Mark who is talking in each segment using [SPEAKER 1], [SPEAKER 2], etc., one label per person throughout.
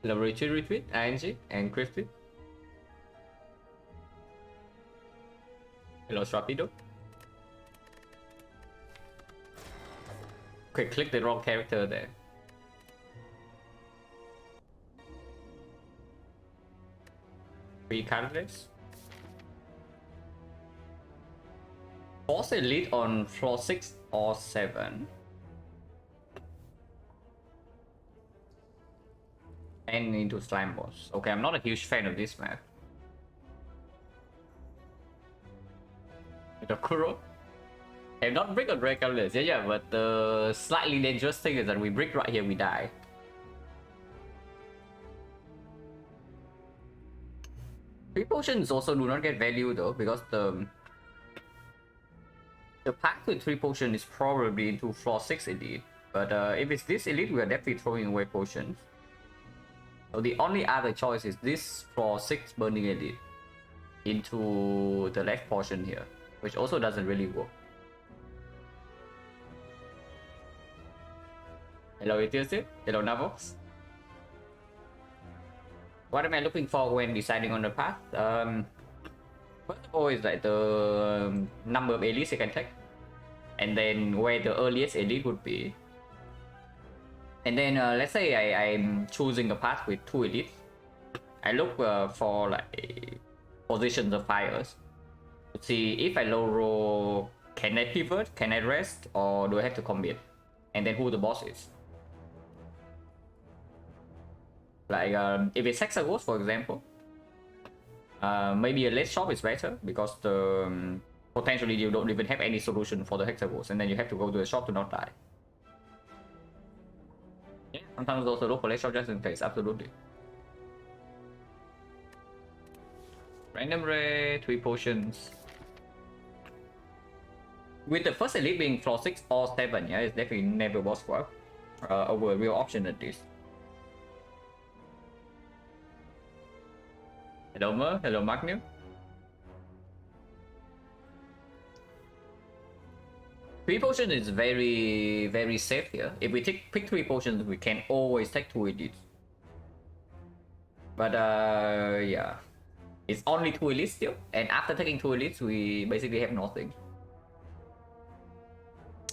[SPEAKER 1] Retreat, retreat, ING, and Crafty. Hello, Rapido. Okay, click the wrong character there. Three candidates. Force Elite on floor 6 or 7. And into Slime Boss. Okay, I'm not a huge fan of this map. The Kuro. I'm not brick on red colors, yeah, but the slightly dangerous thing is that we brick right here, we die. Three potions also do not get value though, because the pack with 3 potions is probably into floor 6 elite. But if it's this elite, we are definitely throwing away potions. So the only other choice is this floor 6 burning elite into the left portion here, which also doesn't really work. Hello Etiosip, hello Navox. What am I looking for when deciding on the path? First of all is like the number of elites you can take, and then where the earliest elite would be. And then let's say I'm choosing a path with 2 elites. I look for like positions of fires to see if I low roll, can I pivot, can I rest, or do I have to commit, and then who the boss is. Like if it's Hexagons, for example, maybe a late shop is better because the potentially you don't even have any solution for the Hexagons, and then you have to go to the shop to not die. Yeah, sometimes also look for late shop just in case, absolutely. Random rare, 3 potions. With the first elite being floor 6 or 7, yeah, it's definitely never was worth over a real option at least. Hello Mer, hello Magnum. 3 potions is very safe here. If we pick 3 potions, we can always take 2 elites. But yeah, it's only 2 elites still, and after taking 2 elites, we basically have nothing.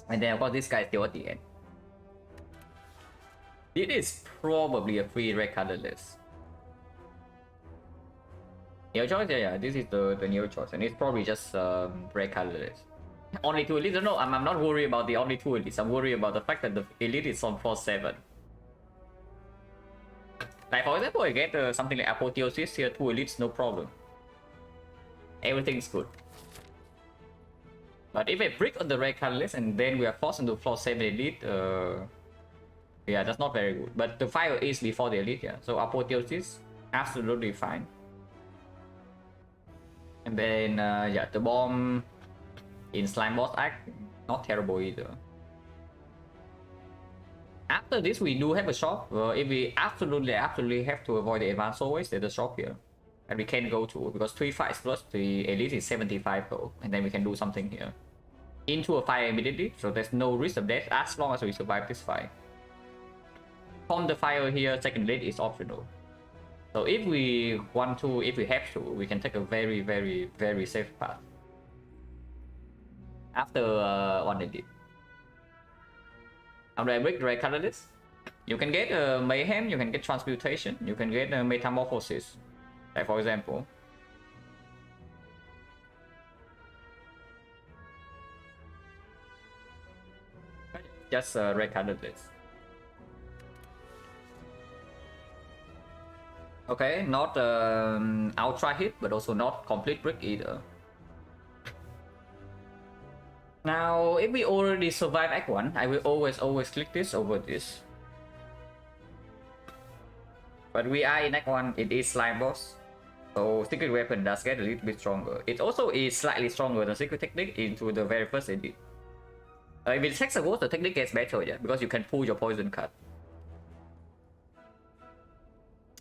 [SPEAKER 1] And then of course this guy is still at the end. It is probably a free red colorless. Neo choice, yeah, this is the Neo choice, and it's probably just red colorless. Only 2 elites? No, I'm not worried about the only 2 elites. I'm worried about the fact that the elite is on 4-7. Like for example, I get something like Apotheosis here, 2 elites, no problem. Everything's good. But if I brick on the red colorless and then we are forced into floor 7 elite, yeah, that's not very good. But the fire is before the elite, yeah. So Apotheosis, absolutely fine. And then, yeah, the bomb in Slime Boss Act, not terrible either. After this, we do have a shop. If we absolutely have to avoid the advanced always, there's a shop here. And we can go to, because 3 fights plus the elite is 75 gold. And then we can do something here. Into a fire immediately, so there's no risk of death as long as we survive this fight. From the fire here, second elite is optional. So if we want to, if we have to, we can take a very safe path. After one elite. How do I break the red colorless? You can get Mayhem, you can get Transmutation, you can get Metamorphosis. Like for example. Just red colorless. Okay, not ultra hit, but also not complete brick either. Now, if we already survive Act 1, I will always click this over this. But we are in Act 1, it is Slime Boss. So Secret Weapon does get a little bit stronger. It also is slightly stronger than Secret Technique into the very first edit. If it takes a ghost, the technique gets better, yeah, because you can pull your poison card.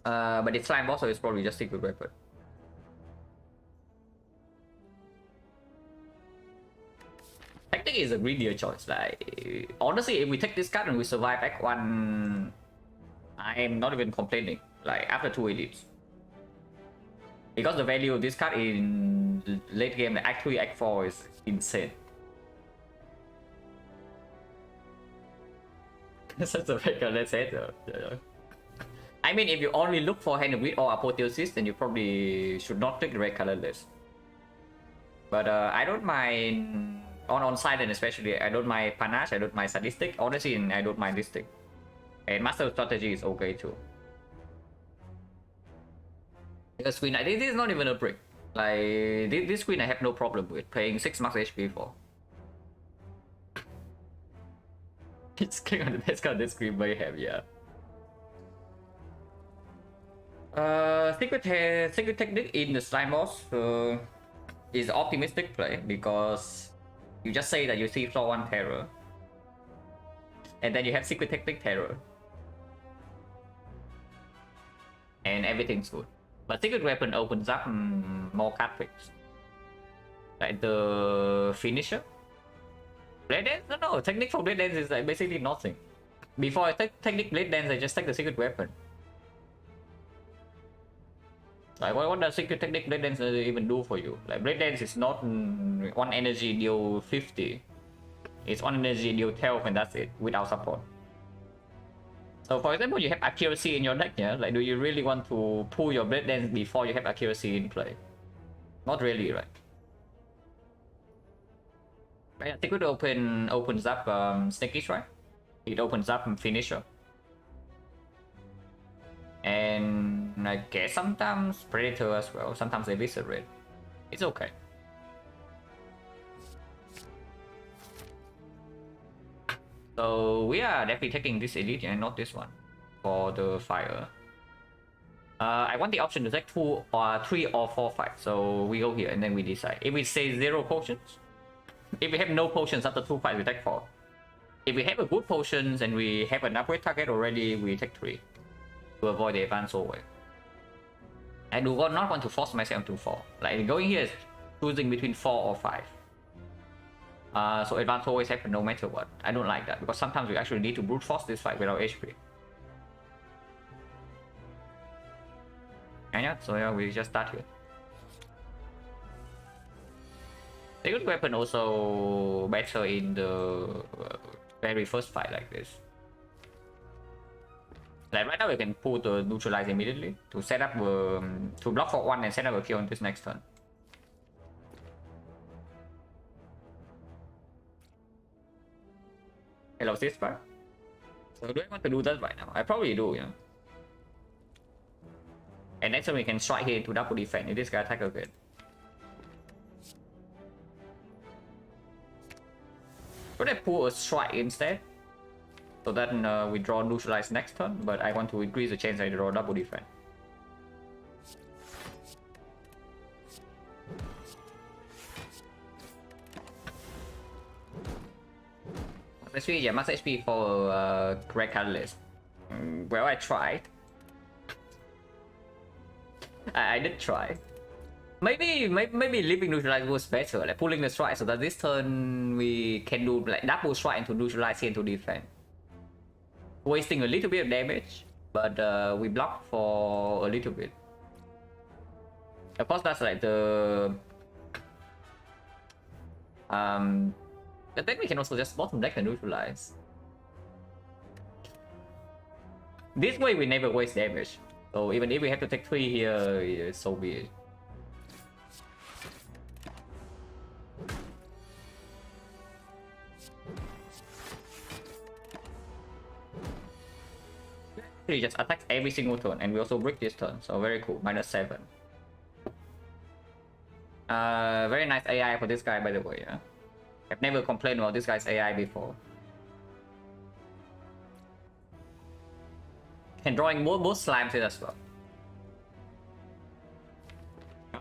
[SPEAKER 1] But it's Slime Boss, so it's probably just Secret Weapon. Tactic is a greedier choice. Like honestly, if we take this card and we survive Act 1, I'm not even complaining. Like after 2 elites. Because the value of this card in late game, like Act 3, Act 4 is insane. Such a very let's say so. I mean, if you only look for hand with or apotheosis, then you probably should not take the red color list. But I don't mind on Silent especially. I don't mind panache. I don't mind sadistic. Honestly, I don't mind this thing. And master strategy is okay too. Because queen, this is not even a brick. Like this queen, I have no problem with paying 6 max HP for. It's click on the best card this screen very heavy, yeah. Secret technique in the slime boss is optimistic play because you just say that you see floor 1 terror, and then you have secret technique terror, and everything's good. But secret weapon opens up more card tricks, like the finisher. Blade Dance? No, technique for Blade Dance is like basically nothing. Before I take technique Blade Dance, I just take the secret weapon. Like what does secret technique Blade Dance even do for you? Like Blade Dance is not 1 energy deal 50. It's 1 energy deal 12 and that's it, without support. So for example, you have accuracy in your deck, yeah? Like do you really want to pull your Blade Dance before you have accuracy in play? Not really, right? I think it opens up Sneaky Strike. It opens up Finisher. And I guess sometimes Predator as well. Sometimes Eviscerate. It's okay. So we are definitely taking this elite and not this one for the fire. I want the option to take 2 or 3 or 4 fights. So we go here and then we decide. If we say 0 potions, if we have no potions after 2 fights, we take 4. If we have a good potions and we have an upgrade target already, we take 3 to avoid the advance away. I do not want to force myself to 4. Like going here is choosing between 4 or 5. So advance always happen no matter what. I don't like that because sometimes we actually need to brute force this fight without HP. And yeah, so yeah, we just start here. The good weapon also better in the very first fight like this. Like right now we can pull the neutralize immediately to set up to block for 1 and set up a kill on this next turn. Hello Cispa. So do I want to do that right now? I probably do, you know. And next turn we can strike here to double defense if this guy attack again. Could I pull a strike instead? So then we draw neutralize next turn, but I want to increase the chance I draw double defense. Max HP, yeah, max HP for red catalyst. Well, I tried. I did try. Maybe leaving neutralize was better, like pulling the strike so that this turn we can do like double strike into neutralize here to defend. Wasting a little bit of damage, but we block for a little bit. Of course, that's like the but then we can also just bottom deck and neutralize. This way we never waste damage. So even if we have to take 3 here, yeah, so be it. He just attacks every single turn, and we also break this turn, so very cool. -7. Very nice AI for this guy, by the way. Yeah? I've never complained about this guy's AI before. And drawing more slimes here as well.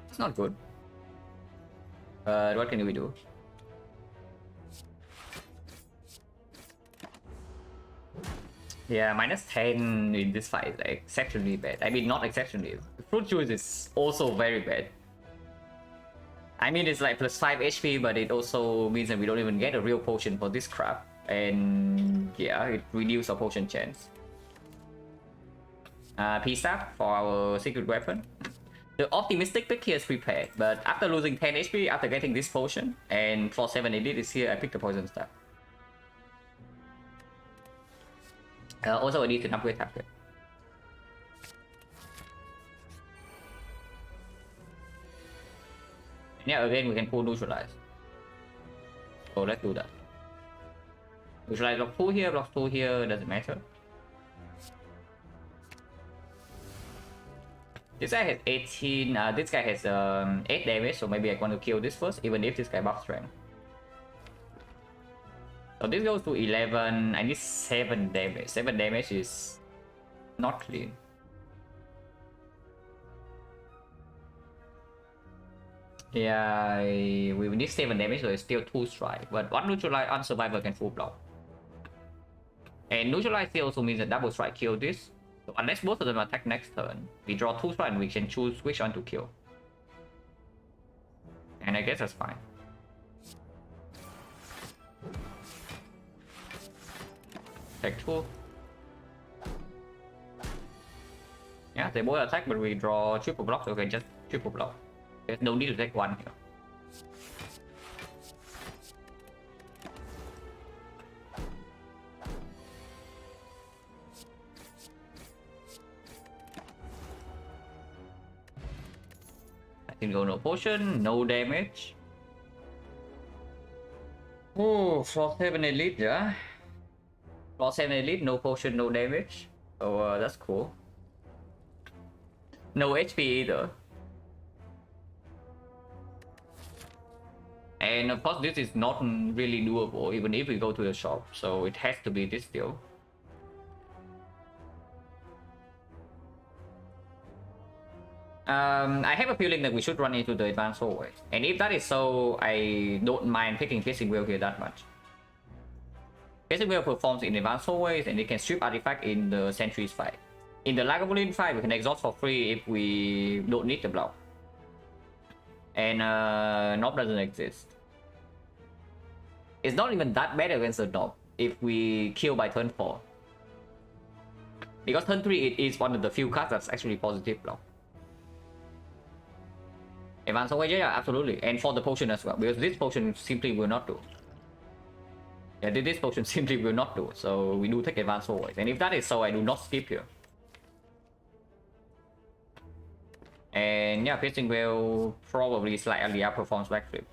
[SPEAKER 1] It's not good. What can we do? Yeah, -10 in this fight is like exceptionally bad. I mean, not exceptionally. Fruit juice is also very bad. I mean, it's like +5 HP, but it also means that we don't even get a real potion for this crap. And yeah, it reduces our potion chance. P-Staff for our secret weapon. The optimistic pick here is prepared, but after losing 10 HP after getting this potion and for 7 elite is here, I picked the poison staff. Also I need to upgrade target. Yeah, again we can pull neutralize. So let's do that. Neutralize block 2 here, block 2 here, doesn't matter. This guy has 18, this guy has 8 damage, so maybe I want to kill this first, even if this guy buffs strength. So this goes to 11, I need 7 damage. 7 damage is not clean. Yeah, we need 7 damage, so it's still 2 strike. But 1 neutralize on survivor can full block. And neutralize here also means that double strike kill this. So unless both of them attack next turn, we draw 2 strike and we can choose which one to kill. And I guess that's fine. Take 2. Yeah, they both attack, but we draw triple block, so we can just triple block. There's no need to take 1 here. I think go no potion, no damage. Oh, floor 7 elite, yeah. Floor 7 elite, no potion, no damage. So that's cool. No HP either. And of course this is not really doable even if we go to the shop, so it has to be this deal. I have a feeling that we should run into the advanced hallway, and if that is so, I don't mind picking Piercing Wheel here that much. Piercing Wheel performs in advanced hallways and it can strip artifact in the sentries fight. In the Lagavulin fight, we can exhaust for free if we don't need the block. And Knob doesn't exist. It's not even that bad against the Knob if we kill by turn 4. Because turn 3 it is one of the few cards that's actually positive block. Advanced hallway, yeah, absolutely. And for the potion as well, because this potion simply will not do. Yeah, this potion simply will not do. So we do take advanced hallways. And if that is so, I do not skip here. And yeah, Piercing will probably slightly outperforms backflip.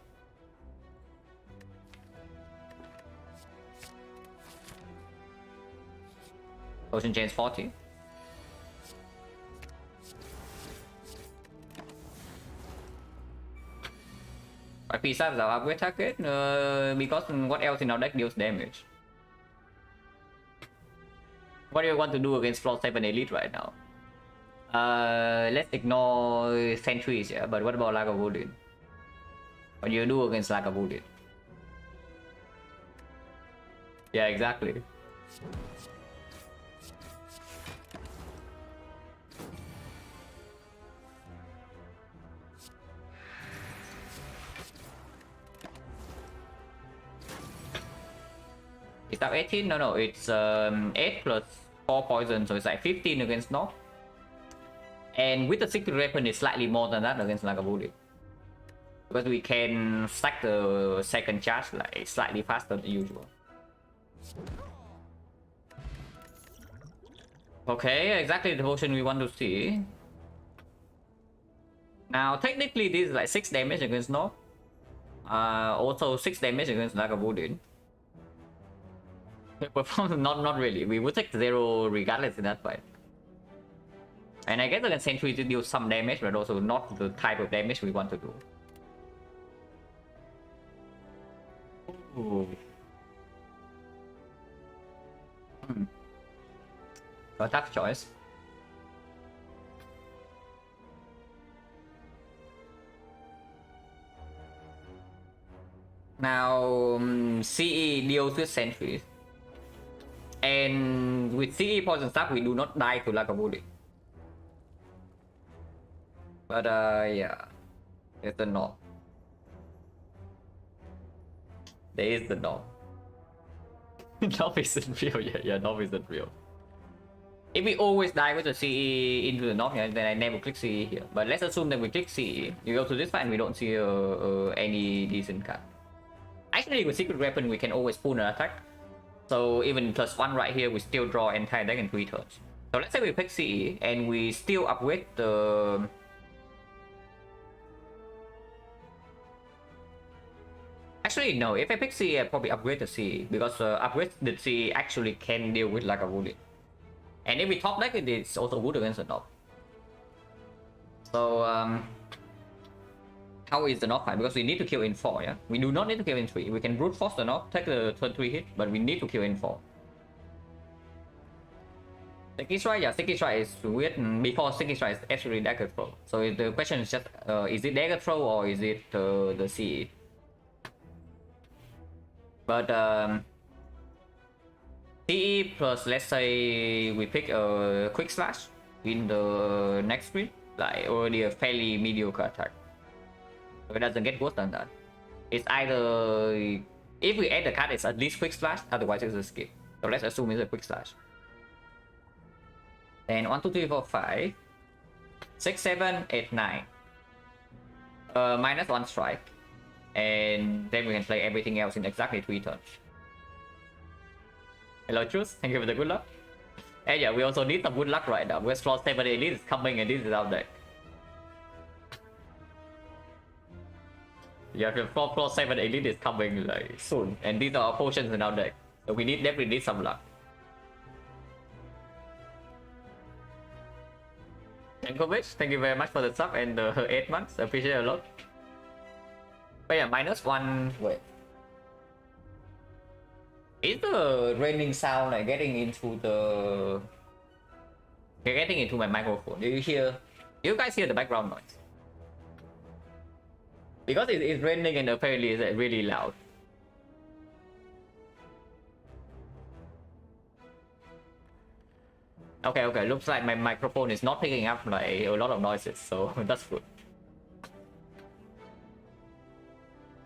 [SPEAKER 1] Potion chains 40. P-Staff is our upgrade target because what else in our deck deals damage? What do you want to do against floor 7 elite right now? Let's ignore sentries, yeah, but what about Lagavulin? What do you do against Lagavulin? Yeah, exactly. Is that 18? No, it's 8 plus 4 poison, so it's like 15 against Knob. And with the secret weapon, it's slightly more than that against Lagavulin. Because we can stack the second charge like slightly faster than usual. Okay, exactly the potion we want to see. Now, technically, this is like 6 damage against Knob. Also 6 damage against Lagavulin. Performance, not really. We would take 0 regardless in that fight. And I guess against Sentry to deal some damage, but also not the type of damage we want to do. Ooh. A tough choice. Now, CE deals with sentries. And with CE poison stuff, we do not die to Lagavulin. But yeah, there's the knob. There is the knob. Knob isn't real, yeah, knob isn't real. If we always die with the CE into the knob, yeah, then I never click CE here. But let's assume that we click CE, you go to this fight and we don't see any decent card. Actually, with Secret Weapon, we can always pull an attack. So even +1 right here, we still draw entire deck in 3 turns. So let's say we pick CE and we still upgrade the... Actually, no, if I pick CE, I probably upgrade the CE because upgrade the CE actually can deal with like a bullet. And if we top deck it, it's also good against the knob. So how is the knob fight? Because we need to kill in 4, yeah? We do not need to kill in 3. We can brute force the knob, take the turn 3 hit, but we need to kill in 4. Sticky Strike, yeah, Sticky Strike is weird. Before Sticky Strike is actually dagger throw. So the question is just, is it dagger throw or is it the CE? But CE plus, let's say we pick a quick slash in the next screen, like already a fairly mediocre attack. So it doesn't get worse than that. It's either, if we add the card, it's at least quick slash, otherwise it's a skip. So let's assume it's a quick slash. Then 1, 2, 3, 4, 5, 6, 7, 8, 9. -1 strike. And then we can play everything else in exactly 3 turns. Hello, Truth. Thank you for the good luck. And yeah, we also need some good luck right now because floor 7 elite is coming and this is out there. Yeah, the floor 7 elite is coming like soon, and these are our potions in our deck. So we definitely need some luck. Jankovic, thank you very much for the sub and the 8 months. Appreciate it a lot. But yeah, -1. Wait. Is the raining sound like getting into the... Getting into my microphone? Do you hear? Do you guys hear the background noise? Because it's raining and apparently it's really loud. Okay, okay, looks like my microphone is not picking up like a lot of noises, so that's good.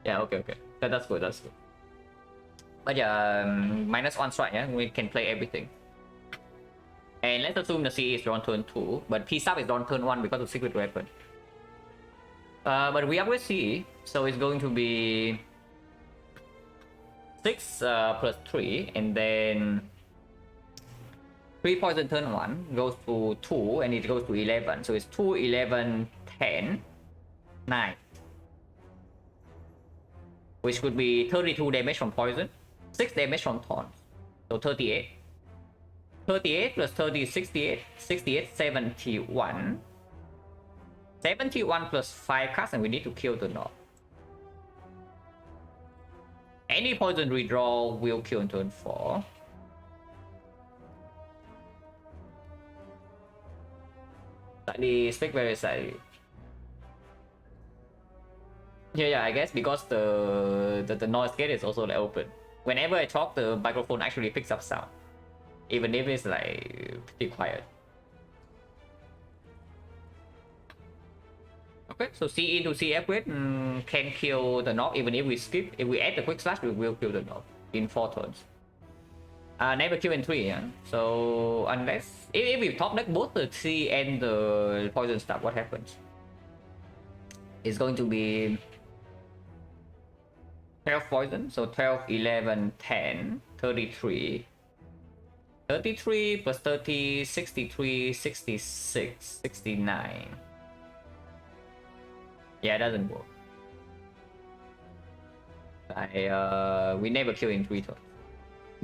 [SPEAKER 1] Yeah, okay, okay. That's good, that's good. But yeah, -1 strike, yeah, we can play everything. And let's assume the CE is drawn turn 2, but P-Sub is drawn turn 1 because of Secret Weapon. But we upgrade CE, so it's going to be 6 plus 3, and then 3 poison turn 1 goes to 2, and it goes to 11. So it's 2, 11, 10, 9. Which could be 32 damage from poison, 6 damage from taunt, so 38. 38 plus 30 is 68, 68, 71. 71 plus 5 cards, and we need to kill the knob. Any poison redraw will kill in turn 4. Slightly, speak very slightly. Yeah, I guess because the noise gate is also like open. Whenever I talk, the microphone actually picks up sound, even if it's like pretty quiet. Okay, so CE to CE upgrade can kill the knob even if we skip. If we add the quick slash, we will kill the knob in 4 turns. Never kill in 3, yeah? So unless if we top deck both the CE and the poison stuff, what happens? It's going to be 12 poison, so 12, 11, 10, 33. 33 plus 30, 63, 66, 69. Yeah, it doesn't work. We never kill in 3 turns.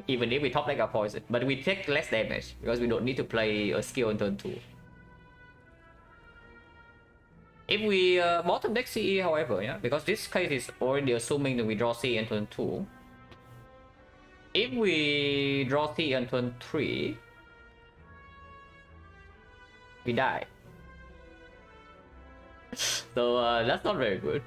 [SPEAKER 1] Even if we top deck our poison. But we take less damage because we don't need to play a skill on turn 2. If we bottom deck CE, however, yeah, because this case is already assuming that we draw CE on turn 2. If we draw CE on turn 3, we die. So that's not very good.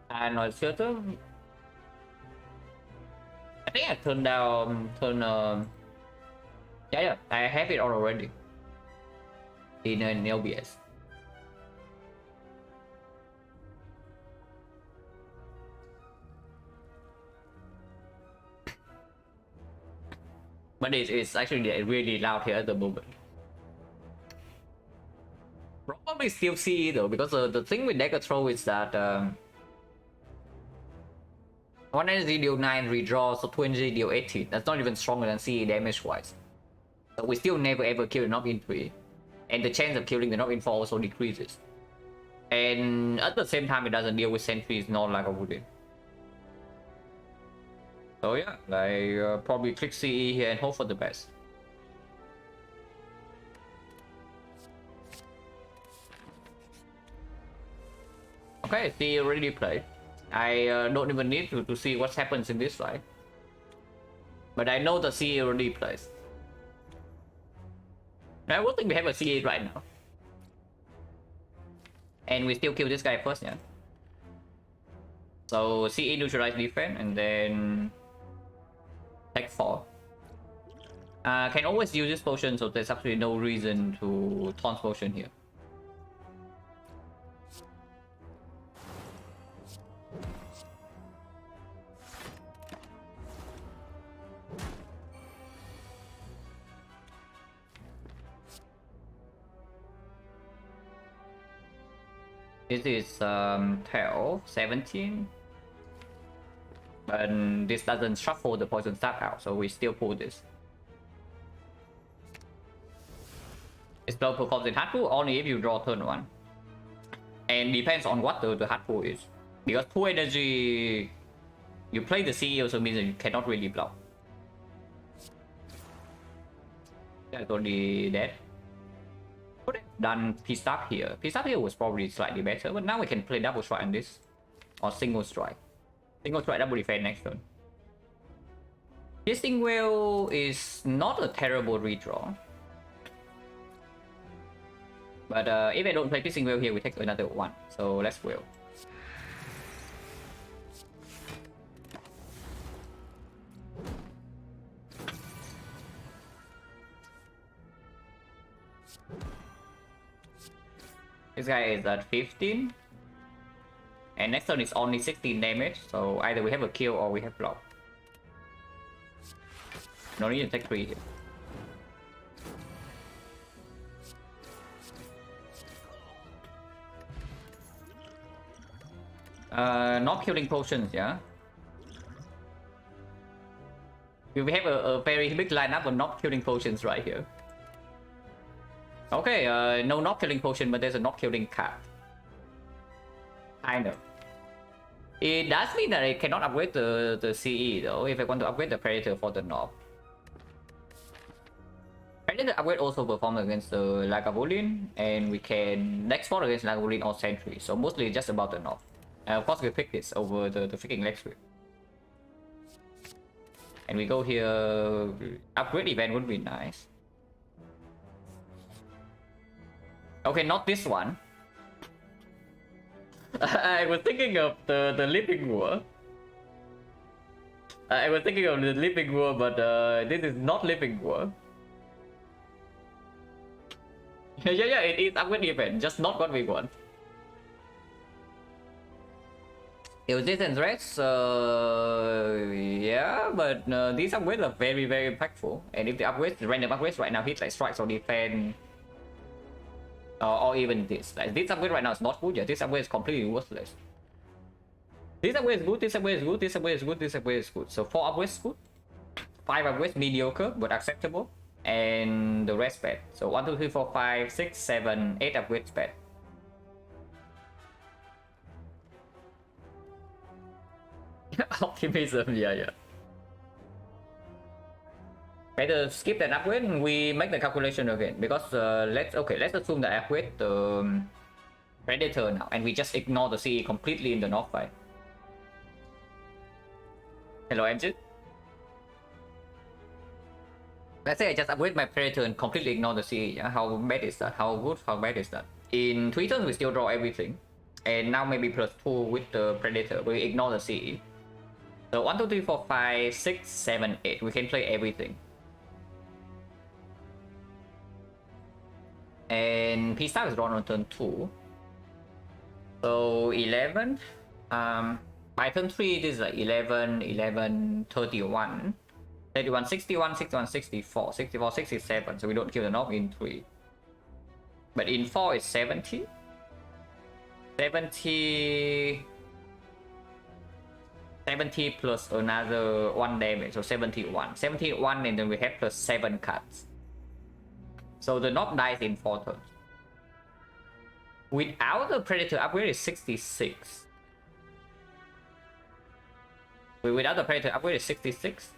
[SPEAKER 1] And Noise Filter, I think I turned down, yeah, I have it already in an LBS. But it's actually really loud here at the moment. Probably still CE though, because the thing with deck control is that one energy deal 9 redraw, so 2 energy deal 18. That's not even stronger than CE damage wise. So we still never ever kill the knock in 3. And the chance of killing the knock in 4 also decreases. And at the same time, it doesn't deal with sentries, not like a wooden. So yeah, like probably click CE here and hope for the best. Okay, CE already played. I don't even need to see what happens in this fight. But I know the CE already plays. I don't think we have a CE right now. And we still kill this guy first, yeah. So CE neutralize defense and then take 4. Can always use this potion, so there's absolutely no reason to taunt potion here. This is 12, 17. But this doesn't shuffle the poison stab out, so we still pull this. Explode performs in hard pool only if you draw turn 1. And depends on what the hard pool is. Because 2 energy, you play the CE also means that you cannot really block. That's only that. Could have done P-Stop here. P-Stop here was probably slightly better, but now we can play double strike on this. Or single strike. Single strike double defense next turn. Piercing Well is not a terrible redraw. But if I don't play Piercing Well here, we take another 1. So let's will. This guy is at 15. And next turn is only 16 damage, so either we have a kill or we have block. No need to take 3 here. Not killing potions, yeah. We have a very big lineup of not killing potions right here. Okay, no not killing potion, but there's a not killing card. I know. It does mean that I cannot upgrade the CE though, if I want to upgrade the Predator for the knob. Predator upgrade also perform against the Lagavulin, and we can next spot against Lagavulin or Sentry, so mostly just about the knob. Of course we pick this over the freaking leg sweep. And we go here, upgrade event would be nice. Okay, not this one. I was thinking of the Living War. I was thinking of the Living War, but this is not Living War. yeah, it is upgrade event, just not what we want. Resistance rest, yeah, but these upgrades are very, very impactful. And if the upgrades, the random upgrades right now hit like strikes or defense, or even this, like this upgrade right now is not good yet. This upgrade is completely worthless. This upgrade is good, this upgrade is good, this upgrade is good, this upgrade is good. So 4 upgrades is good, 5 upgrades mediocre but acceptable, and the rest bad. So 1, 2, 3, 4, 5, 6, 7, 8 upgrades bad. Optimism, yeah. Better skip that upgrade and we make the calculation again, because let's assume that I upgrade the Predator now and we just ignore the CE completely in the North fight. Hello, engine. Let's say I just upgrade my Predator and completely ignore the CE. Yeah? How bad is that? How good? How bad is that? In 3 turns we still draw everything, and now maybe +2 with the Predator. We ignore the CE. So 1, 2, 3, 4, 5, 6, 7, 8. We can play everything. And P-Star is drawn on turn 2. So 11. By turn 3, this is like 11, 11, 31. 31, 61, 61, 64, 64, 67. So we don't kill the knob in 3. But in 4 it's 70. 70 plus another 1 damage, so 71. 71 and then we have plus 7 cuts. So the knob dies in 4 turns. Without the Predator upgrade is 66. Without the Predator upgrade is 66.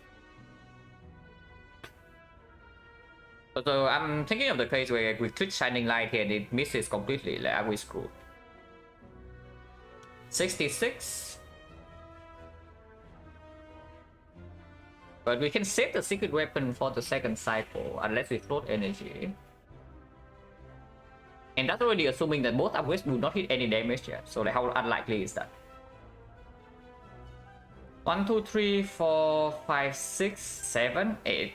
[SPEAKER 1] So I'm thinking of the case where we click Shining Light here and it misses completely, like we screwed. 66. But we can save the secret weapon for the second cycle unless we float energy. And that's already assuming that both upgrades do not hit any damage yet. So like how unlikely is that? 1, 2, 3, 4, 5, 6, 7, 8.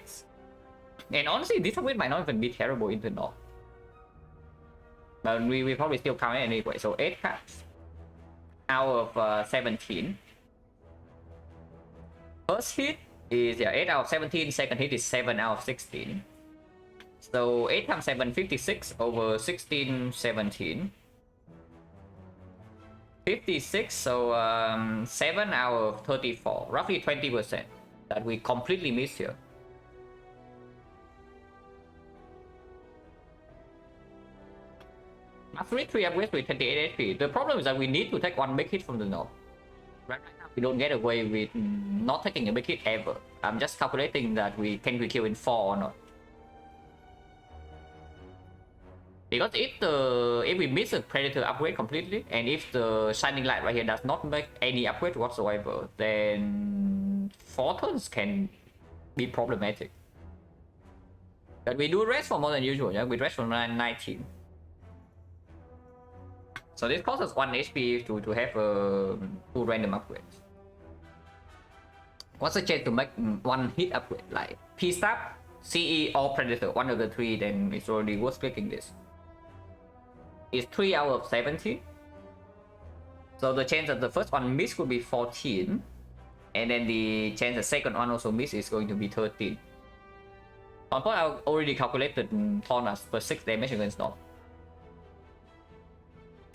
[SPEAKER 1] And honestly, this upgrade might not even be terrible in the knob. But we probably still count it anyway. So 8 cuts out of 17. First hit is 8 out of 17. Second hit is 7 out of 16. So 8 times 7, 56 over 16, 17. 56, so 7 out of 34. Roughly 20% that we completely missed here. After 3 upgrades with 28 HP. The problem is that we need to take 1 big hit from the knob. Right now, we don't get away with not taking a big hit ever. I'm just calculating that we kill in 4 or not. Because if we miss a Predator upgrade completely, and if the Shining Light right here does not make any upgrade whatsoever, then 4 turns can be problematic. But we do rest for more than usual, yeah? We rest for 19. So this costs us 1 HP to have 2 random upgrades. What's the chance to make 1 hit upgrade? Like P-Stab, CE or Predator, one of the 3, then it's already worth clicking this. It's 3 out of 17. So the chance that the first one miss could be 14. And then the chance the second one also miss is going to be 13. On point, I already calculated Thonas for 6 damage against knob.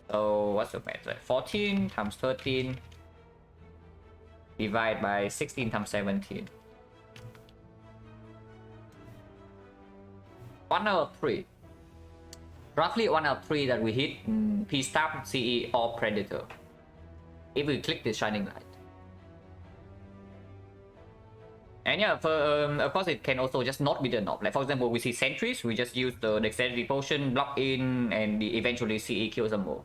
[SPEAKER 1] So what's the math? 14 times 13 divided by 16 times 17. 1 out of 3. Roughly 1 out of 3 that we hit P-Stab, CE or Predator. If we click the Shining Light. And yeah, of course it can also just not be the knob. Like for example, we see sentries, we just use the dexterity potion, block in, and eventually CE kills them all.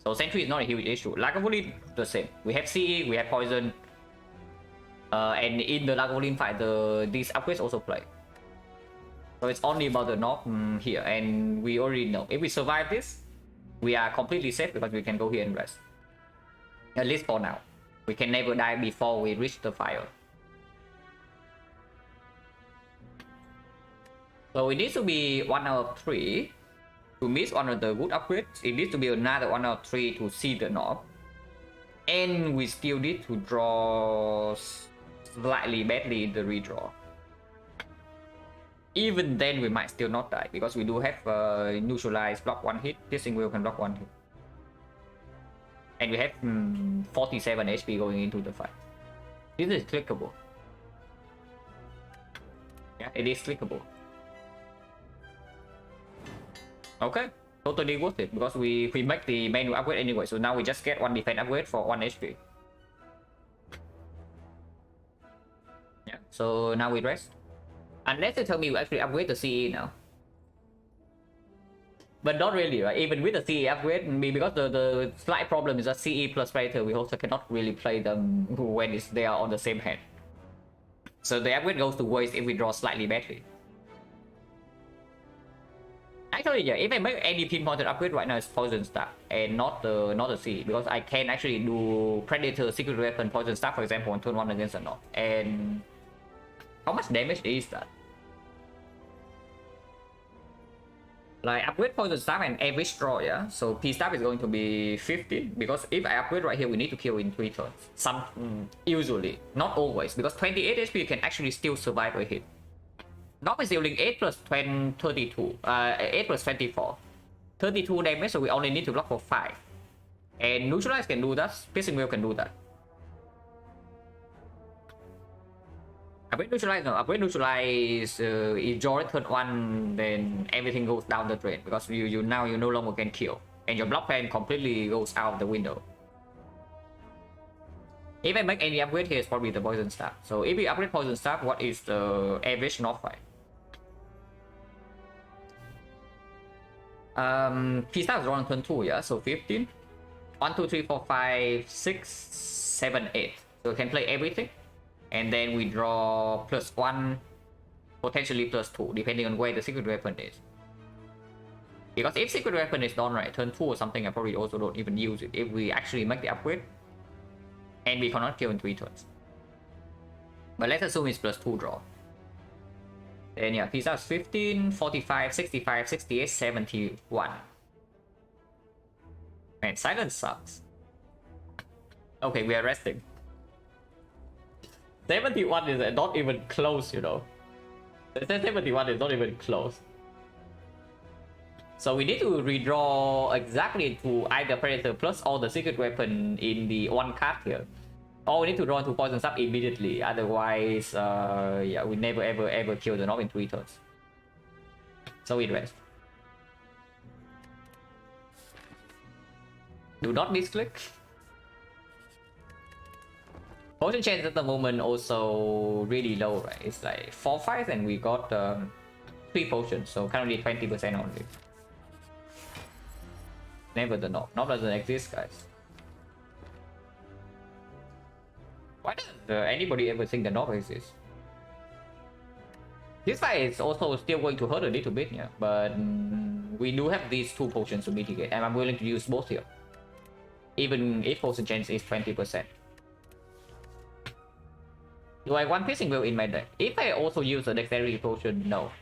[SPEAKER 1] So sentry is not a huge issue. Lagavulin, the same. We have CE, we have poison. And in the Lagavulin fight, these upgrades also play. So it's only about the knob here, and we already know. If we survive this, we are completely safe because we can go here and rest. At least for now. We can never die before we reach the fire. So it needs to be 1 out of 3 to miss one of the good upgrades. It needs to be another 1 out of 3 to see the knob. And we still need to draw slightly badly in the redraw. Even then we might still not die because we do have neutralize, block 1 hit, piercing will can block 1 hit. And we have 47 HP going into the fight. This is clickable. Yeah, it is clickable. Okay, totally worth it because we make the manual upgrade anyway, so now we just get 1 defense upgrade for 1 HP. Yeah, so now we rest. Unless they tell me we actually upgrade the CE now. But not really, right? Even with the CE upgrade, because the slight problem is that CE plus Predator, we also cannot really play them when they are on the same hand. So the upgrade goes to waste if we draw slightly badly. Actually, yeah, if I make any pinpointed upgrade right now, it's Poison Stab and not the CE, because I can actually do Predator, Secret Weapon, Poison Stab, for example, on turn 1 against a knob. And how much damage is that? Like upgrade poison staff and average draw, yeah. So P staff is going to be 50 because if I upgrade right here, we need to kill in 3 turns. Usually, not always, because 28 HP can actually still survive a hit. Knock is dealing 8 plus 20, 32, 8 plus 24, 32 damage. So we only need to block for 5. And neutralize can do that. Piercing wheel can do that. Upgrade neutralize, no. Upgrade neutralize, if your turn 1, then everything goes down the drain because you now you no longer can kill, and your block plan completely goes out the window. If I make any upgrade here, it's probably the poison staff. So if we upgrade poison staff, what is the average knock fight? P staff is on turn 2, yeah. So 15, 1, 2, 3, 4, 5, 6, 7, 8. So we can play everything. And then we draw +1, potentially +2, depending on where the secret weapon is. Because if secret weapon is done right, turn 2 or something, I probably also don't even use it if we actually make the upgrade. And we cannot kill in 3 turns. But let's assume it's +2 draw. Then yeah, P staff 15, 45, 65, 68, 71. Man, silence sucks. Okay, we are resting. 71 is not even close, you know. 71 is not even close. So we need to redraw exactly to either Predator plus or the secret weapon in the 1 card here. Or we need to draw into poison sub immediately. Otherwise, yeah, we never ever kill the knob in 3 turns. So we rest. Do not misclick. Potion chance at the moment also really low, right? It's like 4 fights and we got 3 potions, so currently 20% only. Never the knob. Knob doesn't exist, guys. Why doesn't anybody ever think the knob exists? This fight is also still going to hurt a little bit, yeah, but we do have these 2 potions to mitigate, and I'm willing to use both here. Even if potion chance is 20%. Do I want piercing wheel in my deck? If I also use a dexterity potion, no.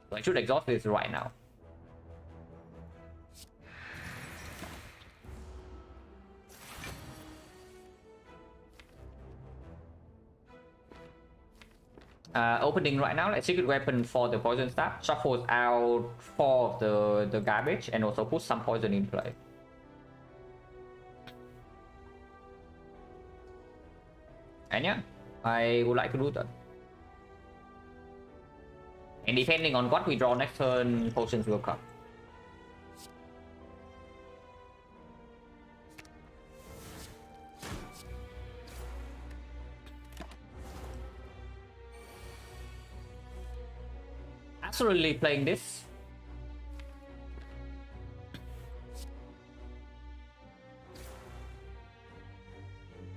[SPEAKER 1] So I should exhaust this right now. Opening right now, like secret weapon for the poison staff, shuffles out 4 of the garbage and also put some poison in play. And yeah, I would like to do that. And depending on what we draw next turn, potions will come. Absolutely playing this.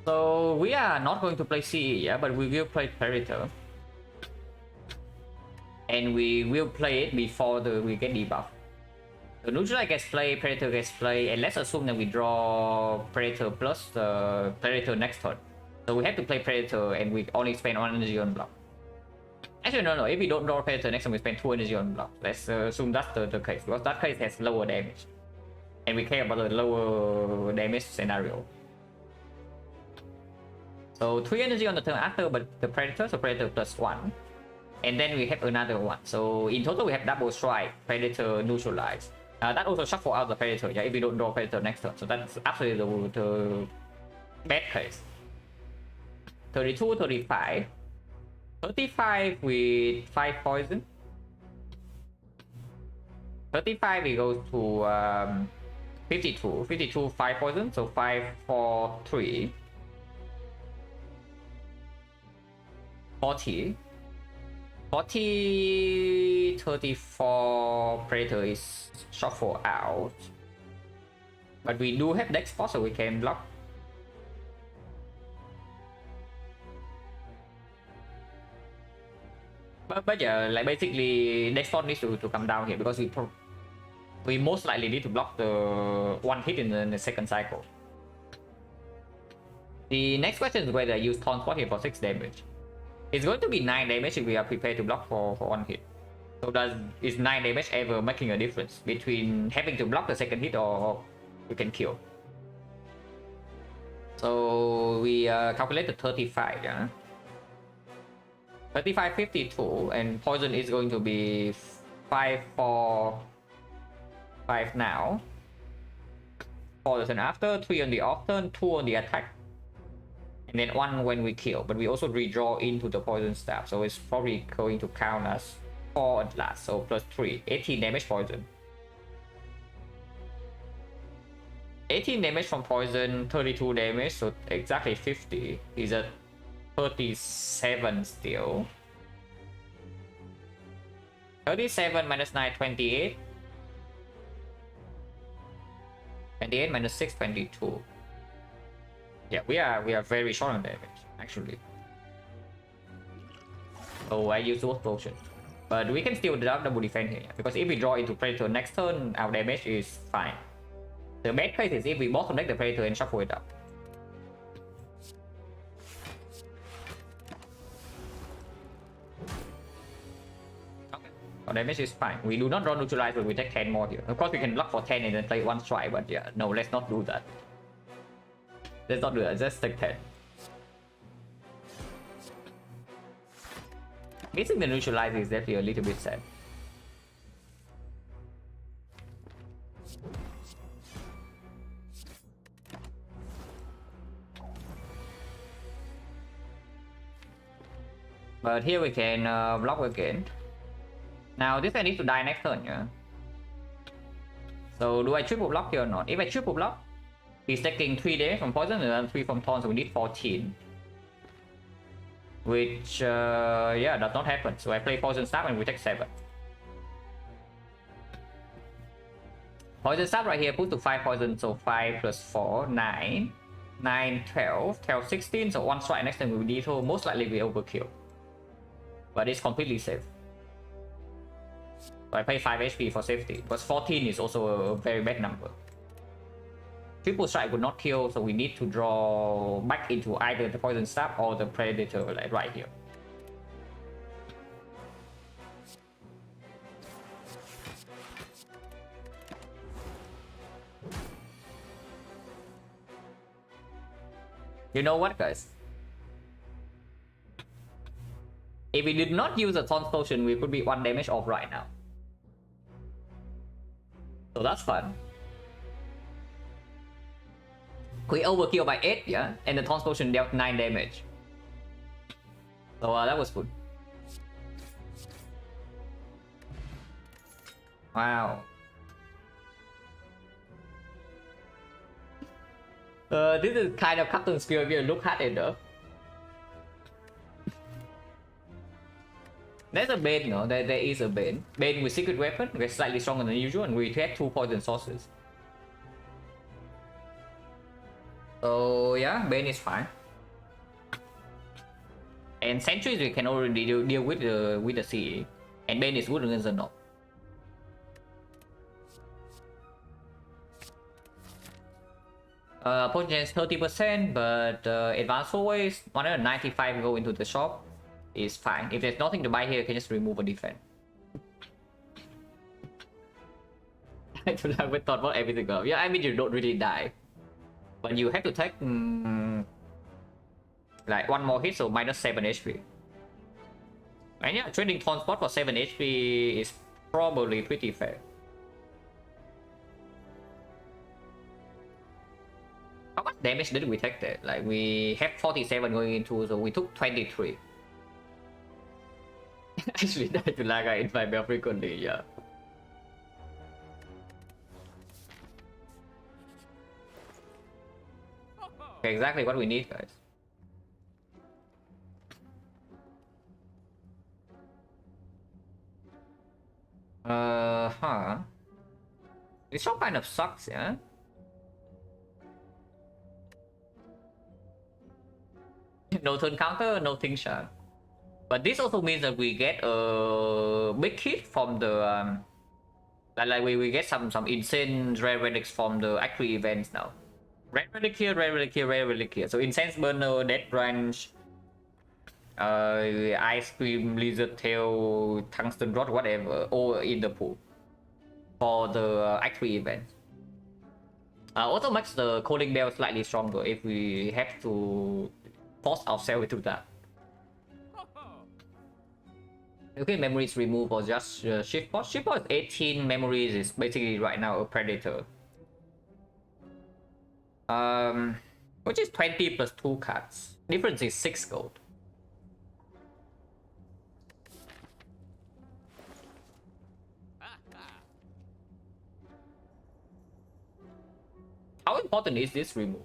[SPEAKER 1] So we are not going to play CE, yeah, but we will play Predator. And we will play it before we get debuff. So Neutralize gets play, Predator gets play, and let's assume that we draw Predator plus the Predator next turn. So we have to play Predator and we only spend 1 energy on block. Actually, no, if we don't draw Predator next time, we spend 2 energy on block. Let's assume that's the case, because that case has lower damage. And we care about the lower damage scenario. So 3 energy on the turn after, but the Predator, so Predator +1. And then we have another one. So in total, we have double strike, Predator, neutralize. That also shuffle out the Predator, yeah, if we don't draw Predator next turn. So that's absolutely the bad case. 32, 35. 35 with 5 poison. 35 we go to 52. 52 5 poison, so 5, 4, 3. 40. 40, 34 Predator is shuffle out. But we do have dex spot, so we can block. But yeah, like basically dex spot needs to come down here because we most likely need to block the 1 hit in the second cycle. The next question is whether I use Taunt Spot here for 6 damage. It's going to be 9 damage if we are prepared to block for 1 hit. So is 9 damage ever making a difference between having to block the second hit or we can kill? So we calculated 35, yeah. 35, 52, and poison is going to be 5, 4, 5 now. 4 the turn after, 3 on the off turn, 2 on the attack, and then 1 when we kill. But we also redraw into the poison staff, so it's probably going to count as 4 at last. So plus 3, 18 damage poison. 18 damage from poison, 32 damage, so exactly 50. He's at 37 still. 37 minus 9, 28. 28 minus 6, 22. Yeah, we are very short on damage, actually. So I use those potions. But we can still double defend here, because if we draw into Predator next turn, our damage is fine. The bad case is if we bottleneck the Predator and shuffle it up. Okay, our damage is fine. We do not draw neutralize, but we take 10 more here. Of course, we can block for 10 and then play 1 strike, but yeah, no, let's not do that. Let's not do that, just take 10. Missing the neutralize is definitely a little bit sad. But here we can block again. Now this guy needs to die next turn, yeah. So do I triple block here or not? If I triple block, he's taking 3 damage from poison and then 3 from taunt, so we need 14. Which, yeah, does not happen. So I play poison staff and we take 7. Poison staff right here puts to 5 poison, so 5 plus 4, 9. 9, 12, 12, 16, so 1 strike next time we lethal. Most likely we overkill. But it's completely safe. So I pay 5 HP for safety, but 14 is also a very bad number. Triple strike would not kill, so we need to draw back into either the poison staff or the predator, like right here. You know what, guys? If we did not use a taunt potion, we could be 1 damage off right now. So that's fun. We overkill by 8, yeah? And the taunt potion dealt 9 damage. So that was good. Wow. This is kind of Captain skill if you look at it though. There's a Bane, no? There is a Bane. Bane with secret weapon, we're slightly stronger than usual, and we have 2 poison sources. So yeah, Bane is fine. And sentries we can already deal with the CE. And Bane is good against the knob. Potion is 30%, but advanced always 195 go into the shop is fine. If there's nothing to buy here, you can just remove a defense. I don't have a thought about everything up. Yeah, I mean you don't really die. But you have to take like 1 more hit, so minus 7 HP. And yeah, trading taunt spot for 7 HP is probably pretty fair. How much damage did we take there? Like we have 47 going into, so we took 23. Actually died to Laga in my bell frequently, yeah. Okay, exactly what we need, guys. This shop kind of sucks, yeah? No turn counter, no thing shot. But this also means that we get a big hit from the like we get some insane rare relics from the actual events now. Red relic here, red relic here, red relic here. So incense burner, death branch, Ice Cream, Lizard Tail, Tungsten Rod, whatever, all in the pool for the Act 3 event. Also makes the Calling Bell slightly stronger if we have to force ourselves into that. Okay, memories remove or just shift pod. Shift pod is 18 memories, is basically right now a predator. Which is 20 plus 2 cards. Difference is 6 gold. How important is this remove?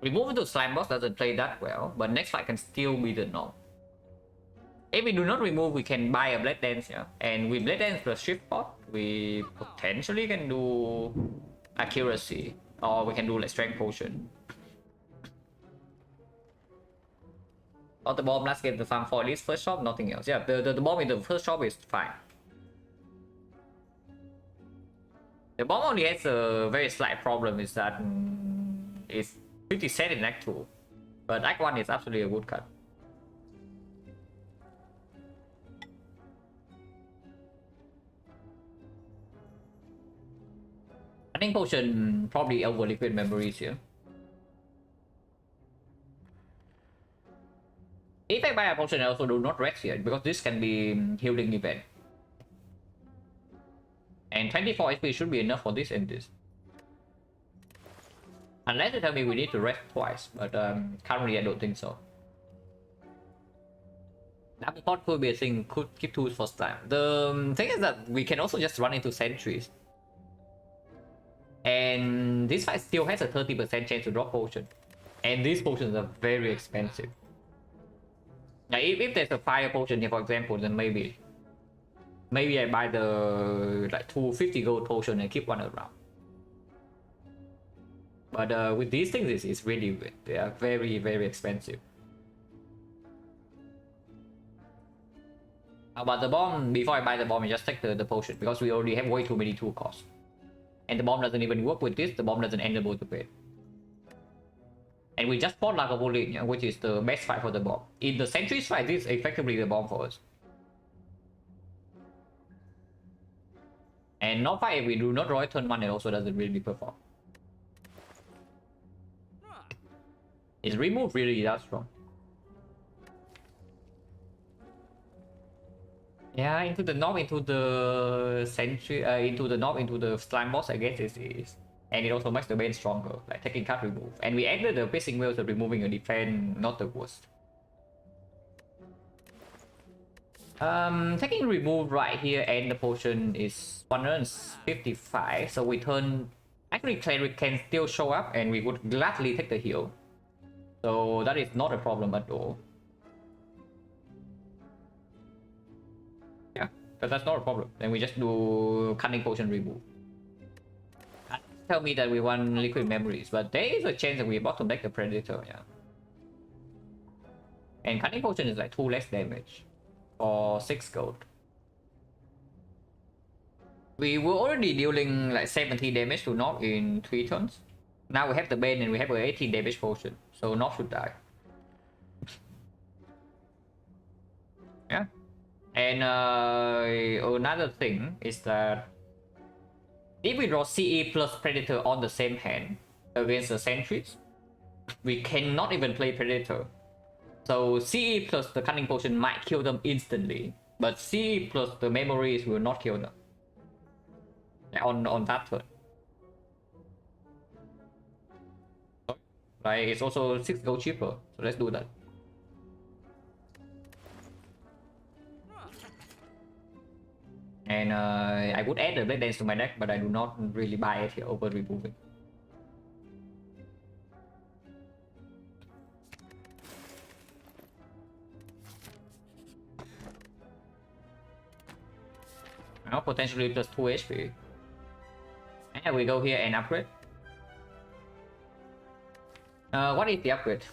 [SPEAKER 1] Remove into Slime Boss doesn't play that well, but next fight can still be the norm. If we do not remove, we can buy a Blade Dance, yeah? And with Blade Dance plus Shift Pod, we potentially can do Accuracy, or we can do like Strength Potion. Or the bomb last game, the farm for at least first shop, nothing else. Yeah, the bomb in the first shop is fine. The bomb only has a very slight problem, is that it's 50 cent in Act 2. But Act 1 is absolutely a good cut. I think Potion probably over Liquid Memories here. If I buy a Potion, I also do not rest here, because this can be healing event. And 24 HP should be enough for this and this. Unless you tell me we need to rest twice, but currently I don't think so. Double pot could be a thing, could keep tools for time. The thing is that we can also just run into sentries. And this fight still has a 30% chance to drop potion. And these potions are very expensive. Now, if there's a fire potion here, for example, then maybe I buy the like 250 gold potion and keep one around. But with these things, it's really, they are very, very expensive. But the bomb, before I buy the bomb, I just take the potion, because we already have way too many 2 costs. And the bomb doesn't even work with this, the bomb doesn't enable the bait. And we just fought Lagavulin, which is the best fight for the bomb. In the Sentries fight, this is effectively the bomb for us. And not fight, if we do not roll turn 1, it also doesn't really perform. Its remove really that strong. Yeah, into the knob, into the sentry, into the knob, into the slime boss, I guess it is. And it also makes the bane stronger, like taking card remove. And we added the pissing wheels of removing a defense, not the worst. Taking remove right here and the potion is 155, so we turn. Actually, Cleric can still show up, and we would gladly take the heal. So that is not a problem at all. Yeah, but that's not a problem. Then we just do Cunning Potion remove. Tell me that we want Liquid Memories, but there is a chance that we're about to make the Predator, yeah. And Cunning Potion is like 2 less damage for 6 gold. We were already dealing like 70 damage to Knock in 3 turns. Now we have the Bane and we have an 18 damage potion, so Knock should die. Yeah. And another thing is that if we draw CE plus Predator on the same hand against the Sentries, we cannot even play Predator. So CE plus the Cunning Potion might kill them instantly, but CE plus the Memories will not kill them on that turn. Right, it's also 6 gold cheaper, so let's do that. And I would add the Blade Dance to my deck, but I do not really buy it here over removing. Now potentially plus 2 HP. And we go here and upgrade. What is the upgrade?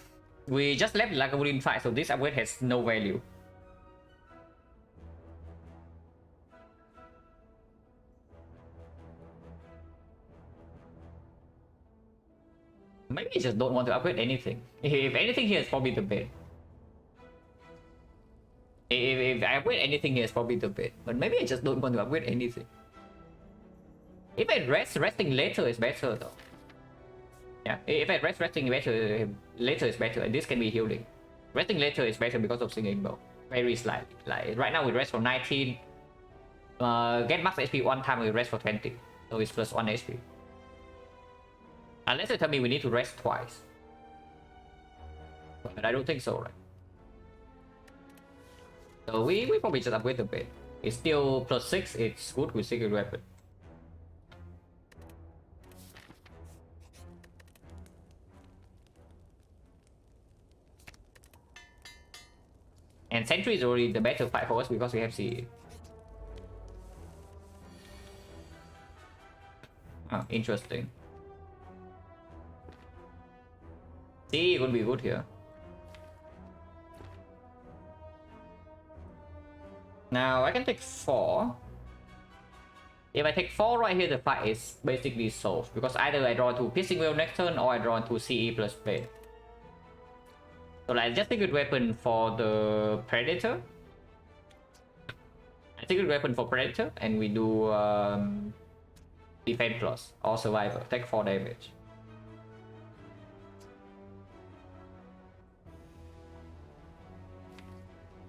[SPEAKER 1] We just left Lagavulin fight, so this upgrade has no value. Maybe just don't want to upgrade anything. If anything here is probably the bait. If I upgrade anything here is probably the bait. But maybe I just don't want to upgrade anything. If I resting later is better though. Yeah, if I resting later is better. This can be healing. Resting later is better because of singing bow. Very slightly. Like right now we rest for 19. Get max HP one time, we rest for 20. So it's plus 1 HP. Unless you tell me we need to rest twice. But I don't think so, right? So we probably just upgrade the bait. It's still plus 6, it's good with secret weapon. And Sentry is already the better fight for us because we have CE. Oh, interesting. CE would be good here. Now I can take 4. If I take 4 right here, the fight is basically solved. Because either I draw 2 Piercing Wheel next turn or I draw 2 CE plus Blade. So like just take a good weapon for the Predator. I take a good weapon for Predator and we do Defense Plus or Survivor. Take 4 damage.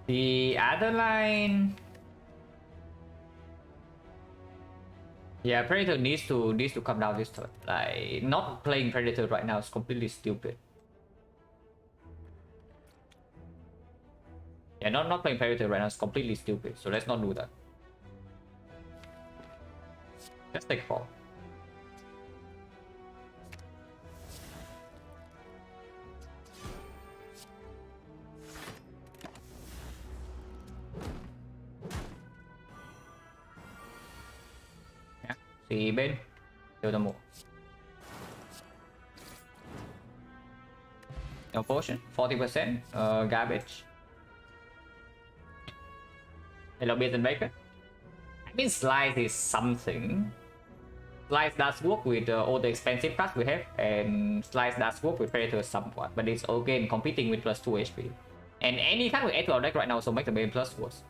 [SPEAKER 1] The other line, yeah, Predator needs to come down this turn. Like not playing Predator right now is completely stupid. Yeah, not playing Predator right now is completely stupid. So let's not do that. Let's take 4. Thì bên tiêu tầm 1. No potion, 40%, garbage. Hello, beer and bacon. I mean, Slice is something. Slice does work with all the expensive cards we have, and Slice does work with Predator somewhat, but it's again competing with plus 2 HP. And any card we add to our deck right now, so make the Bane plus worse.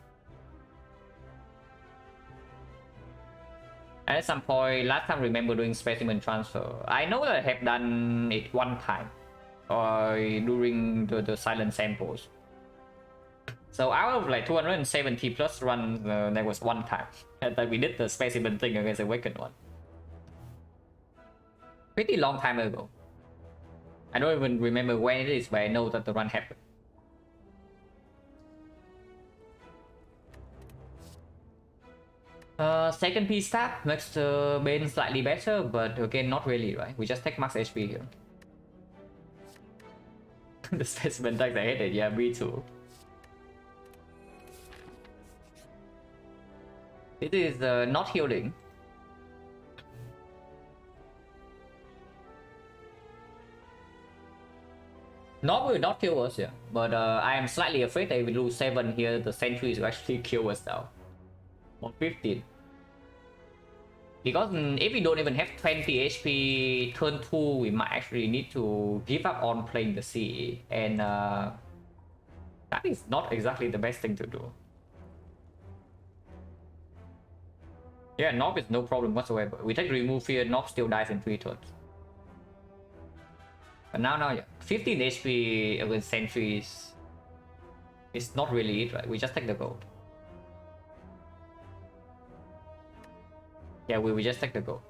[SPEAKER 1] At some point, last time remember doing specimen transfer. I know that I have done it one time, during the silent samples. So out of like 270 plus runs, there was one time that we did the specimen thing against the Awakened one. Pretty long time ago. I don't even remember when it is, but I know that the run happened. Second piece stab makes the Bane slightly better, but again, not really, right? We just take max HP here. The specimen decks I hated, yeah, me too. It is not healing. Not will not kill us, yeah. But I am slightly afraid that if we lose 7 here, the sentries will actually kill us now. Or 15. Because if we don't even have 20 HP turn 2, we might actually need to give up on playing the CE. And that is not exactly the best thing to do. Yeah, Nob is no problem whatsoever. We take remove here, Nob still dies in 3 turns. But now, yeah, 15 HP against sentries is not really it, right? We just take the gold. Yeah, we just take the gold.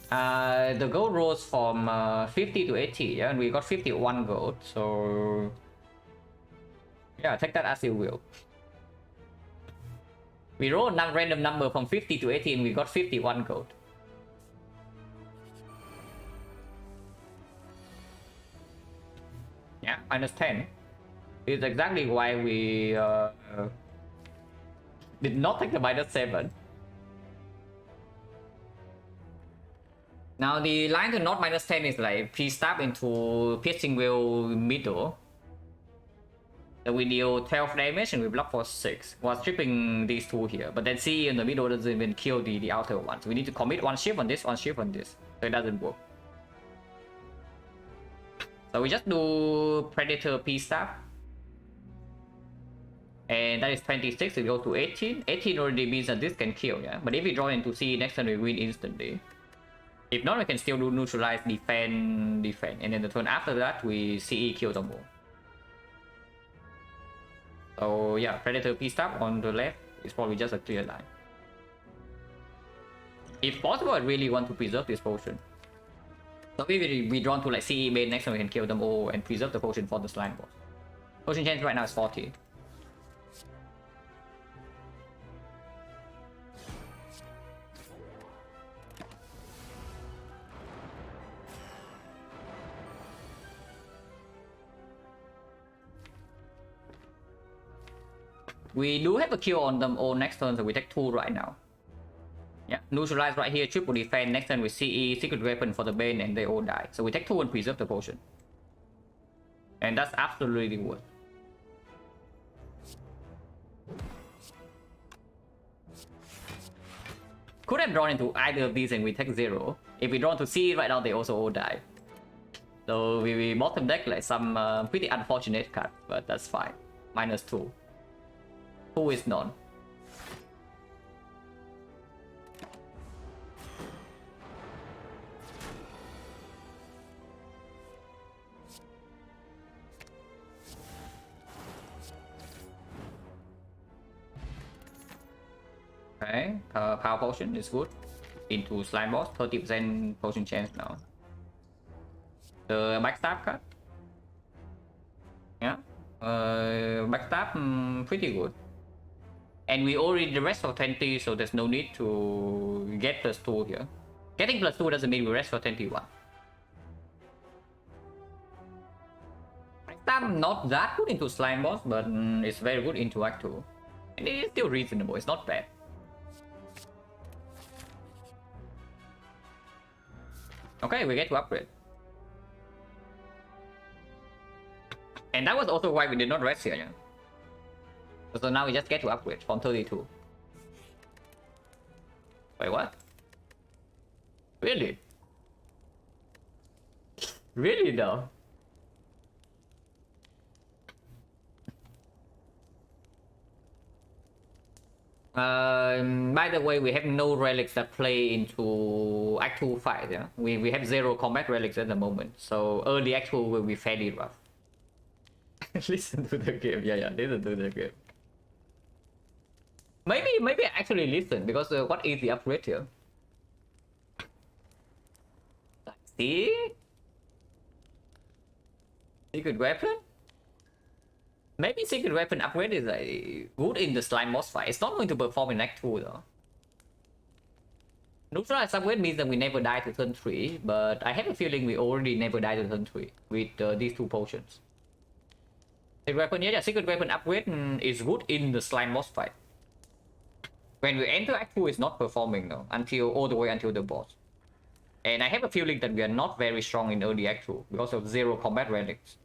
[SPEAKER 1] The gold rose from 50 to 80, yeah, and we got 51 gold, so yeah, take that as you will. We rolled a random number from 50 to 80 and we got 51 gold. Yeah, minus 10. It's exactly why we did not take the minus 7. Now the line to not minus 10 is like P stab into piercing wheel middle. So we deal 12 damage and we block for 6 while stripping these two here. But then CE in the middle doesn't even kill the outer one. So we need to commit one shift on this, one shift on this. So it doesn't work. So we just do Predator P-Staff. And that is 26, it goes to 18. 18 already means that this can kill, yeah? But if we draw into CE next turn, we win instantly. If not, we can still do neutralize, defend, and then the turn after that, we CE kill them all. So yeah, Predator P-Staff on the left is probably just a clear line. If possible, I really want to preserve this potion. So if we draw to like CE main, next time we can kill them all and preserve the potion for the slime boss. Potion chance right now is 40. We do have a kill on them all next turn, so we take 2 right now. Yeah, neutralize right here, triple defense. Next turn we CE, secret weapon for the Bane, and they all die. So we take 2 and preserve the potion. And that's absolutely worth. Could have drawn into either of these and we take 0. If we draw into CE right now, they also all die. So we bottom deck like some pretty unfortunate card, but that's fine. -2. Who is none? Okay, power potion is good. Into slime boss, 30% potion chance now. The backstab card. Yeah, backstab pretty good. And we already the rest for 20, so there's no need to get +2 here. Getting +2 doesn't mean we rest for 21. Backstab not that good into slime boss, but it's very good into Act 2. And it is still reasonable, it's not bad. Okay, we get to upgrade. And that was also why we did not rest here, yeah? So now we just get to upgrade from 32. Wait, what? Really? Really though? By the way, we have no relics that play into Act 2 fight, yeah? We have 0 combat relics at the moment, so early Act 2 will be fairly rough. Listen to the game, yeah, listen to the game. Maybe actually listen, because what is the upgrade here? See? Secret weapon? Maybe secret weapon upgrade is good in the slime boss fight. It's not going to perform in Act 2 though. Neutralize upgrade means that we never die to turn 3, but I have a feeling we already never die to turn 3 with these 2 potions. Secret weapon, yeah, secret weapon upgrade is good in the slime boss fight. When we enter Act 2, it's not performing though, all the way until the boss. And I have a feeling that we are not very strong in early Act 2 because of 0 combat relics.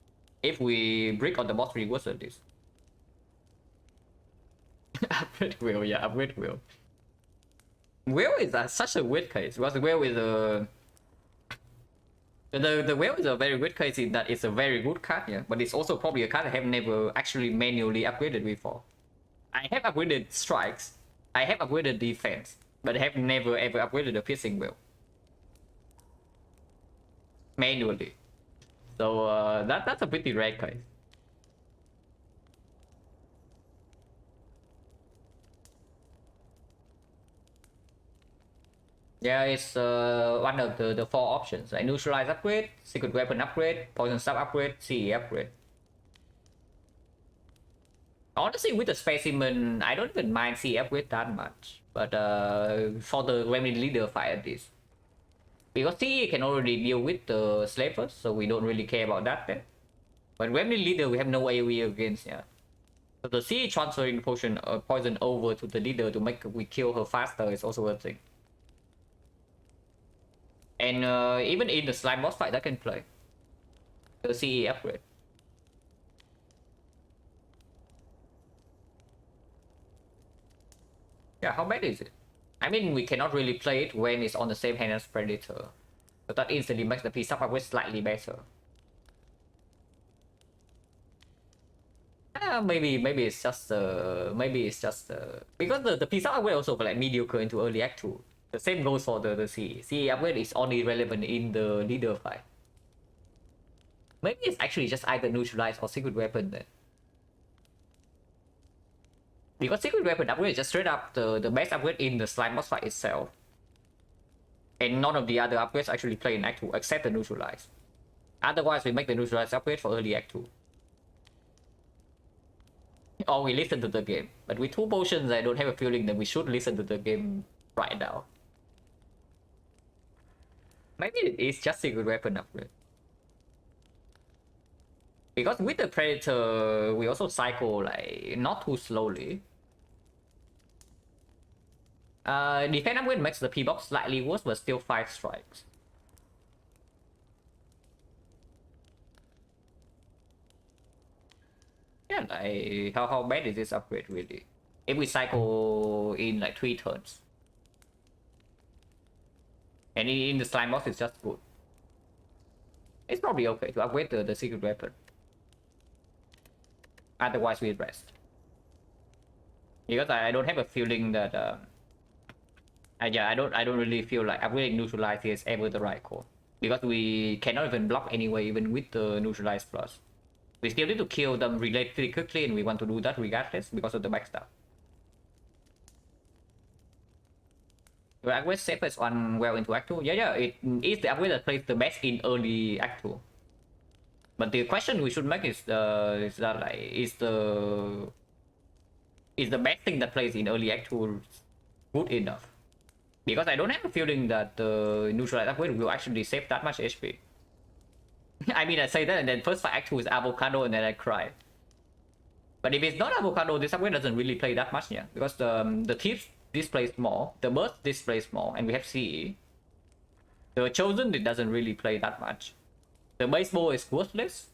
[SPEAKER 1] If we brick on the boss, we worse at this. Upgrade will, yeah, upgrade will. Will is such a weird case because Will is a... The Will is a very good case in that it's a very good card, yeah, but it's also probably a card I have never actually manually upgraded before. I have upgraded strikes, I have upgraded defense, but I have never ever upgraded a piercing Will manually. So that's a pretty rare case. Yeah, it's one of the 4 options. Like neutralize upgrade, secret weapon upgrade, poison staff upgrade, CE upgrade. Honestly, with the specimen, I don't even mind CE upgrade that much. But for the Remedy Leader fight at least. Because CE can already deal with the slavers, so we don't really care about that then. But Remedy Leader, we have no AoE against, yeah. So the CE transferring potion poison over to the leader to make we kill her faster is also a thing. And even in the slime boss fight, that can play the CE upgrade. Yeah, how bad is it? I mean, we cannot really play it when it's on the same hand as Predator. But that instantly makes the piece up upgrade slightly better. Maybe it's just because the piece up upgrade also like mediocre into early act 2. The same goes for the CE. CE upgrade is only relevant in the leader fight. Maybe it's actually just either neutralize or secret weapon then. Because secret weapon upgrade is just straight up the best upgrade in the slime boss fight itself. And none of the other upgrades actually play in Act 2 except the neutralize. Otherwise, we make the neutralize upgrade for early Act 2. Or we listen to the game. But with 2 potions, I don't have a feeling that we should listen to the game right now. Maybe it's just secret weapon upgrade. Because with the Predator, we also cycle like not too slowly. Defense upgrade makes the P-box slightly worse, but still 5 strikes. Yeah, like how bad is this upgrade really? If we cycle in like 3 turns. And in the slime boss, it's just good. It's probably okay to upgrade the secret weapon. Otherwise, we rest. Because I don't have a feeling that yeah, I don't really feel like upgrading neutralize is ever the right call. Because we cannot even block anyway, even with the neutralize plus. We still need to kill them relatively quickly, and we want to do that regardless because of the backstab. The upgrade safest one well into Act 2. Yeah, it is the upgrade that plays the best in early Act 2. But the question we should make is the best thing that plays in early Act 2 good enough? Because I don't have a feeling that the neutralize upgrade will actually save that much HP. I mean, I say that and then first fight Act 2 is avocado and then I cry. But if it's not avocado, this upgrade doesn't really play that much, yeah. Because the thief displays more, the burst displays more, and we have CE. The chosen, it doesn't really play that much. The baseball is worthless.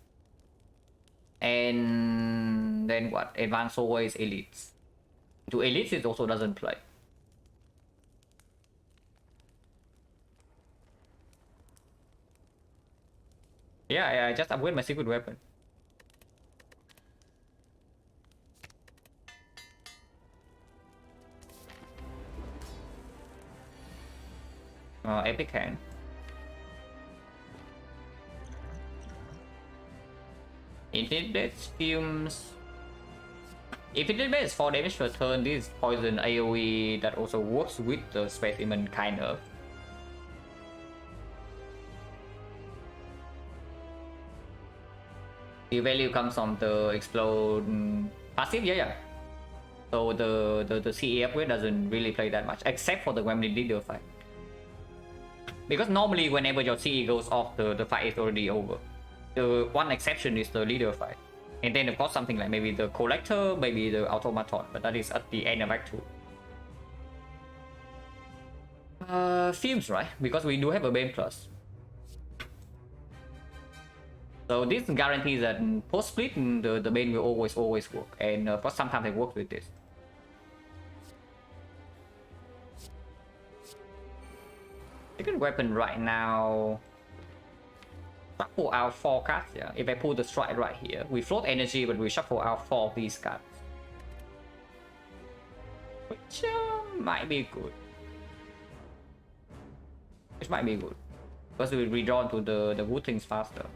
[SPEAKER 1] And then what? Advanced always elites. To elites, it also doesn't play. Yeah, I just upgrade my secret weapon. Epic hand. Infinite Blades fumes. Infinite Blades 4 damage per turn. This is poison AoE that also works with the specimen kind of. The value comes from the explode passive, yeah. So the CE upgrade doesn't really play that much, except for the Gremlin leader fight. Because normally whenever your CE goes off, the fight is already over. The one exception is the leader fight. And then of course something like maybe the collector, maybe the automaton, but that is at the end of Act 2. Fumes, right? Because we do have a Bane Plus. So this guarantees that post-split, the Bane will always work. And of course sometimes it works with this. Second weapon right now. Shuffle out 4 cards, yeah. If I pull the strike right here, we float energy, but we shuffle out 4 of these cards. Which might be good. Because we redraw into the good things faster.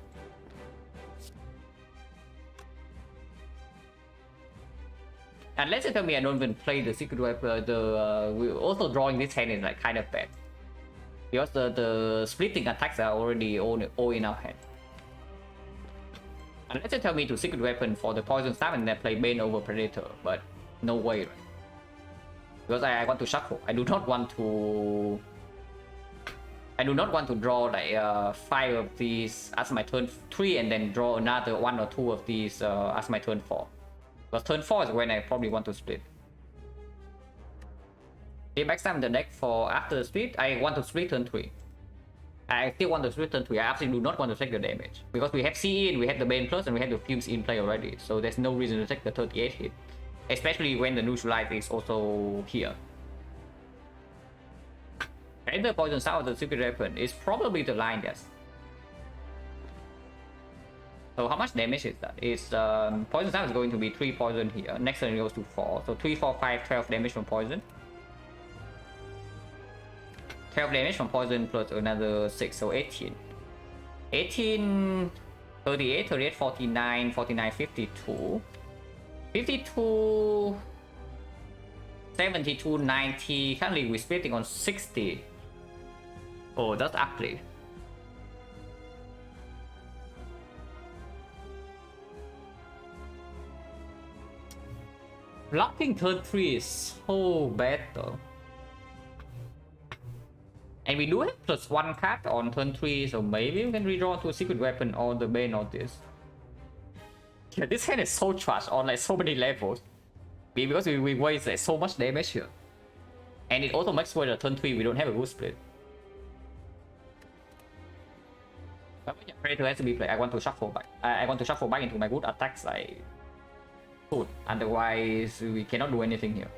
[SPEAKER 1] Unless you tell me I don't even play the secret weapon, we also drawing this hand is like kind of bad. Because the splitting attacks are already all in our hand. Unless you tell me to secret weapon for the poison staff and then play Bane over Predator, but no way, right? Because I want to shuffle. I do not want to draw like 5 of these as my turn 3 and then draw another 1 or 2 of these as my turn 4. Because turn 4 is when I probably want to split. If backstab the deck for after the split, I want to split turn 3. I still want to split turn 3. I absolutely do not want to take the damage. Because we have CE and we have the Bane Plus and we have the Fumes in play already. So there's no reason to take the 38 hit. Especially when the neutralize is also here. Either poison sound or the secret weapon. It's probably the line, yes. So how much damage is that? It's poison sound is going to be 3 poison here. Next turn it goes to 4. So 3, 4, 5, 12 damage from poison. 12 damage from poison plus another 6, so 18. 18, 38, 38, 49, 49, 52. 52, 72, 90. Currently we're splitting on 60. Oh, that's ugly. Blocking turn 3 is so bad though. And we do have +1 card on turn 3, so maybe we can redraw to a secret weapon or the bane of this. Yeah, this hand is so trash on like so many levels. Because we waste like so much damage here. And it also makes sure that turn 3 we don't have a good split. But when your Predator has to be played, I want to shuffle back. I want to shuffle back into my good attacks like good. Otherwise we cannot do anything here.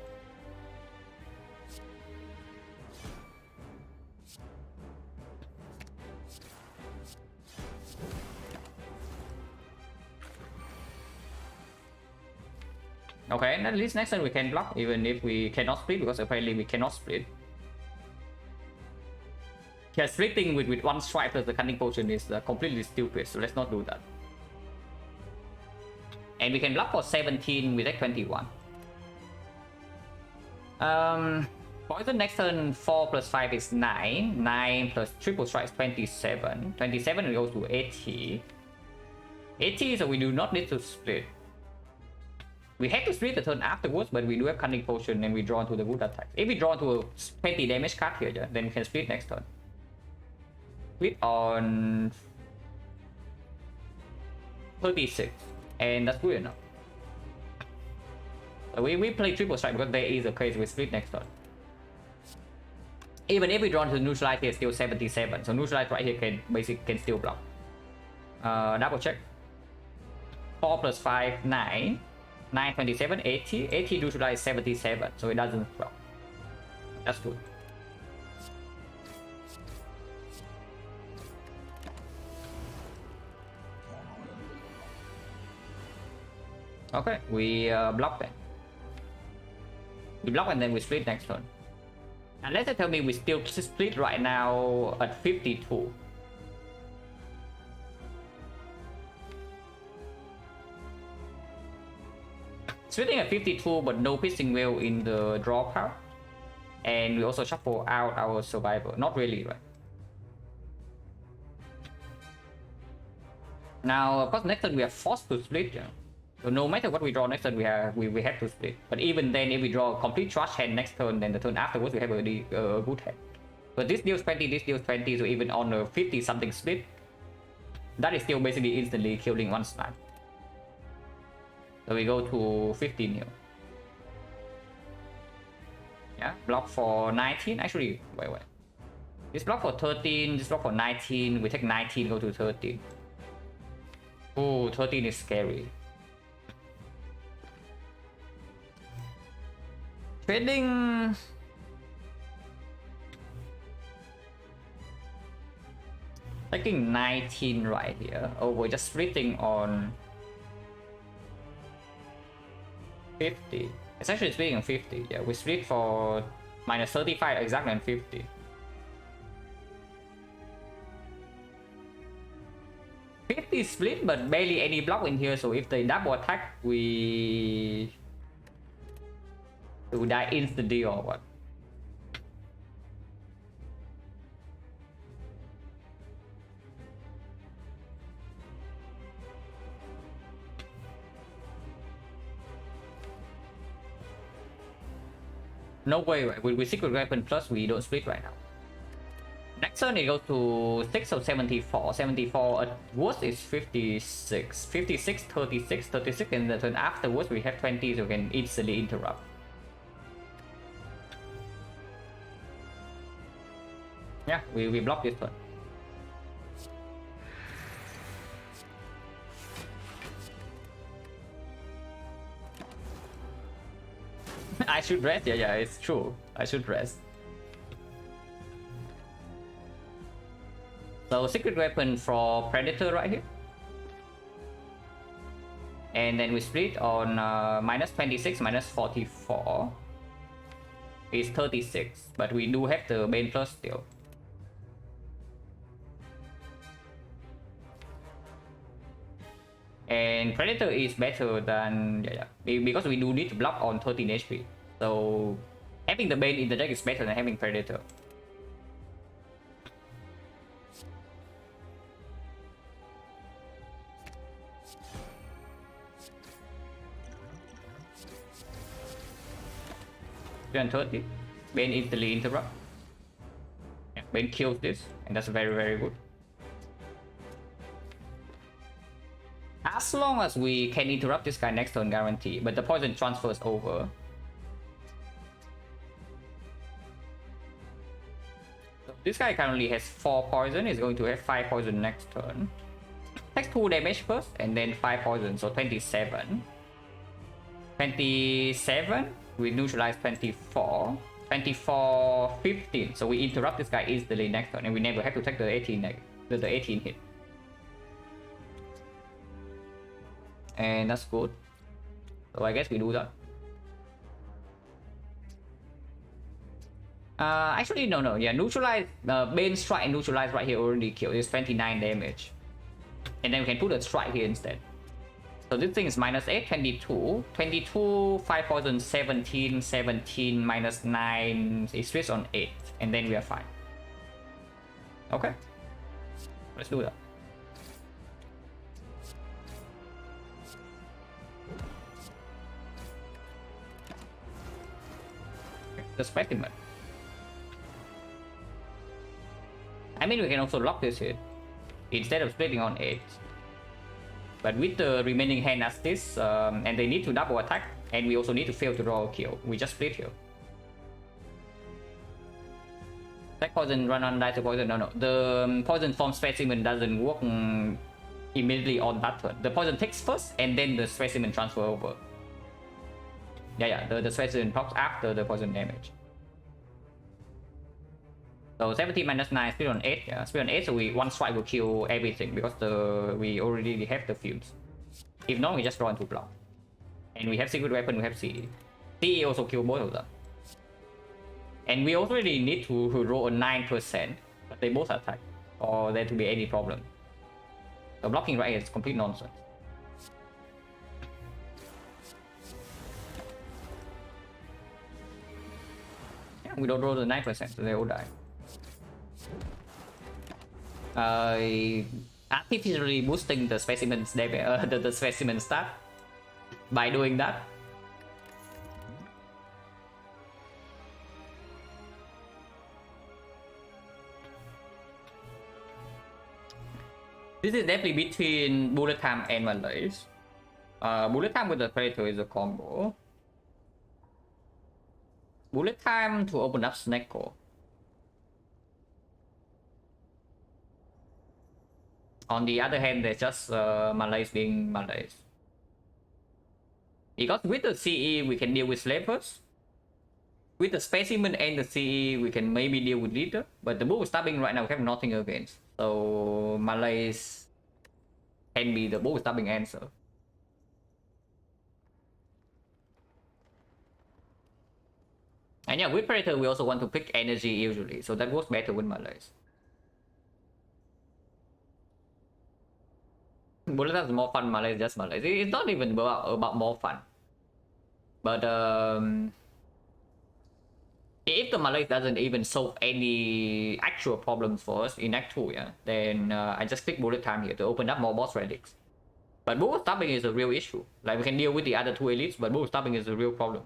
[SPEAKER 1] Okay, and at least next turn we can block, even if we cannot split, because apparently we cannot split. Yeah, splitting with one strike plus the cunning potion is completely stupid, so let's not do that. And we can block for 17 with X21. Poison next turn 4 plus 5 is 9. 9 plus triple strike is 27. 27 goes to 80. 80, so we do not need to split. We had to split the turn afterwards, but we do have cunning potion and we draw into the good attack. If we draw into a 20 damage card here, yeah, then we can split next turn. Split on 36, and that's good enough. So we play triple strike because there is a case we split next turn. Even if we draw into neutralize here, still 77. So neutralize right here can still block. Double check. 4 plus 5, 9. 9, 27, 80. 80 neutralize 77, so it doesn't block. That's good. Okay, we block then. We block and then we split next turn. And let's tell me we still split right now at 52. Splitting at 52, but no Piercing Veil in the draw pile. And we also shuffle out our survivor. Not really, right? Now, of course, next turn we are forced to split. Yeah? So no matter what we draw next turn, we have to split. But even then, if we draw a complete trash hand next turn, then the turn afterwards we have a good hand. But this deals 20, this deals 20, so even on a 50 something split, that is still basically instantly killing one snipe. So we go to 15 here. Yeah, block for 19. Actually, wait. This block for 13, this block for 19. We take 19, go to 13. Oh, 13 is scary. Trading. Taking 19 right here. Oh, we're just splitting on 50. It's actually splitting on 50. Yeah, we split for minus 35 exactly on 50. Split, but barely any block in here. So if they double attack, we will die instantly or what? No way, right? With secret weapon plus, we don't split right now. Next turn it goes to 6 of 74. 74 at worst is 56. 56, 36, 36, and the turn afterwards we have 20, so we can easily interrupt. Yeah, we block this turn. I should rest. Yeah, it's true. I should rest. So secret weapon for Predator right here. And then we split on minus 26, minus 44 is 36. But we do have the Bane Plus still. And Predator is better than... because we do need to block on 13 HP. So having the Bane in the deck is better than having Predator. Turn 30. Bane instantly interrupt. Yeah, Bane kills this, and that's very, very good. As long as we can interrupt this guy next turn, guarantee. But the poison transfers over. So this guy currently has 4 poison. He's going to have 5 poison next turn. Takes 2 damage first, and then 5 poison, so 27. 27. We neutralize 24. 24, 15. So we interrupt this guy instantly next turn, and we never have to take the 18 the 18 hit. And that's good. So I guess we do that. Actually, no. Yeah, neutralize. Bane strike and neutralize right here already killed. It's 29 damage. And then we can put a strike here instead. So this thing is minus 8, 22. 22, 5 poison, 17, 17, minus 9. It switches on 8. And then we are fine. Okay. Let's do that. The specimen. I mean, we can also lock this hit instead of splitting on 8. But with the remaining hand as this, and they need to double attack, and we also need to fail to draw a kill. We just split here. Attack poison, run on, die to poison. No. The poison form specimen doesn't work immediately on that turn. The poison takes first, and then the specimen transfer over. Yeah, the specimen procs after the poison damage. So 17 minus 9, split on 8. Yeah, split on 8, so we one strike will kill everything because we already have the fumes. If not, we just draw into block. And we have secret weapon, we have CE. CE also kill both of them. And we already need to roll a 9%, but they both attack, or there to be any problem. So blocking right here is complete nonsense. Yeah, we don't roll the 9%, so they all die. Artificially boosting the specimen's damage, the specimen stat by doing that. This is definitely between bullet time and malaise. Bullet time with the Predator is a combo. Bullet time to open up Snecko. On the other hand, there's just malaise being malaise. Because with the CE, we can deal with slavers. With the specimen and the CE, we can maybe deal with leader. But the bull stabbing right now, we have nothing against. So malaise can be the bull stabbing answer. And yeah, with Predator, we also want to pick energy usually. So that works better with malaise. Bullet time is more fun, malaise is just malaise. It's not even about more fun. But if the malaise doesn't even solve any actual problems for us in Act 2, yeah, then I just pick bullet time here to open up more boss relics. But bull stabbing is a real issue. Like we can deal with the other two elites, but bull stabbing is a real problem.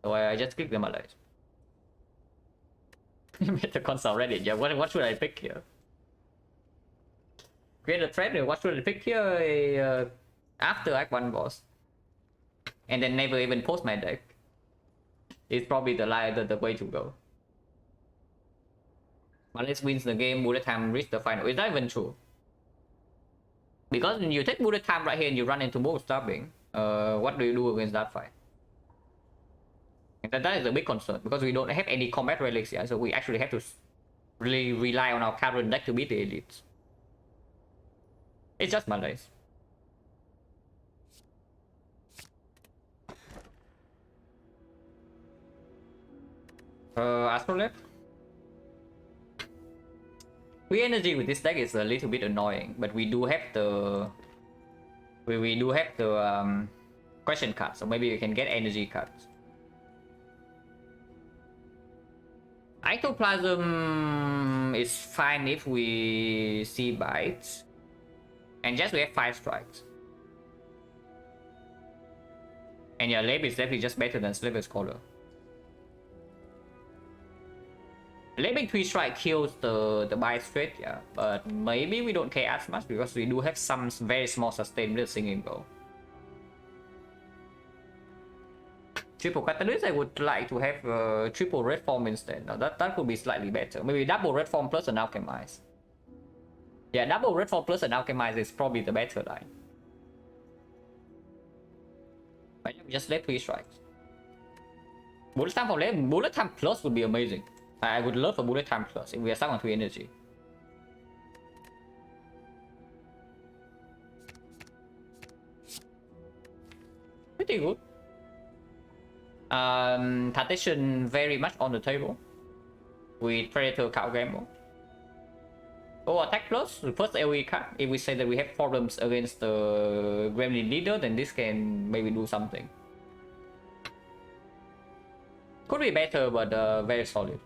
[SPEAKER 1] So I just click the malaise. You made the console ready. Yeah, what should I pick here? Create a thread, what should I pick here? After Act 1 boss. And then never even post my deck. It's probably the way to go. Malaise wins the game, bullet time reach the final. It's not even true. Because when you take bullet time right here and you run into bull stabbing, what do you do against that fight? And that is a big concern because we don't have any combat relics yet, so we actually have to really rely on our current deck to beat the elites. It's just Malays. Astrolabe. Free energy with this deck is a little bit annoying, but we do have the question card, so maybe we can get energy cards. Ectoplasm is fine if we see bites, and just we have 5 strikes. And yeah, Lab is definitely just better than Sliver Scholar. Labing 3 strike kills the bite straight, yeah, but maybe we don't care as much because we do have some very small sustain with Singing Bow. Triple Catalyst, I would like to have triple Red Form instead. Now that could be slightly better. Maybe double Red Form plus an Alchemize. Yeah, double Red Form plus an Alchemize is probably the better line. But yeah, just let 3 strikes. Bullet Time from Lab, Bullet Time plus would be amazing. I would love a Bullet Time plus if we are stuck on 3 energy. Pretty good. Tactician very much on the table with Predator Cow Gamble. Oh, attack plus, the first AoE card. If we say that we have problems against the Gremlin leader, then this can maybe do something. Could be better, but very solid.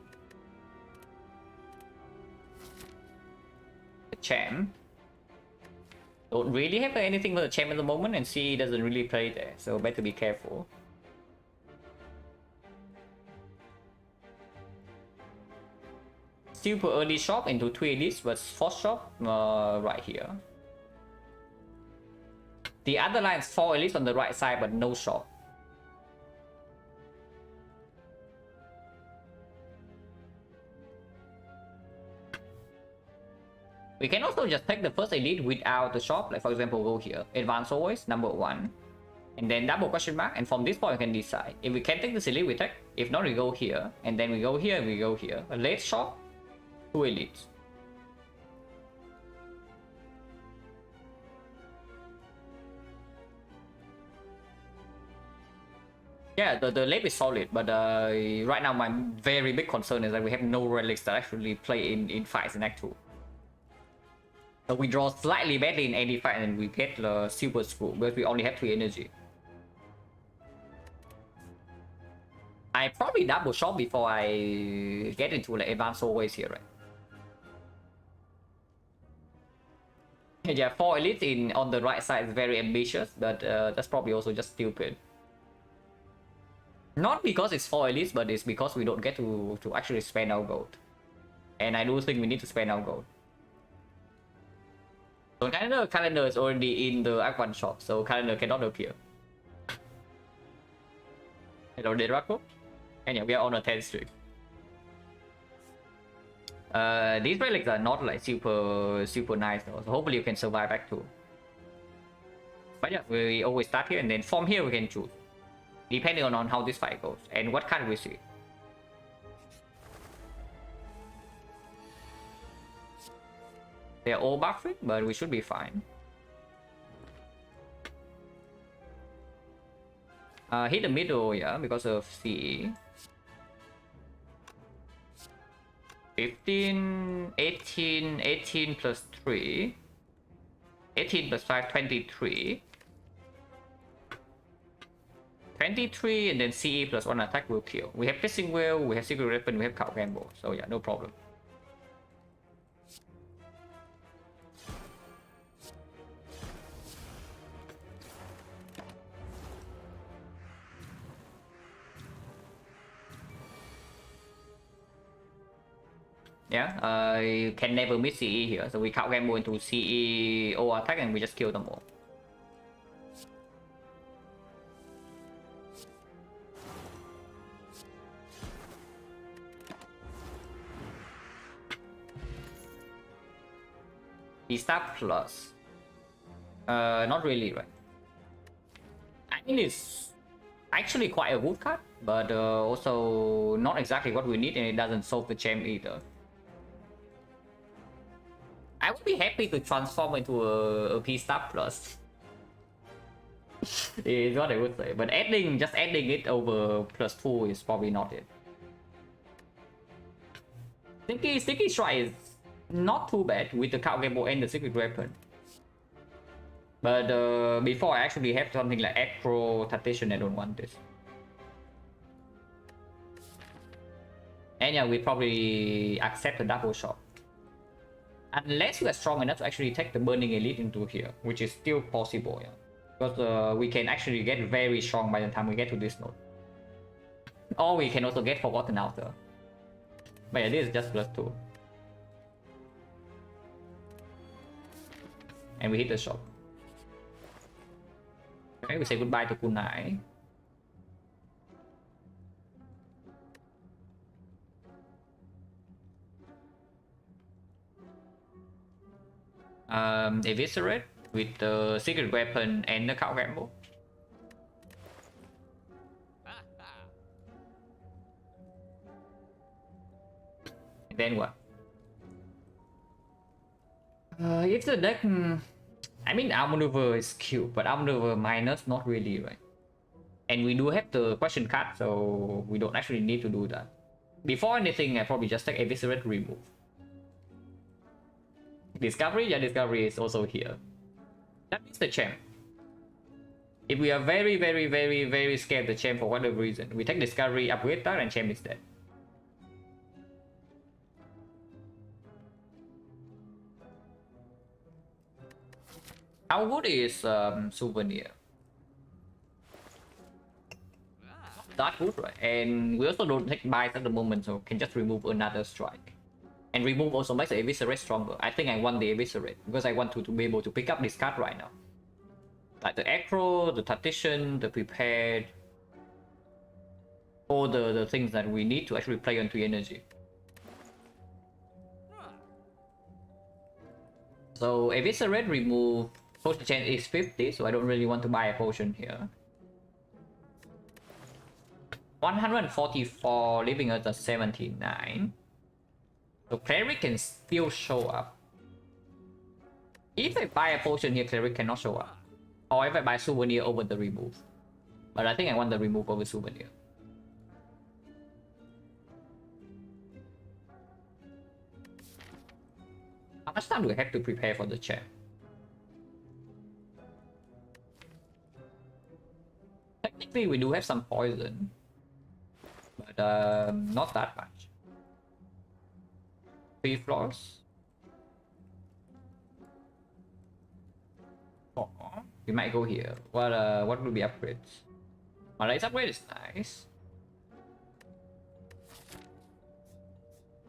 [SPEAKER 1] The Champ. Don't really have anything for the Champ at the moment, and CE doesn't really play there, so better be careful. Super early shop into 2 elites, but force shop right here. The other line is 4 elites on the right side, but no shop. We can also just take the first elite without the shop, like for example go here, advance always, number 1. And then double question mark, and from this point we can decide. If we can take this elite, we take. If not, we go here, and then we go here, and we go here. A late shop, 2 elites. Yeah, the lab is solid, but right now my very big concern is that we have no relics that actually play in fights in Act 2. So we draw slightly badly in any fight and we get the super screw because we only have 3 energy. I probably double shot before I get into like advanced always here, right? Yeah, 4 elites in on the right side is very ambitious, but that's probably also just stupid. Not because it's 4 elites, but it's because we don't get to actually spend our gold. And I do think we need to spend our gold. So calendar is already in the Act 1 shop, so calendar cannot appear. Hello, Deraco. And yeah, we are on a 10 streak. These relics are not like super nice though, so hopefully you can survive Act 2. But yeah, we always start here, and then from here we can choose, depending on how this fight goes and what card we see. They're all buffing, but we should be fine. Hit the middle, yeah, because of CE. 15, 18, 18 plus 3. 18 plus 5, 23. 23, and then CE plus 1 attack will kill. We have Fishing Whale, we have Secret Weapon, we have Cow Gamble, so yeah, no problem. Yeah, you can never miss CE here, so we Cow Gamble into CE or attack and we just kill them all. Stab plus. Not really, right? I mean, it's actually quite a good card, but also not exactly what we need, and it doesn't solve the champ either. I would be happy to transform into a P-Star Plus. Is what I would say. But just adding it over +2 is probably not it. Sticky Strike is not too bad with the Count Gamble and the Secret Weapon. But before I actually have something like Acro Tactician, I don't want this. And yeah, we probably accept the double shot. Unless we are strong enough to actually take the Burning Elite into here, which is still possible, yeah. Because we can actually get very strong by the time we get to this node. Or we can also get Forgotten Outer. But yeah, this is just +2. And we hit the shot. Okay, we say goodbye to Kunai. Eviscerate with the Secret Weapon and the Count Gamble. And then what? If the deck... I mean, Outmaneuver is cute, but Outmaneuver minus, not really, right? And we do have the question card, so we don't actually need to do that. Before anything, I probably just take Eviscerate, remove. Discovery? Yeah, Discovery is also here. That means the champ. If we are very scared of the champ for whatever reason, we take Discovery, upgrade that, and champ is dead. How good is Souvenir? That good, right? And we also don't take buys at the moment, so can just remove another strike. And remove also makes the Eviscerate stronger. I think I want the Eviscerate because I want to be able to pick up this card right now. Like the Acro, the Tactician, the Prepared. All the things that we need to actually play on 3 energy. So Eviscerate, remove. Potion chance is 50, so I don't really want to buy a potion here. 144, leaving us at 79. So Cleric can still show up. If I buy a potion here, Cleric cannot show up. Or if I buy Souvenir over the remove. But I think I want the remove over Souvenir. How much time do we have to prepare for the champ? Technically, we do have some poison. But not that much. 3 floors. Oh, we might go here. What will be upgrades? Alright, upgrade is nice.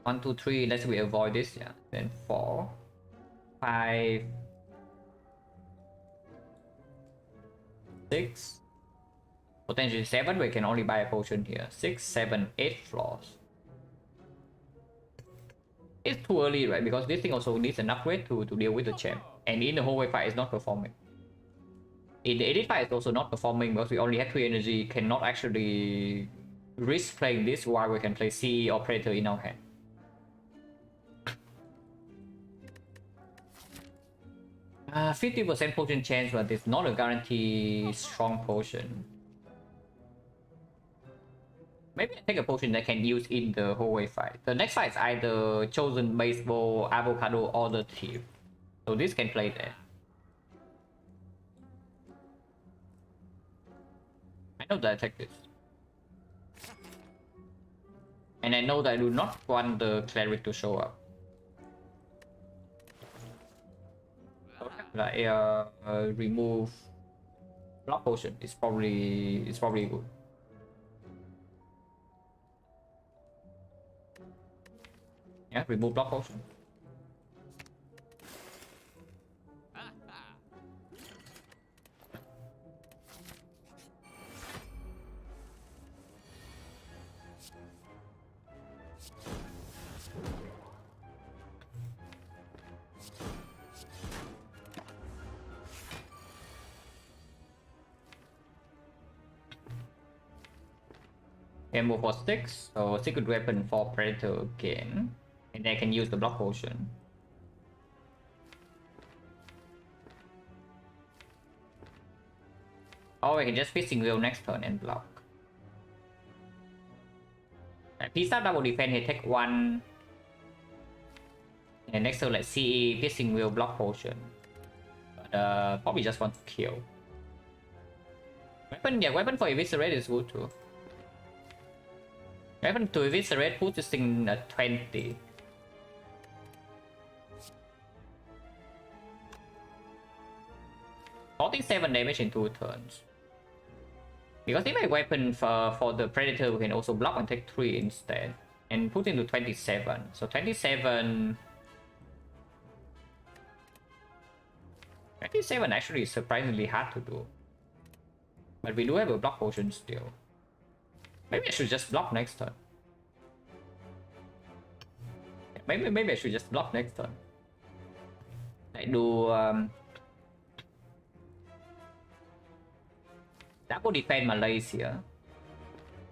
[SPEAKER 1] 1, 2, 3. Let's we avoid this. Yeah. Then 4, 5, 6. Potentially 7. We can only buy a potion here. 6, 7, 8 floors. It's too early, right? Because this thing also needs an upgrade to deal with the champ. And in the hallway fight, it's not performing. In the edit fight, it's also not performing because we only have 3 energy. Cannot actually risk playing this while we can play CE or Predator in our hand. Uh, 50% potion chance, but it's not a guarantee strong potion. Maybe I take a potion that I can use in the hallway fight. The next fight is either Chosen, Baseball, Avocado, or the Thief. So this can play there. I know that I take this. And I know that I do not want the Cleric to show up. So like remove block potion is probably good. Yeah, remove block potion. Ammo for 6, so Secret Weapon for Predator again. And then I can use the block potion. Or we can just fishing wheel next turn and block. Please start double defense here, take 1. And next turn, let's see fishing wheel block potion. But probably just want to kill. Weapon, yeah, weapon for eviscerate is good too. Weapon to eviscerate puts this thing at 20. Causing 7 damage in 2 turns. Because if my weapon for the predator, we can also block and take 3 instead. And put into 27. So 27... 27 actually is surprisingly hard to do. But we do have a block potion still. Maybe I should just block next turn. Maybe I should just block next turn. I do double defense Malaysia.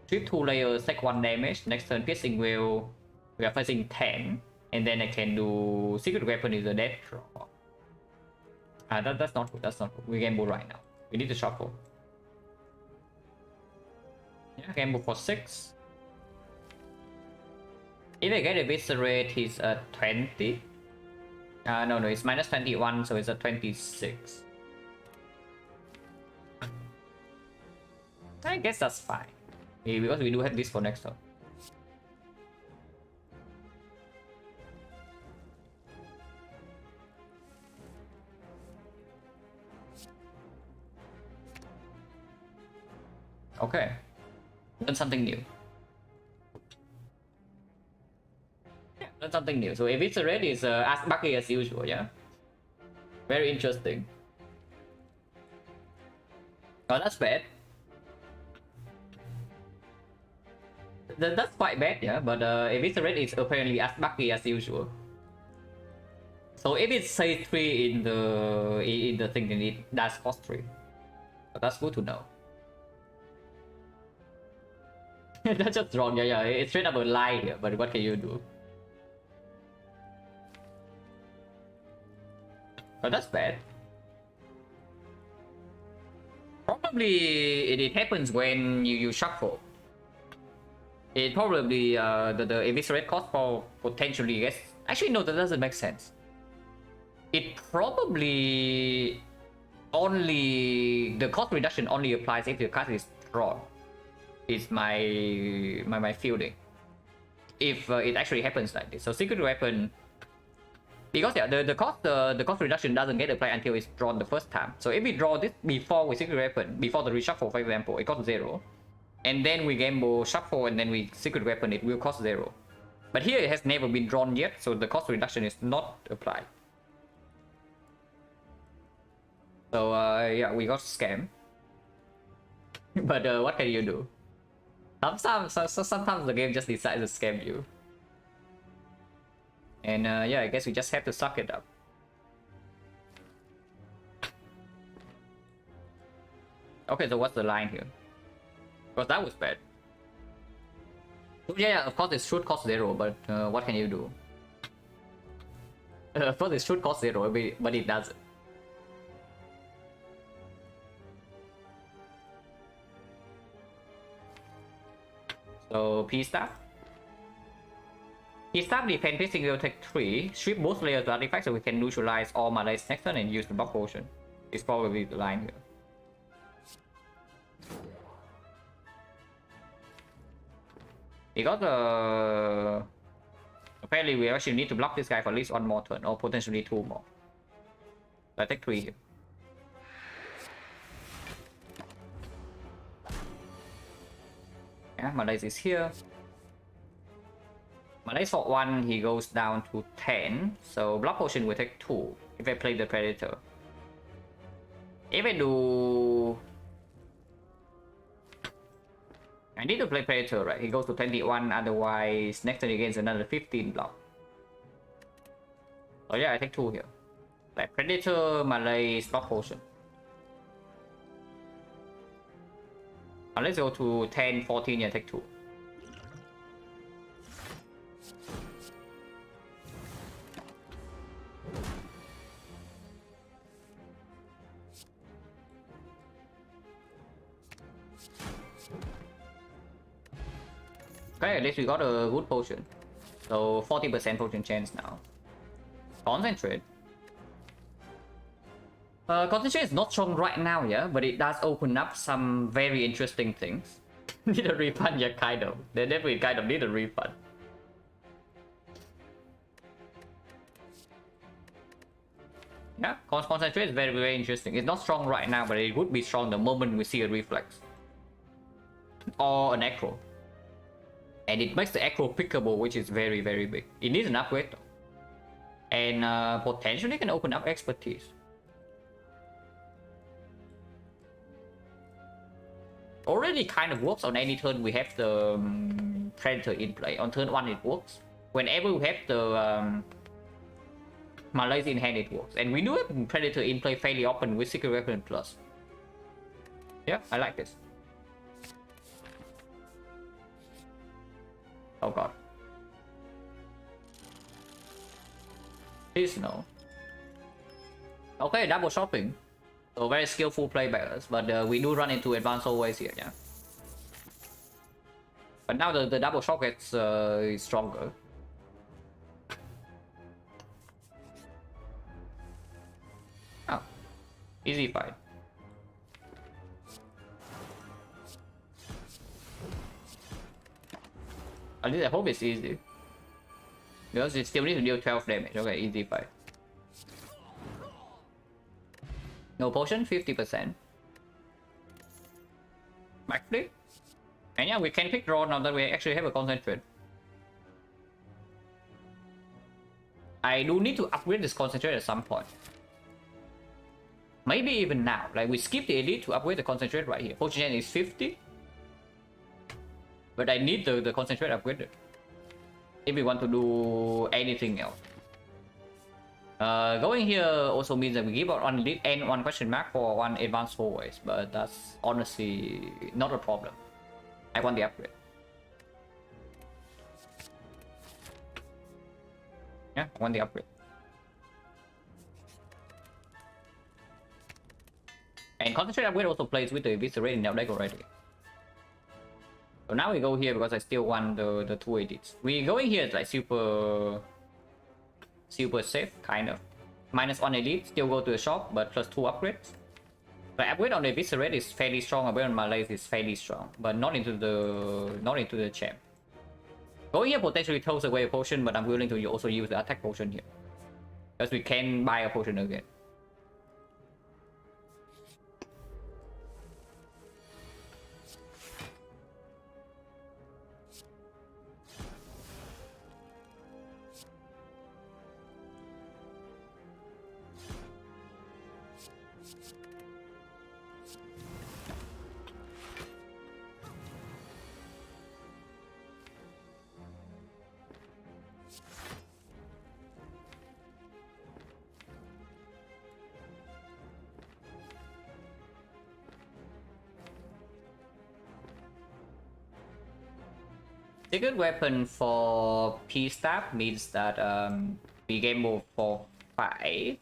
[SPEAKER 1] Strip 2 layers, take 1 damage. Next turn piercing wheel. We are facing 10. And then I can do secret weapon is a death draw. That's not good, that's not good. We gamble right now. We need to shuffle. Yeah, gamble for 6. If I get eviscerate, he's at 20. No, it's minus 21, so it's at 26. I guess that's fine. Because we do have this for next turn. Okay. Learn something new. Yeah, learn something new. So eviscerate is as buggy as usual, yeah? Very interesting. Oh, that's bad. That's quite bad, yeah, but eviscerate is apparently as buggy as usual. So if it says 3 in the thing, then it does cost 3. But that's good to know. That's just wrong, yeah, it's straight up a lie here, but what can you do? But that's bad. Probably it happens when you shuffle. It probably the eviscerate cost for potentially, yes. Actually no, that doesn't make sense. It probably only the cost reduction only applies if the card is drawn. Is my feeling. If it actually happens like this. So secret weapon, because yeah, the cost reduction doesn't get applied until it's drawn the first time. So if we draw this before with secret weapon, before the reshuffle, for example, it costs 0. And then we gamble shuffle and then we secret weapon, it will cost 0. But here it has never been drawn yet, so the cost reduction is not applied. So yeah, we got scammed. But what can you do? Sometimes the game just decides to scam you. And yeah, I guess we just have to suck it up. Okay, so what's the line here? Because that was bad. So yeah, of course it should cost 0, but what can you do? Of course it should cost 0, but it doesn't. So P-Staff. P-Staff defense piercing will take 3. Strip both layers to artifacts so we can neutralize all Malays next turn and use the block potion. It's probably the line here. Because apparently we actually need to block this guy for at least 1 more turn, or potentially 2 more. So I take 3 here. Yeah, Malays is here. Malays for 1, he goes down to 10. So block potion will take 2 if I play the predator. If I do... I need to play predator, right? He goes to 21, otherwise next turn he gains another 15 block. So yeah, I take 2 here. Like predator, Malays, block potion. Let's go to 10, 14, yeah, take 2. Okay, at least we got a good potion. So 40% potion chance now. Concentrate. Concentrate is not strong right now, yeah, but it does open up some very interesting things. Need a refund, yeah, kind of. They definitely kind of need a refund. Yeah, concentrate is very, very interesting. It's not strong right now, but it would be strong the moment we see a reflex. Or an echo. And it makes the echo pickable, which is very, very big. It needs an upgrade though. And potentially can open up expertise. Already kind of works on any turn we have the Predator in play. On turn 1 it works. Whenever we have the Malaise in hand it works. And we do have Predator in play fairly often with Secret Weapon Plus. Yeah, I like this. Oh god. Please no. Okay, double shopping. So very skillful play by us, but we do run into advanced always here, yeah. But now the double shot gets is stronger. Oh, easy fight. At least I hope it's easy. Because it still needs to deal 12 damage. Okay, easy fight. No potion, 50%. Backflip. And yeah, we can pick draw now that we actually have a concentrate. I do need to upgrade this concentrate at some point. Maybe even now. Like we skip the elite to upgrade the concentrate right here. Potion gen is 50. But I need the concentrate upgraded. If we want to do anything else. Going here also means that we give out one elite and one question mark for one advanced always, but that's honestly not a problem. I want the upgrade. Yeah, I want the upgrade. And concentrate upgrade also plays with the eviscerate in our deck already. So now we go here because I still want the two edits. We going here is like super safe, kind of. -1 elite, still go to the shop, but +2 upgrades. The upgrade on the eviscerate is fairly strong, upgrade on Malaise is fairly strong, but not into the champ. Going here potentially throws away a potion, but I'm willing to also use the attack potion here. Because we can buy a potion again. Secret weapon for P-Stab means that we game move for 5.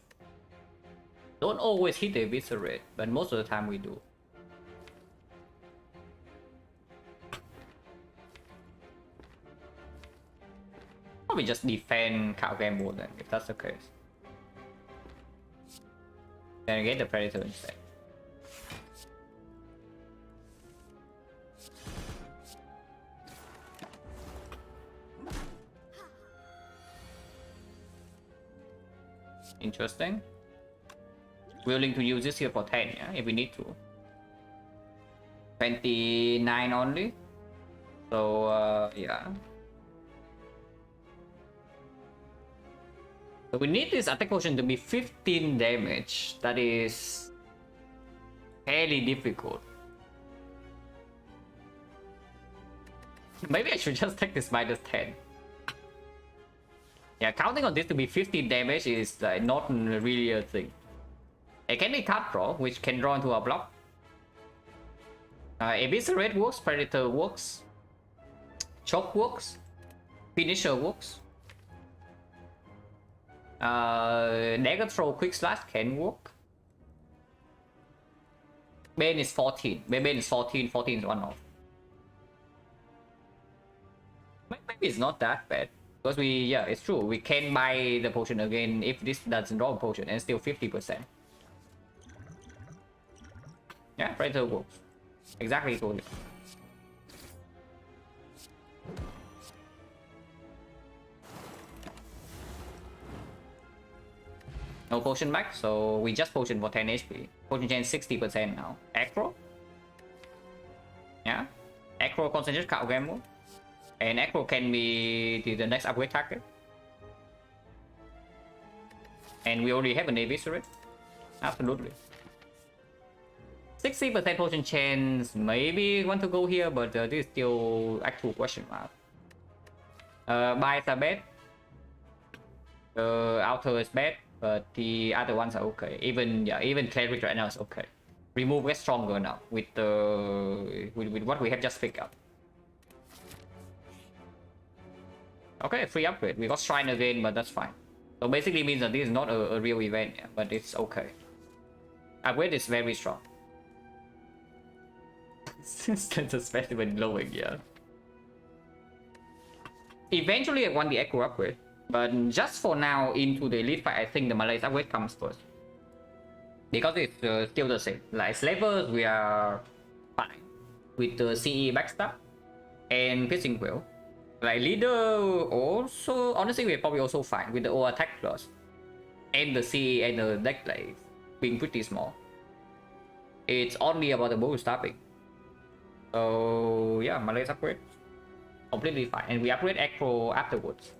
[SPEAKER 1] Don't always hit the eviscerate, but most of the time we do. Probably just defend cow game more then, if that's the case. Then get the Predator instead. Interesting. Willing to use this here for 10, yeah, if we need to. 29 only. So, yeah. So we need this attack potion to be 15 damage. That is fairly difficult. Maybe I should just take this -10. Yeah, counting on this to be 15 damage is not really a thing. It can be card draw, which can draw into a block. Eviscerate works, Predator works, Choke works, Finisher works. Dagger Throw Quick Slash can work. Bane is 14. Bane is 14. 14 is one off. maybe it's not that bad. Because yeah, it's true. We can buy the potion again if this doesn't draw a potion and still 50%. Yeah, Predator works. Exactly told you. No potion back, so we just potion for 10 HP. Potion chain 60% now. Acro? Yeah. Acro concentrate count game move. And Acro can be the next upgrade target. And we already have an Eviscerate. Absolutely. 60% potion chance. Maybe want to go here, but this is still actual question mark. Buys are bad. Outer is bad, but the other ones are okay. Even Cleric right now is okay. Remove gets stronger now with with what we have just picked up. Okay, free upgrade. We got Shrine again, but that's fine. So basically means that this is not a real event, but it's okay. Upgrade is very strong. That's a specimen glowing, yeah. Eventually I want the Echo upgrade, but just for now into the Elite fight, I think the Malaise upgrade comes first. Because it's still the same. Like Slavers, we are fine with the CE backstab and Piercing Quill. Like Leader also, honestly, we're probably also fine with the O attack plus and the CE and the deck plays being pretty small. It's only about the bow stopping. So yeah, Malaise upgrade completely fine, and we upgrade Acro afterwards.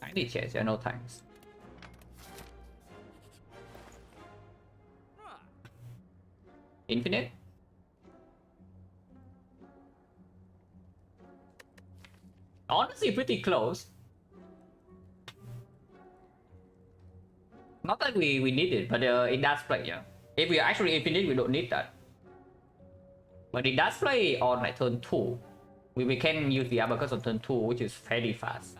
[SPEAKER 1] Tiny chairs, yeah, no thanks. Infinite? Honestly, pretty close. Not that we need it, but it does play, yeah. If we are actually infinite, we don't need that. But it does play on like turn 2. We can use the Abacus on turn 2, which is fairly fast.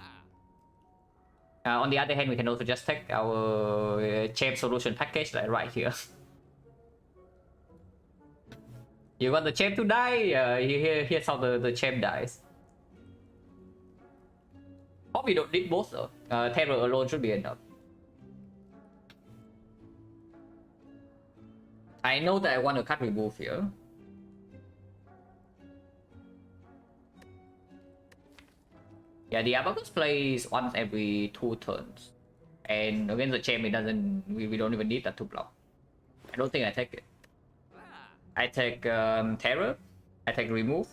[SPEAKER 1] On the other hand, we can also just take our Champ Solution package like right here. You want the Champ to die? Here's how the Champ dies. Probably don't need both though. Terror alone should be enough. I know that I want to cut remove here. Yeah, the Abacus plays once every 2 turns. And against the Champ, it doesn't. We don't even need that to block. I don't think I take it. I take Terror. I take Remove.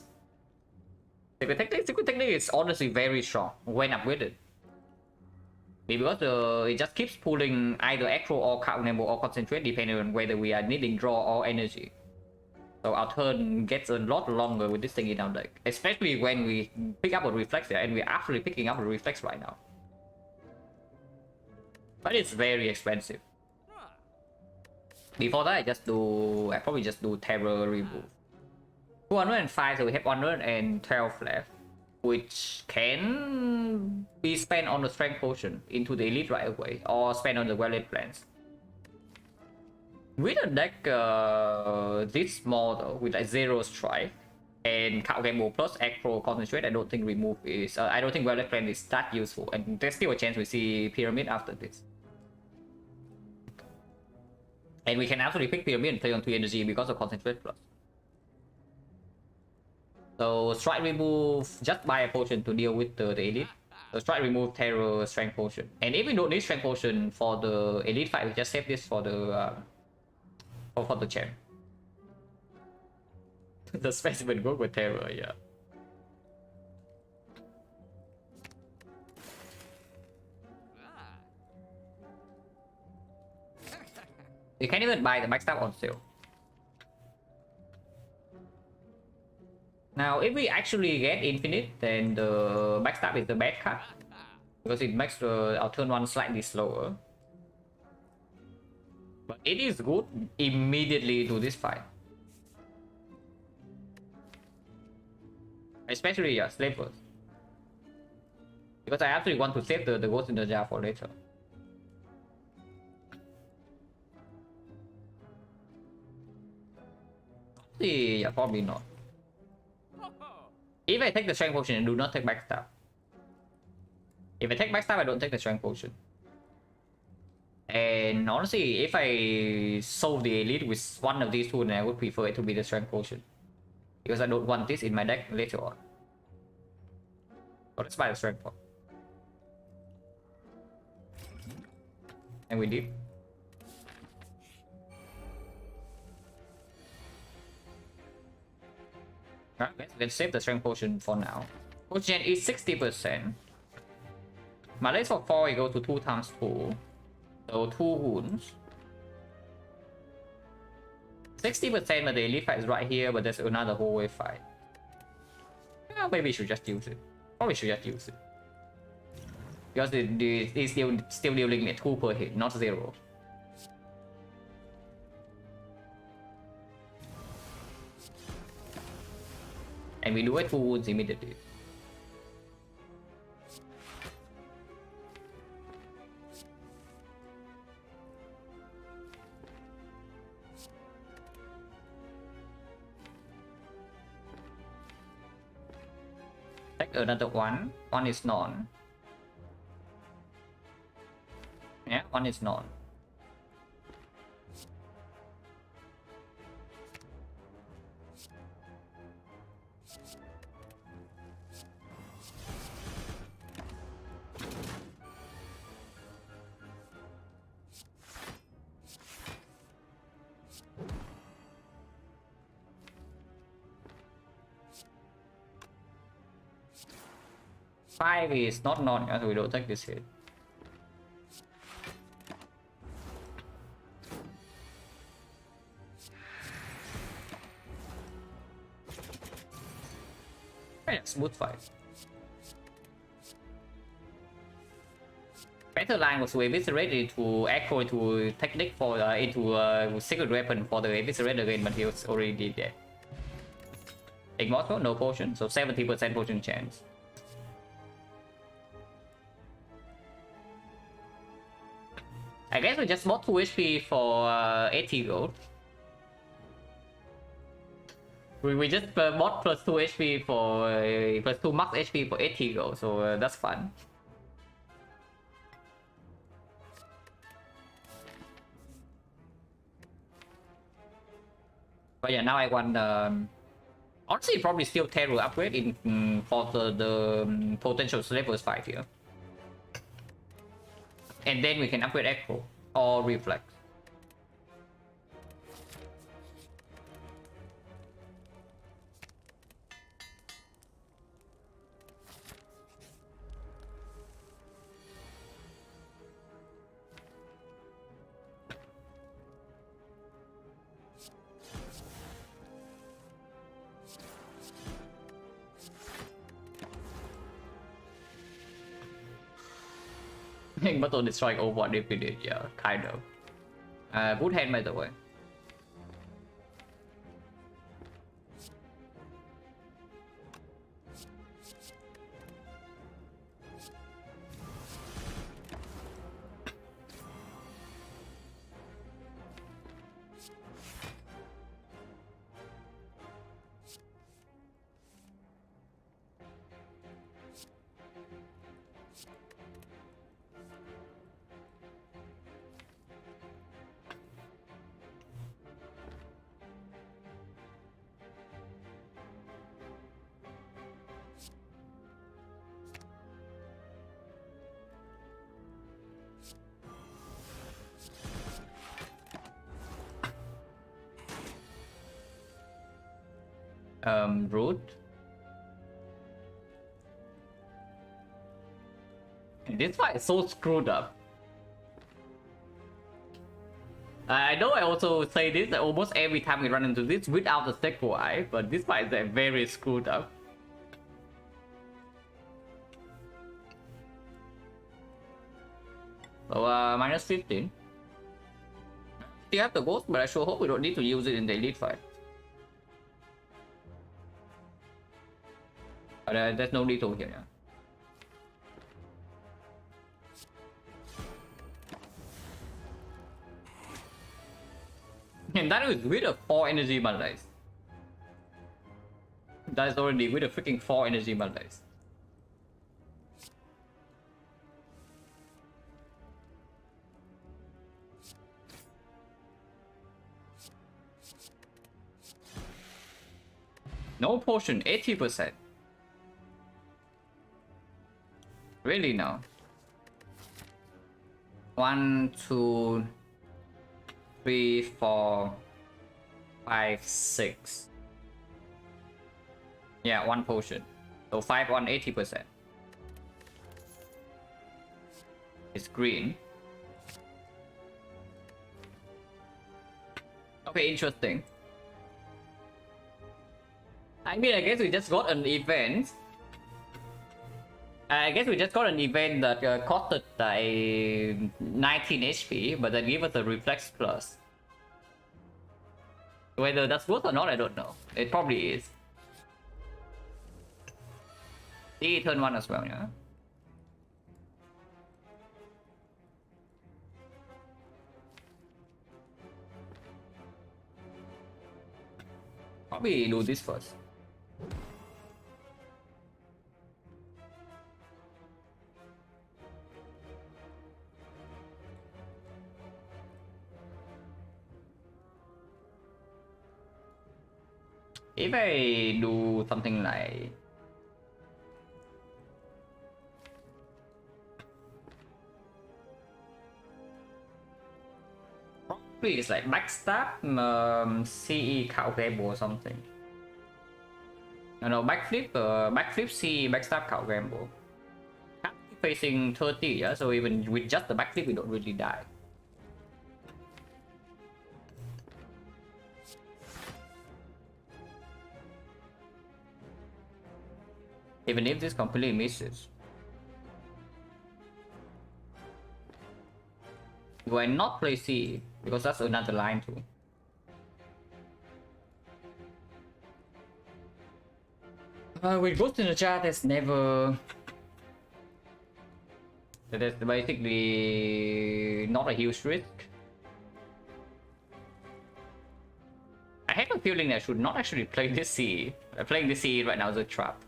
[SPEAKER 1] Secret Technique is honestly very strong when upgraded. Because it just keeps pulling either Acro or Countable or Concentrate depending on whether we are needing draw or energy. So our turn gets a lot longer with this thing in our deck. Especially when we pick up a Reflex here, and we're actually picking up a Reflex right now. But it's very expensive. Before that, I probably just do Terror Remove. 205, so we have 112 left, which can be spent on the Strength Potion into the Elite right away, or spent on the Well-Lit Plans. With a deck this small though, with like 0 Strike and Count Gamble plus Acro Concentrate, I don't think Remove is. I don't think Well-Lit Plan is that useful, and there's still a chance we see Pyramid after this. And we can actually pick Pyramid and play on 3 energy because of Concentrate plus. So Strike Remove, just buy a potion to deal with the Elite. So Strike Remove, Terror, Strength Potion. And if we don't need Strength Potion for the Elite fight, we just save this for the Champ. The Specimen go with Terror, yeah. You can't even buy the backstab on sale. Now, if we actually get infinite, then the backstab is the bad card. Because it makes our turn 1 slightly slower. But it is good immediately to this fight. Especially, yeah, Slavers. Because I actually want to save the Ghost in the Jar for later. Honestly, yeah, probably not. If I take the strength potion, I do not take backstab. If I take backstab, I don't take the strength potion. And honestly, if I solve the elite with one of these two, then I would prefer it to be the strength potion. Because I don't want this in my deck later on. So let's buy the strength potion. And we did. Alright, let's save the strength potion for now. Potion is 60%. My race for 4, I go to 2 times 2. So 2 wounds. 60% of the elite fight is right here, but there's another hallway fight. Yeah, maybe we should just use it. Probably should just use it. Because it's still dealing at 2 per hit, not 0. And we do it 2 wounds immediately. Take another one. One is none. Yeah, one is none. Five is not none, so we don't take this hit. Yeah, smooth fight. Better line was to eviscerate into echo into technique for into secret weapon for the eviscerate again, but he was already dead. Immortal, no potion, so 70% potion chance. I guess we just bought 2 HP for 80 gold. We just bought plus 2 HP for plus 2 max HP for 80 gold, so that's fun. But yeah, now I want honestly probably still terror upgrade in for the potential slavers fight here. And then we can upgrade Echo or Reflex. Battle destroying over if we did, yeah, kind of. Good hand by the way. Root. This fight is so screwed up. I know I also say this almost every time we run into this without the second eye, but this fight is very screwed up. So minus 15. You have the ghost, but I sure hope we don't need to use it in the elite fight. There's no detail here. Yeah. And that is with a 4 energy balance. That's already with a freaking 4 energy malaise. No potion, 80%. Really now? 1, 2, 3, 4, 5, 6. Yeah, 1 potion. So 5 on 80%. It's green. Okay, interesting. I mean, I guess we just got an event. I guess we just got an event that costed 19 HP, but then gave us a reflex plus. Whether that's good or not, I don't know. It probably is. See, turn 1 as well, yeah? Probably do this first. If I do something like probably it's like backstab, CE cow gamble or something. No, backflip CE backstab cow gamble. Facing 30, yeah, so even with just the backflip we don't really die. Even if this completely misses. Do I not play C? Because that's another line too. With Ghost in the chat, there's never... That's basically not a huge risk. I have a feeling that I should not actually play this C. Playing this C right now is a trap.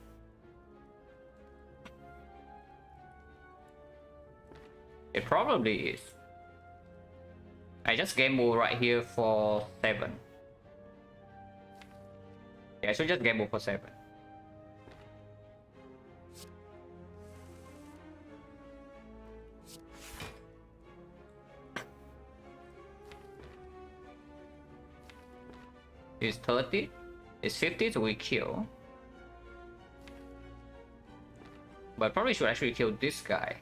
[SPEAKER 1] It probably is. I just gamble right here for 7. Yeah, I should just gamble for 7. It's 30. It's 50, so we kill. But probably should actually kill this guy.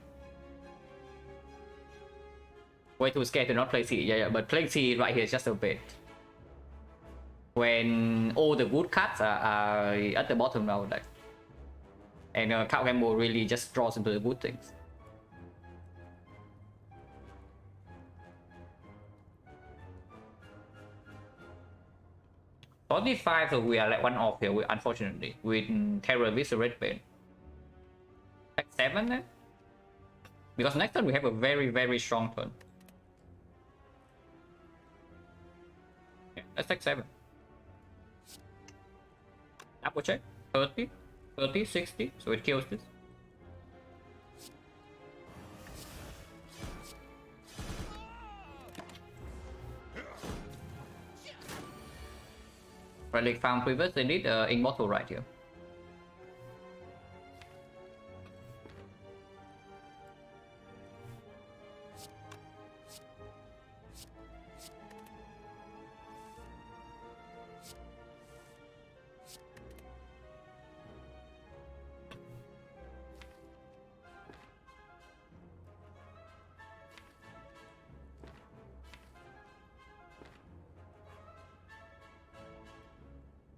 [SPEAKER 1] Way too scared to not play C. Yeah, but playing C right here is just a bit. When all the good cards are at the bottom now, like, and Cow Gamble really just draws into the good things. $45, so we are like 1 off here, unfortunately, with Terror with Red Bane. Like 7 then? Because next turn we have a very strong turn. Yeah, let's take 7. Double check. 30, 30, 60, so it kills this. Relic found previous, they need Immortal right here.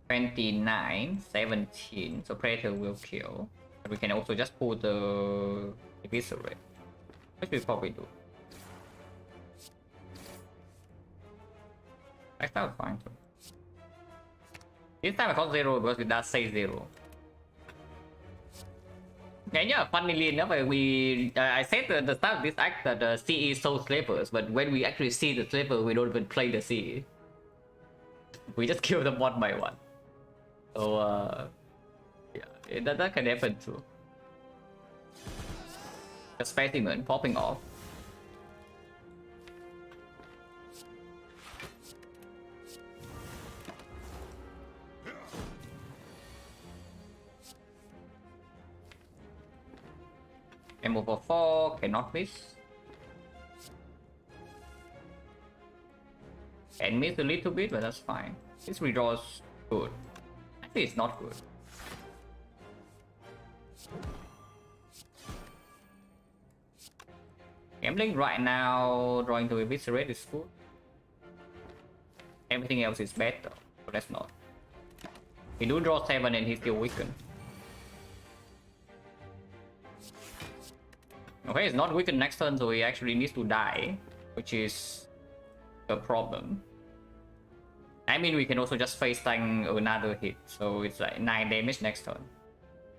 [SPEAKER 1] $29, 17, so Predator will kill. But we can also just pull the Eviscerate, which we probably do. I felt fine too. This time I got 0 because it does say 0. And yeah, funnily enough, I said at the start of this act that the CE sold slavers, but when we actually see the slaver, we don't even play the CE. We just kill them one by one. So That can happen too. The specimen popping off. M over 4 cannot miss. Can miss a little bit, but that's fine. This redraw's good. Actually, it's not good. Gambling right now, drawing to eviscerate is good. Everything else is better, but that's not. He do draw 7 and he's still weakened. Okay, it's not weakened next turn, so he actually needs to die, which is a problem. I mean, we can also just face tank another hit, so it's like 9 damage next turn.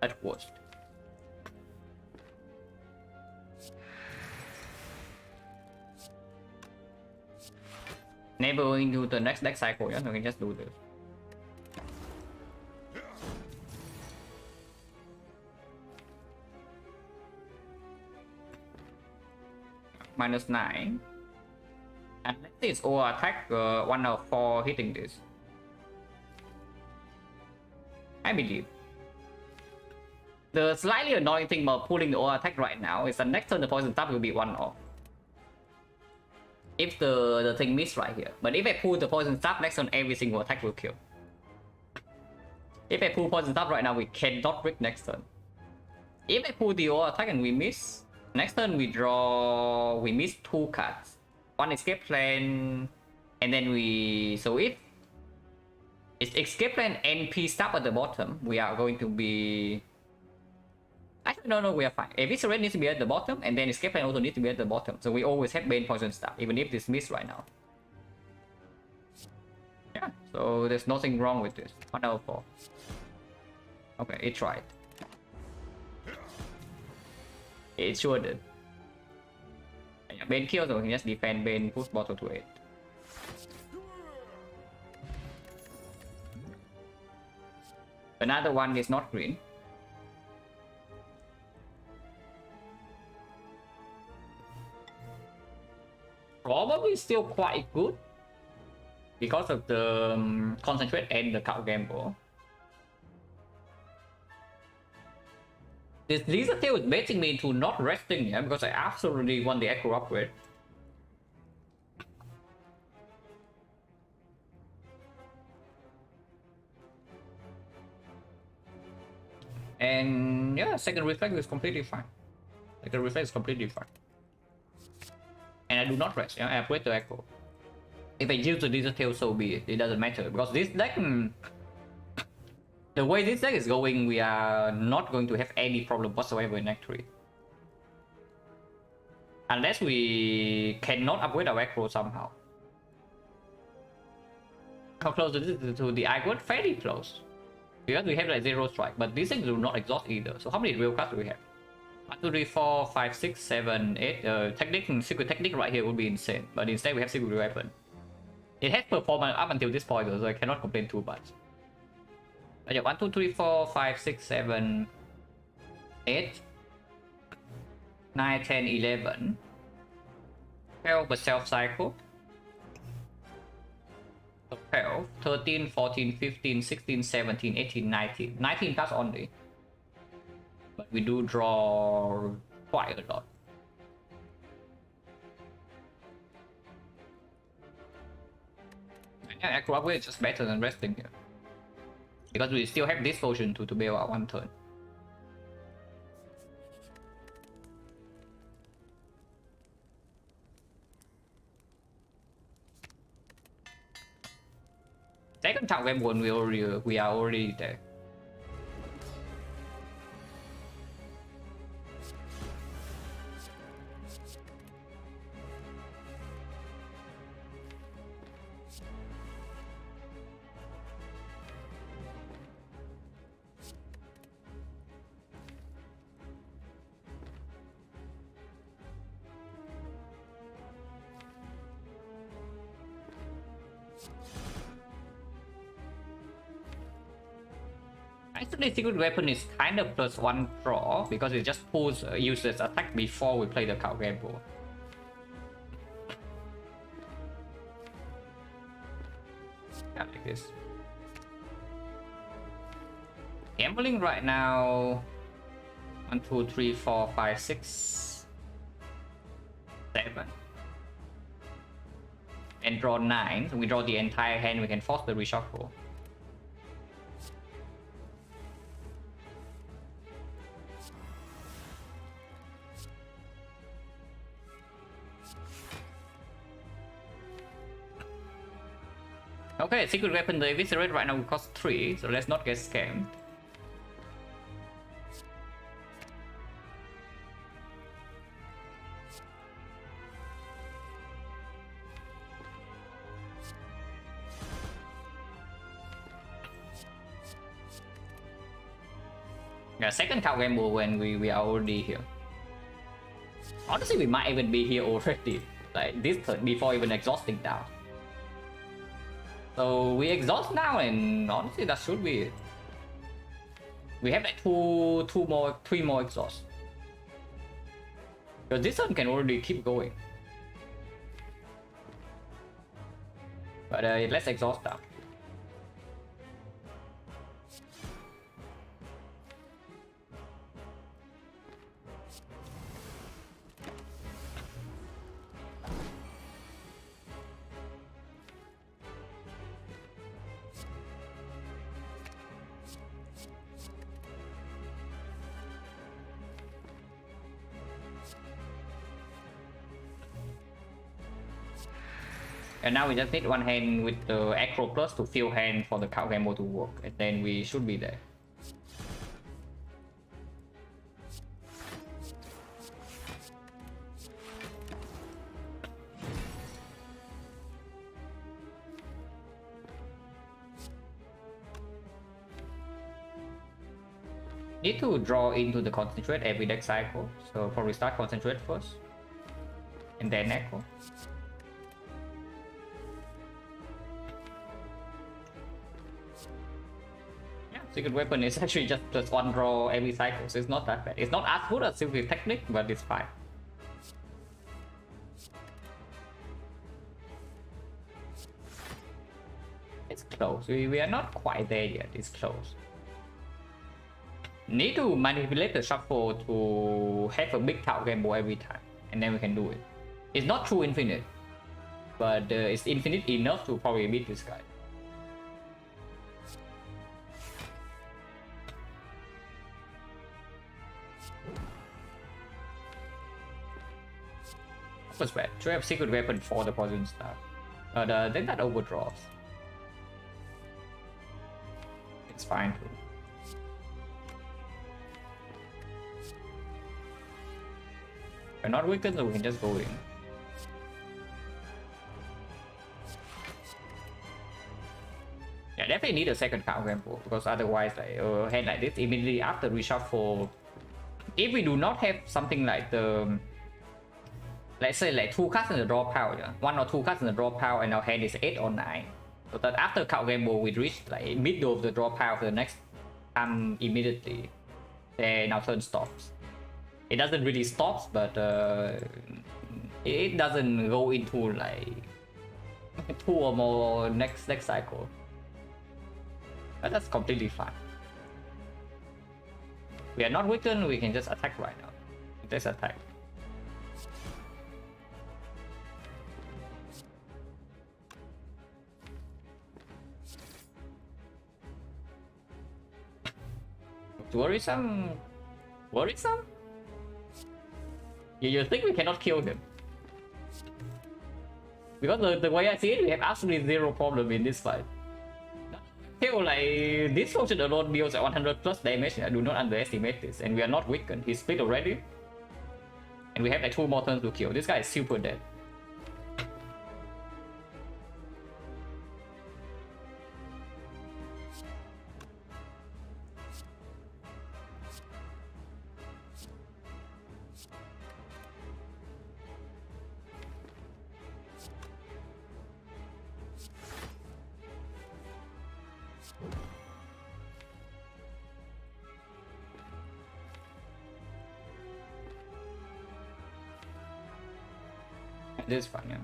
[SPEAKER 1] At worst. Never going to the next deck cycle, yeah? We can just do this. -9. And let's say it's all attack 1 out of 4 hitting this. I believe. The slightly annoying thing about pulling the all attack right now is that next turn the poison tap will be 1 off. If the thing miss right here. But if I pull the poison tap next turn, every single attack will kill. If I pull poison tap right now, we cannot break next turn. If I pull the all attack and we miss, next turn we draw, we miss 2 cards. 1 escape plan, and then we, so if it's escape plan and P stop at the bottom, we are going to be, actually no, we are fine. Eviscerate needs to be at the bottom, and then escape plan also needs to be at the bottom. So we always have Bane Poison Stab, even if this miss right now. Yeah, so there's nothing wrong with this. 1 out of 4. Okay, it tried. It sure did. Yeah, Bane kills, so we can just defend Bane, push bottle to 8. Another one is not green. Probably still quite good because of the concentrate and the card gamble. This Lizard Tail is baiting me into not resting here because I absolutely want the Echo upgrade. And yeah, second reflex is completely fine. Second reflex is completely fine. And I do not rest, yeah? I upgrade the Echo. If I use the Lizard Tail, so be it. It doesn't matter because this deck, the way this deck is going, we are not going to have any problem whatsoever in Act 3. Unless we cannot upgrade our Echo somehow. How close is it to the Icon? Fairly close. Because we have like 0 strike, but these things do not exhaust either. So how many real cards do we have? 1, 2, 3, 4, 5, 6, 7, 8. Secret technique right here would be insane. But instead we have secret weapon. It has performance up until this point though, so I cannot complain too much. But yeah, 1, 2, 3, 4, 5, 6, 7, 8, 9, 10, 11. 12 per self cycle. 12, 13, 14, 15, 16, 17, 18, 19. 19 cards only. But we do draw quite a lot. And yeah, Acro Upgrade is just better than resting here. Because we still have this potion to bail out 1 turn. Second top game one, we are already there. Actually, secret weapon is kind of +1 draw because it just pulls uses attack before we play the card game board. Yeah, like this. Gambling right now. 1, 2, 3, 4, 5, 6, 7. And draw 9. So we draw the entire hand, we can force the reshuffle. Okay, secret weapon, the eviscerate right now will cost 3, so let's not get scammed. Yeah, second card game move when we are already here. Honestly, we might even be here already, like this turn before even exhausting down. So we exhaust now, and honestly, that should be it. We have like three more exhausts. Because this one can already keep going. But let's exhaust now. And now we just need one hand with the Acro Plus to fill hand for the card game mode to work, and then we should be there. Need to draw into the concentrate every deck cycle, so probably start concentrate first, and then Echo. Yeah, secret weapon is actually just +1 draw every cycle, so it's not that bad. It's not as good as Silky Technique, but it's fine. It's close. We are not quite there yet. It's close. Need to manipulate the shuffle to have a big card game board every time, and then we can do it. It's not true infinite, but it's infinite enough to probably beat this guy. What's bad? Should have secret weapon for the poison star. Then that overdraws. It's fine too. We're not weakened, so we can just go in. Yeah, definitely need a second card game board, because otherwise, like a hand like this immediately after reshuffle, if we do not have something like the, let's say like 2 cards in the draw pile, yeah? 1 or 2 cards in the draw pile, and our hand is 8 or 9. So that after card game board we reach like middle of the draw pile for the next time immediately, then our turn stops. It doesn't really stop, but it doesn't go into like 2 or more next cycle. But that's completely fine. We are not weakened, we can just attack right now. Just attack. Worrisome? Worrisome? You think we cannot kill him? Because the way I see it, we have absolutely zero problem in this fight. Kill like this potion alone deals at 100 plus damage. I do not underestimate this, and we are not weakened. He's split already, and we have like 2 more turns to kill. This guy is super dead. This is fun, yeah.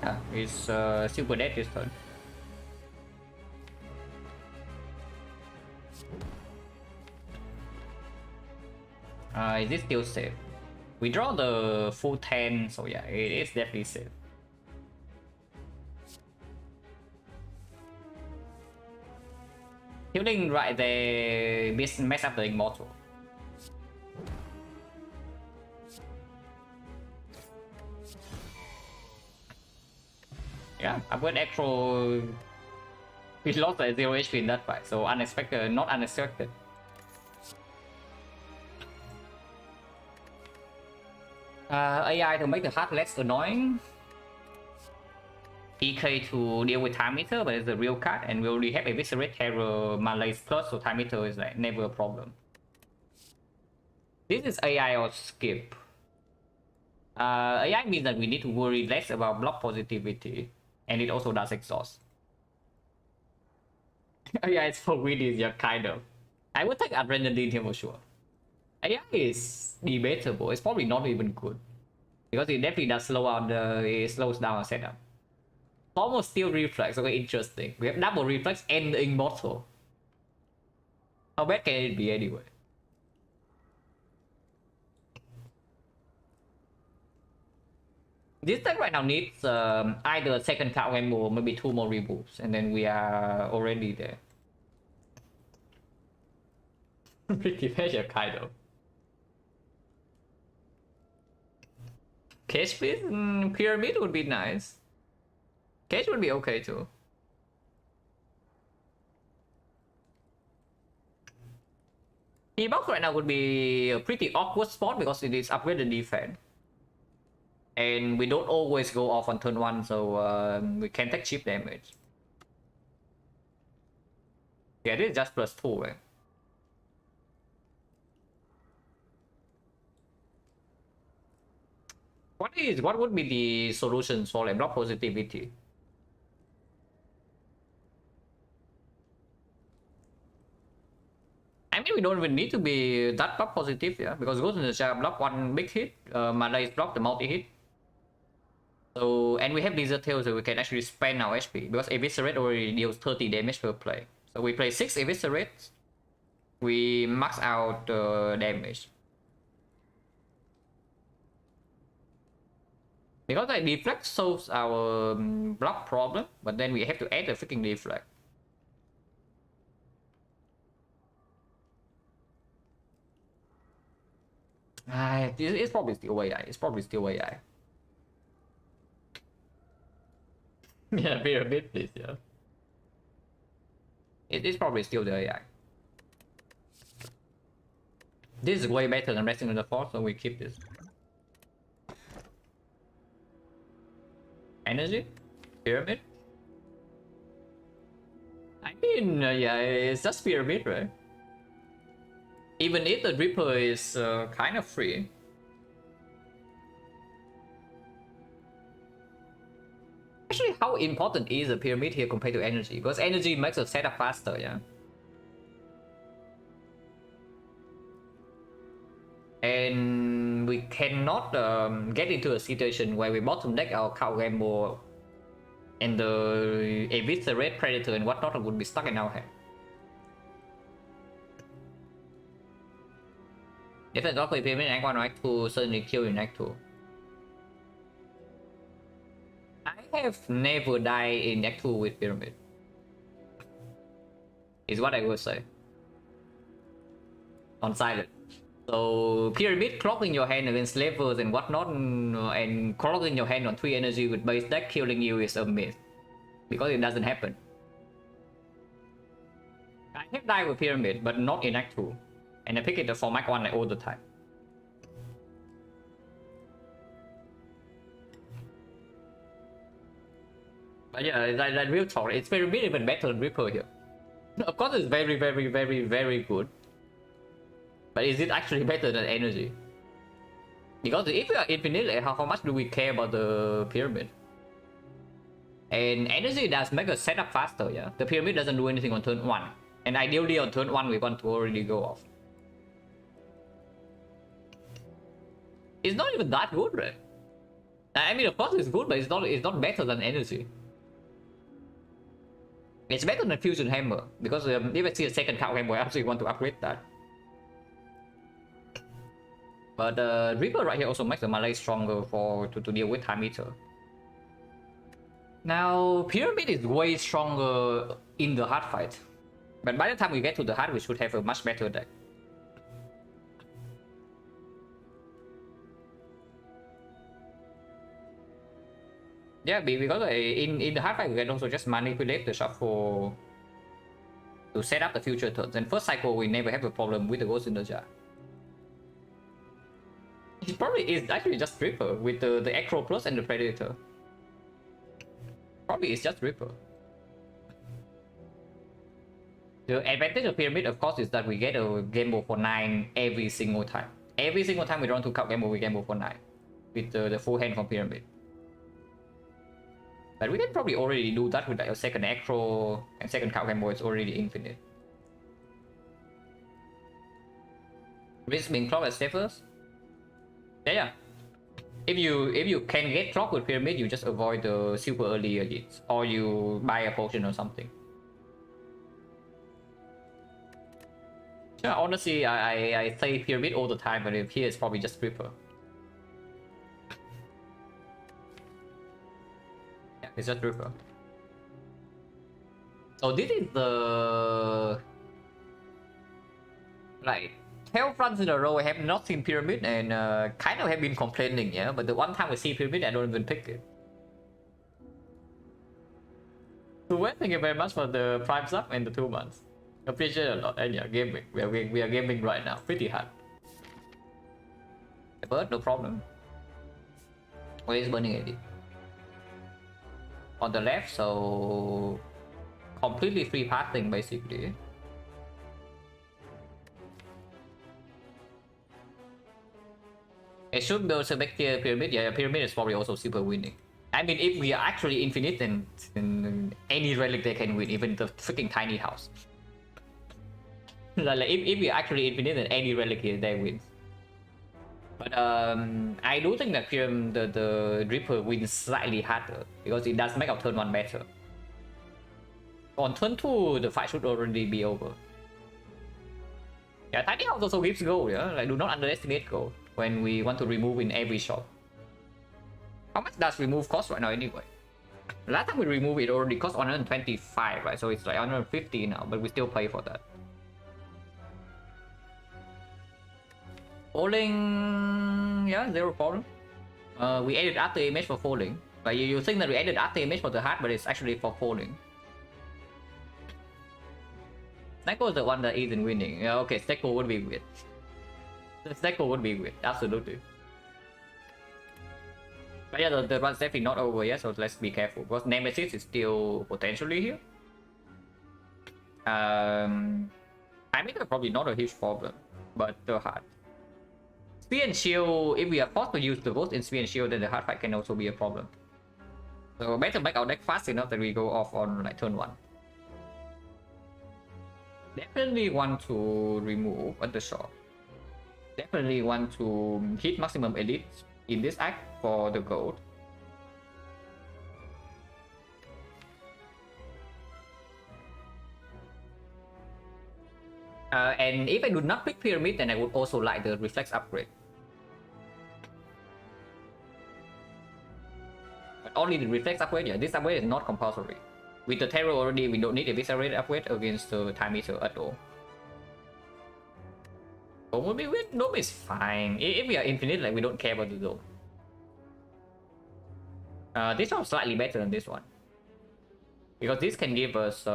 [SPEAKER 1] Yeah, it's super dead this turn. Is it still safe? We draw the full 10, so yeah, it is definitely safe. Healing right there mess up the immortal. Yeah, I'm going actual. We lost at 0 HP in that fight, so unexpected, not unexpected. AI to make the heart less annoying. EK to deal with time meter, but it's a real card, and we already have Eviscerate, Terror, Malaise Plus, so time meter is like never a problem. This is AI or skip. AI means that we need to worry less about block positivity, and it also does exhaust. AI is for greedy, yeah, kind of. I would take Adrenaline here for sure. AI is debatable, it's probably not even good. Because it definitely does slow out it slows down a setup. Almost still reflex, okay, interesting. We have double reflex and immortal. How bad can it be anyway? This deck right now needs either a second card game or maybe 2 more reboots, and then we are already there. Pretty measure, kind of. Cage please? Pyramid would be nice. Cage would be okay too. E-box right now would be a pretty awkward spot because it is upgraded defense. And we don't always go off on turn 1, so we can take cheap damage. Yeah, this is just +2, right? What would be the solutions for like block positivity? I mean, we don't even need to be that block positive, yeah, because Ghost in the Shell block 1 big hit, Mana is block the multi-hit. So, and we have Desert Tail, so we can actually spend our HP, because Eviscerate already deals 30 damage per play. So we play 6 Eviscerates, we max out damage. Because like deflect solves our block problem, but then we have to add a freaking deflect. It's probably still AI. It's probably still AI. Yeah, be a bit, please. Yeah. It's probably still the AI. This is way better than resting on the force, so we keep this. Energy? Pyramid? I mean, yeah, it's just pyramid, right? Even if the Ripper is kind of free. Actually, how important is the pyramid here compared to energy? Because energy makes the setup faster, yeah. And we cannot get into a situation where we bottom deck our cow gamble and the Eviscerate Predator and whatnot would be stuck in our hand. If I drop a pyramid in Act 1 or Act 2, certainly kill in Act 2. have never died in Act 2 with Pyramid. Is what I would say. On Silent. So Pyramid clogging your hand against levels and whatnot, and clogging your hand on 3 energy with base deck killing you is a myth. Because it doesn't happen. I have died with Pyramid, but not in Act 2. And I pick it for Mac 1 like all the time. But yeah, like real talk, it's Pyramid even better than Reaper here. Of course it's very, very, very, very good. But is it actually better than energy? Because if we are infinite, how much do we care about the Pyramid? And energy does make us set up faster, yeah? The Pyramid doesn't do anything on turn 1. And ideally on turn 1 we want to already go off. It's not even that good, right? I mean, of course it's good, but it's not better than energy. It's better than Fusion Hammer, because if I see a second Cow Hammer, I actually want to upgrade that. But Reaper right here also makes the melee stronger to deal with Time Eater. Now, Pyramid is way stronger in the hard fight. But by the time we get to the hard, we should have a much better deck. Yeah, because in the hard fight, we can also just manipulate the shuffle to set up the future turns. And first cycle, we never have a problem with the Ghost in the Jar. It probably is actually just Reaper with the Acro Plus and the Predator. Probably it's just Reaper. The advantage of Pyramid, of course, is that we get a gamble for 9 every single time. Every single time we run to Cup gamble, we gamble for 9 with the full hand from Pyramid. But we can probably already do that with like a second Acro and second Cup gamble. It's already infinite. Risk being clocked as safest. Yeah. If you can get clocked with Pyramid, you just avoid the super early elites, or you buy a potion or something. Yeah, honestly, I say Pyramid all the time, but if here it's probably just Reaper. Yeah, it's just Reaper. So this is the like 12 runs in a row I have not seen Pyramid, and kind of have been complaining, yeah. But the one time I see Pyramid, I don't even pick it. So well, thank you very much for the Prime sub and the 2 months. Appreciate it a lot. And yeah, gaming. We are gaming right now, pretty hard. But no problem. Where is Burning AD? On the left, so completely free passing basically. It should be also back here Pyramid. Yeah, Pyramid is probably also super winning. I mean, if we are actually infinite, then any relic they can win, even the freaking tiny house. Like if we are actually infinite, then any relic here they win. But I do think that the Reaper wins slightly harder because it does make our turn 1 better. On turn 2, the fight should already be over. Yeah, tiny house also gives gold. Yeah, like do not underestimate gold when we want to remove in every shop. How much does remove cost right now anyway? Last time we removed it already cost 125, right? So it's like 150 now, but we still pay for that. Falling, yeah, zero problem. We added after image for falling. But you think that we added after image for the hard, but it's actually for falling. Snecko is the one that isn't winning. Yeah, okay, Snecko would be weird. Snecko would be weird, absolutely. But yeah, the run's definitely not over yet, so let's be careful. Because Nemesis is still potentially here. I mean, that's probably not a huge problem, but the hard. Spear and Shield, if we are forced to use the Ghost in Spear and Shield, then the hard fight can also be a problem. So better make our deck fast enough that we go off on like turn 1. Definitely want to remove at the shop. Definitely want to hit maximum elite in this act for the gold. And if I do not pick Pyramid, then I would also like the Reflex upgrade. But only the reflex upgrade. Yeah, this upgrade is not compulsory. With the terror already, we don't need a accelerated upgrade against the time meter at all. But maybe with Dome is fine. If we are infinite, like we don't care about the Dome. This one is slightly better than this one. Because this can give us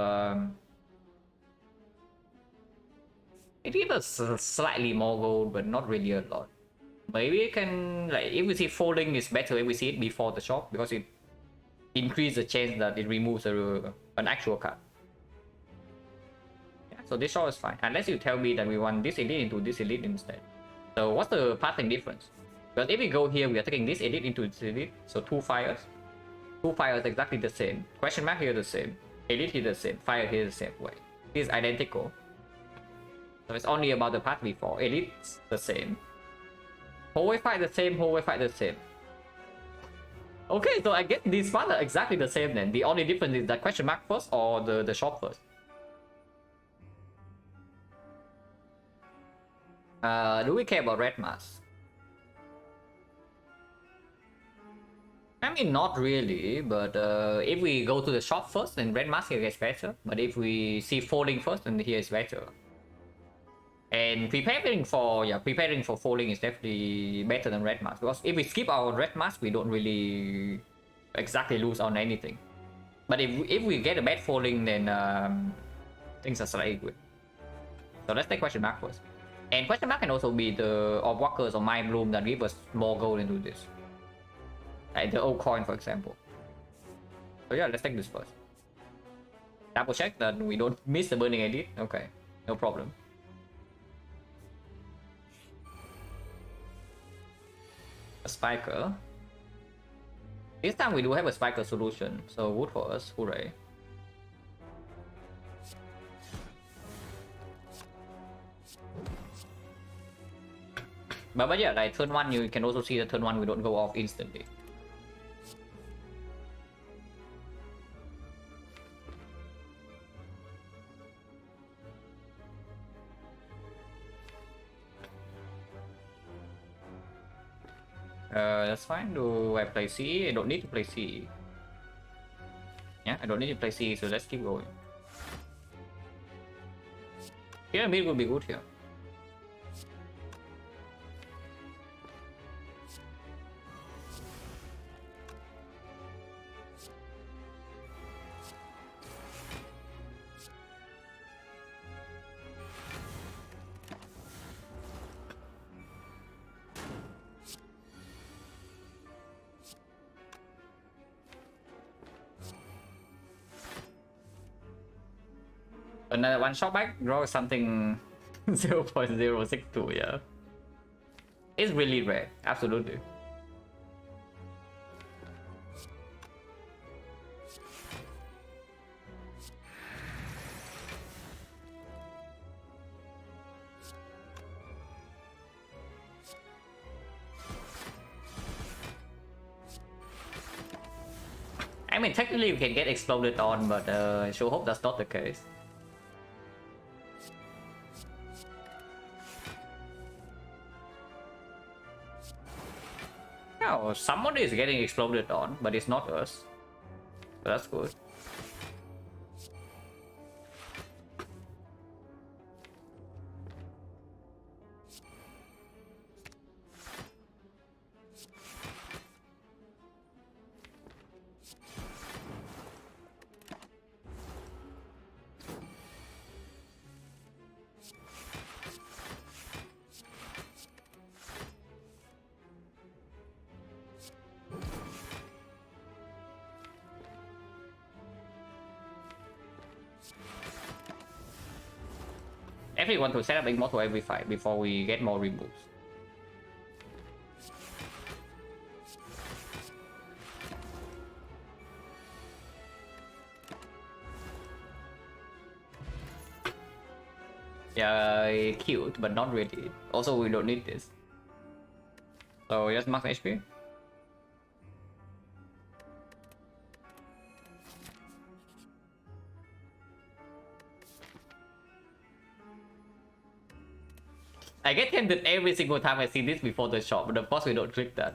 [SPEAKER 1] it gives us slightly more gold, but not really a lot. Maybe it can, like, if we see folding is better if we see it before the shop, because it increases the chance that it removes an actual card. Yeah, so this shop is fine, unless you tell me that we want this elite into this elite instead. So what's the pathing difference? Because if we go here, we are taking this elite into this elite, so two fires exactly the same. Question mark here the same, elite here the same, fire here the same way. This is identical. So it's only about the path before. Elite's the same. Hallway fight the same, hallway fight the same. Okay, so I guess these paths are exactly the same then. The only difference is that question mark first or the shop first. Do we care about red mask? I mean, not really, but if we go to the shop first, then red mask here gets better. But if we see folding first, then here is better. And preparing for folding is definitely better than red mask, because if we skip our red mask, we don't really exactly lose on anything. But if we get a bad folding, then things are slightly good. So let's take question mark first. And question mark can also be the orb walkers or mind bloom that give us more gold into this, like the old coin, for example. So yeah, let's take this first. Double check that we don't miss the burning elite. Okay, no problem. A spiker. This time we do have a spiker solution, so wood for us, hooray. But yeah, like turn 1 you can also see that turn 1 we don't go off instantly. That's fine. Do I play C? I don't need to play C. Yeah, I don't need to play C, so let's keep going. Here, mid will be good here. Another one shot back, draw something 0.062, yeah. It's really rare, absolutely. I mean, technically we can get exploded on, but I sure hope that's not the case. No, someone is getting exploded on, but it's not us. So that's good. Definitely want to set up Immortal every fight before we get more removes. Yeah, cute, but not really. Also, we don't need this. So just max HP. I get tempted every single time I see this before the shop, but of course we don't click that.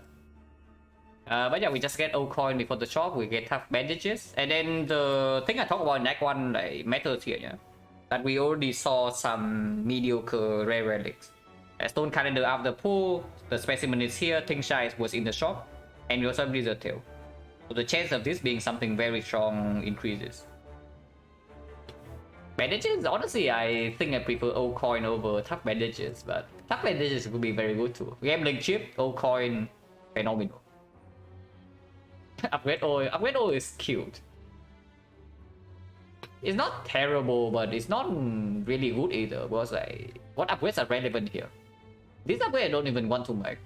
[SPEAKER 1] But yeah, we just get old coin before the shop, we get tough bandages. And then the thing I talked about in Act 1 like, matters here, yeah? That we already saw some mediocre rare relics. A stone calendar out of the pool, the specimen is here, Thing Shy was in the shop, and we also have Blizzard Tail. So the chance of this being something very strong increases. Bandages, honestly, I think I prefer old coin over tough bandages, but tough bandages could be very good too. Gambling chip, old coin, phenomenal. Upgrade oil is cute. It's not terrible, but it's not really good either. Because like, what upgrades are relevant here? This upgrade I don't even want to make.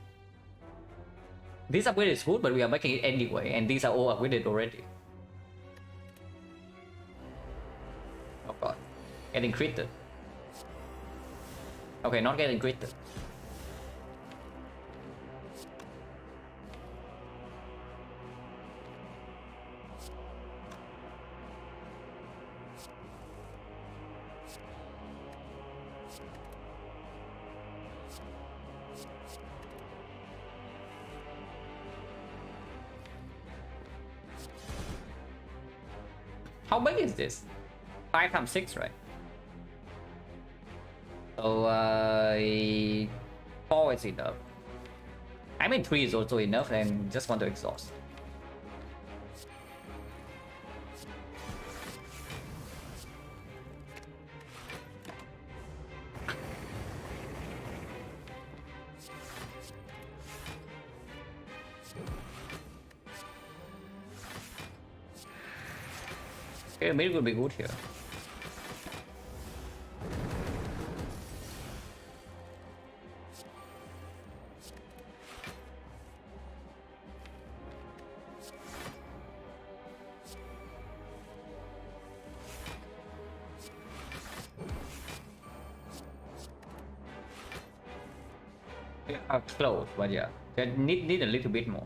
[SPEAKER 1] This upgrade is good, but we are making it anyway, and these are all upgraded already. Oh god, getting critted. Okay, not getting critted. How big is this? 5 times 6, right? So, 4 is enough. I mean, 3 is also enough, and just want to exhaust. Okay, mid will be good here. Close, but yeah, they need a little bit more.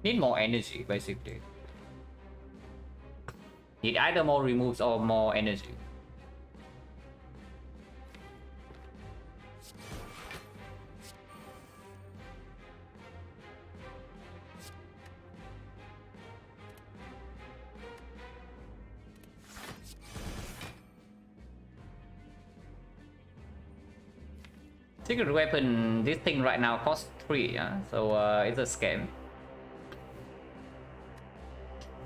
[SPEAKER 1] Need more energy, basically. Need either more removes or more energy. Secret weapon, this thing right now costs 3, so it's a scam.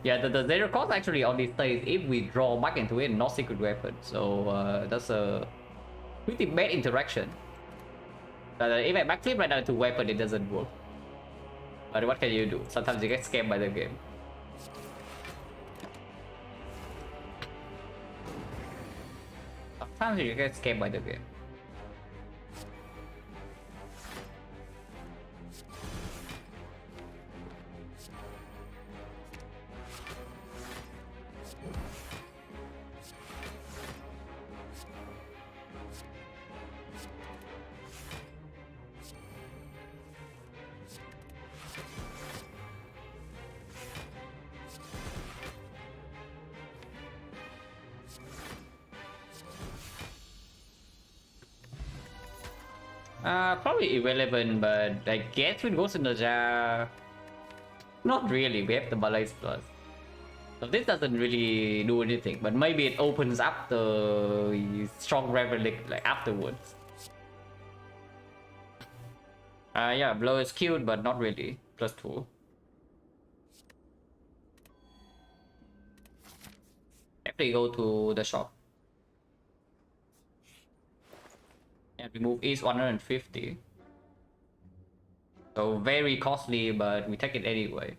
[SPEAKER 1] Yeah, the zero cost actually only stays if we draw back into it, not secret weapon. So that's a pretty bad interaction. But if I backflip right now to weapon, it doesn't work. But what can you do? Sometimes you get scammed by the game. Sometimes you get scammed by the game. Probably irrelevant, but I guess with Ghost in the Jar, not really. We have the Balance Plus, so this doesn't really do anything. But maybe it opens up the strong relic like afterwards. Yeah, blow is cute, but not really. +2. Definitely go to the shop. And remove each 150. So very costly, but we take it anyway.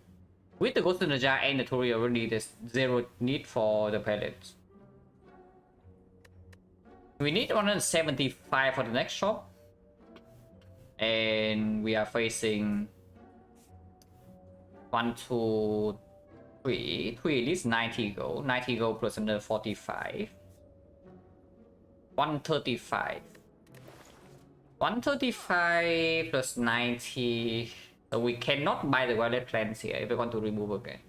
[SPEAKER 1] With the Ghost in the Jar and the Tori already, there's zero need for the pellets. We need 175 for the next shop. And we are facing 1, 2, 3. 3 at least 90 gold. 90 gold plus another 45. 135. 135 plus 90. So we cannot buy the Violet Plants here if we want to remove again.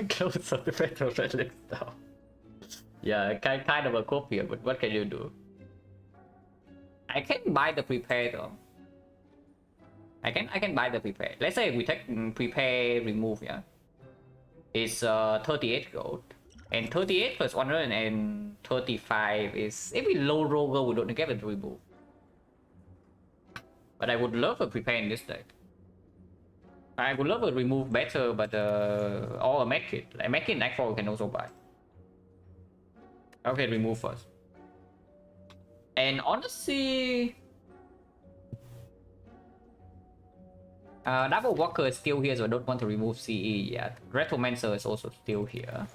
[SPEAKER 1] Close of the Retro Relics though. Yeah, kind of a copy, but what can you do? I can buy the prepare though. I can buy the prepare. Let's say we take prepare remove, yeah. It's 38 gold. And 38 plus 135 is, if we low roll gold, we don't get it remove. But I would love a prepare in this deck. I would love a remove better, but or a make it. Like make it next 4 we can also buy. Okay, remove first. And honestly, Double Walker is still here, so I don't want to remove CE yet. Retromancer is also still here.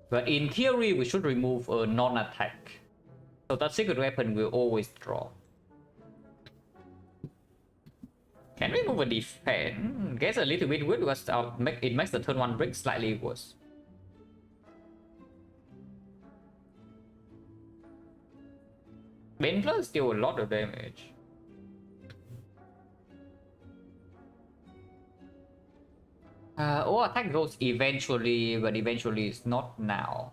[SPEAKER 1] But in theory, we should remove a non-attack. So that secret weapon will always draw. Can we move a defense? Guess a little bit weird because it makes the turn 1 brick slightly worse. Bane is still a lot of damage. Oh, attack goes eventually, but eventually it's not now.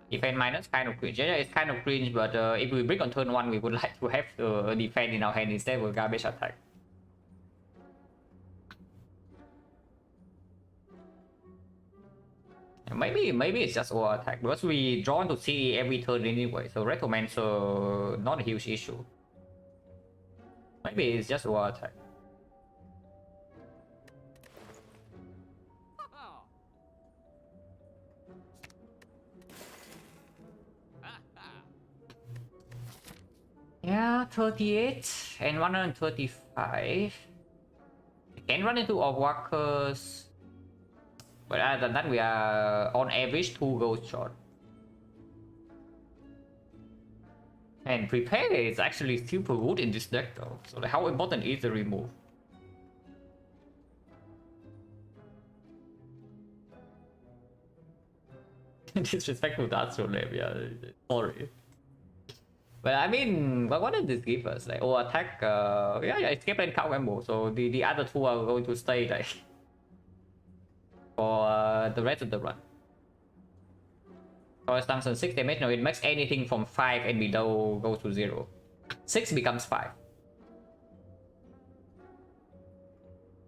[SPEAKER 1] Defense minus kind of cringe. Yeah, it's kind of cringe, but if we brick on turn 1, we would like to have the defense in our hand instead of a garbage attack. Maybe it's just over attack because we draw into CE every turn anyway, so Retromancer not a huge issue. Maybe it's just over attack. Yeah, 38 and 135. I can run into all walkers. But other than that, we are on average 2 gold short. And prepare is actually super good in this deck though. So like, how important is the remove? Disrespectful to Astro name, yeah. Sorry. But I mean, what did this give us? Like, oh, attack, yeah, escape and counter combo. So the other 2 are going to stay like for the rest of the run. Correspondence on 6 damage. No, it makes anything from 5 and below go to 0. 6 becomes 5.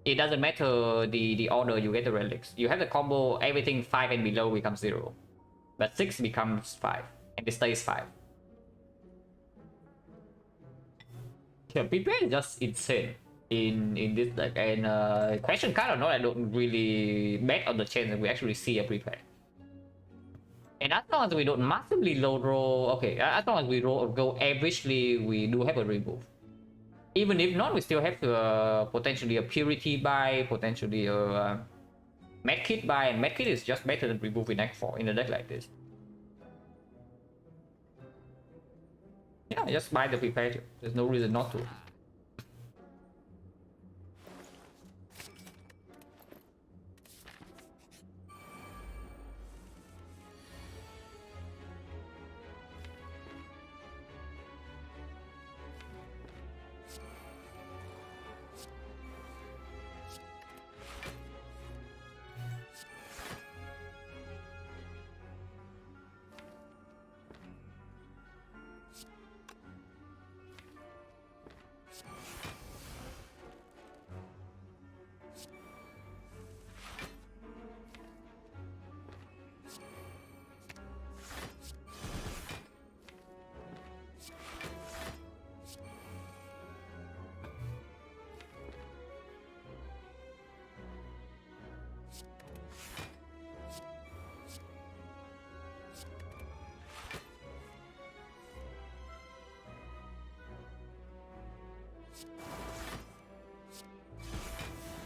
[SPEAKER 1] It doesn't matter the order you get the relics. You have the combo, everything 5 and below becomes 0. But 6 becomes 5. And it stays 5. Yeah, prepare is just insane in this deck. And question card or not, I don't really bet on the chance that we actually see a prepare. And as long as we don't massively low roll, okay, as long as we go averagely, we do have a remove. Even if not, we still have potentially a purity buy, potentially a medkit buy, and medkit is just better than remove in Act 4 in a deck like this. Yeah, just buy the prepare. There's no reason not to.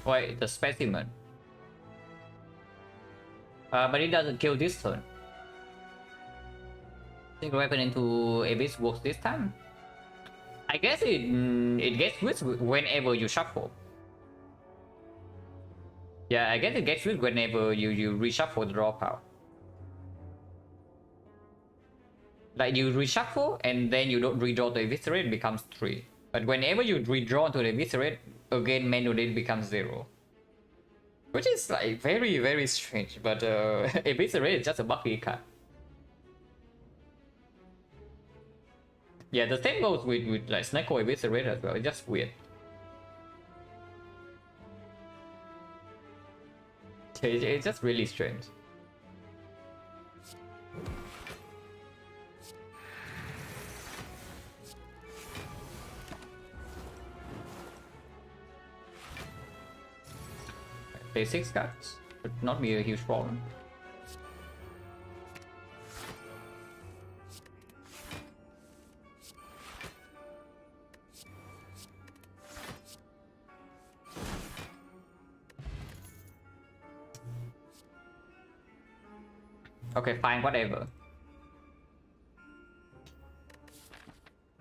[SPEAKER 1] Wait, the specimen. But it doesn't kill this turn. Think weapon into Abyss works this time. I guess it gets switched whenever you shuffle. Yeah, I guess it gets switched whenever you reshuffle the draw pile. Like you reshuffle and then you don't redraw the Eviscerate, it becomes 3. But whenever you redraw to the Eviscerate, again manually it becomes 0. Which is like very, very strange, but Eviscerate is just a buggy card. Yeah, the same goes with like Snecko Eviscerate as well, it's just weird. It's just really strange. Play 6 cards should not be a huge problem. Okay, fine, whatever.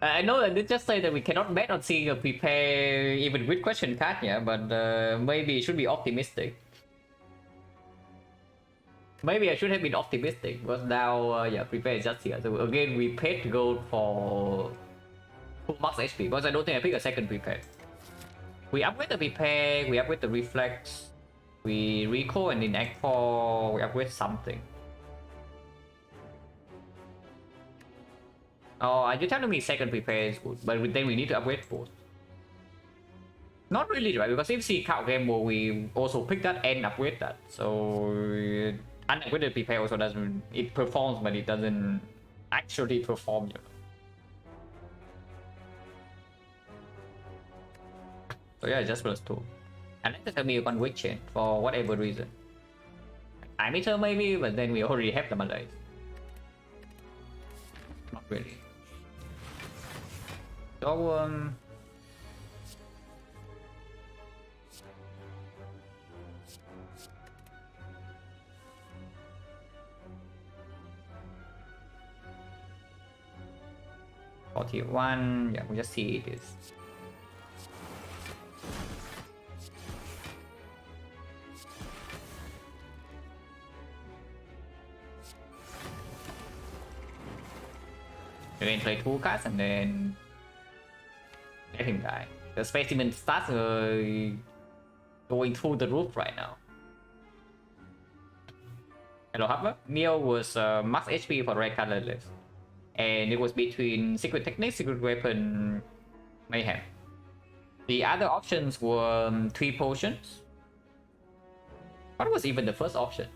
[SPEAKER 1] I know that they just say that we cannot bet on seeing a prepare even with question card, yeah, but maybe it should be optimistic. Maybe I should have been optimistic, but now, yeah, prepare is just here. So again, we paid gold for full max HP, because I don't think I pick a second prepare. We upgrade the prepare, we upgrade the reflex, we recall, and in Act 4, we upgrade something. Oh, are you telling me second prepare is good, but then we need to upgrade both? Not really, right? Because if see count game mode, we also pick that and upgrade that. So unupgraded prepare also doesn't, it performs, but it doesn't actually perform. You know? So yeah, just +2. Unless it's gonna be one week chain for whatever reason. Time meter maybe, but then we already have the Malays. Not really. So +41, yeah, we just see this. And then play 2 cards and then let him die. The specimen starts going through the roof right now. Hello, Hubba. Neo was max HP for red colorless, and it was between secret technique, secret weapon, mayhem. The other options were 3 potions. What was even the first option?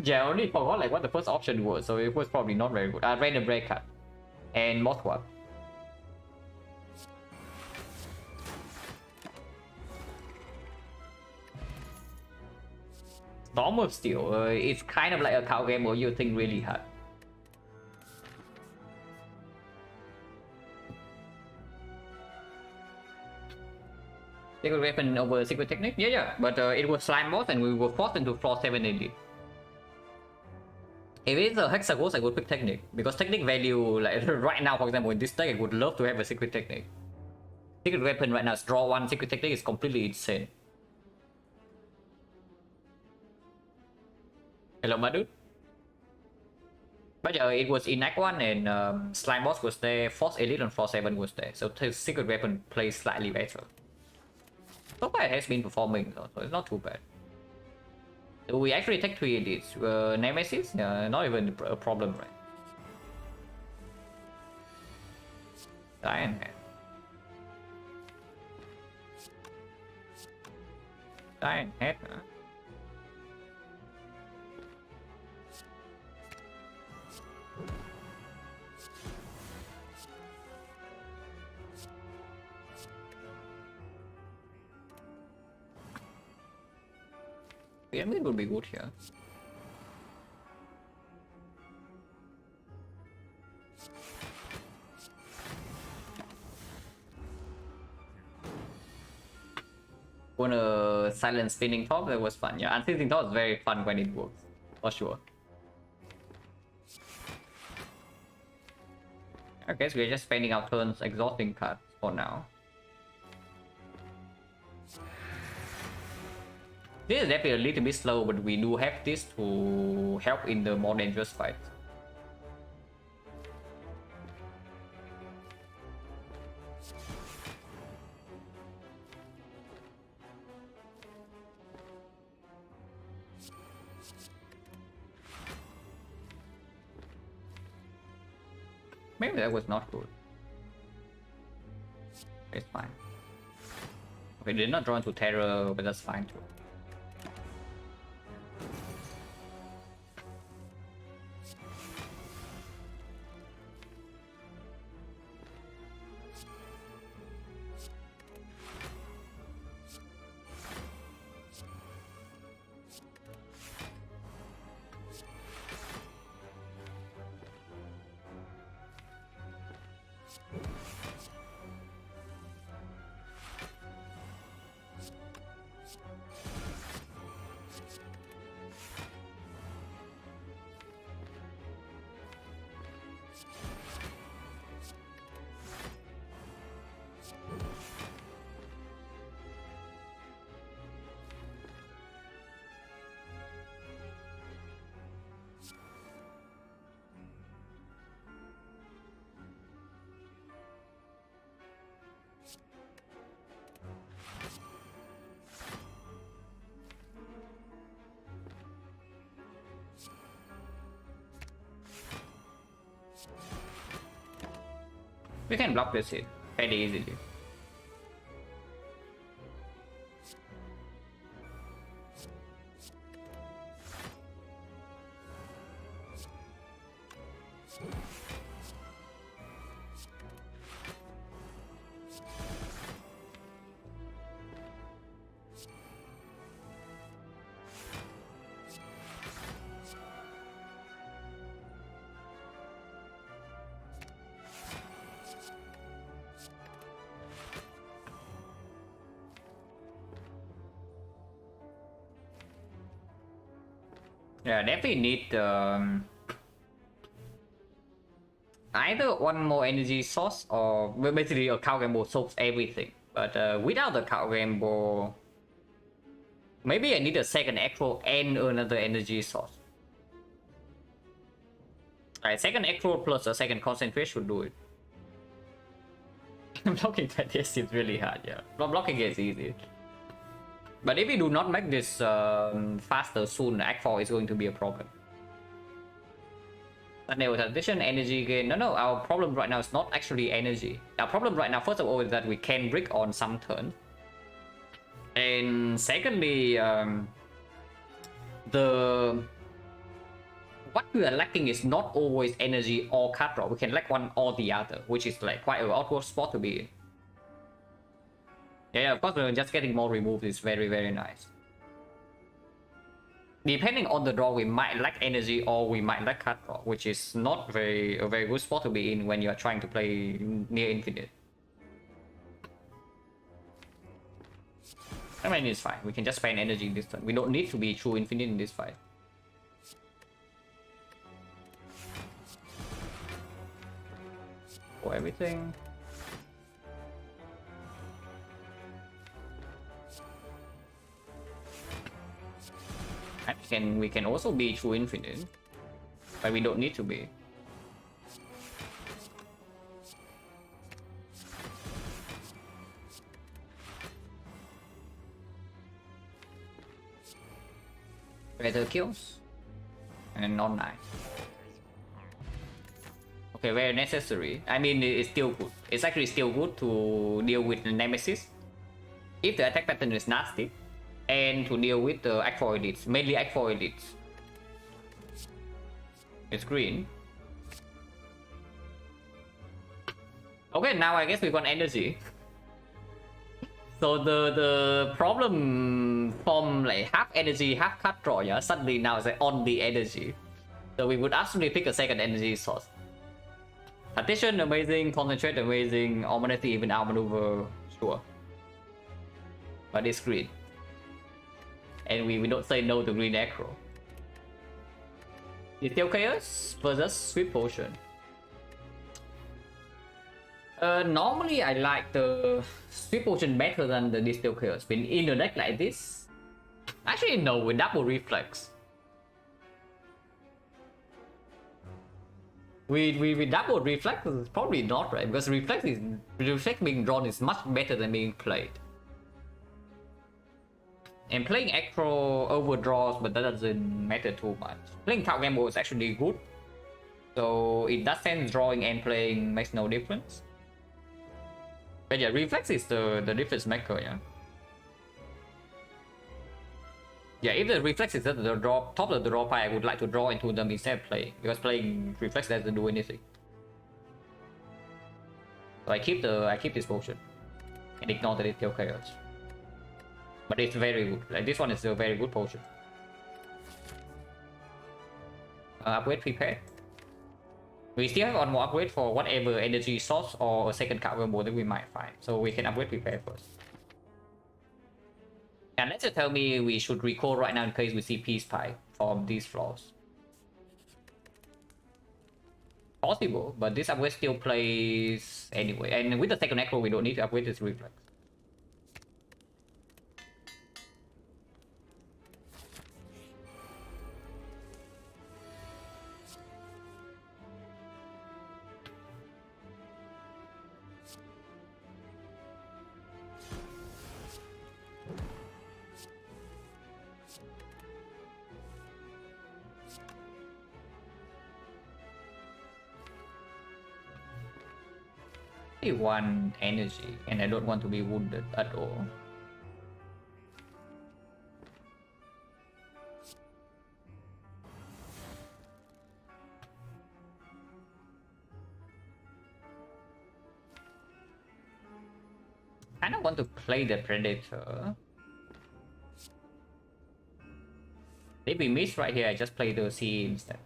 [SPEAKER 1] Yeah, I only forgot like what the first option was, so it was probably not very good. Random break card and Mothwap. Storm of Steel, it's kind of like a cow game where you think really hard. Secret weapon over secret technique? Yeah, but it was slime boss and we were forced into Frost 7 elite. If it's a Hexaghost, I would pick technique, because technique value, like right now, for example, in this deck, I would love to have a secret technique. Secret weapon right now is draw 1, secret technique is completely insane. Hello, my dude. But yeah, it was in Act 1 and Slime Boss was there, Force Elite and Force 7 was there, so the secret weapon plays slightly better. So far it has been performing though, so it's not too bad. So we actually take 3 elites. Nemesis? Yeah, not even a problem, right? Giant Head. Giant Head, huh? Pyramid would be good here. When a silent spinning top, that was fun. Yeah, unseating top is very fun when it works, for sure. I guess we're just spending our turns exhausting cards for now. This is definitely a little bit slow, but we do have this to help in the more dangerous fight. maybe that was not good. It's fine. Okay, did not draw into terror, but that's fine too. We can block this hit fairly easily. Yeah, definitely need either one more energy source or basically a cow gamble solves everything. But without the cow gamble, maybe I need a second echo and another energy source. Alright, second echo plus a second concentrate should do it. Blocking that is really hard, yeah. Blocking is easy. But if we do not make this faster soon, Act 4 is going to be a problem. And there was addition, energy gain. No, our problem right now is not actually energy. Our problem right now, first of all, is that we can brick on some turn. And secondly, what we are lacking is not always energy or card draw. We can lack one or the other, which is like quite an awkward spot to be in. Yeah, of course, just getting more removed is very, very nice. Depending on the draw, we might lack energy or we might lack card draw, which is not a very good spot to be in when you are trying to play near infinite. I mean, it's fine. We can just spend energy this turn. We don't need to be true infinite in this fight. For everything. We can also be true infinite, but we don't need to be. Better kills and not nice. Okay, where necessary. I mean, it's still good. It's actually still good to deal with the Nemesis if the attack pattern is nasty, and to deal with the Act 4 elites, mainly Act 4 elites. It's green. Okay, now I guess we got energy. So the problem from like half energy, half card draw, yeah, suddenly now is like on the energy. So we would absolutely pick a second energy source. Addition, amazing. Concentrate, amazing. Ominity, even outmaneuver, sure. But it's green. And we don't say no to green acro. Distill Chaos versus Sweet Potion. Normally I like the Sweet Potion better than the Distill Chaos. But in a deck like this, actually no, with double reflex. With double reflex is probably not right, because reflex being drawn is much better than being played. And playing acro overdraws, but that doesn't matter too much. Playing Cow Gamble is actually good. So in that sense, drawing and playing makes no difference. But yeah, reflex is the difference maker, yeah. Yeah, if the reflex is at the draw top of the draw pile, I would like to draw into them instead of playing, because playing reflex doesn't do anything. So I keep this potion and ignore the detail chaos. But it's very good. Like this one is a very good potion. Upgrade prepared. We still have one more upgrade for whatever energy source or a second card combo that we might find. So we can upgrade prepare first. And let's just tell me we should recall right now in case we see peace pie from these floors. Possible, but this upgrade still plays anyway. And with the second echo, we don't need to upgrade this reflex. I want energy, and I don't want to be wounded at all. I don't want to play the Predator. If we miss right here, I just play the C instead.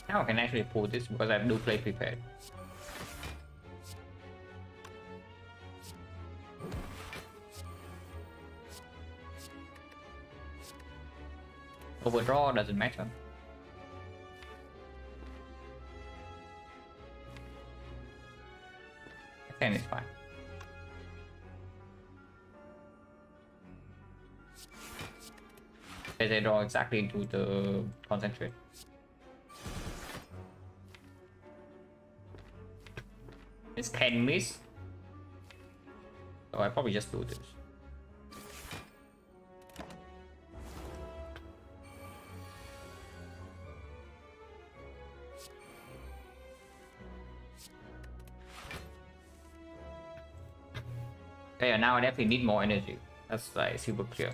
[SPEAKER 1] Now I can actually pull this because I do play prepared. Overdraw doesn't matter. I think it's fine. As I draw exactly into the concentrate. This can miss. So I probably just do this. Okay, yeah, now I definitely need more energy. That's like super clear.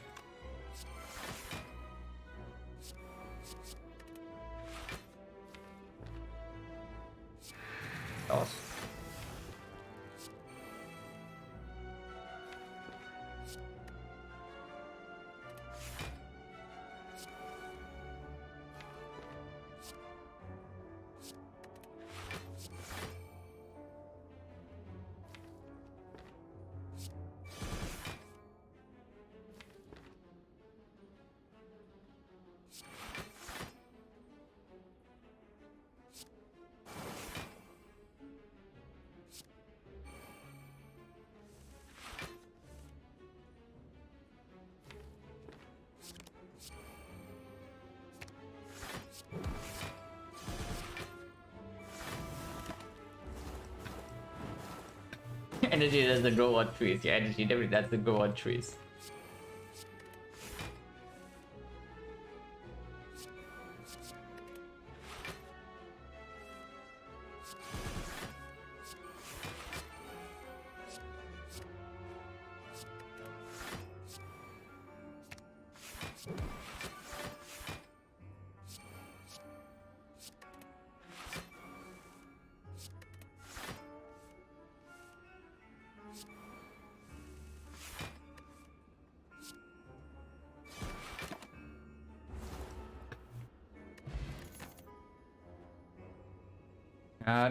[SPEAKER 1] Toss. Energy doesn't grow on trees. Yeah, energy definitely doesn't grow on trees.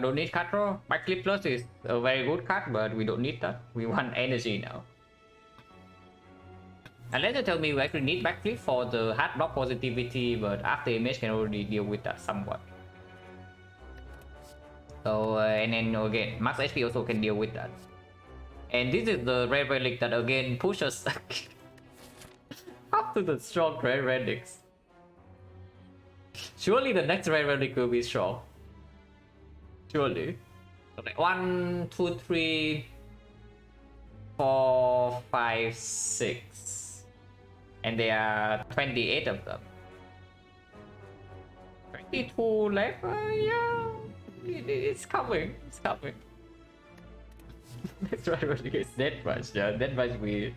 [SPEAKER 1] Don't need card draw. Backflip plus is a very good card, but we don't need that. We want energy now. Unless you tell me we actually need backflip for the hard block positivity, but after image can already deal with that somewhat. So and then again, max HP also can deal with that. And this is the red relic that again pushes up to the strong red relics. Surely the next red relic will be strong. Surely. So like 1, 2, 3, 4, 5, 6. And there are 28 of them. 22 left. Yeah. It's coming. It's coming. That's right, it's Death Punch. Yeah, Death Punch we.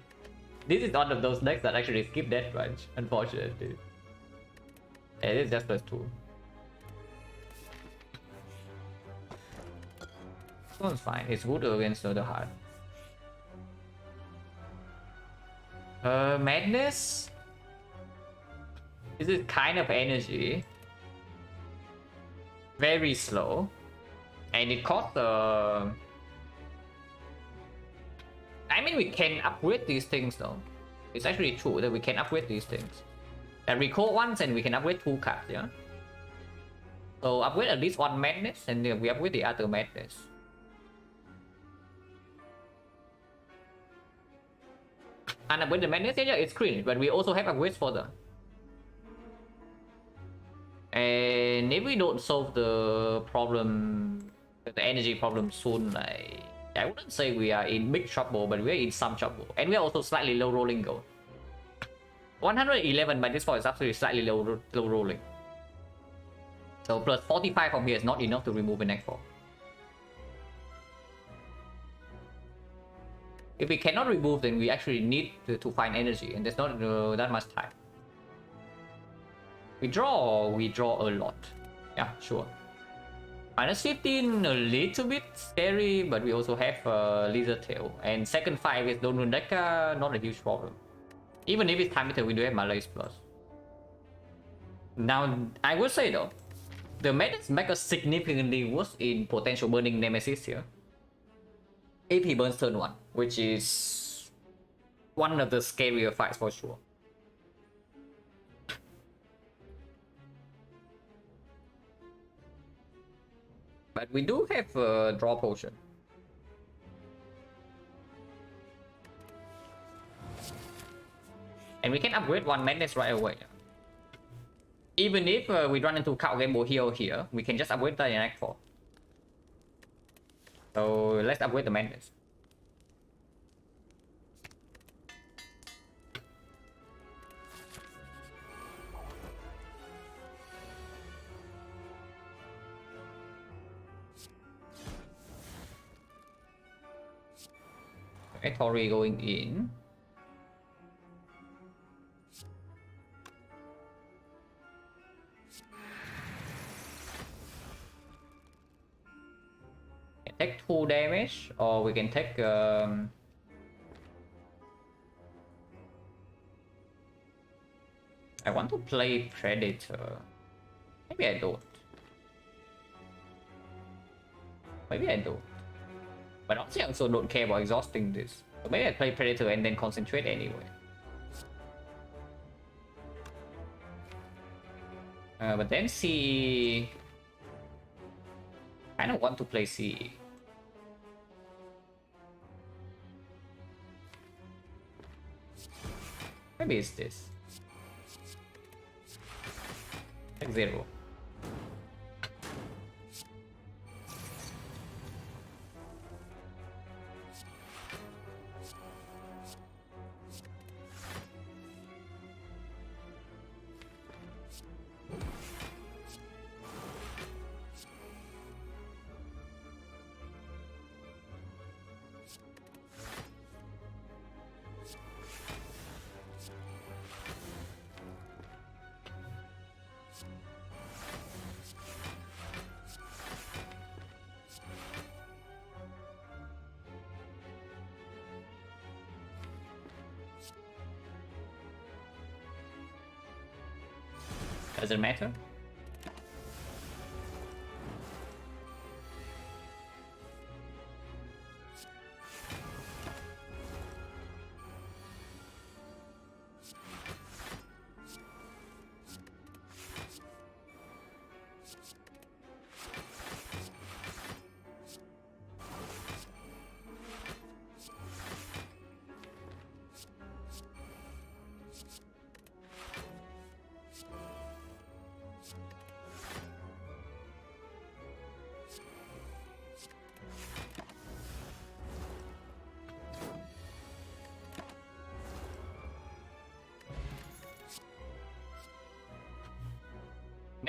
[SPEAKER 1] This is one of those decks that actually skip Death Punch, unfortunately. Yeah, it is just +2. This one's fine. It's good against the hard. Madness. This is kind of energy. Very slow. And it costs I mean, we can upgrade these things though. It's actually true that we can upgrade these things. And recall once and we can upgrade 2 cards, yeah? So upgrade at least 1 madness and then we upgrade the other madness. And upgrade the madness, yeah, it's cringe, but we also have upgrades for them. And if we don't solve the problem, the energy problem soon, like, I wouldn't say we are in big trouble, but we're in some trouble. And we're also slightly low rolling gold. 111 by this point is absolutely slightly low rolling. So plus 45 from here is not enough to remove an X4. If we cannot remove, then we actually need to find energy, and there's not that much time. We draw a lot. Yeah, sure. -15, a little bit scary, but we also have Lizard Tail. And second 5 is Donrun Deca, not a huge problem. Even if it's time meter, we do have Malaise Plus. Now, I would say though, the Madness make us significantly worse in potential burning Nemesis here. If he burns turn 1, which is one of the scarier fights for sure. But we do have a draw potion. And we can upgrade 1 madness right away. Even if we run into Cow Gamble here or here, we can just upgrade that in Act 4. So let's upgrade the madness. Okay, Tori going in. Take 2 damage, or we can take I want to play Predator. Maybe I don't. Maybe I don't. But honestly, I also don't care about exhausting this. So maybe I play Predator and then concentrate anyway. But then CE... I don't want to play CE. Maybe it's this. Like 0. Does it matter?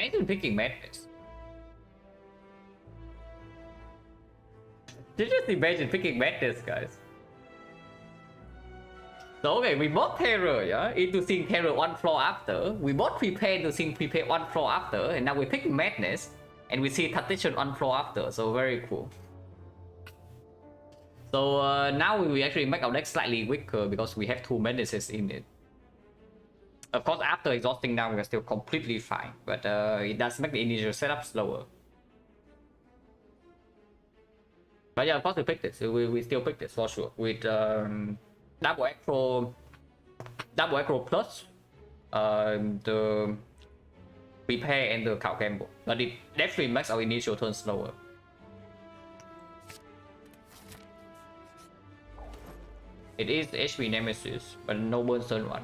[SPEAKER 1] Imagine picking madness. Just imagine picking madness, guys. So okay, we bought terror, yeah, into seeing terror one floor after. We bought prepare to seeing prepare one floor after, and now we pick madness, and we see tactician one floor after. So very cool. So now we actually make our deck slightly weaker because we have two madnesses in it. Of course, after exhausting now, we are still completely fine, but it does make the initial setup slower. But yeah, of course we picked this. We still picked this for sure with double acro plus the repair and the cow gamble, but it definitely makes our initial turn slower. It is HP Nemesis, but no burn turn 1.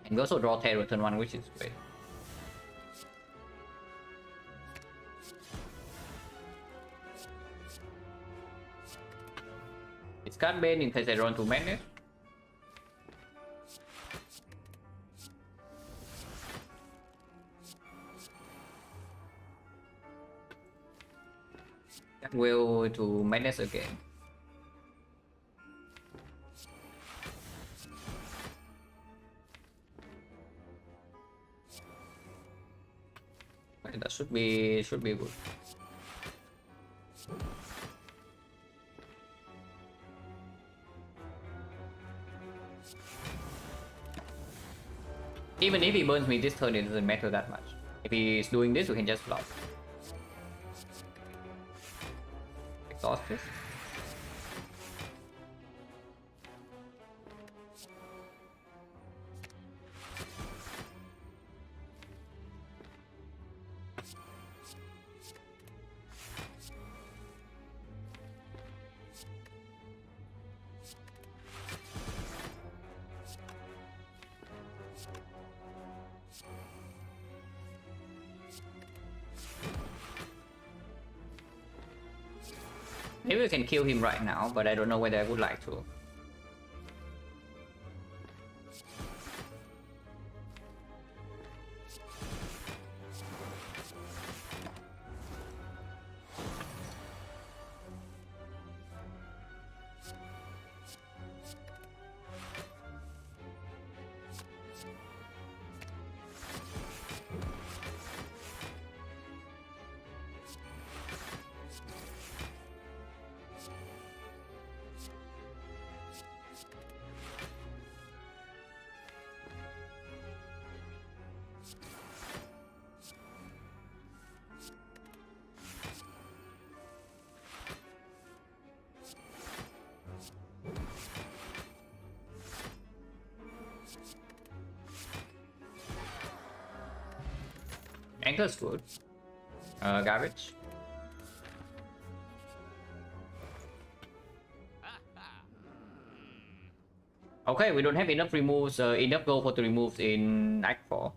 [SPEAKER 1] And we also draw terror turn 1, which is great. It's card bane in case I run 2 madness. That will to madness again. That should be good. Even if he burns me this turn, it doesn't matter that much. If he's doing this, we can just block. Exhaust this. Maybe we can kill him right now, but I don't know whether I would like to. Anchor's good. Garbage. Okay, we don't have enough removes, enough gold for the removes in Act 4.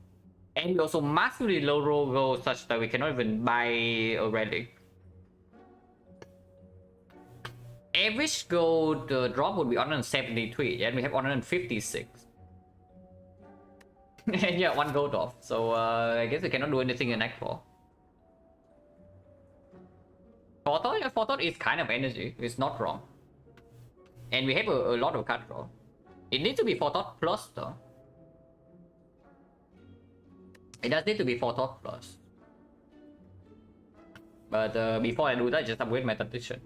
[SPEAKER 1] And we also massively low roll gold such that we cannot even buy a relic. Average gold drop would be 173, and we have 156. And yeah, 1 gold off. So I guess we cannot do anything in Act 4. Forethought is kind of energy. It's not wrong. And we have a lot of card draw. It needs to be Forethought plus though. It does need to be Forethought plus. But before I do that, just upgrade my tactician.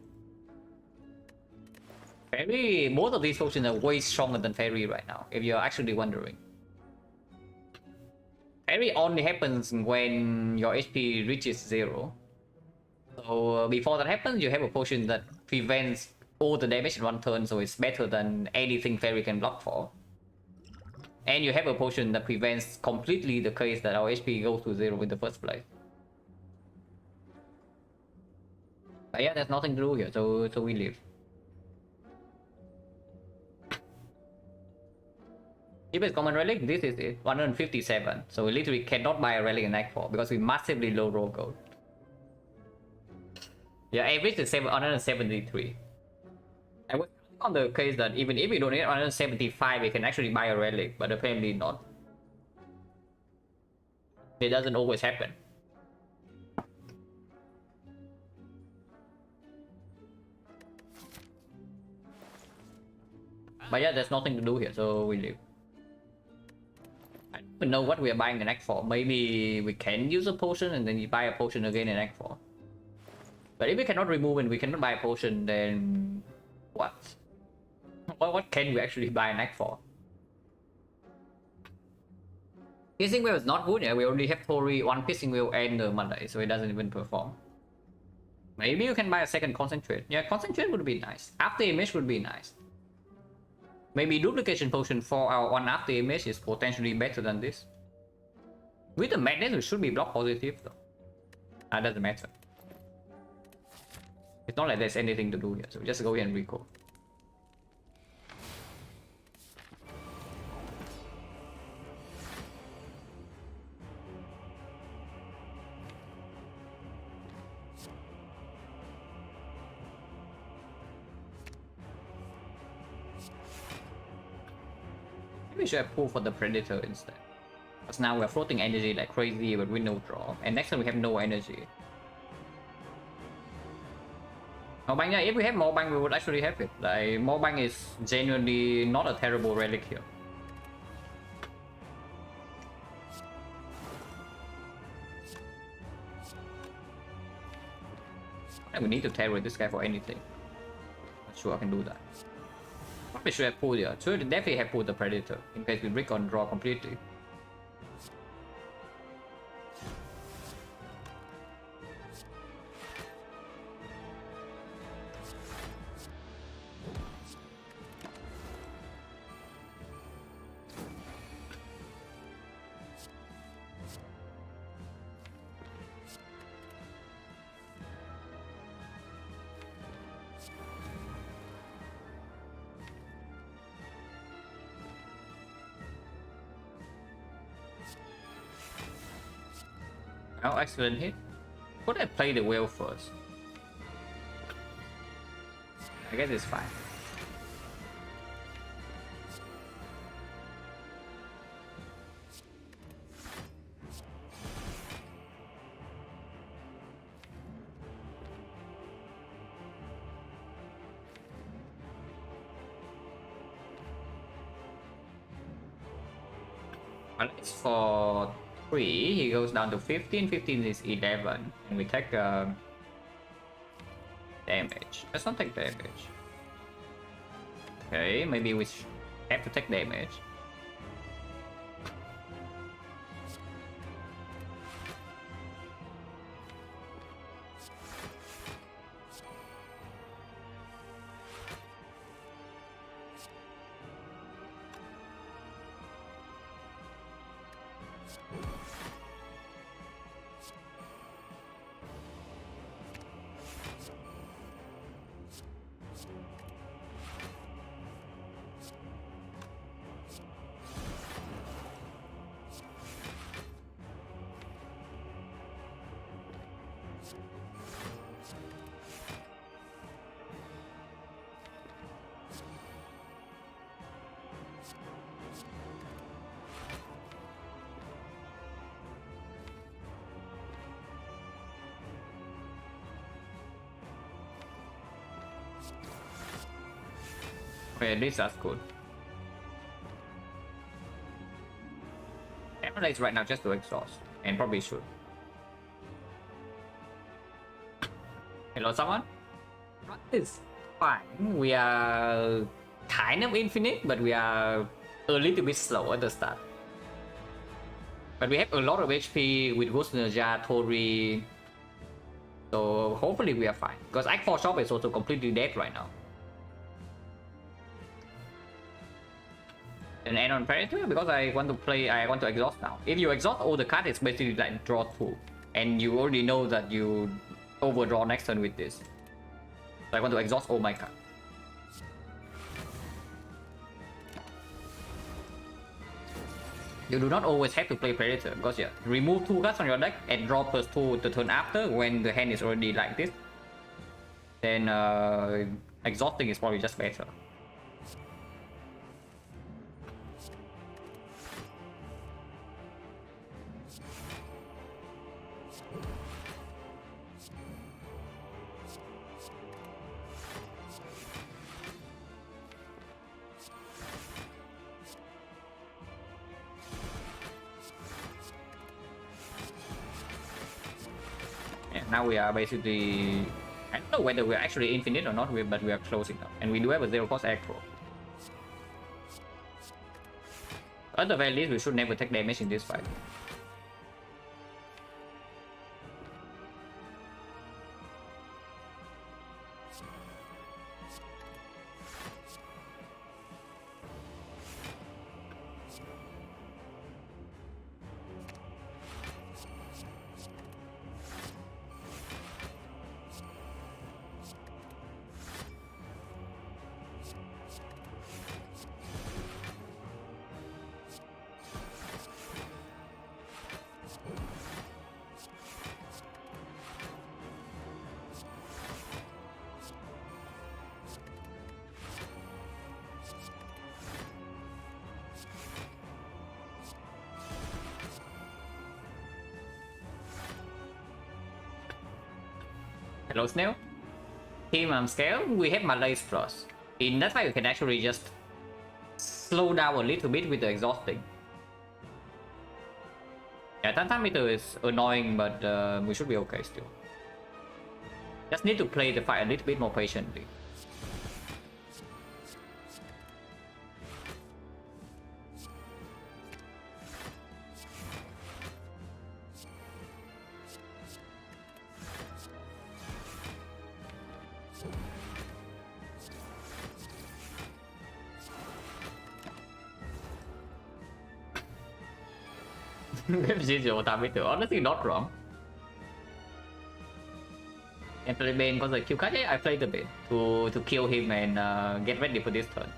[SPEAKER 1] Fairy, both of these potions are way stronger than Fairy right now, if you're actually wondering. Fairy only happens when your HP reaches 0. So before that happens, you have a potion that prevents all the damage in 1 turn, so it's better than anything Fairy can block for. And you have a potion that prevents completely the case that our HP goes to 0 in the first place. But yeah, there's nothing to do here, so we leave. Cheapest common relic, this is it, 157. So we literally cannot buy a relic in Act 4 because we massively low roll gold. Yeah, average is 173. I was On the case that even if we don't get 175, we can actually buy a relic, but apparently not. It doesn't always happen. But yeah, there's nothing to do here, so we leave. I don't even know what we are buying the Act for. Maybe we can use a potion and then you buy a potion again in Act 4. But if we cannot remove and we cannot buy a potion, then what? What can we actually buy an Act for? Piercing Wheel is not good, yeah. We already have Tori, one Piercing Wheel and the Monday, so it doesn't even perform. Maybe you can buy a second Concentrate. Yeah, Concentrate would be nice. After Image would be nice. Maybe Duplication Potion for our one After Image is potentially better than this. With the Madness, we should be block positive though. That doesn't matter. It's not like there's anything to do here, so just go here and recall. Maybe we should have pulled for the Predator instead. Because now we're floating energy like crazy, but with no draw. And next time we have no energy. Morbang, yeah, if we have Morbang, we would actually have it. Like, Morbang is genuinely not a terrible relic here. And we need to terror this guy for anything. Not sure I can do that. Probably should have pulled here. Should definitely have pulled the Predator in case we break on draw completely. Oh, excellent hit. Could I play the whale first? I guess it's fine. And it's for 3, he goes down to 15, 15 is 11, and we take damage. Let's not take damage. Okay, maybe we have to take damage. Okay, this is good. Analyze right now just to exhaust, and probably should. Hello, someone? It's fine. We are kind of infinite, but we are a little bit slow at the start. But we have a lot of HP with Ghost Ninja, Tori. So hopefully we are fine. Because Act 4 shop is also completely dead right now. And end on Predator because I want to exhaust now. If you exhaust all the cards, it's basically like draw 2. And you already know that you overdraw next turn with this. So I want to exhaust all my cards. You do not always have to play Predator because yeah, remove 2 cards from your deck and draw +2 the turn after when the hand is already like this. Then exhausting is probably just better. Now we are basically, I don't know whether we're actually infinite or not, but we are close enough. And we do have a 0 cost aggro. At the very least, we should never take damage in this fight. Hello Snail. Team scale, we have Malaise Plus. In that fight, we can actually just slow down a little bit with the exhausting. Yeah, Tantan meter is annoying, but we should be okay still. Just need to play the fight a little bit more patiently. Honestly, not wrong. And play Bane because the Q card. Yeah, I played the Bane to kill him and get ready for this turn.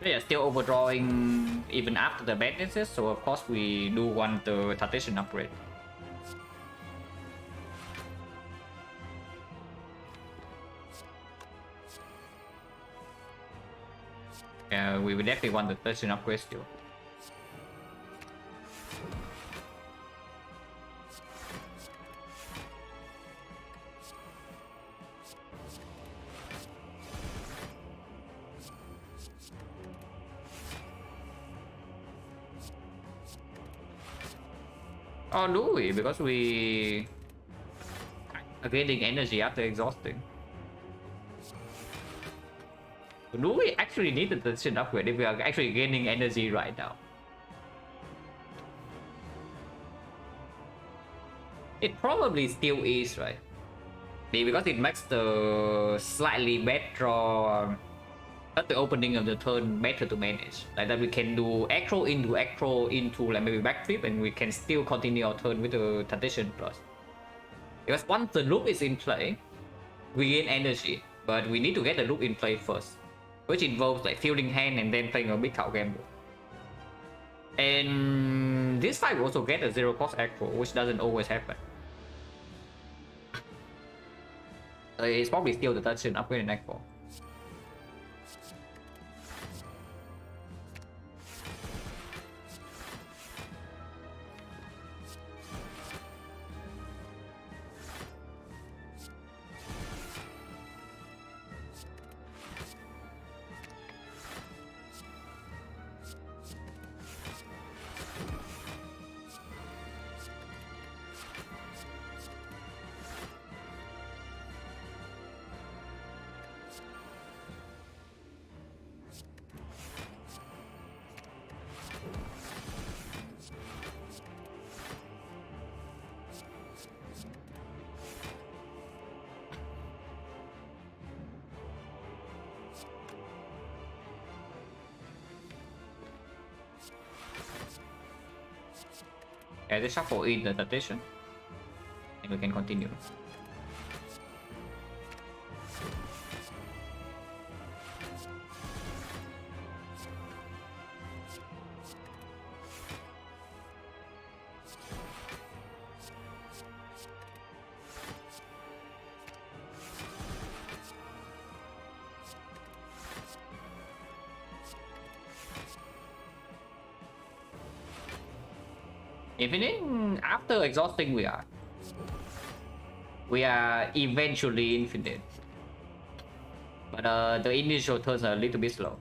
[SPEAKER 1] Yeah, still overdrawing even after the badnesses, so of course we do want the Tactician upgrade. Yeah, we would definitely want the Tactician upgrade still. Oh, do we? Because we are getting energy after exhausting. Do we actually need the Tactician upgrade if we are actually gaining energy right now? It probably still is, right? Because it makes the slightly better at the opening of the turn better to manage. Like that we can do acro into like maybe backflip, and we can still continue our turn with the Tactician plus. Because once the loop is in play, we gain energy, but we need to get the loop in play first, which involves like fielding hand and then playing a big cow gamble. And this fight will also get a 0 cost acro, which doesn't always happen. It's probably still the Tactician upgrade in Act 4. Yeah, they shuffle in the Tactician, and we can continue. Infinite after exhausting we are eventually infinite. But the initial turns are a little bit slow.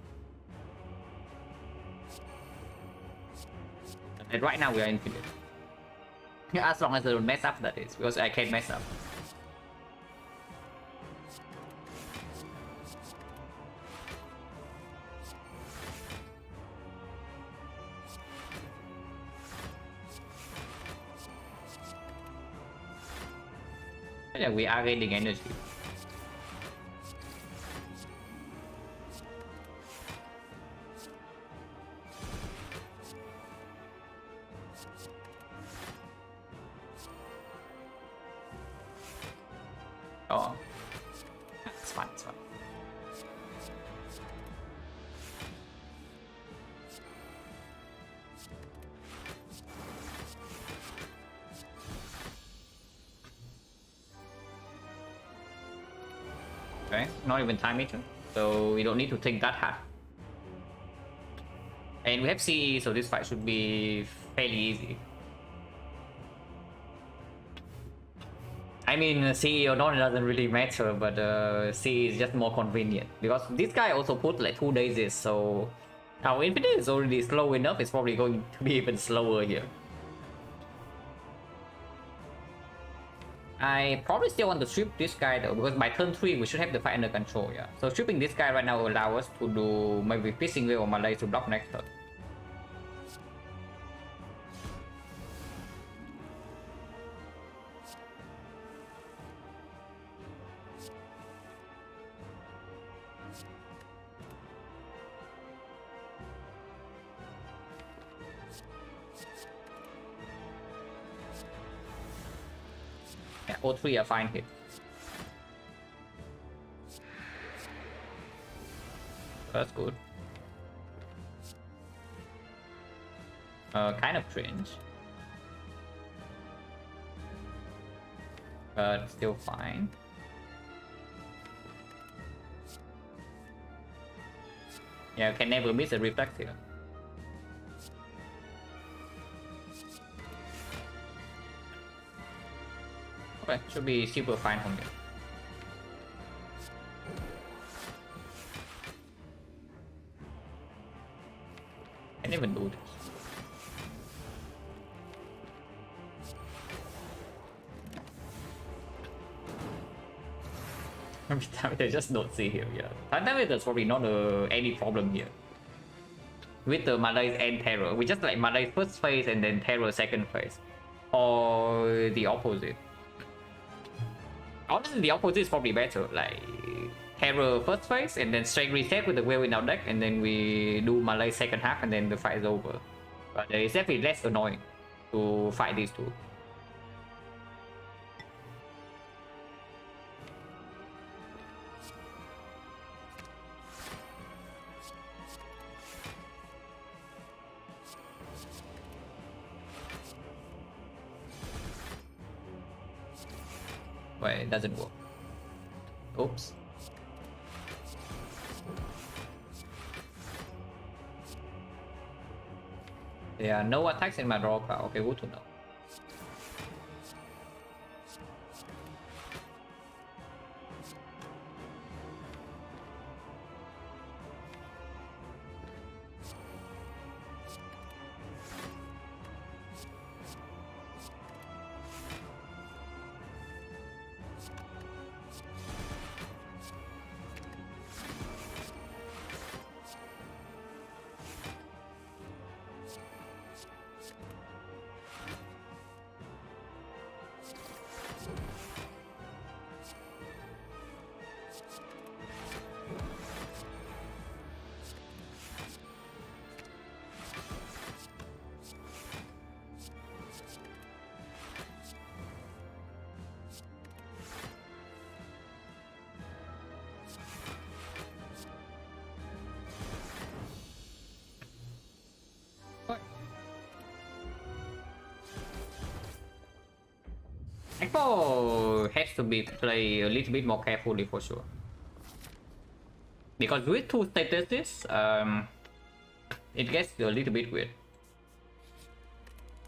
[SPEAKER 1] And right now we are infinite. As long as I don't mess up, that is, because I can't mess up. Yeah, we are gaining energy. Oh, it's fine, it's fine. Okay, not even time meter, so we don't need to think that hard. And we have CE, so this fight should be fairly easy. I mean, CE or not, it doesn't really matter, but CE is just more convenient. Because this guy also put like 2 days, so our infinite is already slow enough, it's probably going to be even slower here. I probably still want to strip this guy though, because by turn 3 we should have the fight under control, yeah. So stripping this guy right now will allow us to do maybe Piercing Wave or Malay to block next turn. Yeah, all 3 are fine hit. That's good. Kind of cringe. But still fine. Yeah, can never miss a reflect here. Okay, should be super fine from here. Can't even do this. I just don't see here, yeah. There's probably not any problem here. With the Malay's and Terror. We just like Malay's first phase and then Terror second phase. Or the opposite. Honestly, the opposite is probably better. Like Terror first phase and then straight reset with the whale in our deck, and then we do Malay second half and then the fight is over. But it's definitely less annoying to fight these two. Wait, it doesn't work. Oops. There are no attacks in my draw card. Okay, good to know. Echo has to be played a little bit more carefully for sure. Because with two statuses, it gets a little bit weird.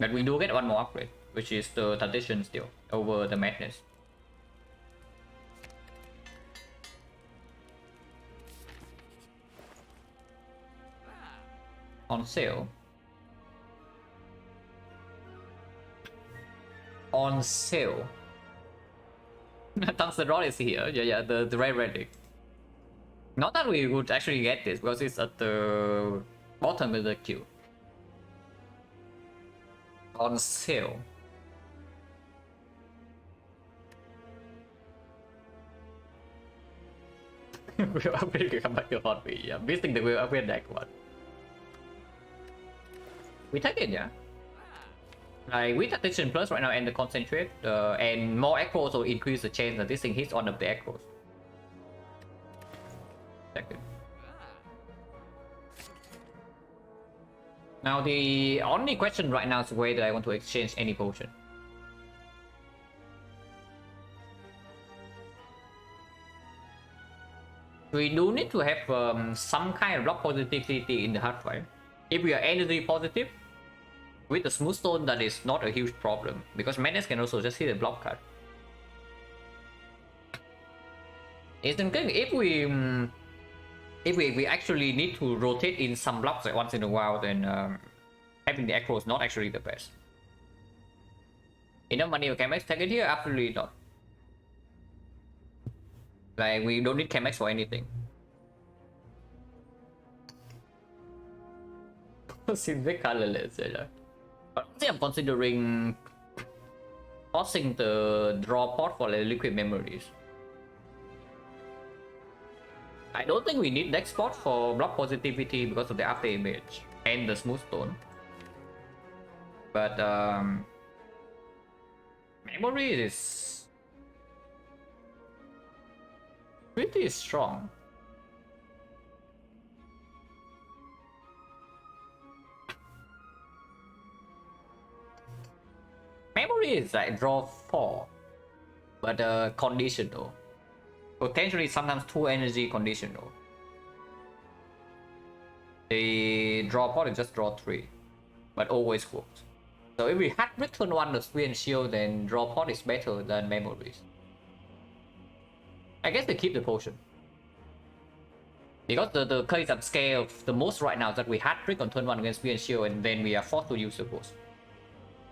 [SPEAKER 1] But we do get one more upgrade, which is the tradition still over the madness. On sale. On sale. Tungsten rod is here. Yeah, the red relic. Not that we would actually get this because it's at the bottom of the queue. On sale. We'll upgrade, come back to Hot Wheel. Yeah, we think that we'll upgrade that one. We take it, yeah. Like with attention plus right now and the concentrate and more echoes will increase the chance that this thing hits one of the echoes. Check it. Now the only question right now is whether I want to exchange any potion. We do need to have some kind of block positivity in the hard fight. If we are energy positive, with the smooth stone that is not a huge problem because madness can also just hit a block card. It's good if we actually need to rotate in some blocks like once in a while, then having the echo is not actually the best. Enough money for Chemex? Take it here? Absolutely not. Like we don't need Chemex for anything. Seems very colorless, yeah. But I'm considering tossing the draw pot for the liquid memories. I don't think we need next spot for block positivity because of the after image and the smooth stone. But memory is pretty strong. Memory is like draw 4, but conditional. Potentially sometimes 2 energy conditional. The draw pot is just draw 3, but always works. So if we had return 1 the spear and shield, then draw pot is better than memories. I guess they keep the potion. Because the case up scale of the most right now is that we had trick on turn 1 against spear and shield, and then we are forced to use the ghost.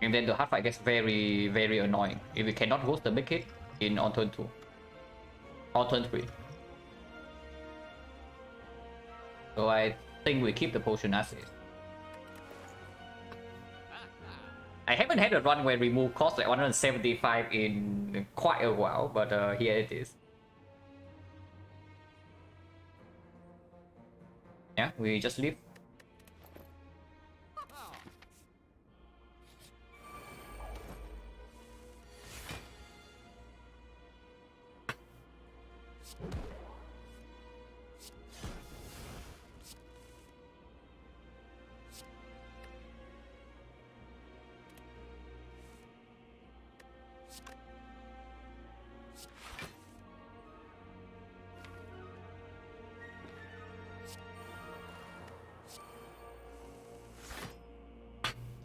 [SPEAKER 1] And then the hard fight gets very, very annoying if we cannot ghost the big hit in on turn 2 or turn 3. So I think we keep the potion as is. I haven't had a run where we move cost like 175 in quite a while, but here it is. Yeah, we just leave.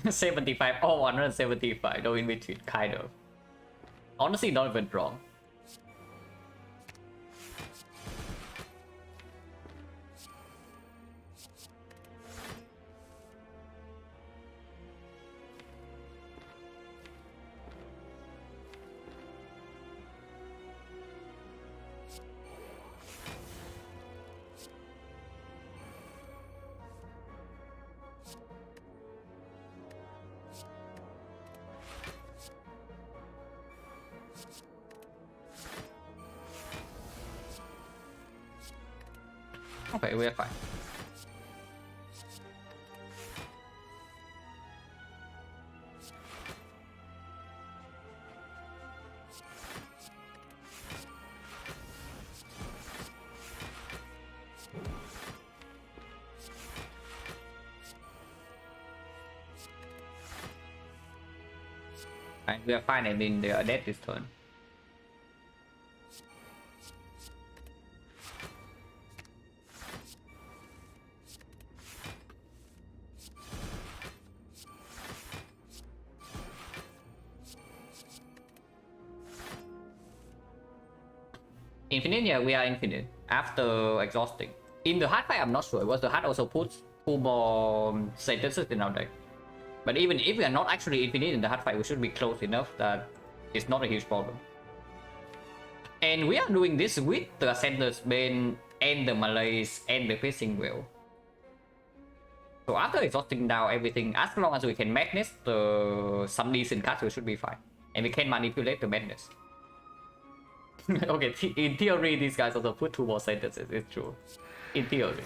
[SPEAKER 1] $75 or $175, no in between, kind of. Honestly, not even wrong. Okay, we're fine. Fine, we are fine. I mean, they are dead this turn. Infinite, yeah, we are infinite after exhausting. In the hard fight, I'm not sure. Was the hard also puts two more sentences in our deck? But even if we are not actually infinite in the hard fight, we should be close enough that it's not a huge problem. And we are doing this with the Ascender's Bane and the Malaise and the Piercing Will. So after exhausting now everything, as long as we can madness some decent cards, we should be fine. And we can manipulate the madness. Okay, in theory, these guys also put two more sentences, it's true. In theory.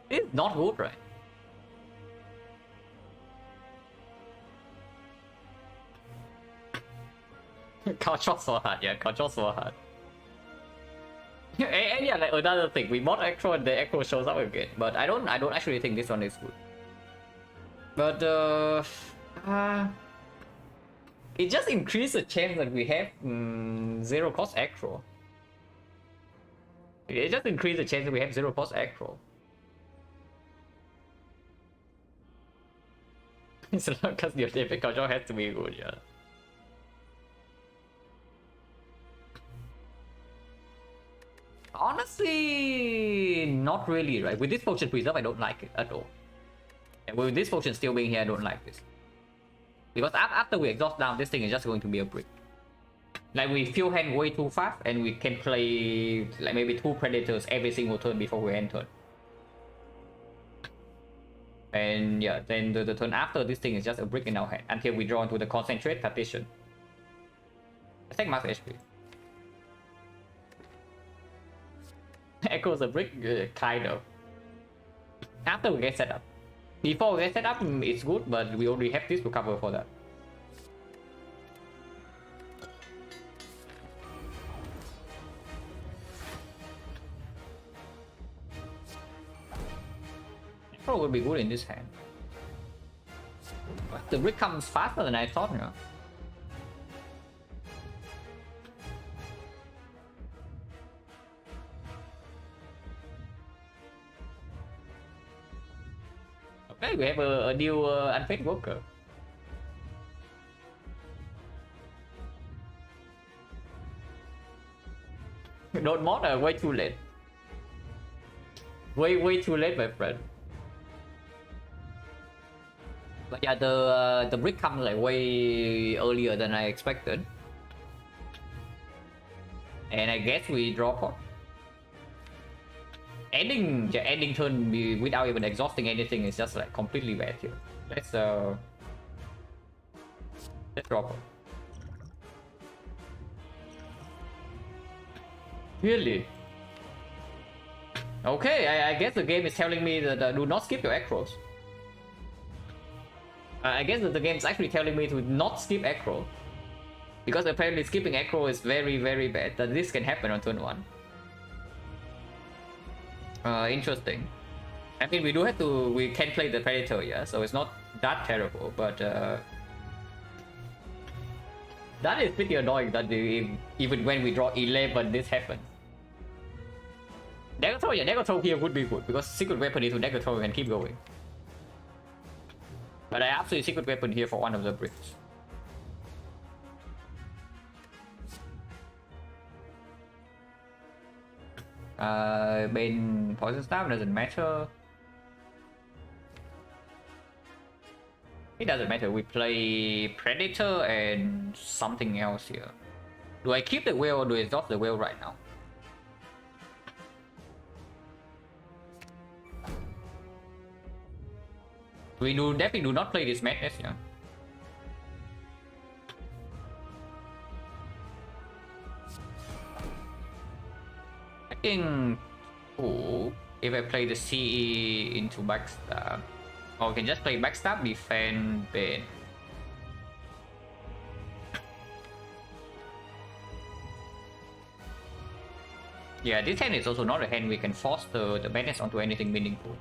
[SPEAKER 1] It's not good, right? Card shot so hard, yeah, card shot so hard. And yeah, like another thing, we mod Echo and the Echo shows up again, but I don't actually think this one is good. But it just increases the chance that we have zero cost Echo. It just increases the chance that we have zero cost Echo. It's not because your epic control has to be good, yeah. Honestly, not really, right? With this potion preserve, I don't like it at all. And with this potion still being here, I don't like this. Because after we exhaust down, this thing is just going to be a brick. Like, we fill hand way too fast, and we can play like maybe 2 predators every single turn before we end turn. And yeah, then the turn after, this thing is just a brick in our hand until we draw into the concentrate partition. I think max HP. Echoes a brick, kind of. After we get set up. Before we get set up, it's good, but we already have this to cover for that. Echo would be good in this hand. But the brick comes faster than I thought, you know. Okay, we have a new unfit worker. Don't mod, way too late. Way too late, my friend. But yeah, the brick comes like way earlier than I expected. And I guess we draw pot. Ending turn without even exhausting anything is just like completely bad here. Let's drop it. Really? Okay, I guess the game is telling me that do not skip your acros. I guess that the game is actually telling me to not skip acro. Because apparently skipping acro is very bad. That this can happen on turn 1. Interesting. I mean, we can play the Predator, yeah, so it's not that terrible, but that is pretty annoying that even when we draw 11, this happens. Dagger throw, yeah, dagger throw here would be good, because secret weapon into dagger throw can keep going. But I absolutely secret weapon here for one of the bricks. Bên poison staff doesn't matter. It doesn't matter. We play Predator and something else here. Do I keep the whale or do I exhaust the whale right now? We definitely do not play this madness, yeah. I think, oh, if I play the CE into backstab, or I can just play backstab, defend, bane. Yeah, this hand is also not a hand we can force the madness onto anything meaningful.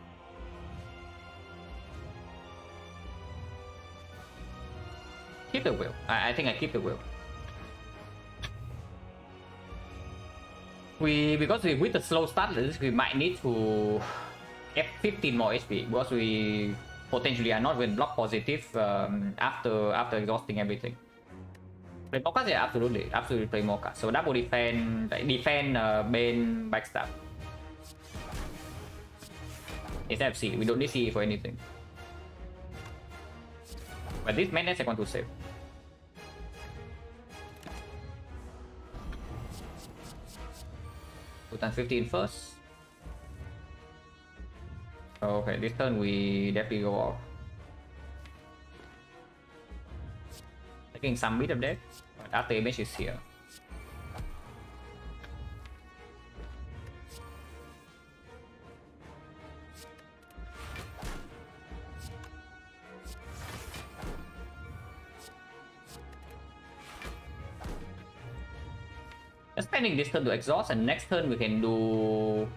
[SPEAKER 1] Keep the wheel. I think I keep the wheel. Because with the slow start, we might need to F 15 more HP because we potentially are not with block positive after exhausting everything. Play more cards, yeah, absolutely play more cards. So double defend, Bane, backstab. Instead of C, we don't need C for anything. But this madness I want to save. Put on 15 first. Okay, this turn we definitely go off. Taking some bit of death, but after image is here. Spending this turn to exhaust, and next turn we can do.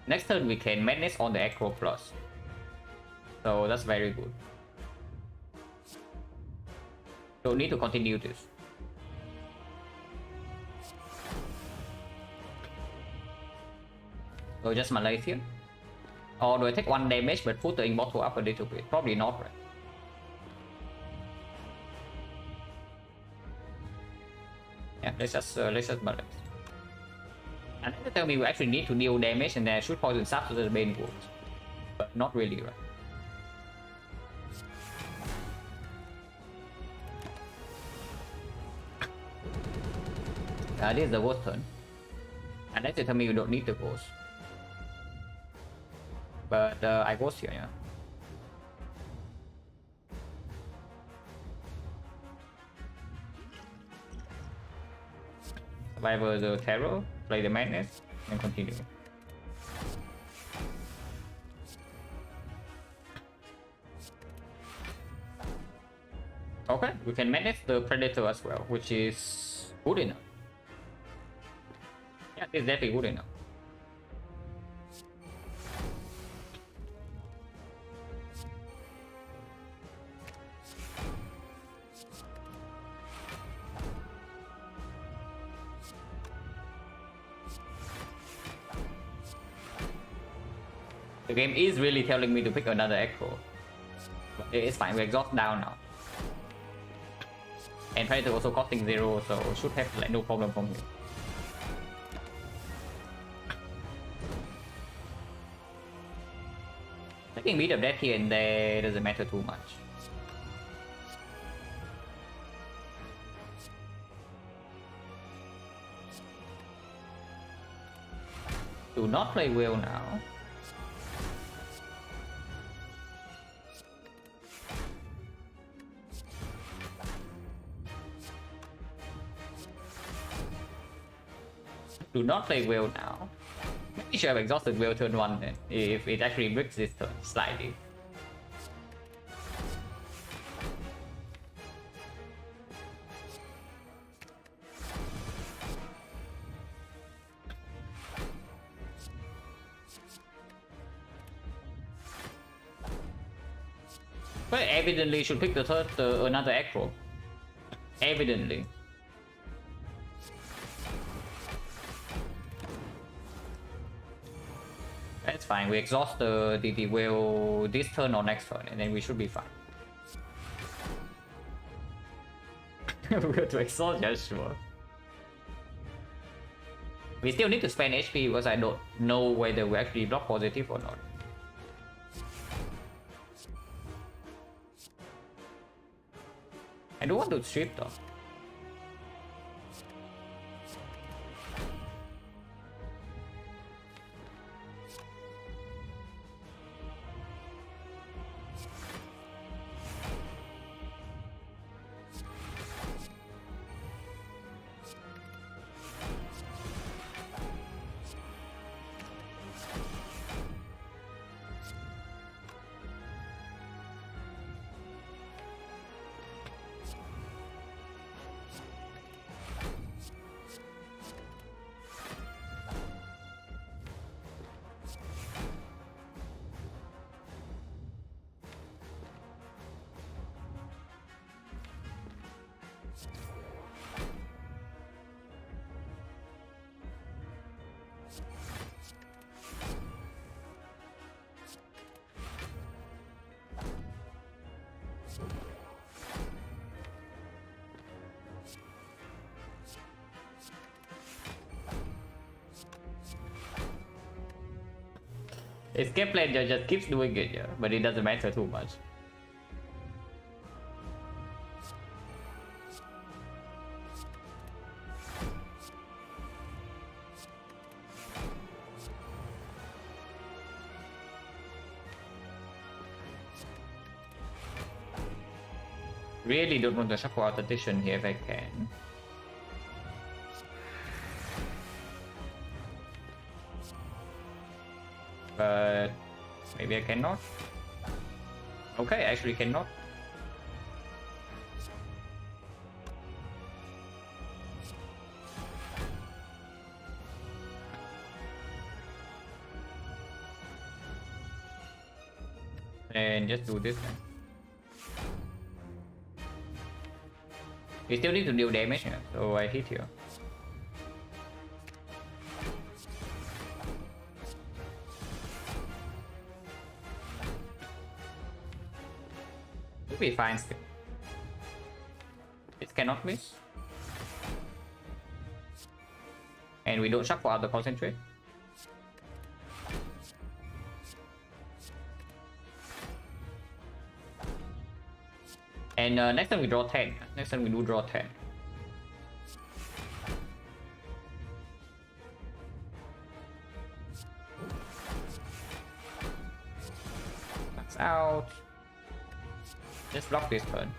[SPEAKER 1] Next turn we can madness on the Acro Plus. So that's very good. Don't need to continue this. So just my life here. Or do I take 1 damage but put the immortal up a little bit? Probably not, right? Yeah, let's just balance. And then tell me we actually need to deal damage and then I should poison sap so that the Bane works. But not really, right? This is the worst turn. And that's tell me you don't need the ghost. But I ghost here, yeah. Survivor the terror, play the madness, and continue. Okay, we can madness the predator as well, which is good enough. Yeah, it's definitely good enough. The game is really telling me to pick another Echo. But it's fine, we exhaust down now. And Predator also costing 0, so should have like no problem from here. Taking beat of death here and there doesn't matter too much. Do not play well now. Do not play well now. Maybe should have exhausted well turn 1 then, if it actually breaks this turn slightly. But evidently should pick the third another Acro. Evidently. That's fine, we exhaust the whale this turn or next turn and then we should be fine. We're going to exhaust, yeah, sure. We still need to spend HP because I don't know whether we actually block positive or not. I don't want to strip though. Escape plan just keeps doing it, yeah, but it doesn't matter too much. Really don't want to shuffle out addition here if I can. But maybe I cannot. Okay, actually cannot. And just do this then. We still need to deal damage here, so I hit here. Should be fine still. It cannot miss. And we don't shuffle out the concentrate. And next time we draw 10. Next time we do draw 10. That's out. Just block this turn.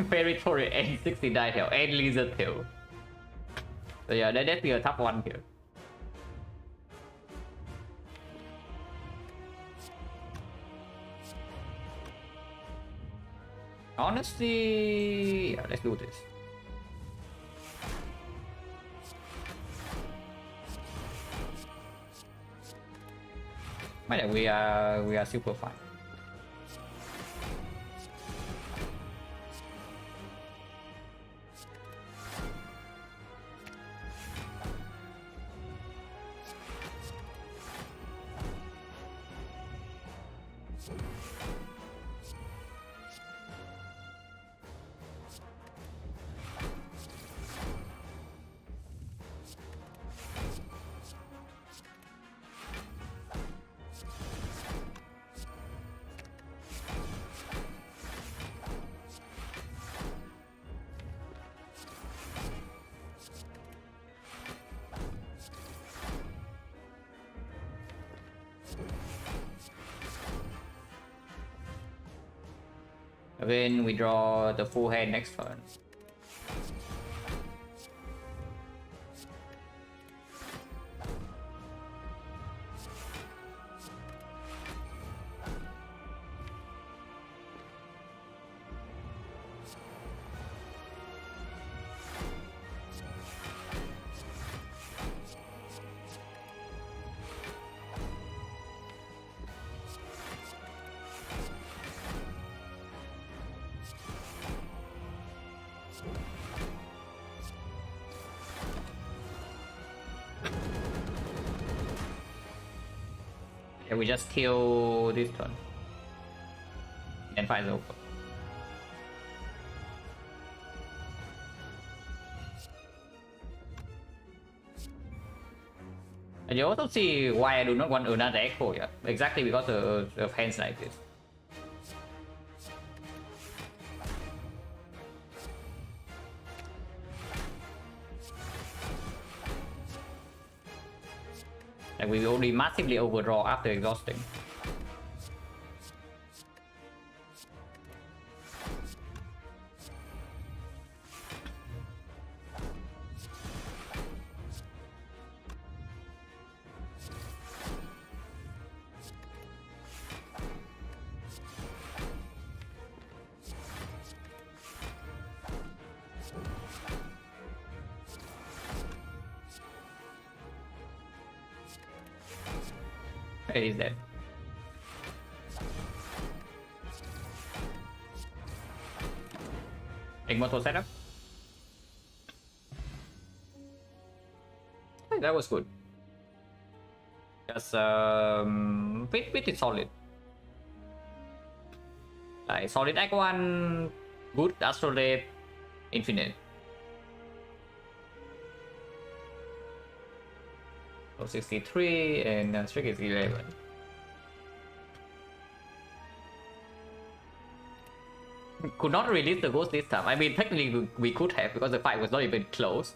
[SPEAKER 1] Territory and 69 tail and lizard tail. So yeah, that'd be a tough one here. Honestly, yeah, let's do this. But we are super fine. Then we draw the full hand next turn. Yeah, we just kill this turn. And fight is over. And you also see why I do not want another echo, yeah. Exactly because of hands like this. Like we will only massively overdraw after exhausting. He's dead. Igmoto setup. I think that was good. Just pretty solid. Like solid Act 1, good Astrolabe, Infinite. So 63 and streak is 11. Could not release the ghost this time. I mean, technically we could have because the fight was not even close.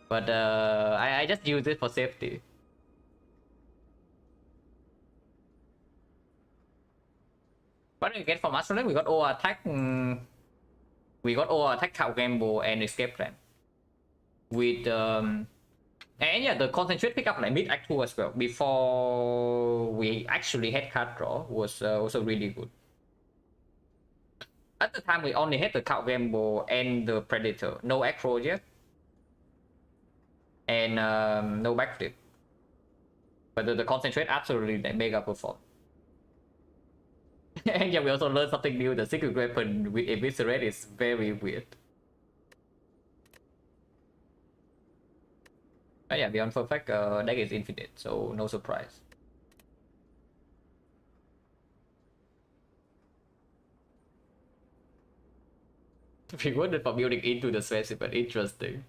[SPEAKER 1] But I just used it for safety. What do we get from Astronaut? We got all attack. We got all attack, cow gamble, and escape plan. With and yeah, the concentrate pick up like mid act 2 as well. Before we actually had card draw was also really good. At the time we only had the cow gamble and the predator, no acro yet, and no backflip. But the concentrate absolutely like mega perform. And yeah, we also learned something new. The secret weapon with eviscerate is very weird. But yeah, beyond perfect, deck is infinite, so no surprise. We wanted for building into the specimen, interesting.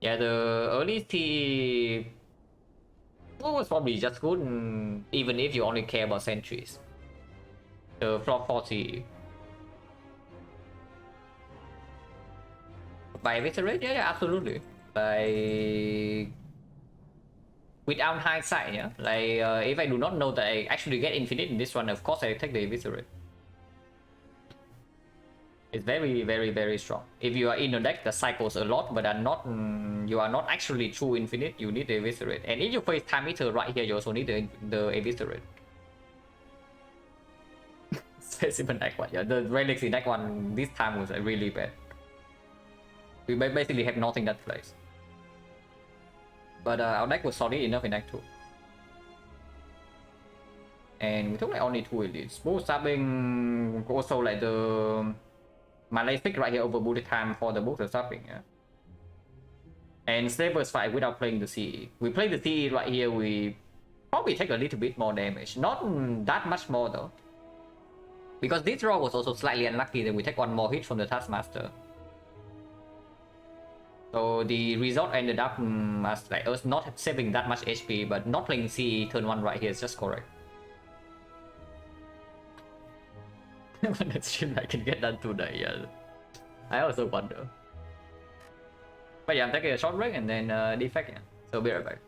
[SPEAKER 1] Yeah, the early T was probably just good, even if you only care about sentries. The flop 40. By eviscerate, yeah, absolutely. Like without hindsight, yeah. Like if I do not know that I actually get infinite in this one, of course I take the eviscerate. It's very strong. If you are in a deck that cycles a lot but are not you are not actually true infinite, you need the eviscerate. And if you face time eater right here, you also need the eviscerate. Specimen deck one, yeah. The relics in deck one this time was really bad. We basically have nothing that plays. But our deck was solid enough in deck 2. And we took like only 2 elites. Both stabbing also like the Malay pick right here over bullet time for the book of stabbing, yeah. And Sabers fight without playing the CE. We play the CE right here, we probably take a little bit more damage. Not that much more though. Because this draw was also slightly unlucky that we take one more hit from the Taskmaster. So the result ended up as like us not saving that much HP, but not playing CE turn 1 right here is just correct. When the stream I can get done today, yeah. I also wonder. But yeah, I'm taking a short break and then defect, yeah. So be right back.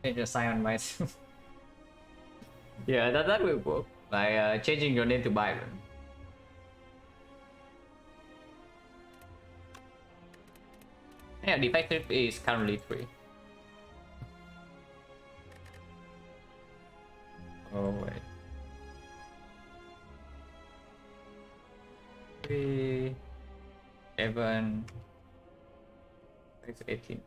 [SPEAKER 1] Change your sign on myself. Yeah, that will work. Like changing your name to Byron. Yeah, defective is currently 3. Oh wait. 3, 7, 6, 18.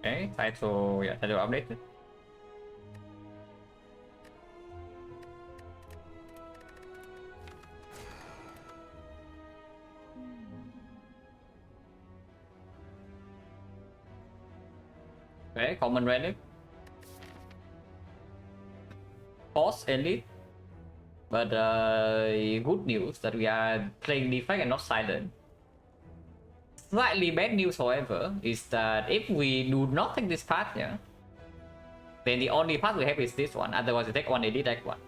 [SPEAKER 1] Okay, title, yeah, title updated. Okay, common relic. Force elite. But good news that we are playing defect and not silent. Slightly bad news, however, is that if we do not take this path here, then the only path we have is this one. Otherwise, we take one elite, take one.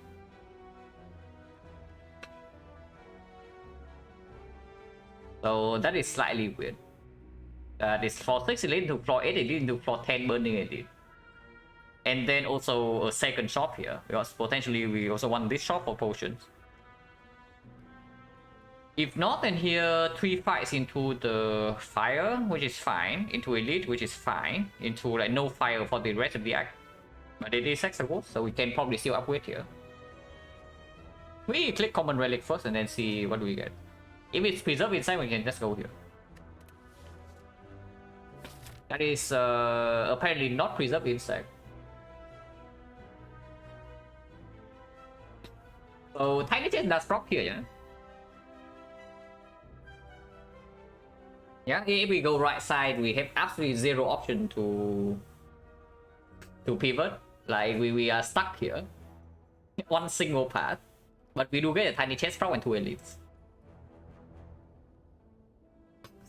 [SPEAKER 1] So that is slightly weird. This floor 6 elite into floor 8 elite into floor 10 burning elite. And then also a second shop here, because potentially we also want this shop for potions. If not, then here 3 fights into the fire, which is fine, into elite, which is fine, into like no fire for the rest of the act. But it is accessible, so we can probably still upgrade here. We click common relic first and then see what do we get. If it's preserved inside, we can just go here. That is apparently not preserved inside. So tiny chest does drop here, yeah. Yeah, if we go right side, we have absolutely zero option to pivot. Like we are stuck here. One single path. But we do get a tiny chest frog and 2 elites.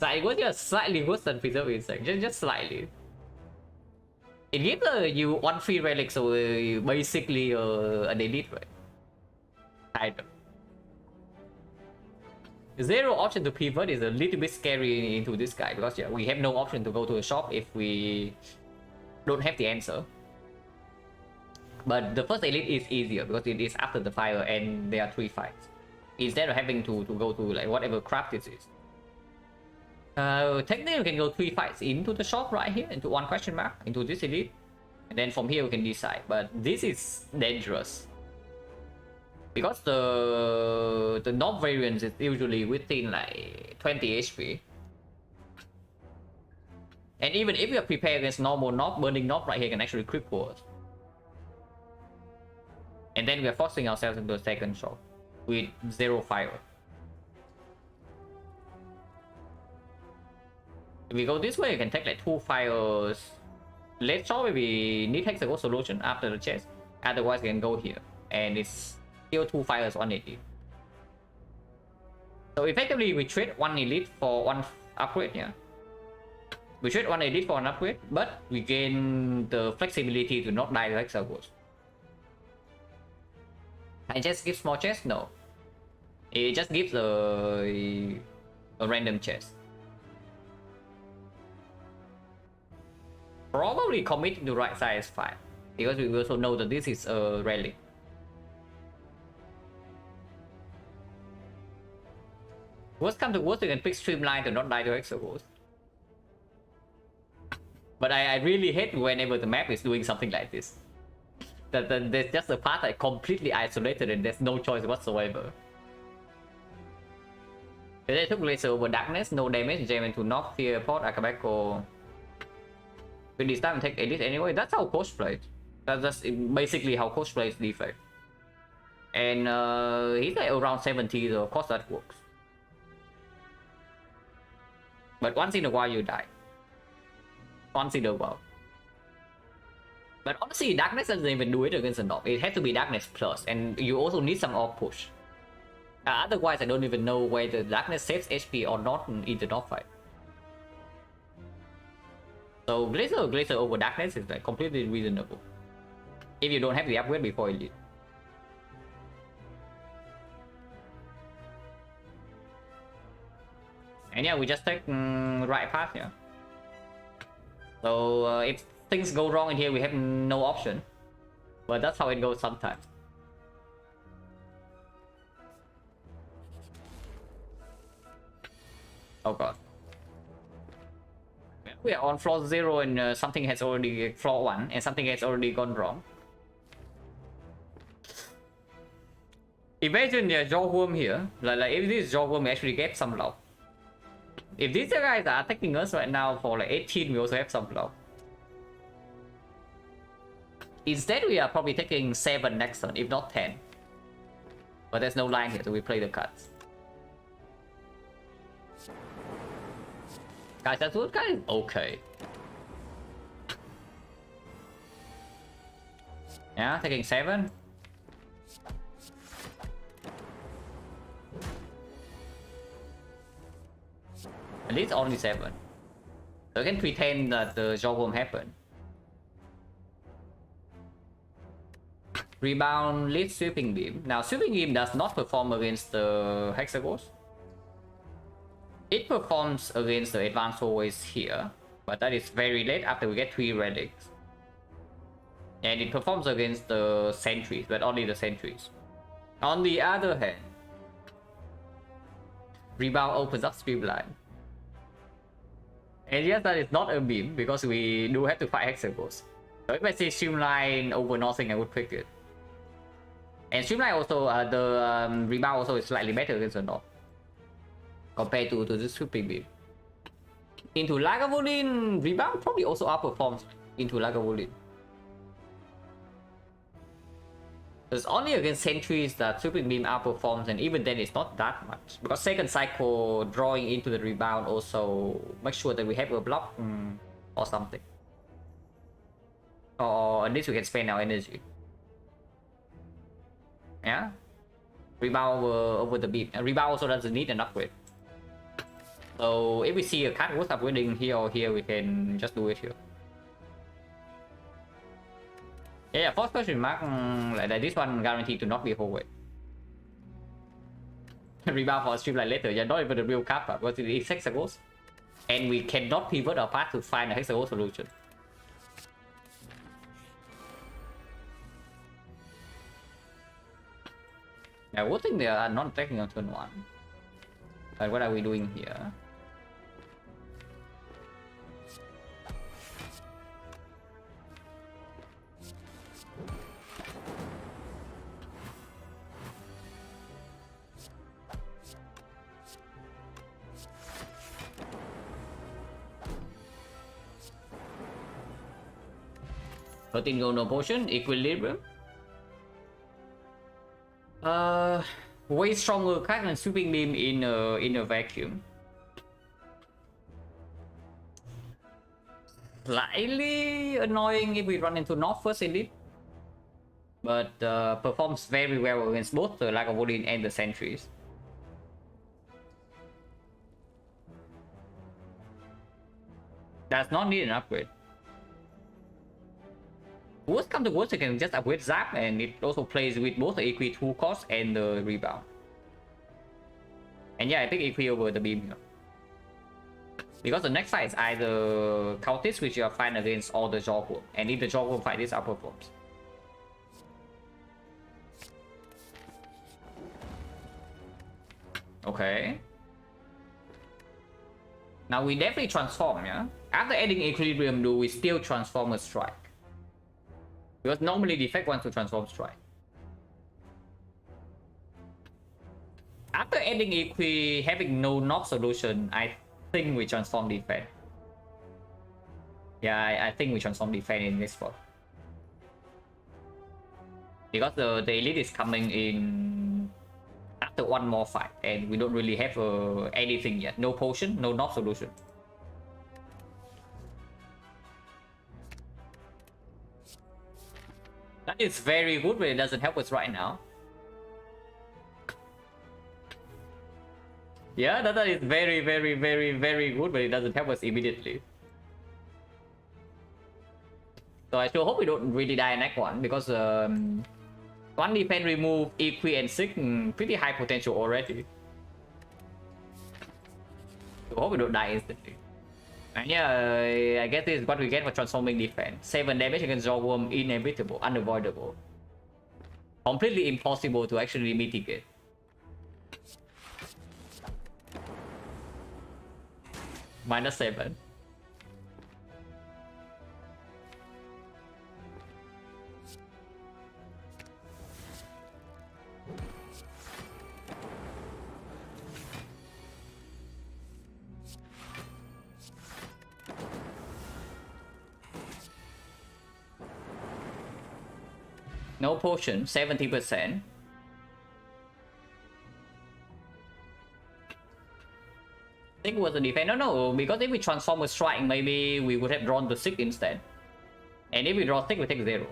[SPEAKER 1] So it was just slightly worse than preserve insect, just slightly. It gives you 1 free relic, so basically an elite, right? Kind of. Zero option to pivot is a little bit scary into this guy, because yeah, we have no option to go to a shop if we don't have the answer. But the first elite is easier because it is after the fire and there are 3 fights. Instead of having to go to like whatever craft this is. Technically we can go 3 fights into the shop right here, into 1 question mark, into this elite. And then from here we can decide, but this is dangerous. Because the knob variance is usually within like 20 HP. And even if we are prepared against normal knob, burning knob right here can actually cripple us. And then we are forcing ourselves into a second shot with 0 fire. If we go this way, we can take like 2 fires. Let's show we need hexagon solution after the chest. Otherwise, we can go here. And it's still 2 fires, 1 elite. So effectively, we trade 1 elite for 1 upgrade, yeah. We trade 1 elite for an upgrade, but we gain the flexibility to not die to hexagons. And just gives more chest? No. It just gives a random chest. Probably committing to right side is fine, because we also know that this is a relic. Worst come to worst, you can pick streamline to not die to hexagons. But I really hate whenever the map is doing something like this. That there's just a path that completely isolated and there's no choice whatsoever. They took laser over darkness, no damage, jam into knock, fear, pot, acabacco. With this time take edit anyway. That's how coach plays. That's basically how coach plays defect. And he's like around 70, so of course that works. But once in a while you die. Once in a while. But honestly, darkness doesn't even do it against a knob. It has to be darkness plus, and you also need some orc push. Otherwise, I don't even know whether darkness saves HP or not in the knob fight. So Glacier over Darkness is like completely reasonable if you don't have the upgrade before Elite. And yeah, we just take right path here. So if things go wrong in here, we have no option. But that's how it goes sometimes. Oh god. We are on floor 0 and something has already... floor 1 and something has already gone wrong. Imagine the jawworm here. Like if this jawworm actually gets some lock. If these guys are attacking us right now for like 18, we also have some block. Instead, we are probably taking 7 next turn, if not 10. But there's no line here, so we play the cards. Guys, that wood guy is okay. Yeah, taking 7. At least only 7. So we can pretend that the jawworm happened. Rebound leads Sweeping Beam. Now Sweeping Beam does not perform against the Hexagons. It performs against the advanced hallways here, but that is very late after we get 3 relics. And it performs against the sentries, but only the sentries. On the other hand, Rebound opens up Streamline. And yes, that is not a beam, because we do have to fight Hexagons. So if I say Streamline over nothing, I would pick it. And Streamline also, Rebound also is slightly better against the North. Compared to the Sweeping Beam. Into Lagavulin, Rebound probably also outperforms into Lagavulin. It's only against sentries that Sweeping Beam outperforms, and even then it's not that much. Because second cycle drawing into the Rebound also makes sure that we have a block or something. Or at least we can spend our energy. Yeah? Rebound over the beam. Rebound also doesn't need an upgrade. So if we see a card worth upgrading here or here, we can just do it here. Yeah, first question mark, like this one guaranteed to not be whole weight. Rebound for a Streamline later, yeah, not even the real card, because it is Hexagons. And we cannot pivot our path to find a Hexagon solution. I would think they are not attacking on turn 1. But what are we doing here? No potion, Equilibrium. Way stronger card than Sweeping Beam in a vacuum. Slightly annoying if we run into North first indeed. But performs very well against both the Lagavulin and the sentries. Does not need an upgrade. Worst come to worst, you can just upgrade Zap, and it also plays with both the Equi 2 cost and the Rebound. And yeah, I think Equi over the beam here. Because the next fight is either Cultist, which you are fine against, or the Jawworm. And if the Jawworm fight is outperforms. Okay. Now we definitely transform, yeah? After adding Equilibrium, do we still transform a Strike? Because normally Defect wants to transform Strike. After adding Equi, having no knock solution, I think we transform Defect. Yeah, I think we transform Defect in this spot. Because the Elite is coming in after one more fight, and we don't really have anything yet. No potion, no knock solution. That is very good, but it doesn't help us right now. Yeah, that is very, very, very, very good, but it doesn't help us immediately. So I still hope we don't really die in Act 1 because one defense remove EQ and Sick, pretty high potential already. So I hope we don't die instantly. And yeah, I guess this is what we get for transforming defense. 7 damage against Jawworm, inevitable, unavoidable. Completely impossible to actually mitigate. -7. No potion, 70%. I think it was a defense. No, because if we transform with strike, maybe we would have drawn the 6 instead. And if we draw 6, we take 0.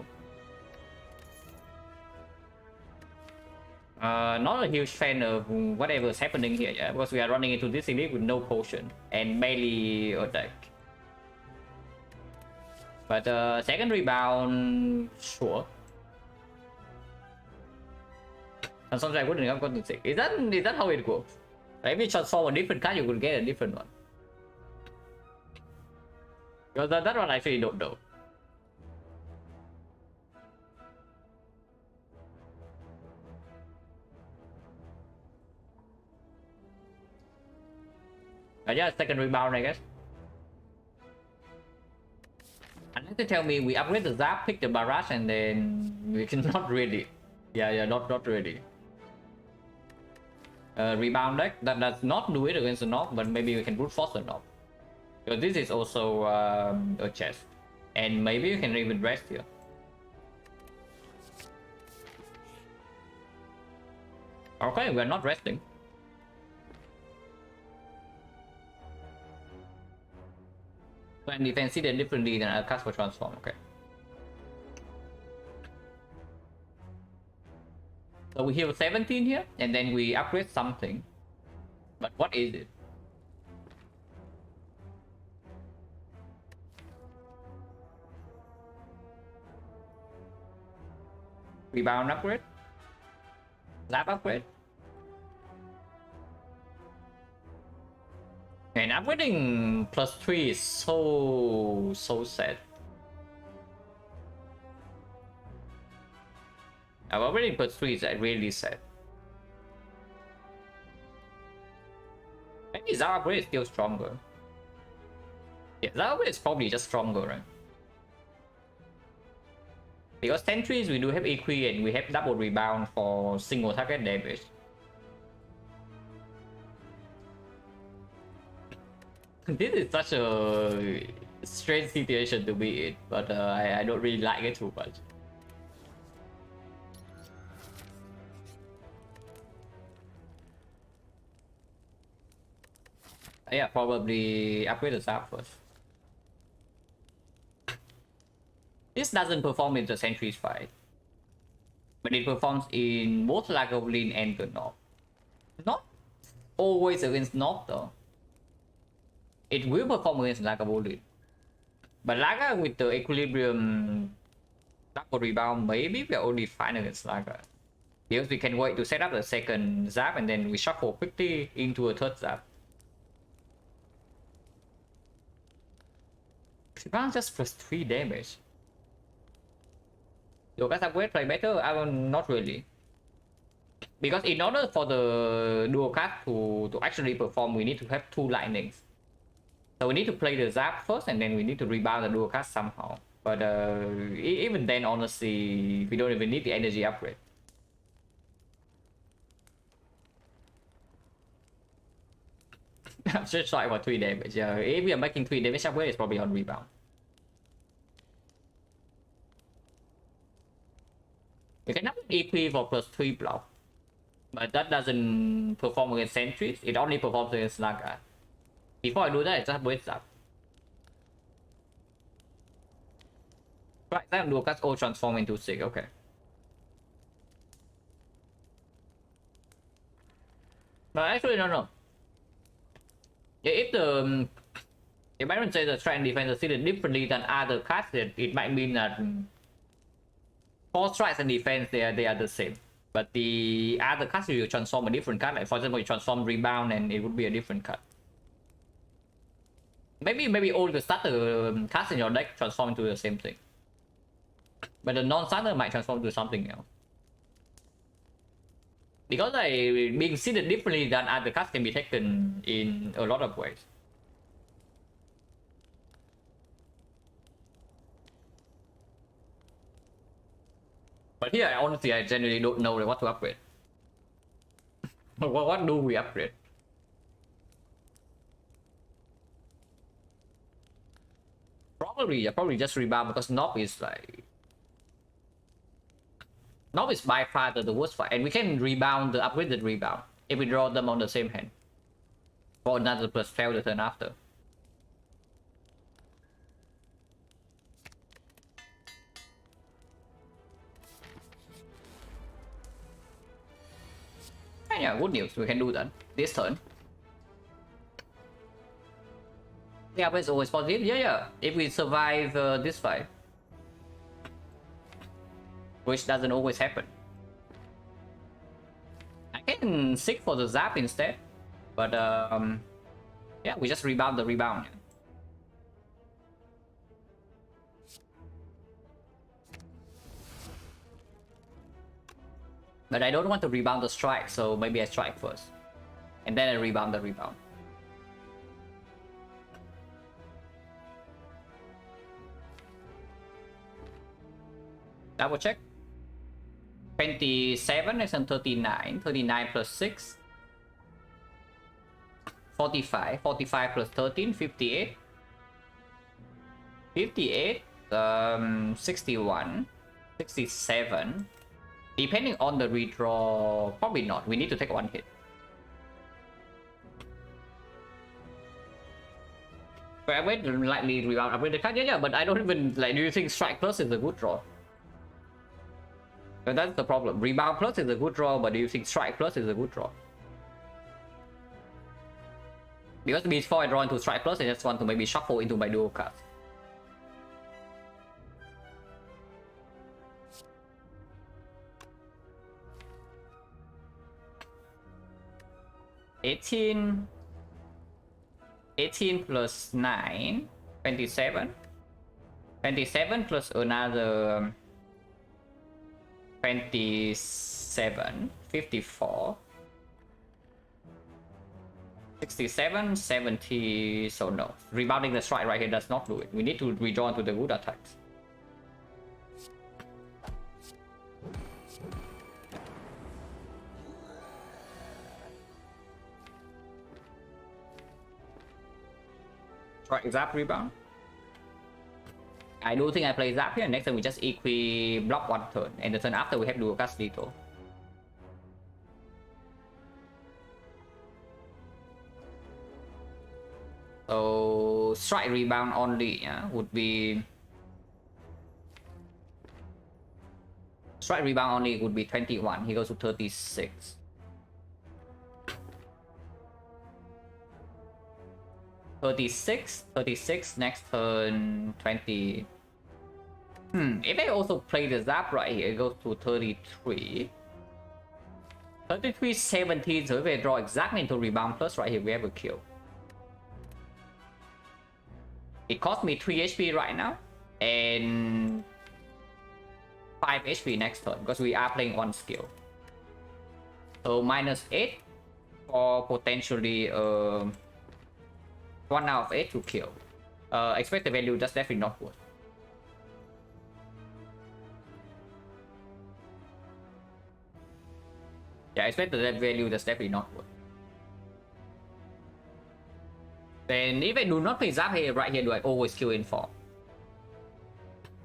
[SPEAKER 1] Not a huge fan of whatever is happening here, yeah, because we are running into this elite with no potion and melee attack. But second rebound, sure. And sometimes I wouldn't have gotten 6. Is that how it works? If you transform a different card, you could get a different one. Because that one I actually don't know. Yeah, second rebound, I guess. Unless they tell me we upgrade the Zap, pick the barrage, and then we can not really. Yeah, not really. Rebound deck that does not do it against the knock, but maybe we can brute force the knock. So this is also a chest, and maybe you can even rest here. Okay, we're not resting. When defense see them differently than a cast for transform. Okay. So we heal 17 here, and then we upgrade something. But what is it? Rebound upgrade? Zap upgrade? And upgrading +3 is so sad. Upgrading +3 is really sad. Maybe Zap upgrade is still stronger. Yeah, Zap upgrade is probably just stronger, right? Because sentries we do have EQ and we have double rebound for single target damage. This is such a strange situation to be in, but I don't really like it too much. Yeah, probably upgrade the Zap first. This doesn't perform in the sentries fight, but it performs in both Lagavulin and the Knock. Not always against Knock though. It will perform against Lagavulin, but Laga with the equilibrium double rebound, maybe we're only fine against Laga. Because we can wait to set up the second Zap and then we shuffle quickly into a third Zap. Rebound just +3 damage. Your guys upgrade play better? I will not really. Because in order for the dual card to actually perform, we need to have 2 lightnings. So we need to play the Zap first and then we need to rebound the dual card somehow. But even then, honestly, we don't even need the energy upgrade. I'm just trying for 3 damage. Yeah, if we are making 3 damage upgrade, it's probably on rebound. We can upgrade EP for +3 block, but that doesn't perform against sentries. It only performs against Naga. Before I do that, I just wait up. Right, that Lucas all transform into 6. Okay. But actually, no. Yeah, if the If Byron says the strike and defense are treated differently than other cards, it might mean that for strikes and defense they are the same. But the other cards you transform a different card. Like for example, you transform rebound and it would be a different card. Maybe all the starter cards in your deck transform into the same thing. But the non-starter might transform to something else. Because being seeded differently than other cards can be taken in a lot of ways. But here, honestly, I genuinely don't know what to upgrade. What do we upgrade? Probably just rebound, because Knob is like... Knob is by far the worst fight, and we can rebound the upgraded rebound if we draw them on the same hand. For another plus fail the turn after. And yeah, good news, we can do that this turn. Yeah, but it's always positive. Yeah. If we survive this fight, which doesn't always happen. I can seek for the zap instead, but yeah, we just rebound the rebound. But I don't want to rebound the strike, so maybe I strike first, and then I rebound the rebound. Double check. 27 is on 39. 39 plus 6. 45. 45 plus 13. 58. 58. 61. 67. Depending on the redraw, probably not. We need to take one hit. But I wait lightly rebound upgrade the card. Yeah, but I don't even like. Do you think strike plus is a good draw? But that's the problem. Rebound plus is a good draw, but do you think strike plus is a good draw? Because before I draw into strike plus, I just want to maybe shuffle into my dual cards. $18 plus 9, 27. 27 plus another 27, 54, 67, 70. So no, rebounding the strike right here does not do it. We need to redraw into the good attacks. Right, zap rebound. I do think I play zap here. Next time we just equi block one turn, and the turn after we have to do cast lethal. So strike rebound only, yeah, would be strike rebound only would be 21. He goes to 36. 36 next turn 20. If I also play the zap right here, it goes to 33. 33, 17, so if I draw exactly into rebound plus right here, we have a kill. It cost me 3 HP right now, and 5 HP next turn, because we are playing one skill. So minus 8 for potentially 1 out of 8 to kill. Expected value just definitely not worth. Yeah, expected that value just definitely not worth. Then if I do not play zap here right here, do I always kill in 4?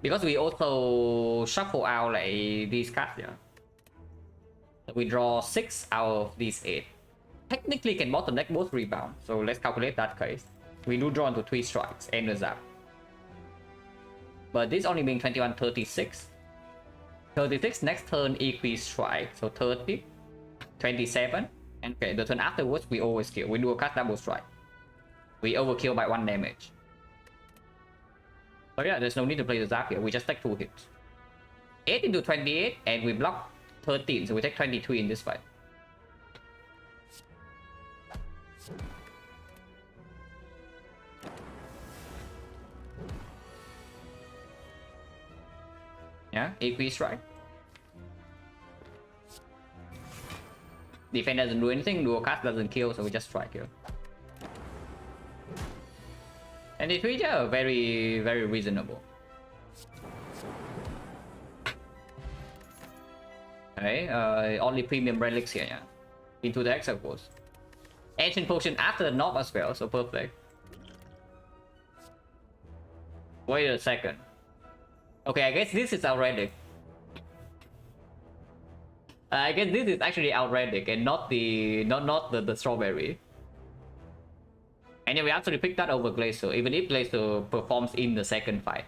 [SPEAKER 1] Because we also shuffle out like these cards here. We draw 6 out of these 8. Technically can bottleneck both rebound, so let's calculate that case. We do draw into 3 strikes and the zap. But this only being 21, 36. 36 next turn equi strike, so 30, 27. And okay, the turn afterwards we always kill. We do a cast double strike. We overkill by 1 damage. So yeah, there's no need to play the Zap here. We just take 2 hits. 8 into 28, and we block 13, so we take 23 in this fight. Yeah, AP strike. Defense doesn't do anything, dual cast doesn't kill, so we just strike here. And the 3 are very, very reasonable. Okay, only premium relics here, yeah. Into the Execute. Ancient Potion after the knock as well, so perfect. Wait a second. Okay, I guess this is our relic. I guess this is actually our relic and not the strawberry. And then we actually picked that over Glacier, even if Glacier performs in the second fight.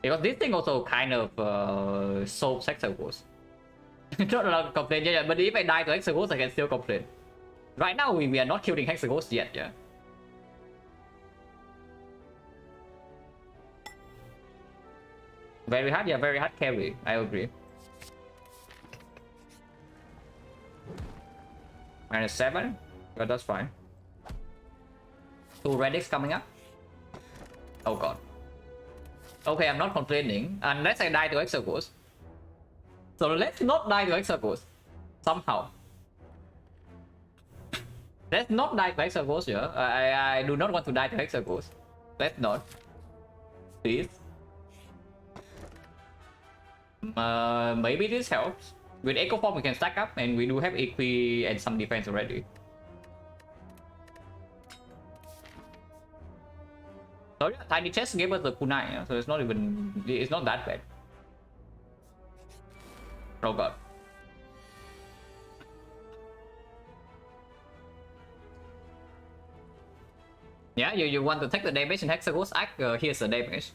[SPEAKER 1] Because this thing also kind of solves Hexagons. Not allowed to complain yet, but if I die to Hexagons, I can still complain. Right now, we are not killing Hexagons yet, yeah. Very hard, yeah, very hard carry. I agree. -7, but that's fine. 2 relics coming up. Oh god. Okay, I'm not complaining unless I die to Exegos. So let's not die to Exegos. Somehow. Let's not die to Exegos here. I do not want to die to Exegos. Let's not. Please. Maybe this helps. With Echo Form we can stack up and we do have Equi and some defense already. So yeah, Tiny Chest gave us the kunai, yeah? So it's not that bad. Oh god. Yeah, you want to take the damage in Hexagos Act, here's the damage.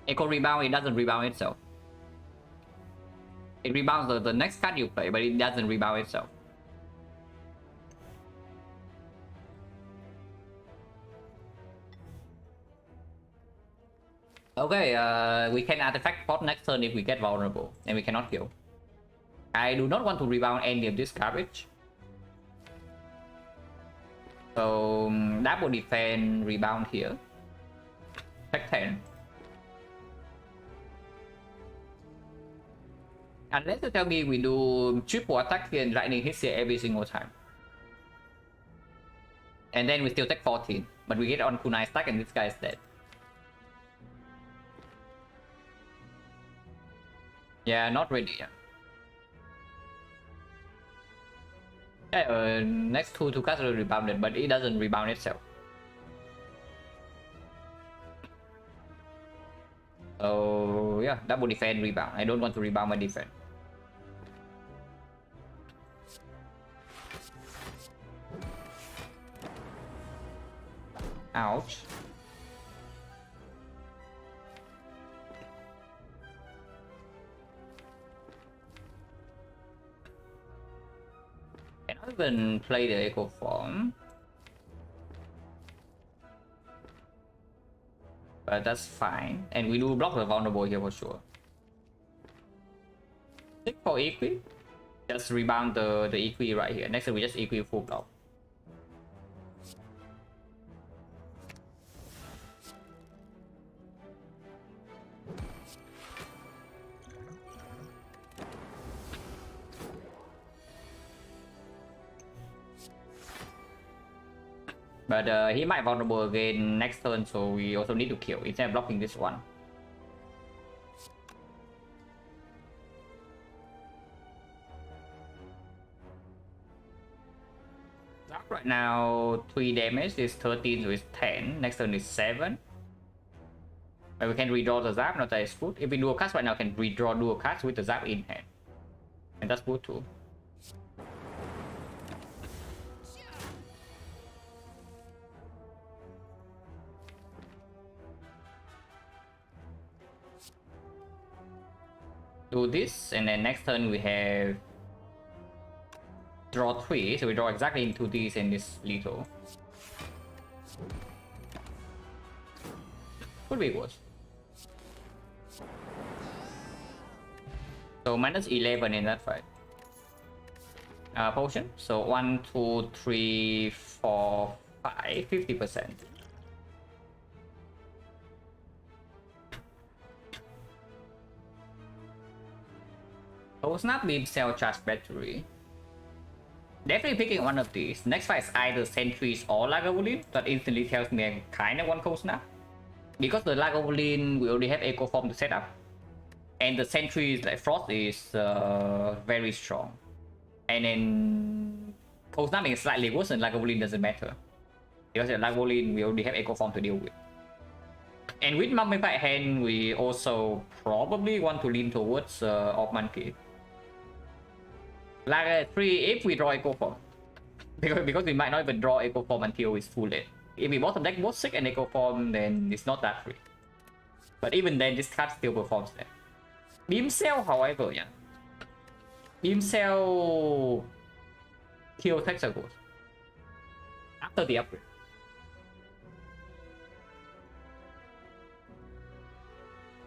[SPEAKER 1] Echo Rebound, it doesn't rebound itself. It rebounds the next card you play, but it doesn't rebound itself. Okay, we can artifact pot next turn if we get vulnerable, and we cannot kill. I do not want to rebound any of this garbage. So, double defense rebound here. Take 10. Unless you tell me we do triple attack here and lightning hits here every single time. And then we still take 14. But we get on kunai stack and this guy is dead. Yeah, not ready yet. Yeah, next to cast will rebound it, but it doesn't rebound itself. So yeah, double defense rebound. I don't want to rebound my defense. Ouch. Can I even play the Echo Form? But that's fine. And we do block the vulnerable here for sure. 6 for Equi. Just rebound the Equi right here. Next we just Equi full block. But he might vulnerable again next turn, so we also need to kill instead of blocking this one. Right now, 3 damage is 13, so it's 10. Next turn is 7. But we can redraw the Zap, not that is good. If we dual cast right now, can redraw dual cast with the Zap in hand. And that's good too. Do this, and then next turn we have Draw 3, so we draw exactly into these and this lethal. Could be worse. So minus 11 in that fight. Potion. So 1, 2, 3, 4, 5, 50%. So snap beam cell charge battery. Definitely picking one of these. Next fight is either sentries or Lagavulin. That instantly tells me I kinda want cold snap. Because the Lagavulin we already have echo form to set up. And the sentries like Frost is very strong. And then cold snap is slightly worse than Lagavulin doesn't matter. Because the Lagavulin we already have echo form to deal with. And with Mummified Hand we also probably want to lean towards Orc Monkey. Lager 3 if we draw Echo Form. Because we might not even draw Echo Form until it's full dead. If we bottom deck both Sick and Echo Form, then it's not that free. But even then, this card still performs that. Beam Cell, however, yeah. Beam Cell kill Texagos after the upgrade.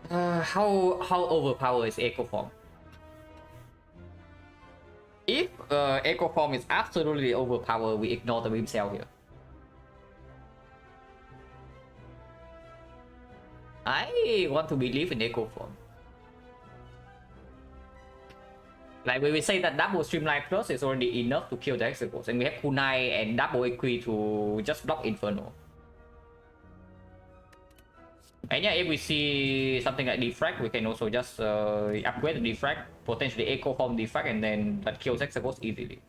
[SPEAKER 1] How overpowered is Echo Form? If Echo Form is absolutely overpowered, we ignore the Beam Cell here. I want to believe in Echo Form. Like when we say that double Streamline Plus is already enough to kill the Hexagons, and we have Kunai and double Equi to just block Inferno. And yeah, if we see something like Defrag, we can also just upgrade the Defrag, potentially Echo Form Defrag, and then that kills Hexagons easily.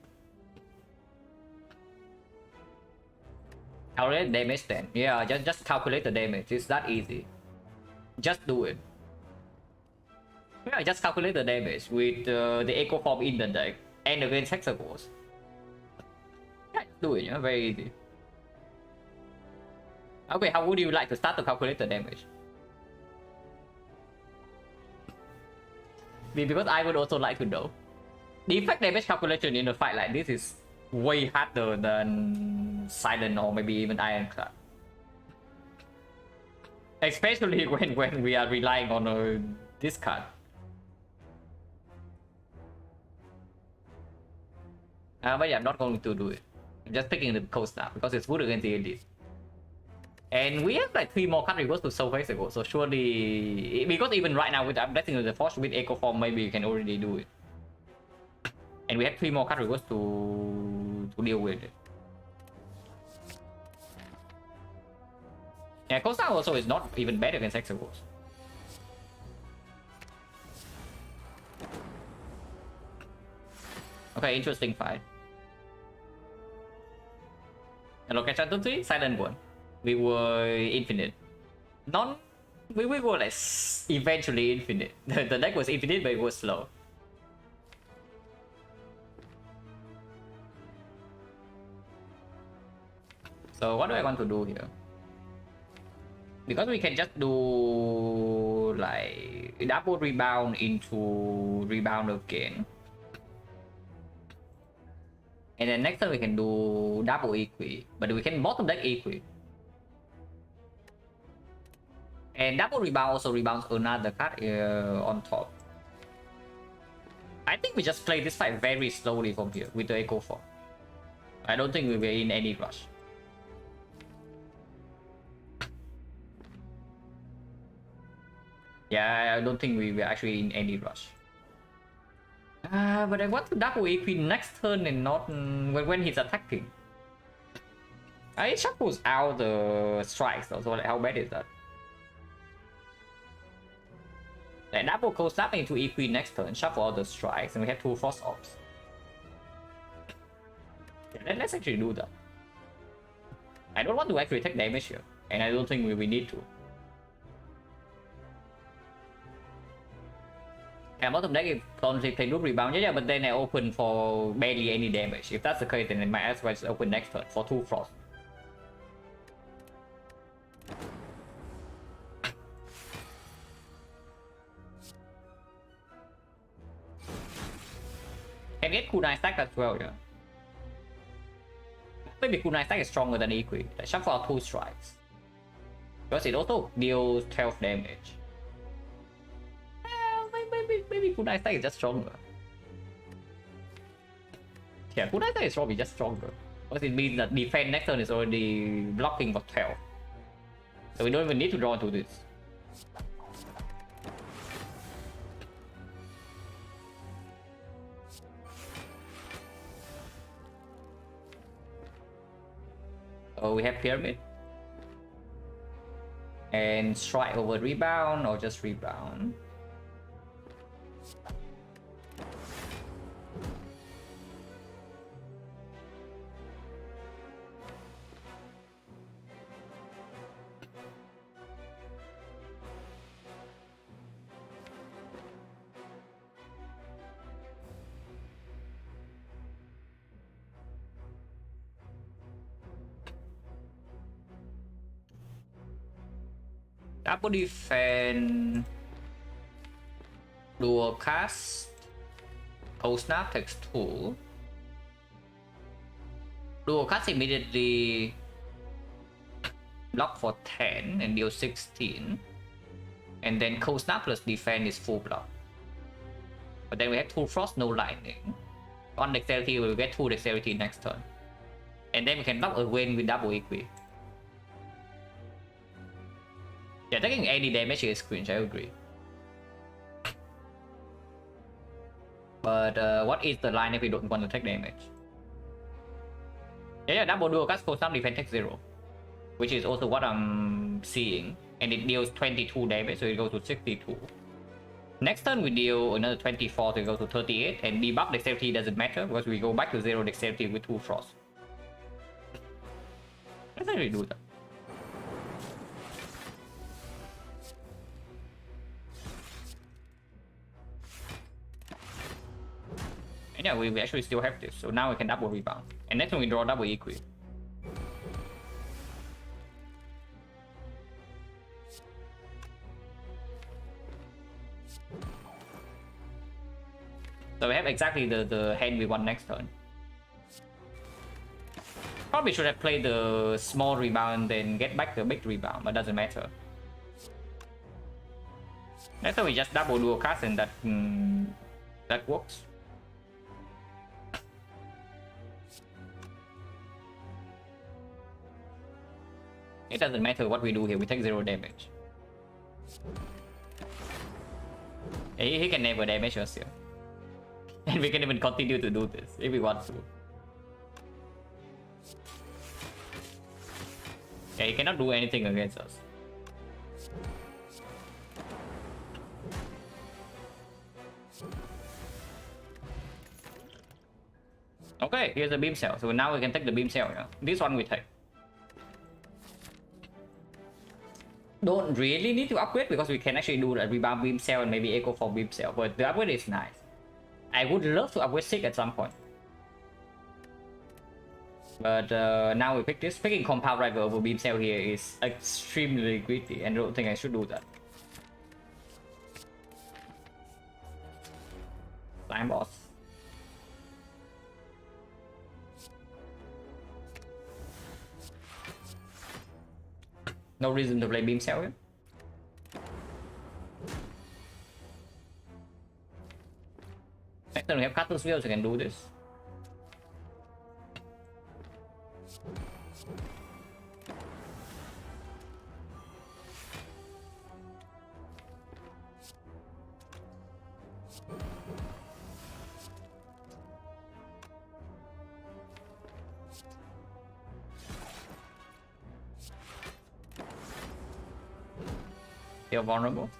[SPEAKER 1] Calculate damage then. Yeah, just calculate the damage. It's that easy. Just do it. Yeah, just calculate the damage with the Echo Form in the deck and against Hexagons. Yeah, do it, yeah, very easy. Okay, how would you like to start to calculate the damage? Because I would also like to know. The effect damage calculation in a fight like this is way harder than Silent or maybe even Ironclad. Especially when we are relying on this card. But yeah, I'm not going to do it. I'm just picking the cold snap because it's good against the elite. And we have like 3 more card reverse to Soul Hexagon, so surely because even right now with Blessing of the Force with Echo Form, maybe you can already do it. And we have 3 more card reverse to deal with it. Yeah, cold snap also is not even bad against Hexagons. Okay, interesting fight. And location 2-3, Silent 1. We were infinite. We were like eventually infinite. The deck was infinite, but it was slow. So what do I want to do here? Because we can just do like double rebound into rebound again. And then next turn we can do double Equi, but we can bottom deck Equi. And double rebound also rebounds another card on top. I think we just play this fight very slowly from here with the Echo Form. I don't think we were in any rush. Yeah, I don't think we were actually in any rush. But I want to double Equi next turn and not when he's attacking. It shuffles out the strikes though, so like how bad is that? Like double cold snap into Equi next turn, shuffle all the strikes, and we have 2 Frost Ops. Yeah, let's actually do that. I don't want to actually take damage here, and I don't think we need to. Yeah, bottom deck is currently playing Root Rebound, yeah, but then I open for barely any damage. If that's the case, then I might as well just open next turn for 2 Frost. Can get Kunai stack as well, yeah. maybe kunai stack is stronger than Equi. Like shuffle out 2 strikes. Because it also deals 12 damage. Maybe kunai stack is just stronger. Yeah, kunai stack is probably just stronger. Because it means that defense next turn is already blocking for 12. So we don't even need to draw into this. So we have Pyramid. And strike over rebound or just rebound. Double defense, dual cast, cold snap takes 2. Dual cast immediately block for 10 and deal 16. And then cold snap plus defense is full block. But then we have 2 frost, no lightning. On dexterity, we'll get 2 dexterity next turn. And then we can block again with double equi. Yeah, taking any damage is cringe, I agree. But what is the line if we don't want to take damage? Yeah, double dual cast cold snap defense takes 0. Which is also what I'm seeing. And it deals 22 damage, so it goes to 62. Next turn we deal another 24, so it goes to 38. And debuff dexterity doesn't matter, because we go back to 0 dexterity with 2 frost. Let's actually do that. And yeah, we actually still have this, so now we can double rebound. And next time we draw double equi. So we have exactly the hand we want next turn. Probably should have played the small rebound then get back the big rebound, but doesn't matter. Next time we just double dual cast and that works. It doesn't matter what we do here, we take 0 damage. He can never damage us here. And we can even continue to do this if we want to. Yeah, he cannot do anything against us. Okay, here's a beam cell. So now we can take the beam cell. Yeah? This one we take. Don't really need to upgrade because we can actually do a rebound beam cell and maybe echo for beam cell, but the upgrade is nice. I would love to upgrade Sig at some point. But now we pick this. Picking compound driver over beam cell here is extremely greedy and I don't think I should do that. Time boss. No reason to play beam cell here. Next time we have Cutlass Wheel, so we can do this. You're vulnerable.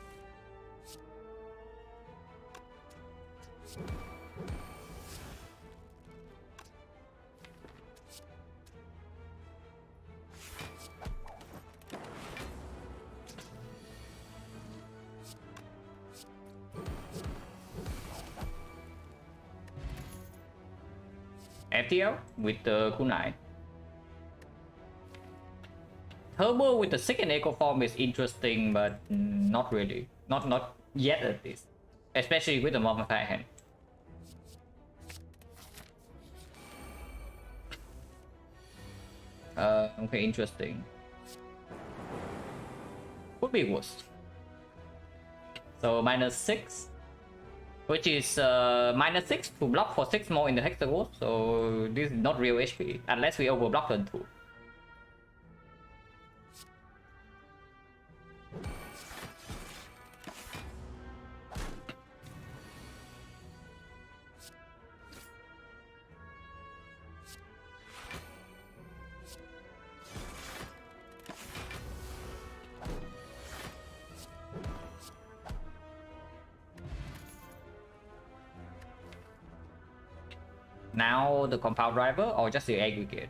[SPEAKER 1] FTL with the kunai. Turbo with the second echo form is interesting, but not really. Not yet at least. Especially with the modified hand. Okay, interesting. Could be worse. So -6, which is -6 to block for 6 more in the hexagon. So this is not real HP unless we overblock turn 2. Now the compound driver or just the aggregate?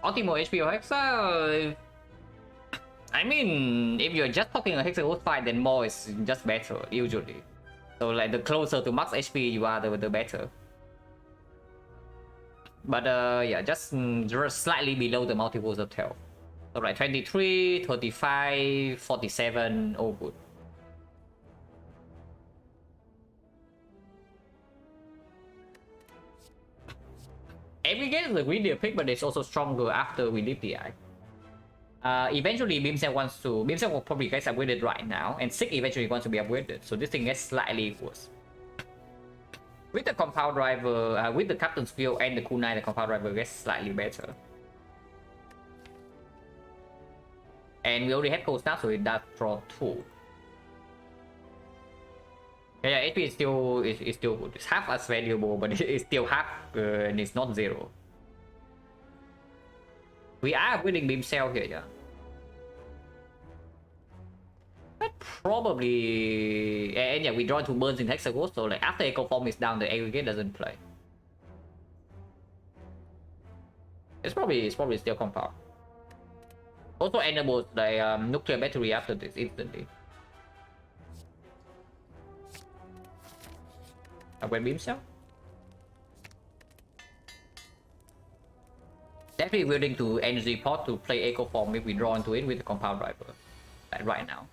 [SPEAKER 1] Optimal HP of Hexa? I mean, if you're just talking a hexagon fight, then more is just better, usually. So like the closer to max HP you are, the better. But yeah, just slightly below the multiples of 12. So like 23, 35, 47, all good. Aggregate is a greedier pick, but it's also stronger after we leave the eye. Eventually, Beamcell will probably get upgraded right now, and Sick eventually wants to be upgraded, so this thing gets slightly worse. With the compound driver, with the Captain's Field and the Kunai, the compound driver gets slightly better. And we already have Cold Snap, so it does draw 2. Yeah, HP is still good. It's half as valuable, but it's still half, and it's not 0. We are winning Beamcell here, yeah. But probably, and yeah, we draw 2 burns in hexagon, so like after Echo Form is down, the aggregate doesn't play. It's probably still compound. Also enables the nuclear battery after this instantly. Upgrade Beamcell. Definitely willing to energy pot to play Echo Form if we draw into it with the compound driver. Like right now.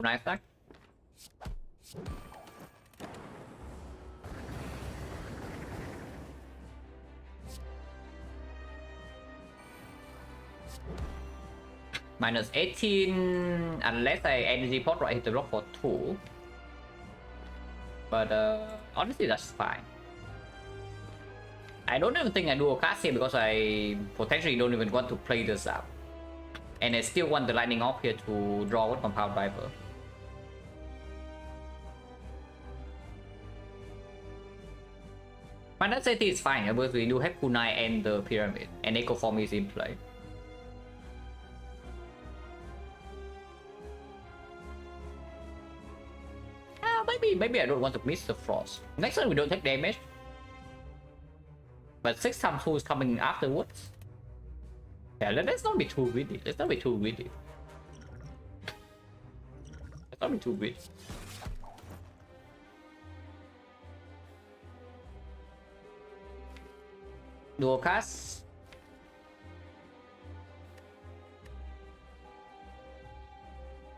[SPEAKER 1] Nice stack. -18 unless I energy pot right hit the block for 2. But honestly that's fine. I don't even think I do a cast here because I potentially don't even want to play this up. And I still want the lightning off here to draw one compound driver. -80 is fine because we do have Kunai and the pyramid, and Echo Form is in play. Maybe I don't want to miss the frost. Next time we don't take damage. But 6 times 2 is coming afterwards. Yeah, let's not be too greedy. Let's not be too greedy. Let's not be too greedy. Dual cast.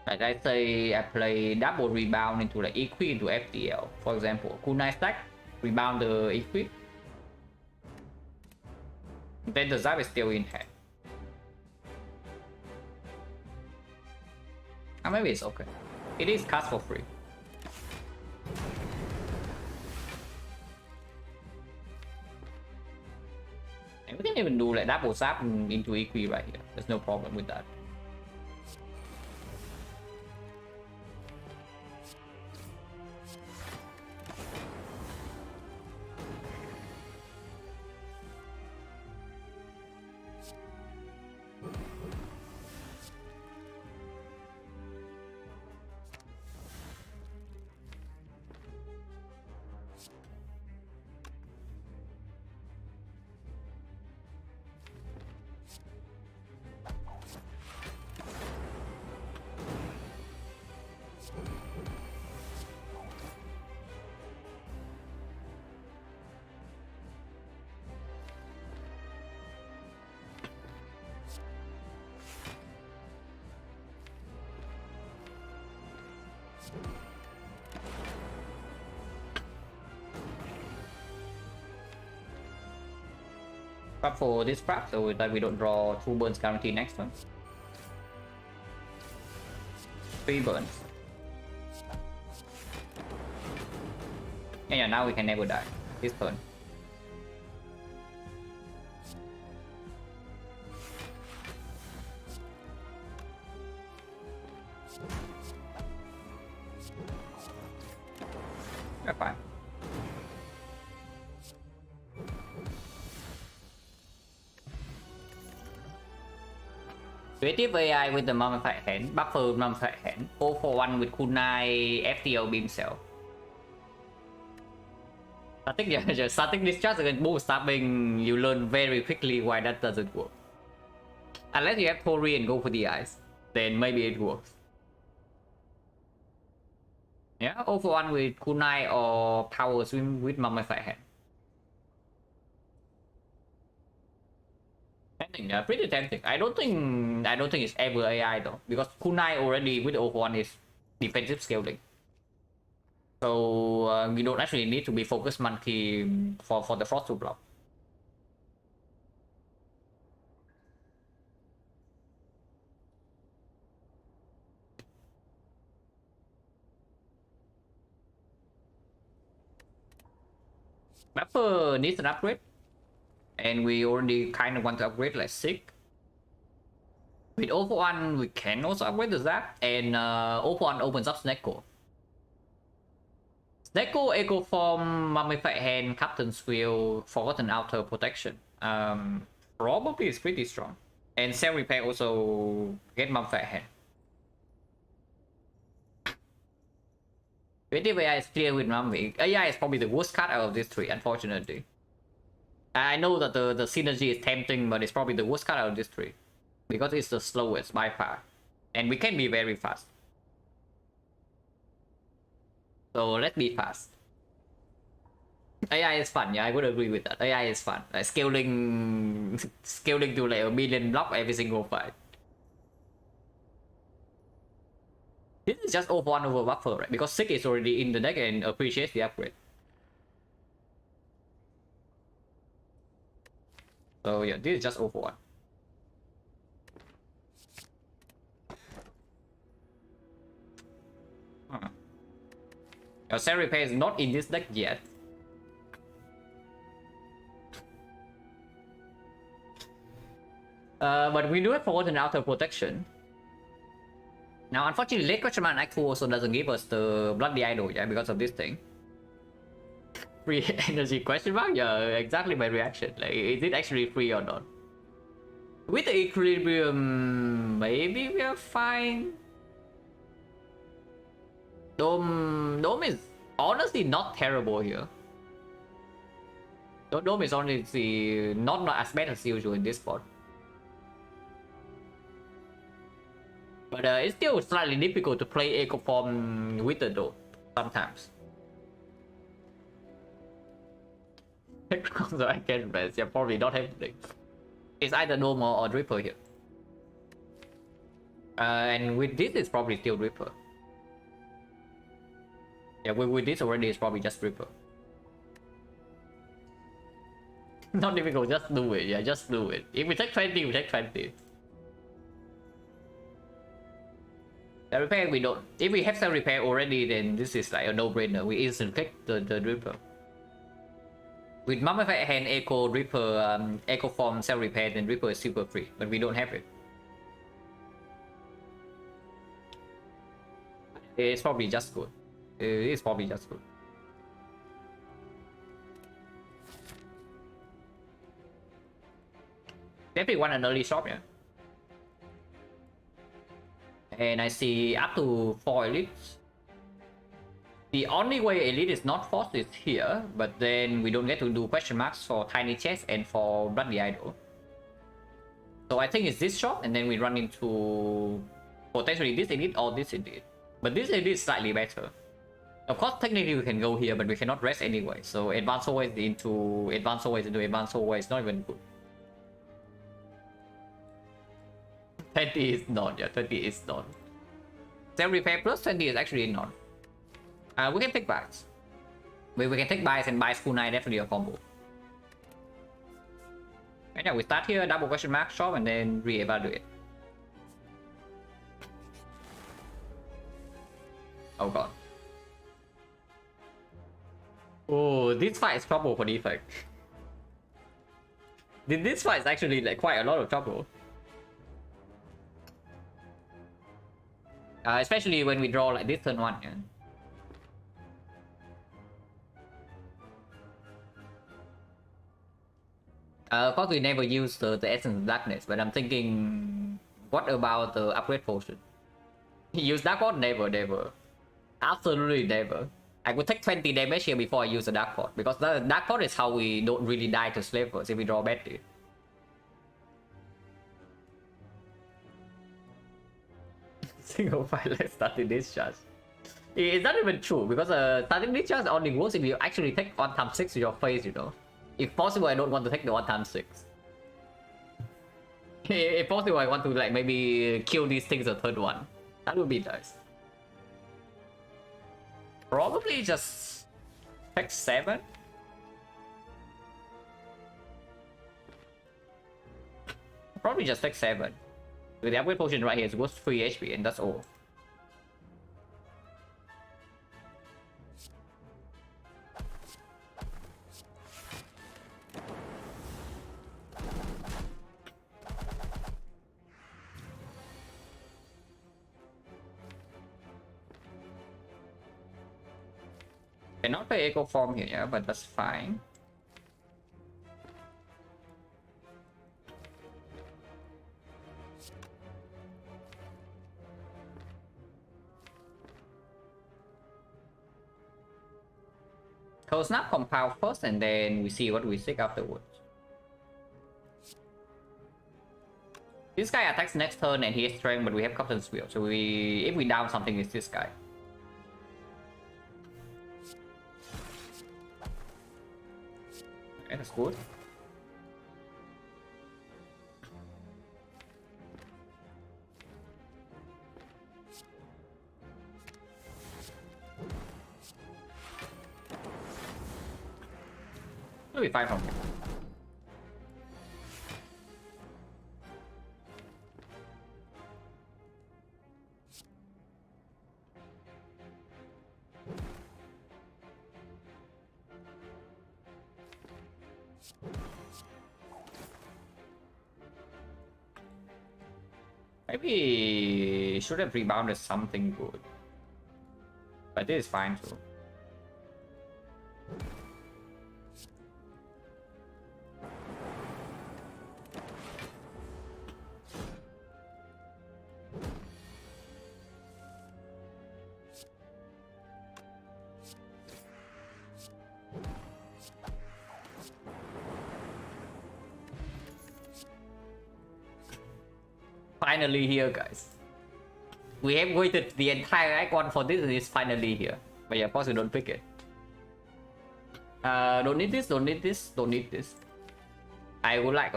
[SPEAKER 1] Like I say, I play double rebound into like Equi into FTL. For example, Kunai stack, rebound the Equi. Then the Zap is still in hand. Maybe it's okay. It is cast for free. And we can even do like double Zap into Equi right here. There's no problem with that. Prep for this prep so that we don't draw 2 burns guarantee next turn. 3 burns. Yeah, now we can never die this turn. That's fine. Creative AI with the mummified hand, buffer mummified hand, 0 for 1 with kunai FTL beam cell. Starting discharge against both stabbing, you learn very quickly why that doesn't work. Unless you have Tori and go for the eyes, then maybe it works. Yeah, 0 for 1 with kunai or power swim with mummified hand. Tempting, yeah, pretty tempting. I don't think it's ever AI though, because kunai already with 0 for 1 is defensive scaling. So you don't actually need to be focused monkey for the frost to block. Buffer needs an upgrade, and we already kind of want to upgrade like sick. With 0 for 1, we can also upgrade the Zap, and 0 for 1 opens up Snecko. Snecko, Echo Form, Mummified Hand, Captain's Wheel, Forgotten Outer Protection. Probably is pretty strong. And Cell Repair also get Mummified Hand. Creative AI is clear with Mummy. AI is probably the worst card out of these 3, unfortunately. I know that the synergy is tempting, but it's probably the worst card out of these 3. Because it's the slowest by far. And we can be very fast. So let's be fast. AI is fun, yeah, I would agree with that. AI is fun. Like scaling to like a million block every single fight. This is just 0 for 1 over buffer, right? Because Sick is already in the deck and appreciates the upgrade. So yeah, this is just 0 for 1. Your Cell Repair is not in this deck yet. But we do have Forgotten Outer Protection. Now, unfortunately, late question mark Act 2 also doesn't give us the Bloody Idol, yeah, because of this thing. Free energy question mark? Yeah, exactly my reaction. Like, is it actually free or not? With the Equilibrium, maybe we are fine. Dome is honestly not terrible here. Dome is honestly not as bad as usual in this spot. But it's still slightly difficult to play Echo Form with the Dome sometimes. So I can rest, yeah, probably not happening. It's either Dome or Dripper here. And with this, it's probably still Dripper. Yeah, with this already, it's probably just Dripper. Not difficult, just do it. Yeah, just do it. If we take 20, we take 20. Cell Repair, we don't. If we have Cell Repair already, then this is like a no-brainer. We instantly click the Dripper. With Mummified Hand, Echo, Dripper, Echo Form, Cell Repair, then Dripper is super free. But we don't have it. It's probably just good. It's probably just good. Definitely want an early shop, yeah. And I see up to 4 elites. The only way elite is not forced is here, but then we don't get to do question marks for Tiny Chest and for Bloody Idol. So I think it's this shop, and then we run into potentially this elite or this elite. But this elite is slightly better. Of course, technically we can go here, but we cannot rest anyway. So advance always into advance always is not even good. 20 is not, yeah, 20 is not. Cell Repair plus 20 is actually not. We can take buys. We can take buys and buy Kunai, definitely a combo. And yeah, we start here, double question mark, shop, and then re-evaluate. Oh god. Oh, this fight is trouble for defect. This fight is actually like quite a lot of trouble. Especially when we draw like this turn 1. Yeah. Of course, we never use the Essence of Darkness, but I'm thinking, what about the upgrade potion? Use Dark Pot? Never, never. Absolutely never. I would take 20 damage here before I use the Dark Pot, because the Dark Pot is how we don't really die to Slavers if we draw badly. Single file like starting discharge. It's not even true, because starting discharge only works if you actually take 1x6 to your face, you know. If possible, I don't want to take the 1x6. If possible, I want to like maybe kill these things a third one. That would be nice. Probably just take 7. Probably just take 7. With the upgrade potion right here, it's worth 3 HP, and that's all. Cannot play Echo Form here, yeah, but that's fine. Cold Snap Compound first, and then we see what we seek afterwards. This guy attacks next turn and he has strength, but we have Captain's Wheel, so if we down something, it's this guy. Okay, that's good. We'll be fine from here. Maybe should have rebounded something good, but this is fine too. Finally here, guys. We have waited the entire Act 1 for this, and it's finally here. But yeah, of course we don't pick it. Don't need this, don't need this, don't need this. I would like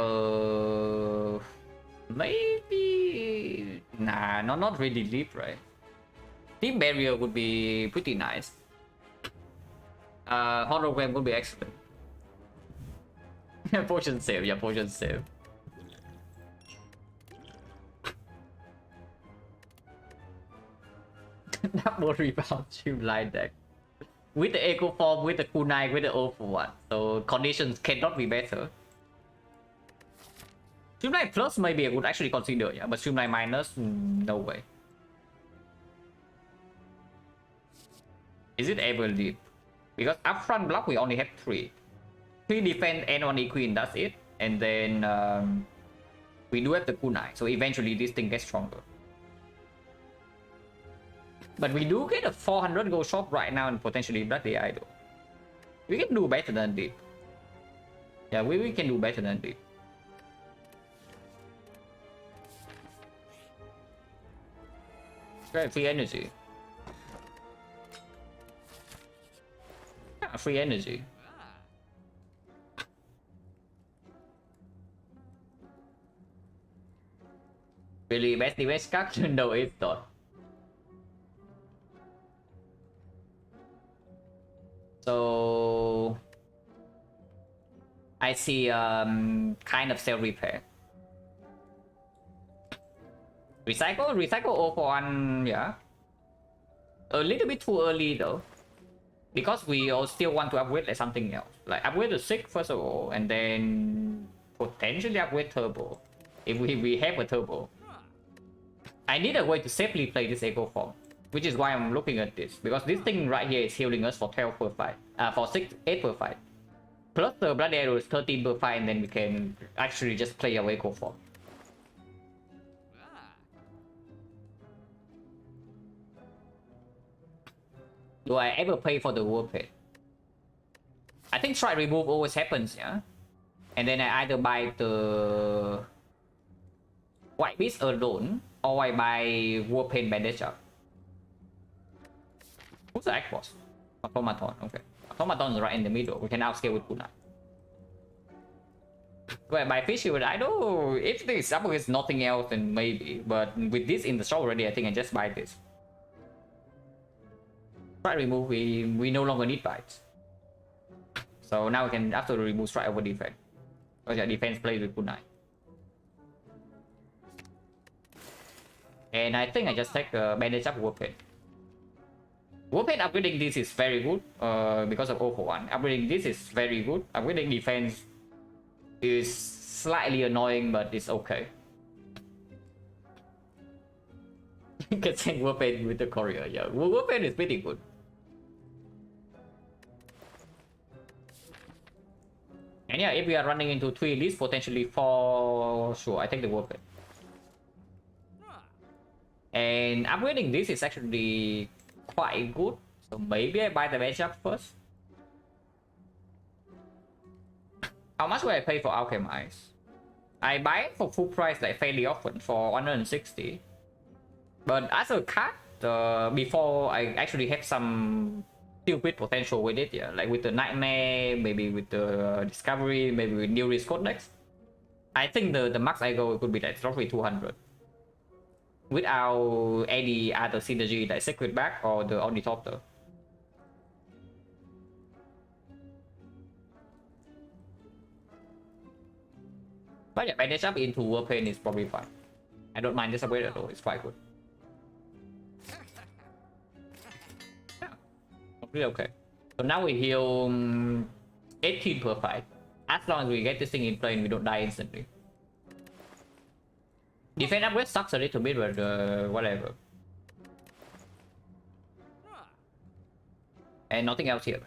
[SPEAKER 1] maybe nah, not really deep, right? Deep barrier would be pretty nice. Hologram would be excellent. Potion save, yeah, potion save. Double rebound streamline deck. With the Echo Form, with the Kunai, with the O for 1. So conditions cannot be better. Streamline Plus maybe I would actually consider, yeah, but Streamline Minus, no way. Is it ever deep? Because upfront block we only have 3. 3 defense and 1 Equine, that's it. And then we do have the Kunai, so eventually this thing gets stronger. But we do get a 400 gold shop right now and potentially Bloody Idol. We can do better than deep. Yeah, we can do better than deep. Okay, free energy. Yeah, free energy. Really best defense card? No, it's not. So I see kind of self repair. Recycle all for one, yeah. A little bit too early though. Because we all still want to upgrade like something else. Like upgrade the Sig first of all, and then potentially upgrade Turbo. If we have a Turbo. I need a way to safely play this Echo Form. Which is why I'm looking at this. Because this thing right here is healing us for 12 per fight. For 8 per fight. Plus the Blood Arrow is 13 per fight, and then we can actually just play our Echo Form. Do I ever pay for the Warphead? I think try remove always happens, yeah? And then I either buy the White Beast alone, or I buy Warpaint Bandage up. Who's the Act Boss? Automaton, okay. Automaton is right in the middle. We can outscale with Kunai. Do I buy Fish Shield? I know if this upgrade is nothing else, then maybe. But with this in the shop already, I think I just buy this. Strike remove, we no longer need bites. So now we can after remove strike over defense. Because yeah, defense plays with Kunai. And I think I just take bandage up Warpaint. Warpaint upgrading this is very good because of 0 for 1. Upgrading this is very good. Upgrading defense is slightly annoying, but it's okay. You can send Warpaint with the courier, yeah. Warpaint is pretty good. And yeah, if we are running into 3 elites, potentially 4, sure, I take the Warpaint. And upgrading this is actually quite good. So maybe I buy the matchup first. How much will I pay for Alchemize? I buy it for full price like fairly often for 160. But as a card, before I actually have some stupid potential with it, yeah, like with the Nightmare, maybe with the Discovery, maybe with New Risk Codex. I think the max I go could be like roughly 200. Without any other synergy like Secret Back or the Ornithopter. But yeah, bandage up into Warpaint is probably fine. I don't mind this upgrade at all, it's quite good. Yeah, really okay. So now we heal 18 per fight. As long as we get this thing in play and we don't die instantly. Defense upgrade sucks a little bit, but whatever. And nothing else here.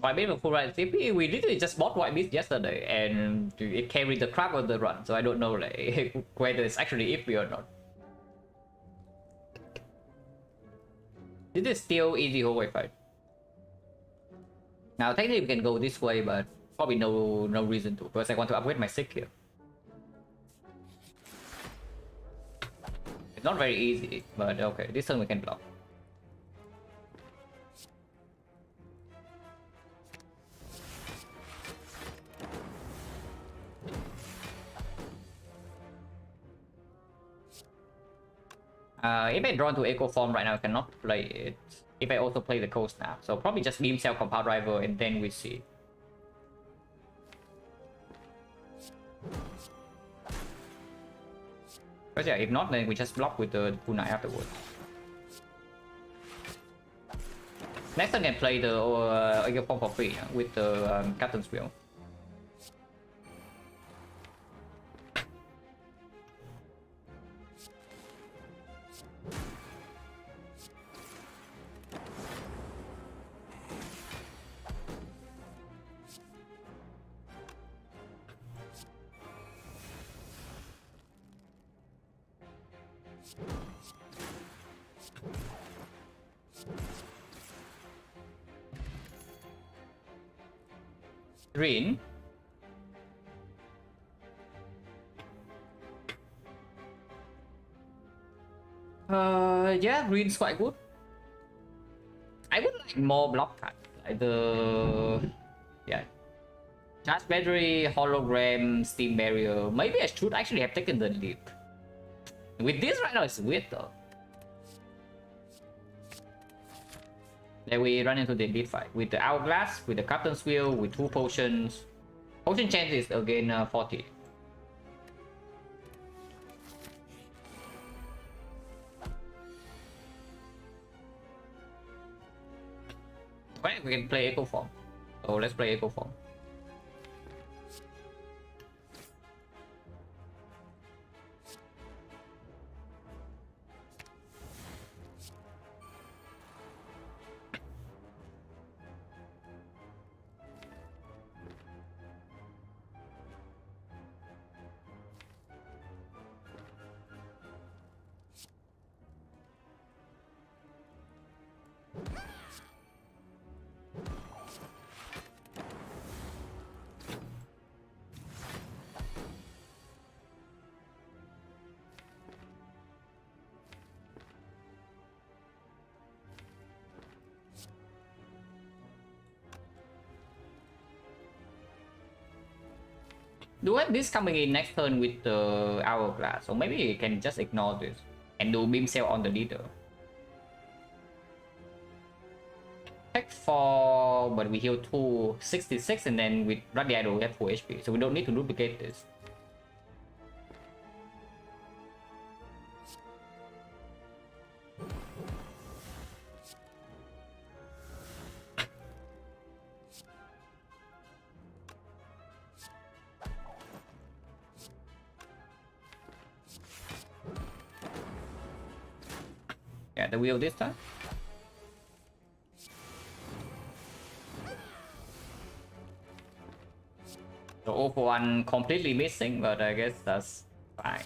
[SPEAKER 1] White Beast with full right CP, we literally just bought White Beast yesterday and it carried the crap of the run, so I don't know like whether it's actually iffy or not. This is still easy hallway fight. Now technically we can go this way, but probably no reason to, because I want to upgrade my Sig here. It's not very easy, but okay, this turn we can block. If I draw into Echo Form right now, I cannot play it. If I also play the Cold Snap, so probably just Beam Cell Compound Rival and then we see. But yeah, if not, then we just block with the Kunai afterwards. Next time I can play the Echo Form for free with the Captain's Wheel. Green. Yeah, green's quite good. I would like more block cards, like the charge battery, hologram, steam barrier. Maybe I should actually have taken the leap. With this right now, it's weird though. Then we run into the elite fight with the hourglass, with the captain's wheel, with 2 potions. Potion chance is again 40. Well, we can play Echo Form. So let's play Echo Form. Do have this coming in next turn with the hourglass, or maybe you can just ignore this and do beam cell on the leader. Take 4, but we heal 266, and then with Radiado we have 4 HP, so we don't need to duplicate this. Yeah, the wheel this time. So 0 for 1 completely missing, but I guess that's fine.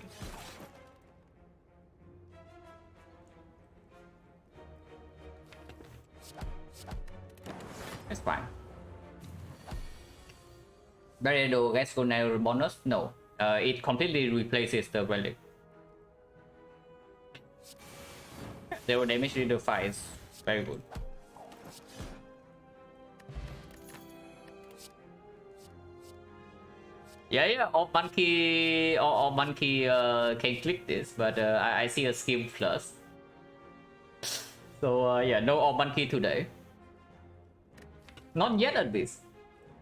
[SPEAKER 1] It's fine. Barredo gets XecnaR bonus? No. It completely replaces the relic. 0 damage leader 5 is very good. Yeah, or monkey can click this, but I see a skill plus. So yeah, no or monkey today. Not yet at least.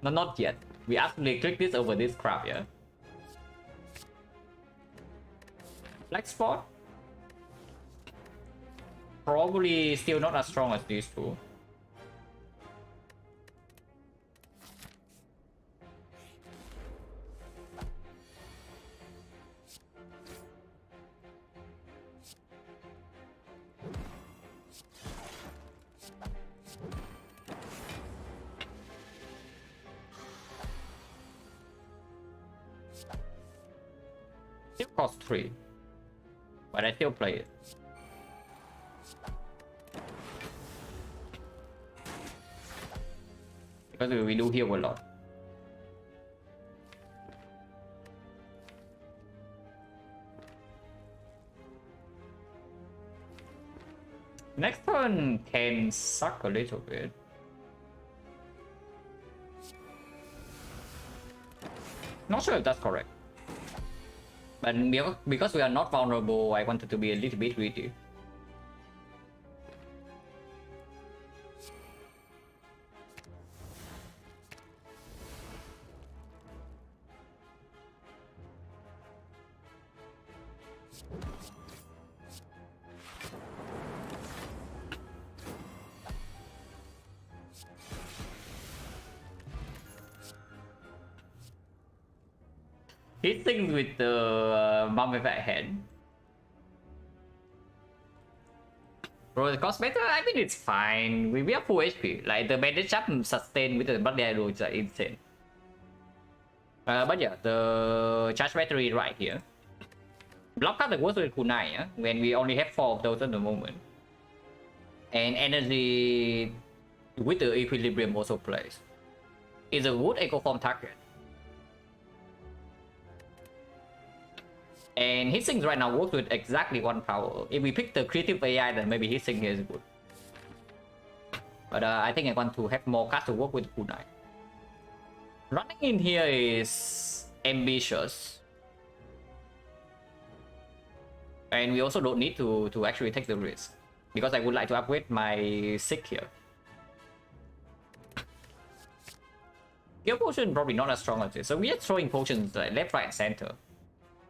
[SPEAKER 1] No, not yet. We actually click this over this crap, yeah. Black spot. Probably still not as strong as these two. Still cost 3, but I still play it. Because we do heal a lot. Next turn can suck a little bit. Not sure if that's correct. But because we are not vulnerable, I wanted to be a little bit greedy. Hitting with the mum with that head. Bro, the cost better? I mean, it's fine. We have full HP. Like, the bandage up sustain with the body arrow is like, insane. But yeah, the charge battery right here. Block out the worst with kunai, yeah? When we only have 4 of those at the moment. And energy with the equilibrium also plays. It's a good echo form target. And his sync right now works with exactly 1 power. If we pick the creative AI, then maybe his sync here is good. But I think I want to have more cards to work with kunai. Running in here is ambitious. And we also don't need to actually take the risk. Because I would like to upgrade my sick here. Your potion probably not as strong as this. So we are throwing potions like left, right, and center.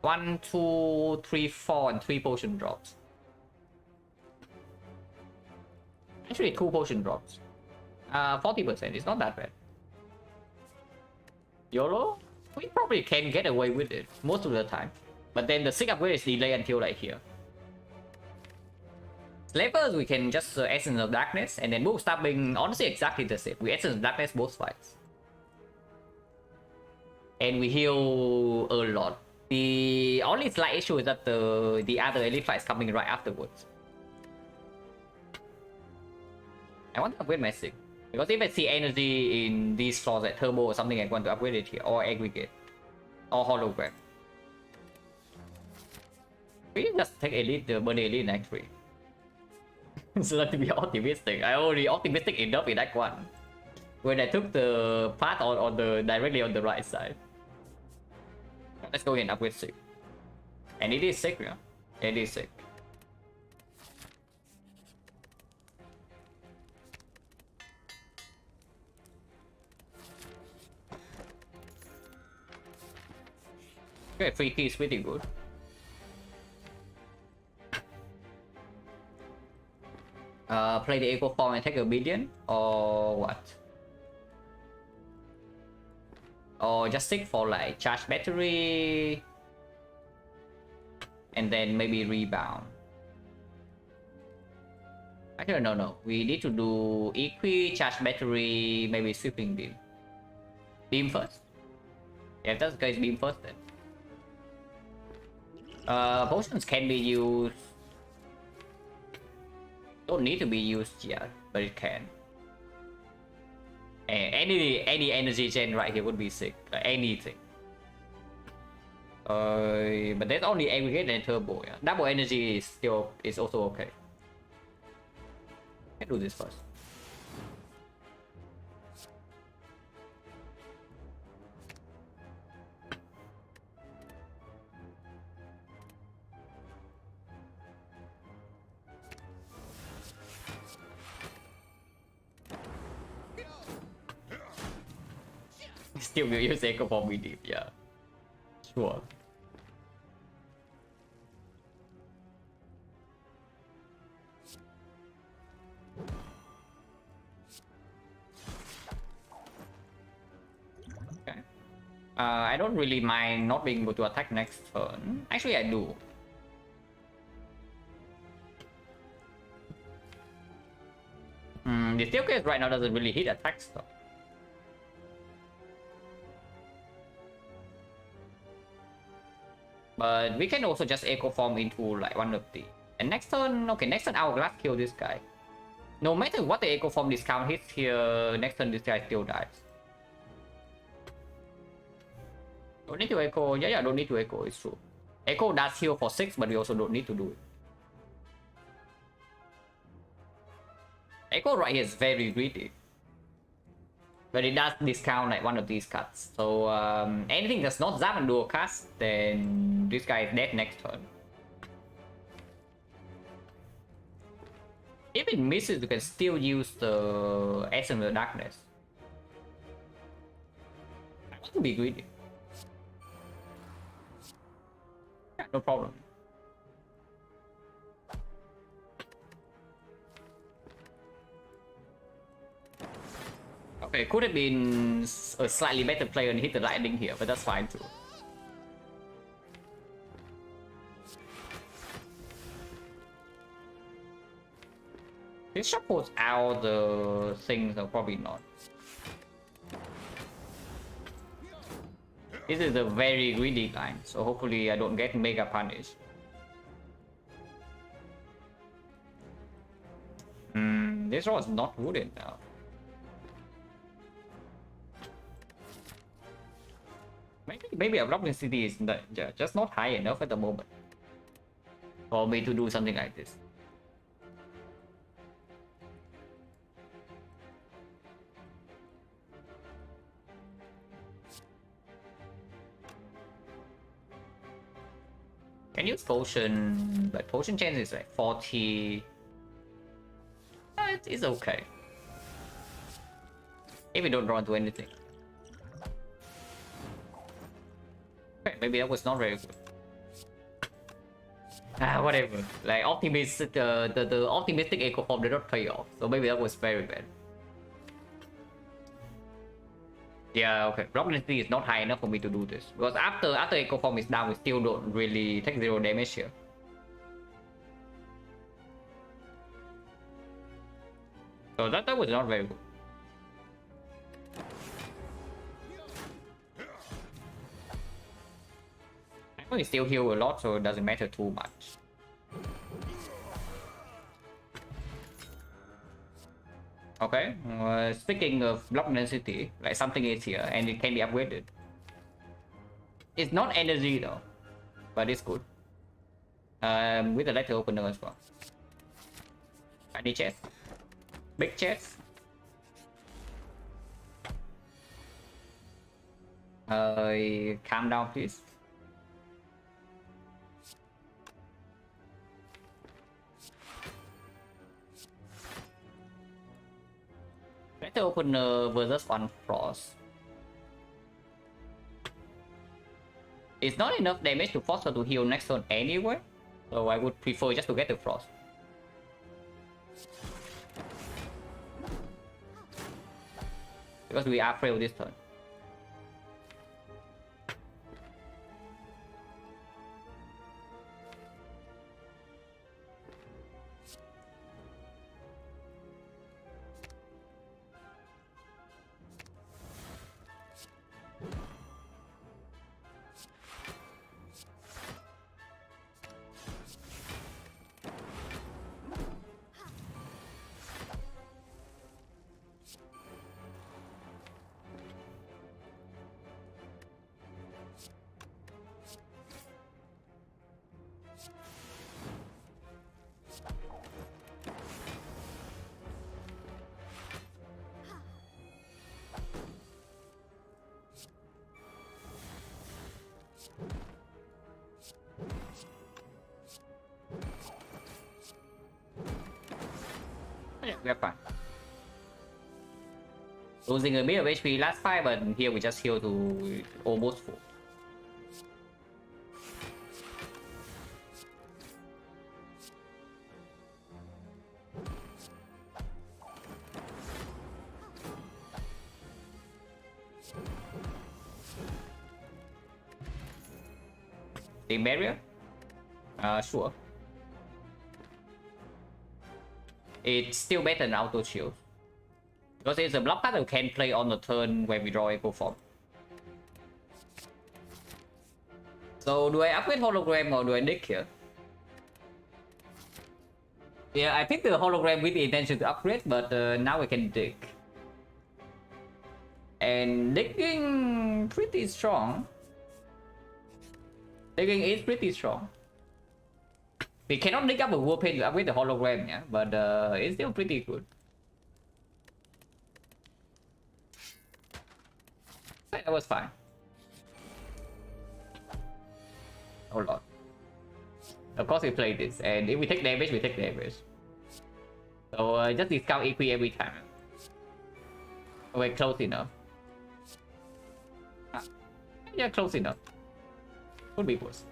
[SPEAKER 1] 1, 2, 3, 4, and 3 potion drops. Actually, 2 potion drops. 40%. It's not that bad. YOLO? We probably can get away with it most of the time. But then the 6 upgrade is delayed until like here. Slavers, we can just Essence of Darkness, and then move start being honestly exactly the same. We Essence of Darkness both fights. And we heal a lot. The only slight issue is that the other elite fight is coming right afterwards. I want to upgrade my Sig. Because if I see energy in these slots like Turbo or something, I want to upgrade it here. Or Aggregate. Or Hologram. We can just take Elite, the Burning Elite in Act 3. So not to be optimistic. I already optimistic enough in Act 1. When I took the path on the directly on the right side. Let's go ahead and upgrade Sig. And it is sick, yeah? It is sick. Okay, free key is pretty good. Play the Echo Form and take a billion, or what? Or just stick for like charge battery, and then maybe rebound. Actually, no. We need to do Equi, charge battery, maybe sweeping beam. Beam first. Yeah, if that's the case, beam first then. Potions can be used. Don't need to be used yet, but it can. Any energy gen right here would be sick. Like anything. But there's only aggregate and turbo. Yeah. Double energy is also okay. Let's do this first. Still will use Echo for me deep, yeah. Sure. Okay. I don't really mind not being able to attack next turn. Actually, I do. The steel case right now doesn't really hit attack stuff. But we can also just Echo Form into like one of the... And next turn, okay, next turn Hourglass kill this guy. No matter what the Echo Form discount hits here, next turn this guy still dies. Don't need to Echo, yeah, don't need to Echo, it's true. Echo does heal for 6, but we also don't need to do it. Echo right here is very greedy. But it does discount like one of these cards. So anything that's not Zap and dual cast, then this guy is dead next turn. If it misses, you can still use the Essence of Darkness. I want to be greedy. Yeah, no problem. Okay, could have been a slightly better player and hit the lightning here, but that's fine too. This shuffles out the things, or probably not. This is a very greedy line, so hopefully I don't get mega punished. This was not wooden now. Maybe a blocking city is just not high enough at the moment for me to do something like this. Can use potion, but potion chance is like 40. It's okay if we don't draw into anything. maybe that was not very good. Whatever. Like optimistic, the optimistic echo form did not pay off, so maybe that was very bad. Yeah, okay. Block density is not high enough for me to do this because after echo form is down, we still don't really take 0 damage here. So that was not very good. I know he still heal a lot, so it doesn't matter too much. Okay, speaking of block density, like something is here and it can be upgraded. It's not energy though, but it's good. With the letter opener as well. Tiny chest, big chest. Calm down, please. Letter opener versus one frost. It's not enough damage to force her to heal next turn anyway, so I would prefer just to get the frost. Because we are frail this turn. Yeah, we're fine. Losing a bit of HP last fight, but here we just heal to almost full. Team barrier? Sure. It's still better than auto shield. Because it's a block card that we can play on the turn when we draw echo form. So do I upgrade hologram or do I dig here? Yeah, I picked the hologram with the intention to upgrade, but now we can dig. And digging pretty strong. Digging is pretty strong. We cannot dig up a war paint to upgrade the hologram, yeah, but it's still pretty good. That was fine. Hold on. Of course we play this, and if we take damage, we take damage. So just discount EP every time. We're close enough. Yeah, close enough. Could be worse.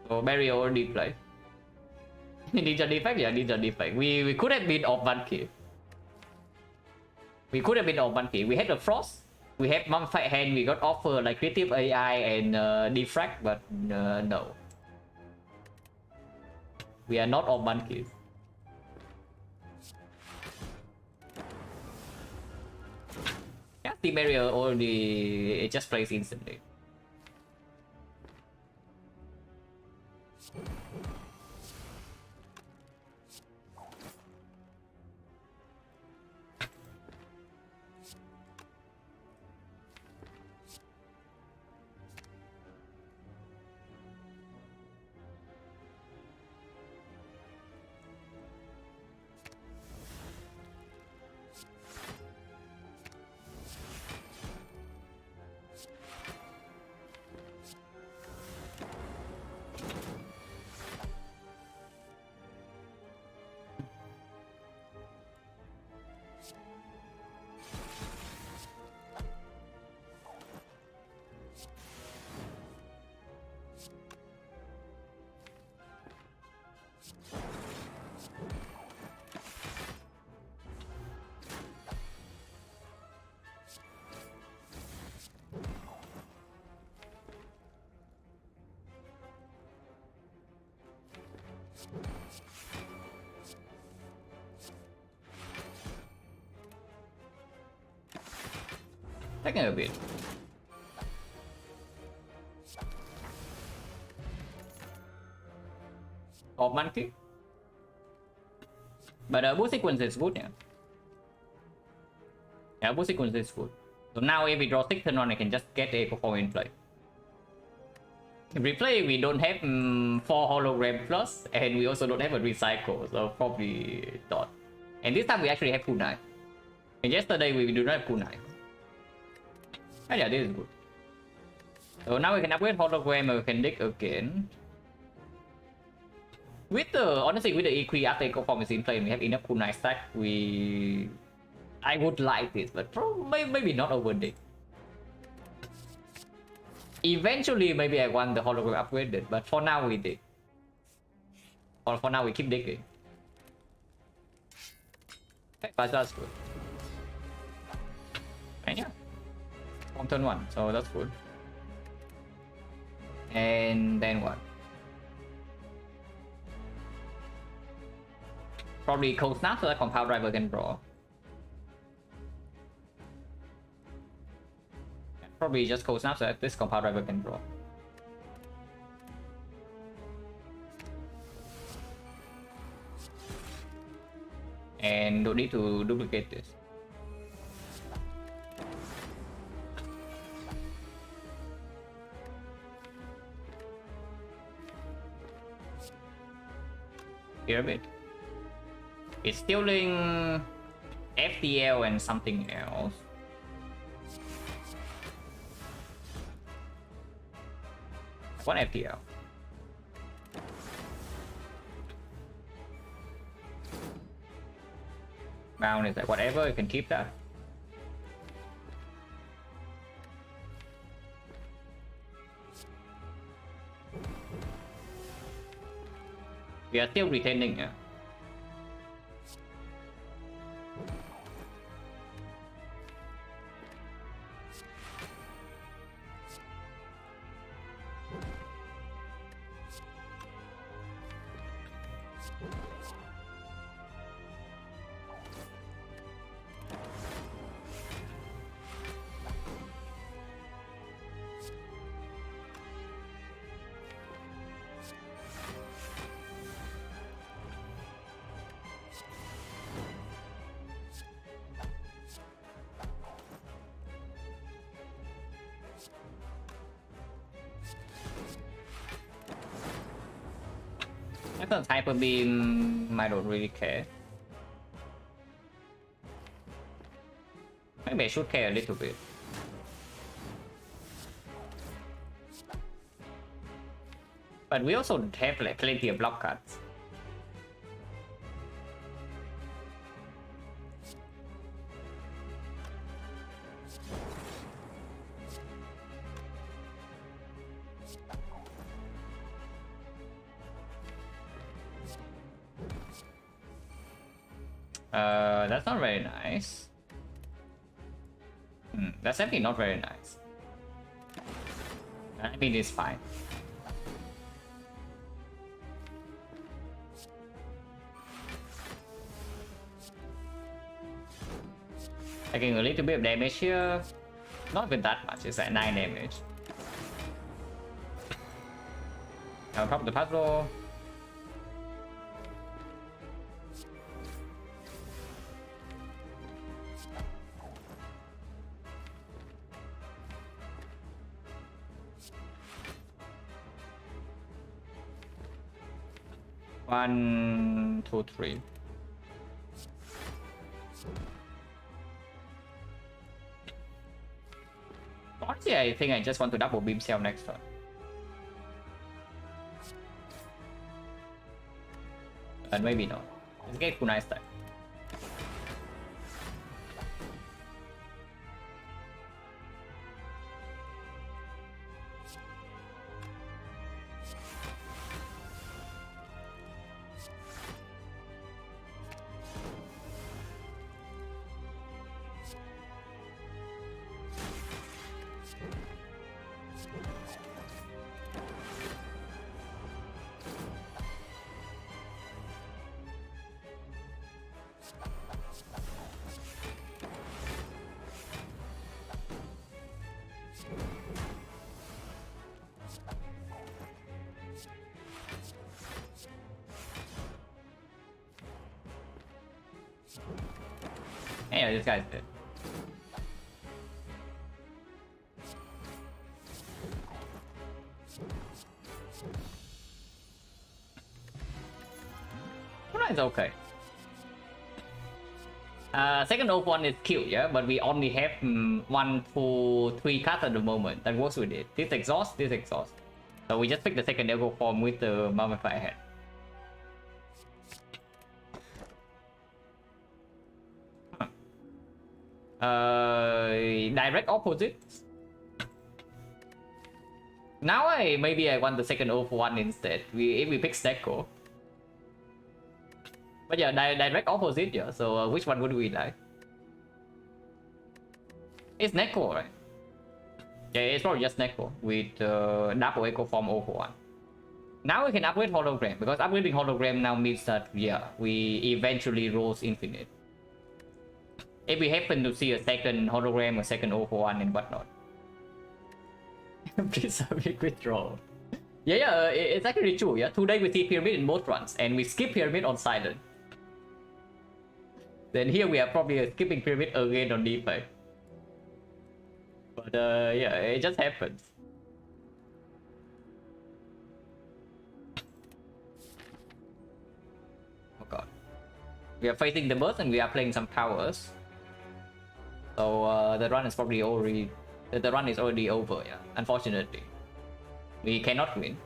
[SPEAKER 1] So barrier already play. Ninja defect, yeah, ninja defect. We could have been off one kill. We could have been off one kill. We had the frost. We had mummified hand. We got offer like creative AI and defract, but no. We are not off one kill. Yeah, the barrier already it just plays instantly. Taking a bit. Of monkey. But boost sequence is good, yeah. Yeah, boost sequence is good. So now if we draw 6 turn on, I can just get a performance in play. If we play, we don't have 4 hologram plus, and we also don't have a recycle, so probably not. And this time we actually have kunai. And yesterday we do not have kunai. Oh yeah, this is good. So now we can upgrade hologram and we can dig again. With the honestly with the EQ after eco form is in play and we have enough kunai stack, I would like this, but probably maybe not over dig. Eventually maybe I want the hologram upgraded, but for now we dig. Or for now we keep digging. Okay, but that's good. And yeah. On turn 1, so that's good. And then what? Probably cold snap so that compound driver can draw. Probably just cold snap so that this compound driver can draw. And don't need to duplicate this. Pyramid. It's stealing FTL and something else. What FTL? Bound is like whatever, you can keep that. We are still retaining, yeah. I thought Hyper Beam, I don't really care. Maybe I should care a little bit. But we also have like plenty of block cards. That's not very nice. That's definitely not very nice. I mean, it's fine. Taking a little bit of damage here. Not even that much, it's like 9 damage. I'll pop the puzzle. One, two, three. Honestly, I think I just want to double beam cell next turn. And maybe not. Let's get kunai stack. Anyway, this guy's dead. It's okay. Second off one is cute, yeah, but we only have 1, 2, 3 cards at the moment that works with it. This exhaust, this exhaust. So we just pick the second echo form with the Mummify head. Direct opposites. Now maybe I want the second off one instead. If we pick Stecco. But yeah, direct opposite, yeah. So which one would we like? It's Neko, right? Yeah, it's probably just Neko with double echo form over one. Now we can upgrade hologram because upgrading hologram now means that yeah, we eventually rolls infinite. If we happen to see a second hologram, a second over one, and whatnot. Please have a withdrawal. Yeah, it's actually true. Yeah, today we see pyramid in both runs, and we skip pyramid on silent. Then here we are probably skipping pyramid again on defense. But yeah, it just happens. Oh god. We are fighting the boss and we are playing some powers. So the run is probably already... The run is already over, yeah. Unfortunately. We cannot win.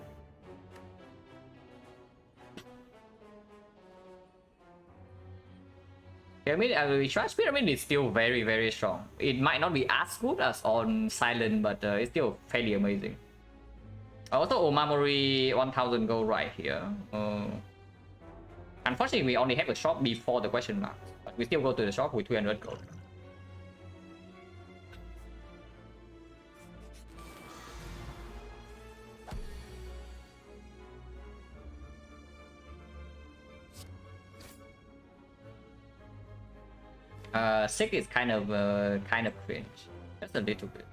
[SPEAKER 1] Pyramid, Recharge Pyramid is still very strong. It might not be as good as on Silent, but it's still fairly amazing. Also, Omamori 1000 gold right here. Unfortunately, we only have a shop before the question mark, but we still go to the shop with 300 gold. Sick is kind of cringe, just a little bit.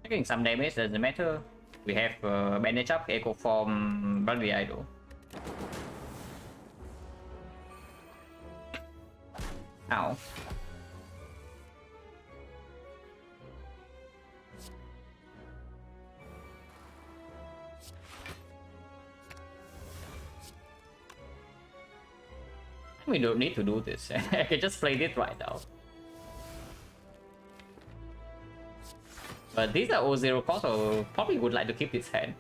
[SPEAKER 1] Taking some damage doesn't matter. We have bandage up, echo form, Bloody Idol. Ow. We don't need to do this. I can just play this right now. But these are all 0 cost, so probably would like to keep this hand.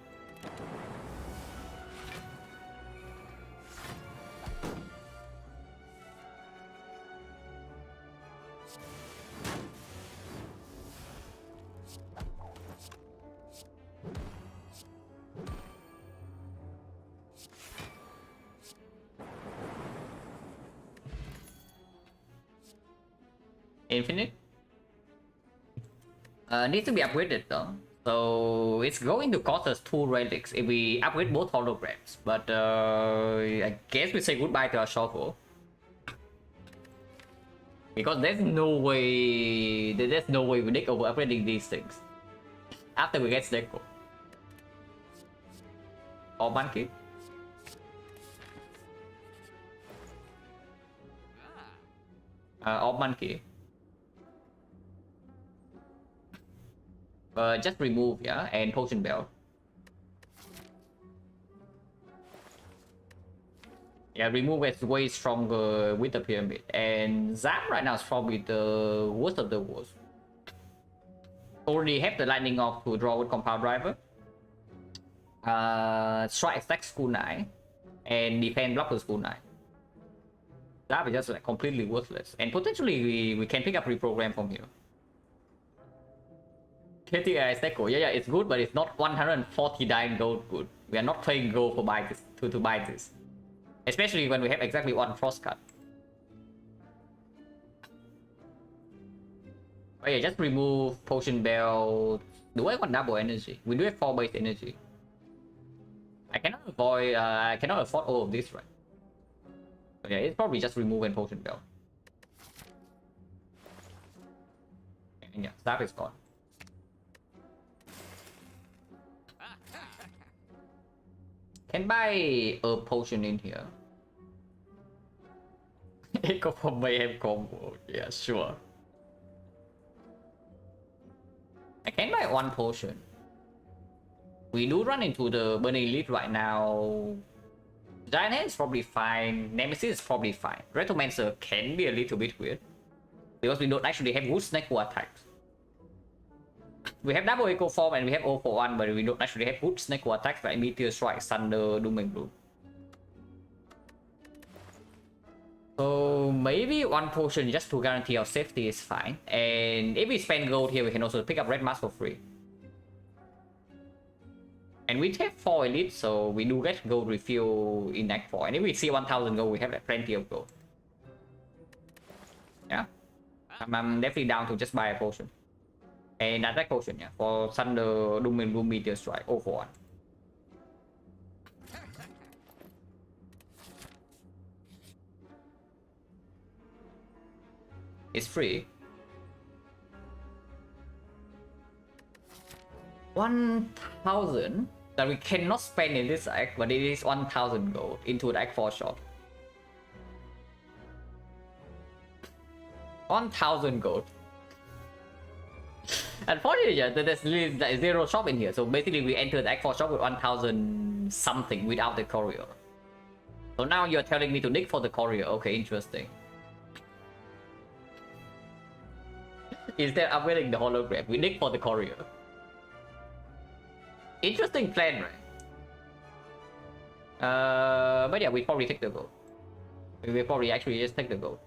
[SPEAKER 1] Infinite? Needs to be upgraded though. So it's going to cost us 2 relics if we upgrade both holograms. But I guess we say goodbye to our shovel. Because there's no way we dig over upgrading these things. After we get Stecco. Or Monkey. Or Monkey. Just remove, yeah, and potion belt. Yeah, remove is way stronger with the pyramid, and Zap right now is probably the worst of the worst. Already have the lightning off to draw with compound driver. Strike stack school 9 and defend block with school 9. That is just like completely worthless, and potentially we can pick up reprogram from here. KTI Stecco, yeah, it's good, but it's not 149 gold good. We are not playing gold for buy this to buy this, especially when we have exactly one frost cut. Oh yeah, just remove potion belt. Do I want double energy? We do have 4 base energy. I cannot avoid. I cannot afford all of this, right? So yeah, it's probably just remove and potion belt. And yeah, staff is gone. Can buy a potion in here. Echo from Mayhem combo. Yeah, sure. I can buy 1 potion. We do run into the Burning Elite right now. Giant Hand is probably fine. Nemesis is probably fine. Retromancer can be a little bit weird, because we don't actually have good snake attacks. We have double echo form and we have 0 for 1, but we don't actually have good snake attacks like Meteor Strike, Thunder, Doom and Gloom. So maybe 1 potion just to guarantee our safety is fine. And if we spend gold here, we can also pick up red mask for free. And we have 4 elites, so we do get gold refill in Act 4. And if we see 1000 gold, we have like plenty of gold. Yeah, I'm definitely down to just buy a potion. And attack potion, yeah, for Thunder, Doom and Gloom, Meteor Strike, 0 for 1. It's free. 1000 that we cannot spend in this act, but it is 1000 gold into the Act 4 shop. 1000 gold. Unfortunately, yeah, there's 0 shop in here, so basically we enter the Act 4 shop with 1000 something without the courier. So now you're telling me to dig for the courier. Okay, interesting. Instead of upgrading the hologram, we dig for the courier. Interesting plan, right? But yeah, we probably take the gold. We probably actually just take the gold.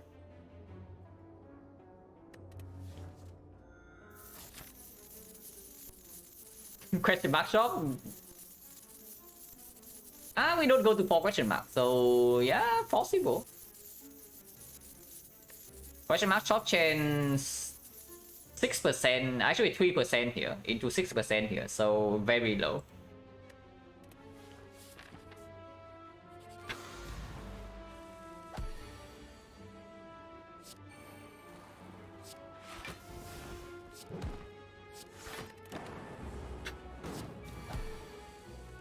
[SPEAKER 1] Question mark shop? We don't go to 4 question mark, so yeah, possible. Question mark shop chance 6%, actually 3% here, into 6% here, so very low.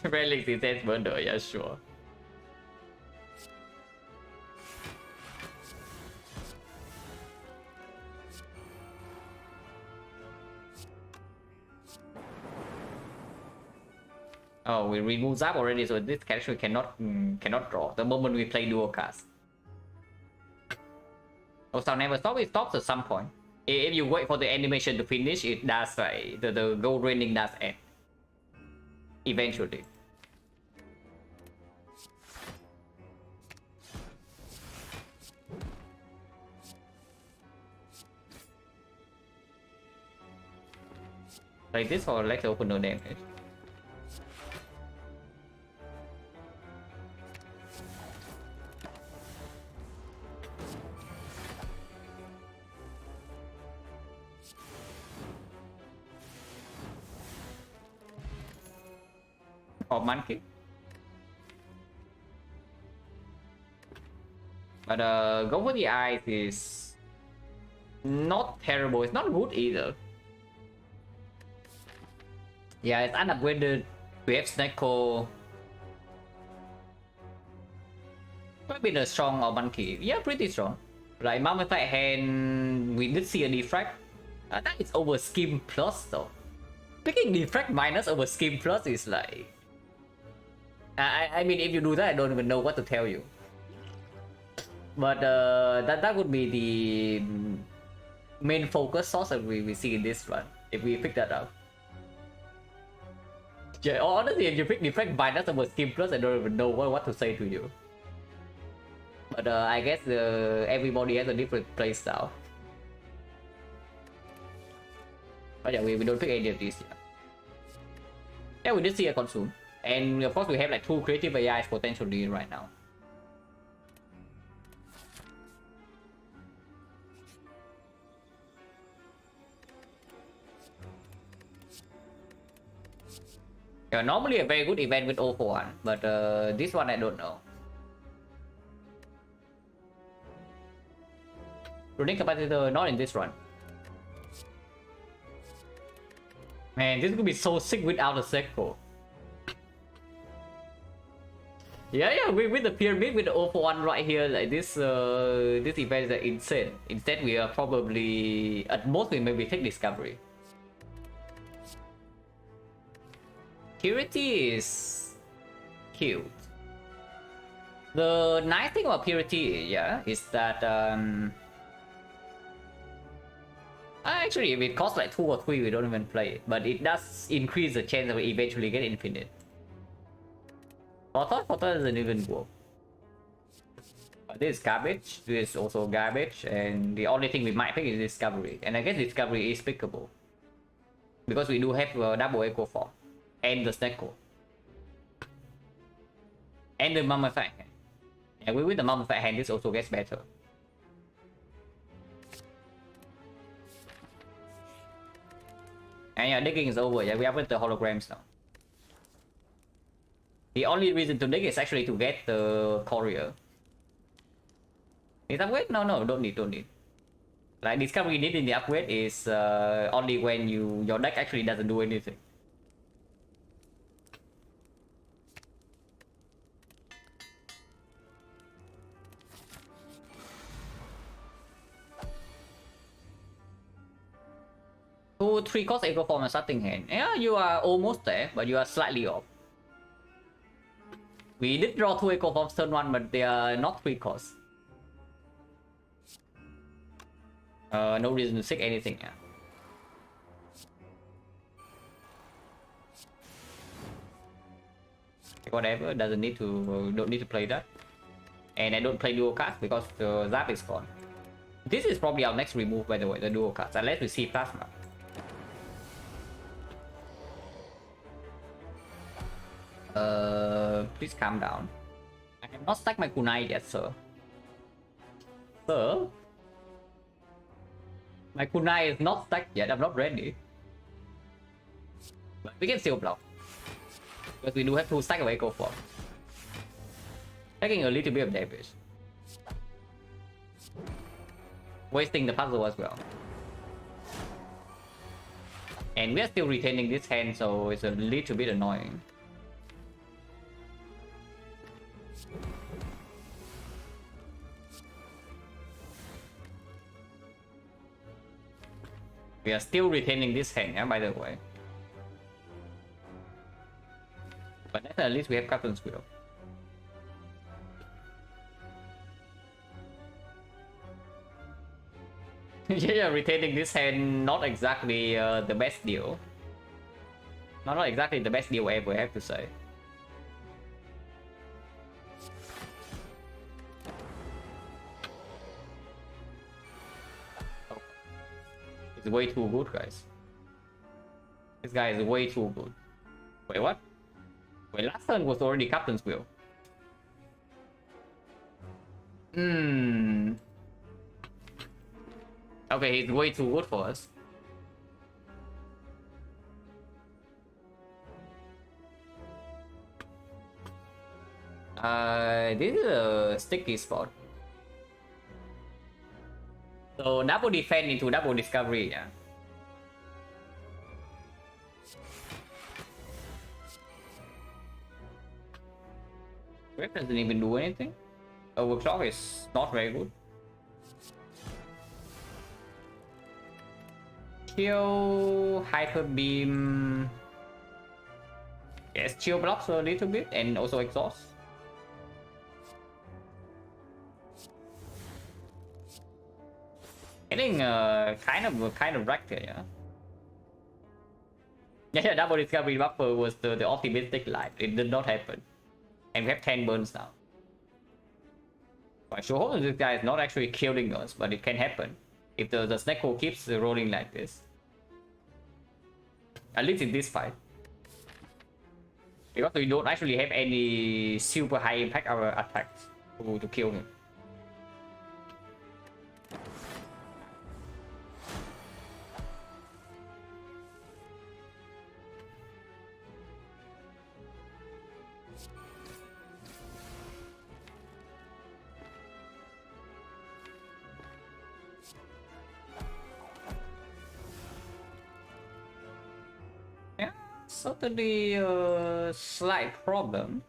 [SPEAKER 1] Relic Defense Bundle, yeah, sure. Oh, we removed Zap already, so this character cannot draw the moment we play dual cast. Oh, so never stop. It stops at some point. If you wait for the animation to finish, it does the gold raining does end eventually. Like this, or let's open no damage. Or monkey. But go for the eyes is not terrible. It's not good either. Yeah, it's unupgraded. We have Snecko. Might be the strong or monkey. Yeah, pretty strong. Like Mummified Hand, we did see a defract. That is over Skim Plus though. Picking defract minus over Skim Plus is like... I mean, if you do that, I don't even know what to tell you. But that would be the main focus source that we see in this run, if we pick that up. Yeah, honestly, if you pick defract minus over Skim Plus, I don't even know what to say to you. But I guess everybody has a different playstyle. But yeah, we don't pick any of these yet. Yeah, we did see a consume. And of course we have like 2 creative AIs potentially right now. Yeah, normally a very good event with 0 for 1, but this one I don't know. Running capacitor not in this run. Man, this could be so sick without a Secco. Yeah, with the pyramid with the 0 for 1 right here, like this this event is insane. Instead we are probably, at most we maybe take discovery. Purity is cute. The nice thing about Purity, yeah, is that actually if it costs like 2 or 3 we don't even play it, but it does increase the chance of we eventually get infinite. Photon doesn't even work. This is garbage, this is also garbage, and the only thing we might pick is discovery, and I guess discovery is pickable because we do have double echo form and the snake core and the mummified hand. Yeah, with the mummified hand this also gets better. And yeah, digging is over. Yeah, we have the holograms now. The only reason to dig is actually to get the courier. Is that upgrade? No, don't need. Like discovery need in the upgrade is only when your deck actually doesn't do anything. Two 3 cost echo form a starting hand. Yeah, you are almost there, but you are slightly off. We did draw 2 echo forms turn 1, but they are not 3 costs. No reason to seek anything, yeah. Whatever, don't need to play that. And I don't play dual cards because the Zap is gone. This is probably our next remove, by the way, the dual cards, unless we see Plasma. Please calm down. I have not stacked my kunai yet, sir. Sir? My kunai is not stacked yet, I'm not ready. But we can still block. Because we do have to stack of echo form. Taking a little bit of damage. Wasting the puzzle as well. And we are still retaining this hand, so it's a little bit annoying. We are still retaining this hand, yeah, by the way. But at least we have Captain's Wheel. Yeah, retaining this hand, not exactly the best deal. Not exactly the best deal ever, I have to say. Oh. It's way too good, guys. This guy is way too good. Wait, what? Wait, last turn was already Captain's Wheel. Okay, he's way too good for us. This is a sticky spot. So double defense into double discovery, yeah. Grip doesn't even do anything. Overclock is not very good. Chill, hyper beam. Yes, chill blocks a little bit and also exhaust. Getting kind of wrecked here, yeah. Yeah, double discovery buffer was the optimistic life. It did not happen. And we have 10 burns now. I sure hope this guy is not actually killing us, but it can happen. If the snake hole keeps rolling like this. At least in this fight. Because we don't actually have any super high impact attacks to kill him. Yeah, certainly a slight problem.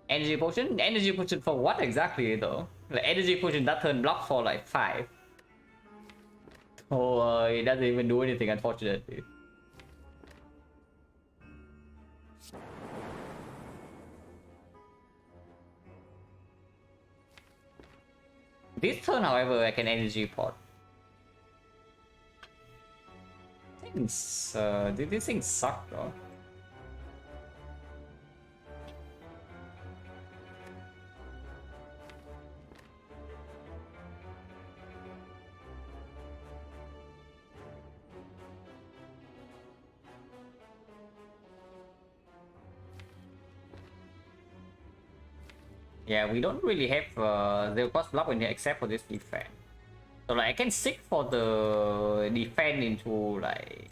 [SPEAKER 1] Energy potion? Energy potion for what exactly though? Like energy potion that turn block for like 5. Oh, it doesn't even do anything, unfortunately. This turn, however, I can energy pot. Things, these things suck though. Yeah, we don't really have the cost block in here except for this defense. So like I can seek for the defense into like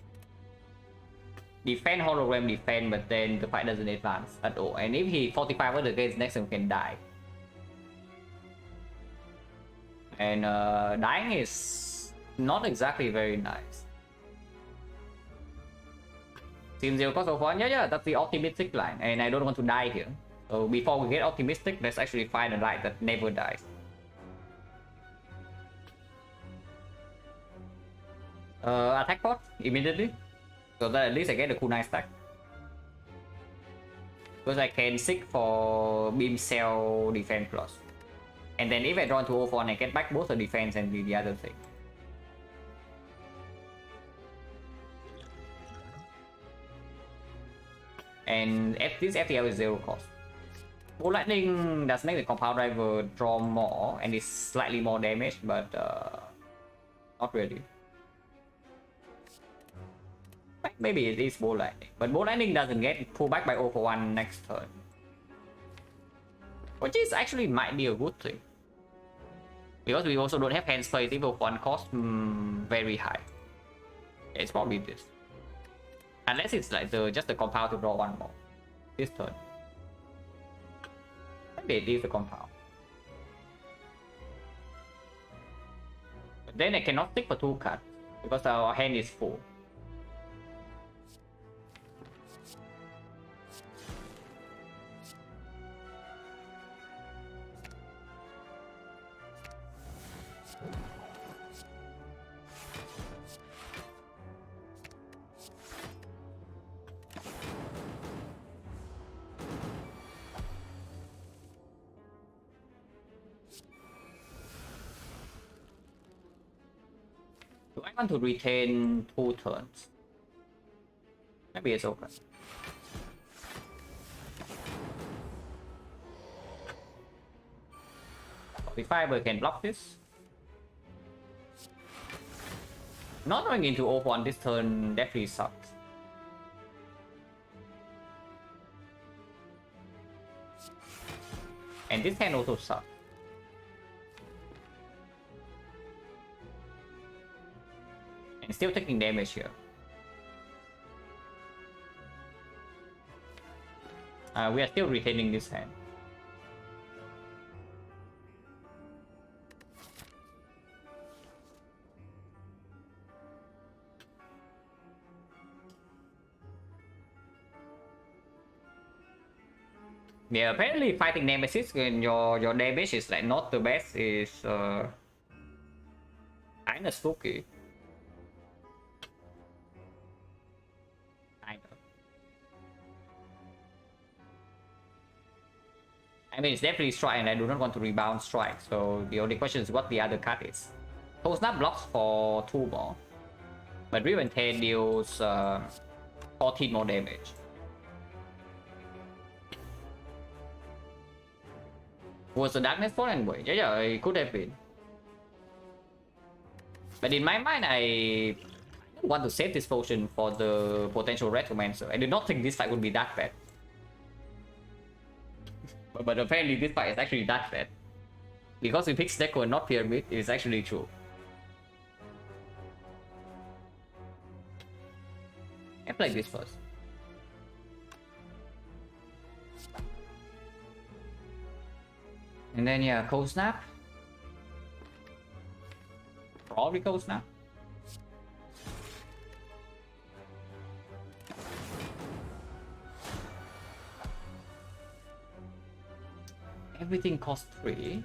[SPEAKER 1] defend hologram defend, but then the fight doesn't advance at all. And if he 45 with the gates next time can die. And dying is not exactly very nice. Seems zero cost of one. Yeah, that's the optimistic line, and I don't want to die here. So before we get optimistic, let's actually find a line that never dies. Attack pot immediately. So that at least I get the kunai stack. Because I can seek for beam cell defense plus. And then if I draw into 0-1, I get back both the defense and the other thing. And this FTL is 0 cost. Ball Lightning does make the compound driver draw more and is slightly more damage, but not really. Maybe it is Ball Lightning, but Ball Lightning doesn't get pulled back by 0-1 next turn. Which is actually might be a good thing. Because we also don't have hand space if 0-1 cost very high. Yeah, it's probably this. Unless it's like just the compound to draw one more this turn. Maybe it is the compound. But then I cannot stick for 2 cards because our hand is full. Do I want to retain 2 turns? Maybe it's okay. The fiber can block this. Not going into 0-1 this turn definitely sucks. And this hand also sucks. And still taking damage here. We are still retaining this hand. Yeah, apparently fighting Nemesis when your damage is like not the best is kinda spooky. I mean, it's definitely strike, and I do not want to rebound strike. So the only question is what the other card is. So snap blocks for 2 more, but Riven Tail deals 14 more damage. Was the darkness fall anyway? Yeah, it could have been. But in my mind, I want to save this potion for the potential Retromancer. I did not think this fight would be that bad. But apparently this fight is actually that bad. Because we picked Deco and not Pyramid, it is actually true. I play this first. And then yeah, Cold Snap. Probably Cold Snap. Everything costs 3.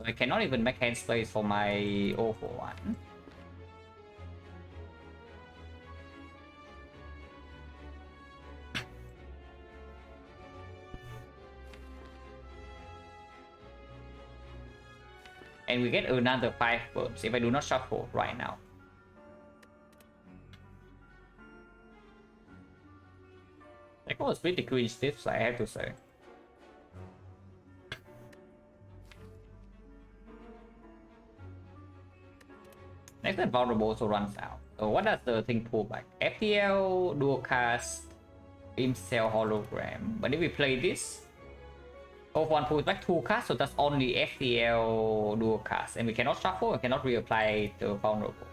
[SPEAKER 1] I cannot even make hand space for my 041. And we get another 5 burns if I do not shuffle right now. That was pretty cringe tips, I have to say. Next turn vulnerable also runs out. So what does the thing pull back? FTL, dual cast, Beam Cell hologram. But if we play this, one pulls back 2 cards, so that's only FTL dual cast. And we cannot shuffle, we cannot reapply the vulnerable.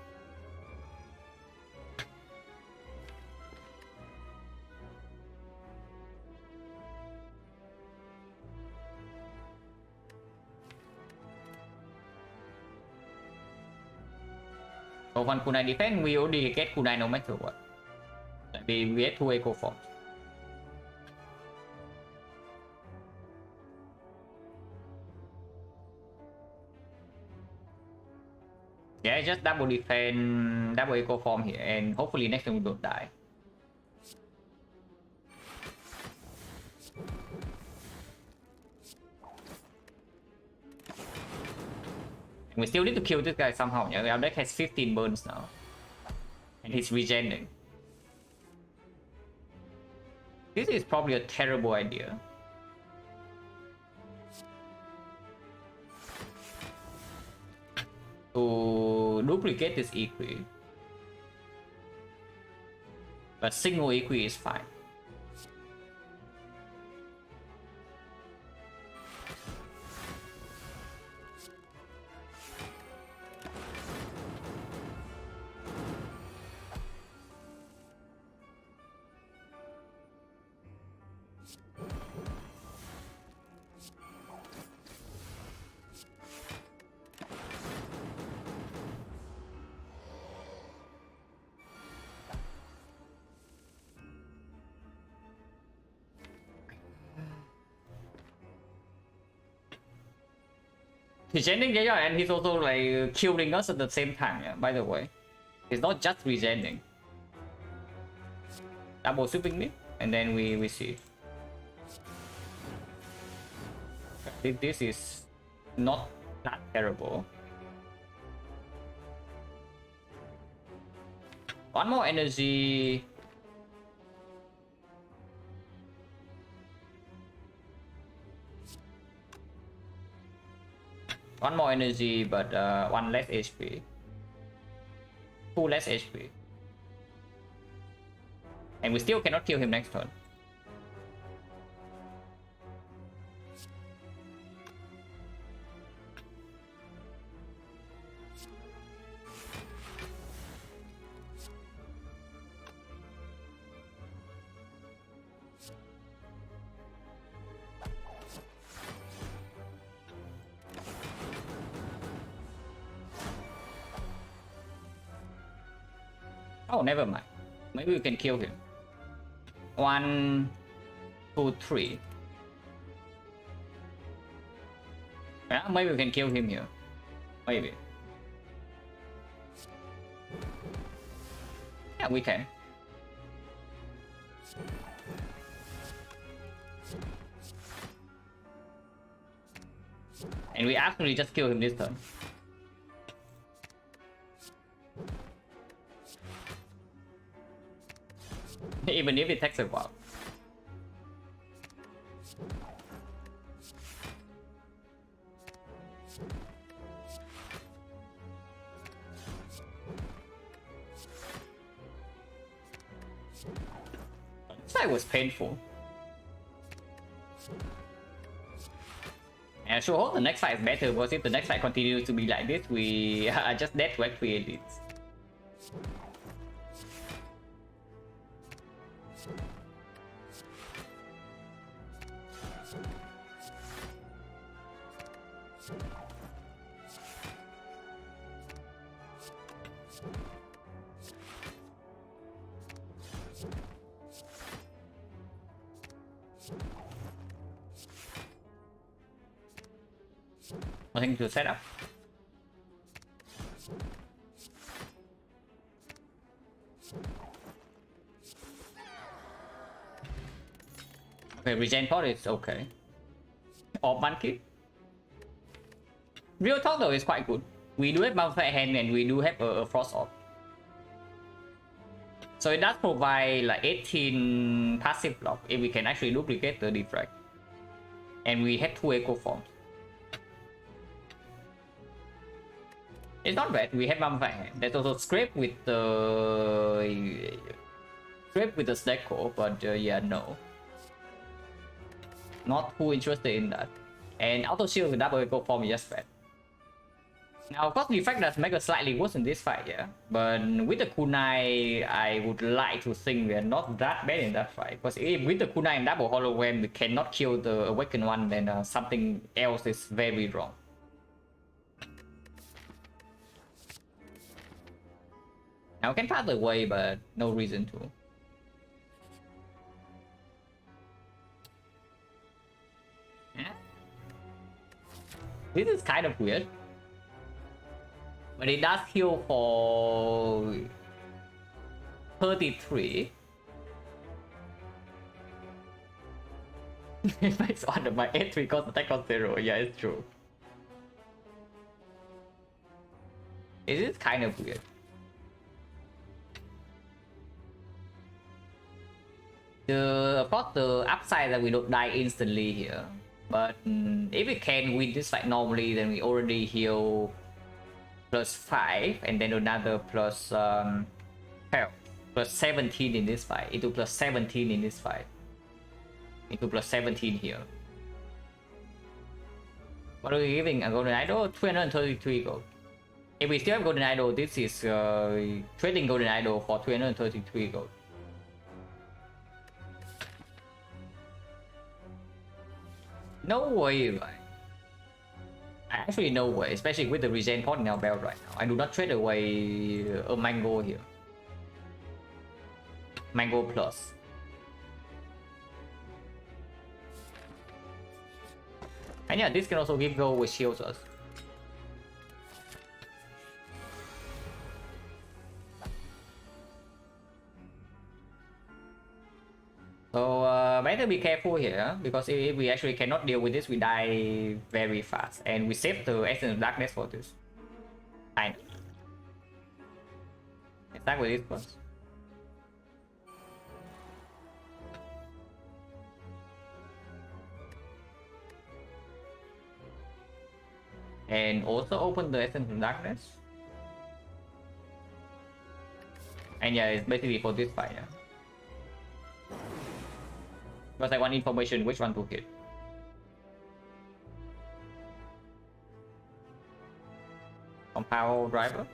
[SPEAKER 1] So one kunai defense, we already get kunai no matter what. We get 2 echo forms. Yeah, just double defense, double echo form here, and hopefully next time we don't die. We still need to kill this guy somehow. Yeah, our deck has 15 burns now. And he's regening. This is probably a terrible idea. To duplicate this Equi. But single Equi is fine. He's regening, yeah, and he's also like killing us at the same time, yeah, by the way. He's not just regening. Double sweeping me, and then we see. This is not that terrible. One more energy. One more energy, but one less HP. 2 less HP. And we still cannot kill him next turn. Oh, never mind. Maybe we can kill him. 1, 2, 3. Yeah, maybe we can kill him here. Maybe. Yeah, we can. And we actually just kill him this turn. Even if it takes a while. This fight was painful. And I sure hope the next fight is better, because if the next fight continues to be like this, we are just dead to X3 elites. Nothing to set up. Okay, regen pot is okay. Or monkey. Real talk though is quite good. We do have Malphite hand and we do have a frost orb. So it does provide like 18 passive block if we can actually duplicate the defrag. And we have 2 echo forms. It's not bad. We have Malphite hand. There's also scrape with the Snecko, but yeah, no. Not too interested in that. And auto shield with double echo form is just bad. Now, of course, the fact does make us slightly worse in this fight, yeah. But with the kunai, I would like to think we are not that bad in that fight. Because if with the kunai and double hologram we cannot kill the awakened one, then something else is very wrong. Now, I can pass the way, but no reason to. Yeah. This is kind of weird. But it does heal for 33. It makes on my A3 cost attack on 0. Yeah, it's true. It is kind of weird. Of course, the upside that we don't die instantly here. But if we can win this fight normally, then we already heal +5 and then another plus health. Plus 17 in this fight. Into plus 17 in this fight. Into plus 17 here. What are we giving a golden idol? 233 gold. If we still have golden idol, this is trading golden idol for 233 gold. No way, right? Actually, no way, especially with the regen pot in our belt right now. I do not trade away a mango here. Mango plus. And yeah, this can also give gold which shields us. So better be careful here, because if we actually cannot deal with this, we die very fast. And we save the Essence of Darkness for this. Fine. Let's start with this first. And also open the Essence of Darkness. And yeah, it's basically for this fight, yeah. Because I want information which one to hit. Compound driver.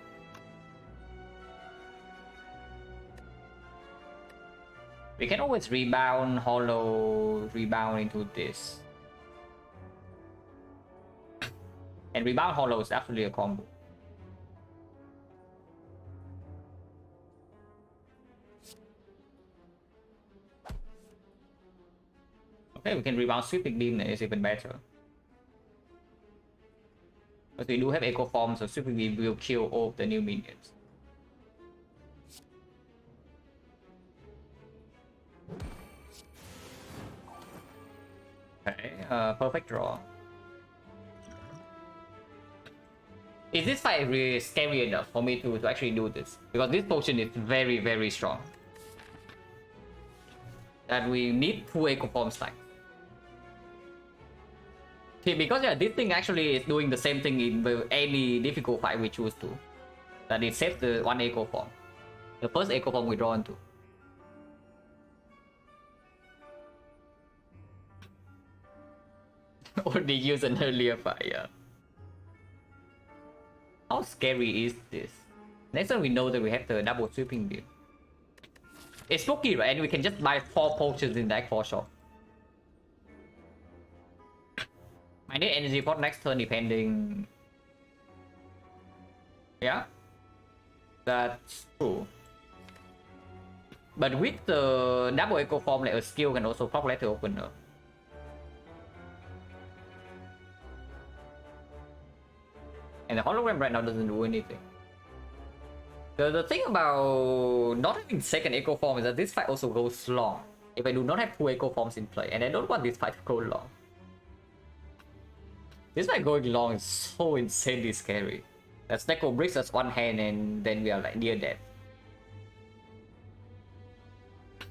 [SPEAKER 1] We can always rebound, hollow, rebound into this. And rebound hollow is absolutely a combo. Okay, we can rebound sweeping beam, is even better. But we do have echo form, so sweeping beam will kill all of the new minions. Okay, perfect draw. Is this fight really scary enough for me to actually do this? Because this potion is very, very strong. That we need 2 echo form stacks. Because yeah, this thing actually is doing the same thing in any difficult fight we choose to. That it saves the 1 echo form. The first echo form we draw into. Only use an earlier fire. How scary is this? Next time we know that we have the double sweeping build. It's spooky, right? And we can just buy 4 potions in that 4 shop. I need energy for next turn depending. Yeah, that's true. But with the double echo form, like a skill can also proc letter opener. And the hologram right now doesn't do anything. The thing about not having second echo form is that this fight also goes long. If I do not have 2 echo forms in play, and I don't want this fight to go long. This fight going long is so insanely scary. That Snecko brings us one hand and then we are like near death.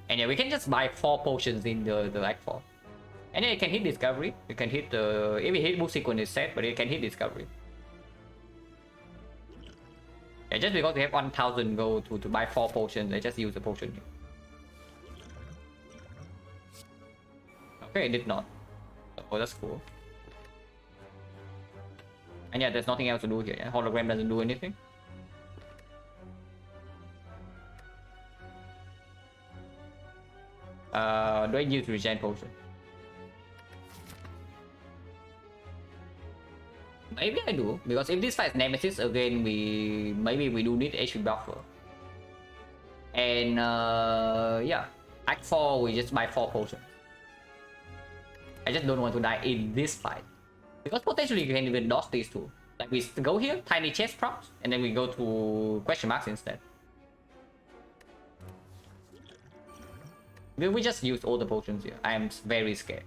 [SPEAKER 1] And yeah, we can just buy 4 potions in the act form. And then it can hit discovery. You can hit the if it hit move sequence is set, but it can hit discovery. Yeah, just because we have 1000 gold to buy 4 potions, I just use the potion here. Okay, it did not. Oh, that's cool. And yeah, there's nothing else to do here. Yeah? Hologram doesn't do anything. Do I use regen potion? Maybe I do, because if this fights Nemesis again, maybe we do need HP buffer. And yeah, Act 4 we just buy 4 potions. I just don't want to die in this fight, because potentially you can even dodge these two. Like we go here, tiny chest props, and then we go to question marks instead. We just use all the potions here. I am very scared.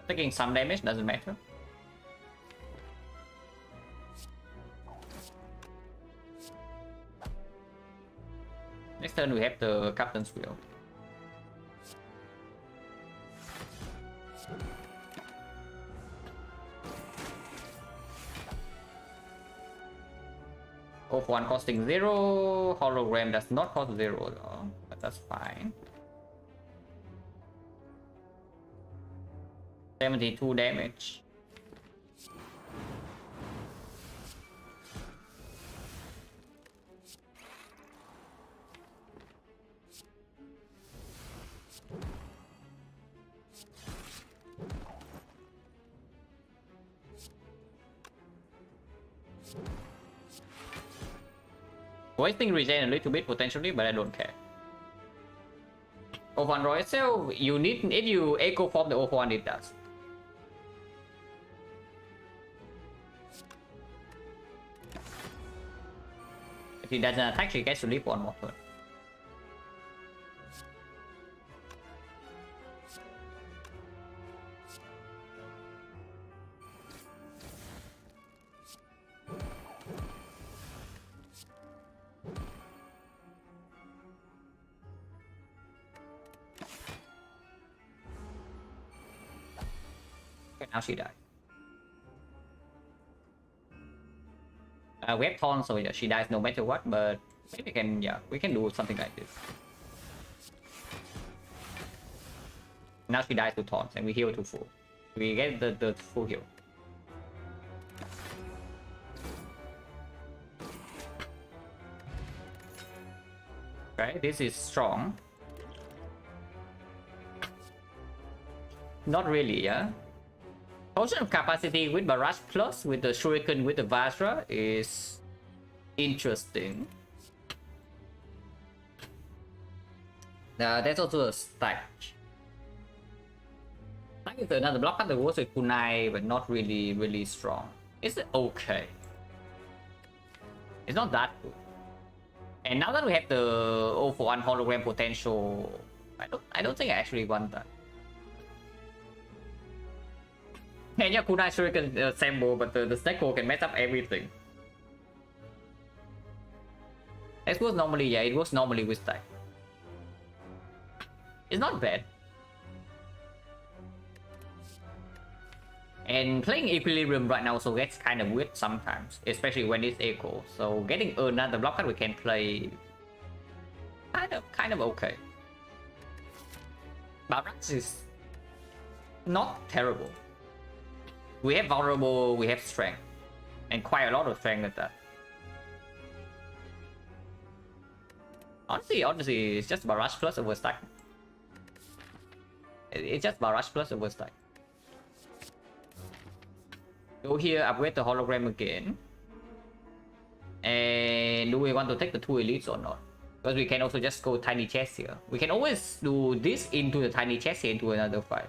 [SPEAKER 1] Taking some damage doesn't matter. Next turn we have the Captain's Wheel. Go for 1 costing 0. Hologram does not cost 0 though, but that's fine. 72 damage. Wasting regen a little bit potentially, but I don't care. O1 Royal Cell, you need, if you echo form the O1, it does. If he doesn't attack, he gets to live 1 more turn. Okay, now she died. We have Thorn, so yeah, she dies no matter what, but maybe we can, yeah, we can do something like this. Now she dies to Thorns and we heal to full. We get the full heal. Okay, this is strong. Not really, yeah. Potion of capacity with Barrage plus with the Shuriken with the Vajra is interesting. That's also a stack. Stack is another block at the worst with Kunai, but not really strong. It's okay. It's not that good. And now that we have the 0-for-1 hologram potential, I don't think I actually want that. And yeah, Kunai Shuriken assemble, but the Snecko can mess up everything. It was normally, yeah, it was normally with stack. It's not bad. And playing Equilibrium right now also gets kind of weird sometimes, especially when it's Echo. So getting another block card we can play kind of okay. Barracks is not terrible. We have vulnerable, we have strength, and quite a lot of strength at that. Honestly, it's just Barrage plus overstack. It's just Barrage plus overstack. Go here, upgrade the hologram again. And do we want to take the 2 elites or not? Because we can also just go tiny chest here. We can always do this into the tiny chest here into another fight.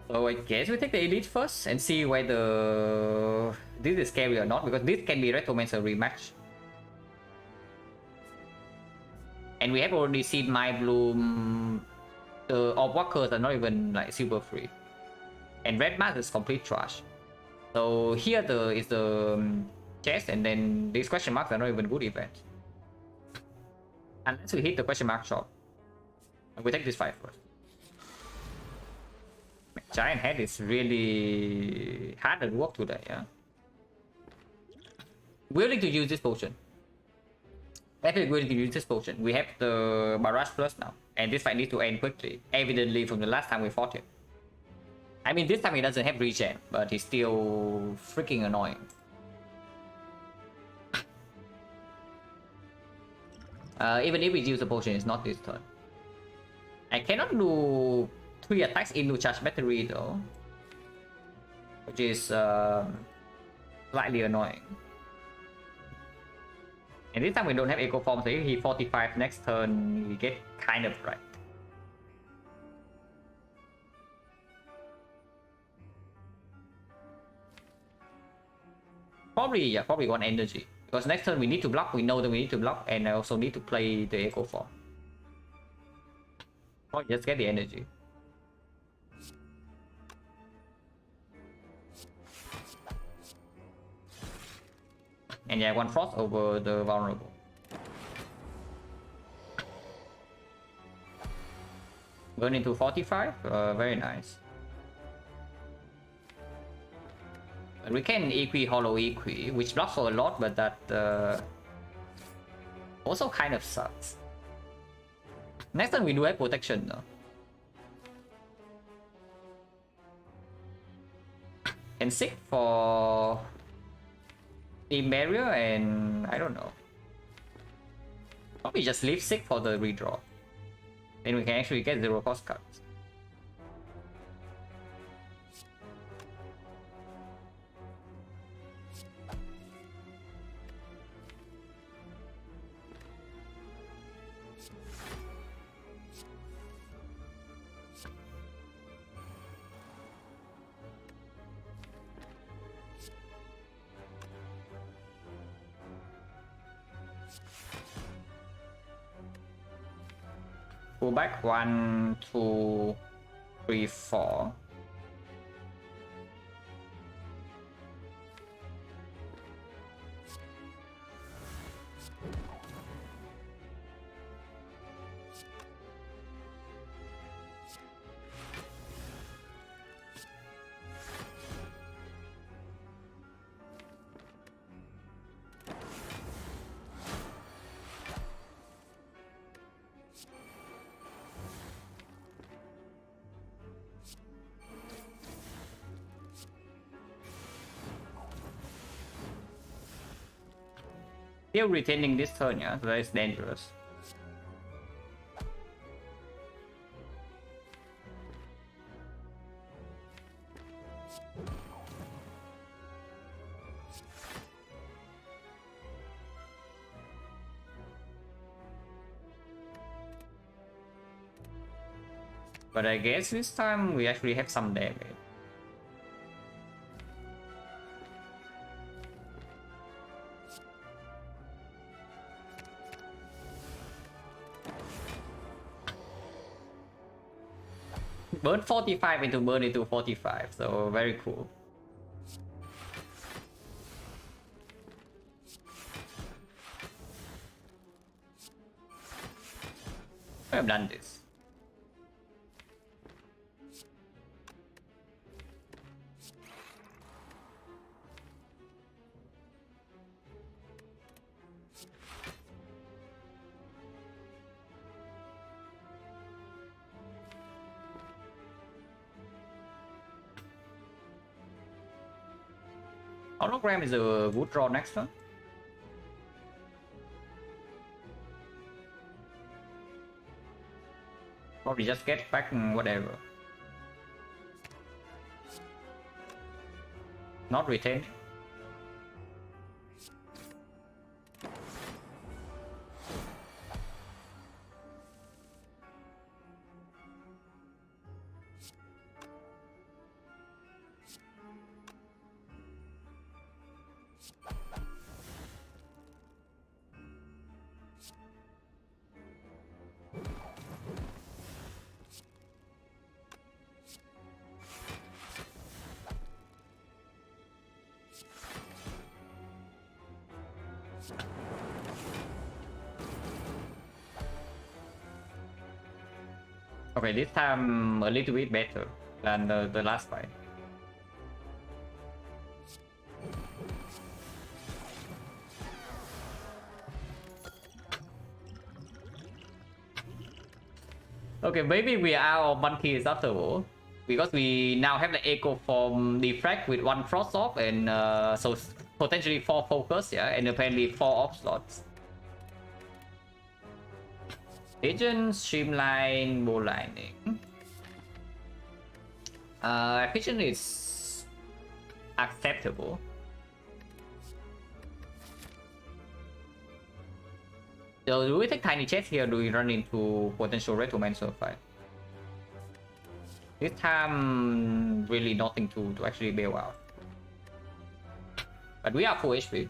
[SPEAKER 1] So I guess we take the elite first and see whether this is scary or not, because this can be Retromancer rematch. And we have already seen My Bloom. The Orb Walkers are not even like super free. And Red Mask is complete trash. So here is the chest, and then these question marks are not even good events. Unless we hit the question mark shot. And we take this fight first. Giant Head is really hard at work today, yeah. Willing to use this potion. Definitely willing to use this potion. We have the Barrage Plus now. And this fight needs to end quickly. Evidently from the last time we fought him. I mean, this time he doesn't have regen, but he's still freaking annoying. Even if we use the potion, it's not this turn. I cannot do 3 attacks into charge battery though, which is slightly annoying. And this time we don't have Echo Form, so if he 45 next turn, we get kind of right. Probably 1 energy. Because next turn we need to block, we know that we need to block, and I also need to play the Echo Form. Probably just get the energy. And yeah, 1 frost over the vulnerable. Burn into 45, very nice. But we can Hollow Equi, which blocks for a lot, but that also kind of sucks. Next time we do have protection though. And Sick for Team Barrier, and I don't know. Probably just leave Sick for the redraw. Then we can actually get 0 cost cards. Go back 1, 2, 3, 4. Still retaining this turn, yeah, so that is dangerous. But I guess this time we actually have some damage. Burn 45 into burn into 45, so very cool. I've done this. Hologram is a good draw next turn. Probably just get back and whatever. Not retain. Okay, this time a little bit better than the last fight. Okay, maybe we are out of monkeys after all, because we now have the echo from defrag with 1 frost off and so potentially 4 focus, yeah, and apparently 4 off slots. Agent, streamline, bowlining. Efficient is acceptable. So do we take tiny chest here? Or do we run into potential Retromancer fight? This time, really nothing to actually bail out. But we are full HP.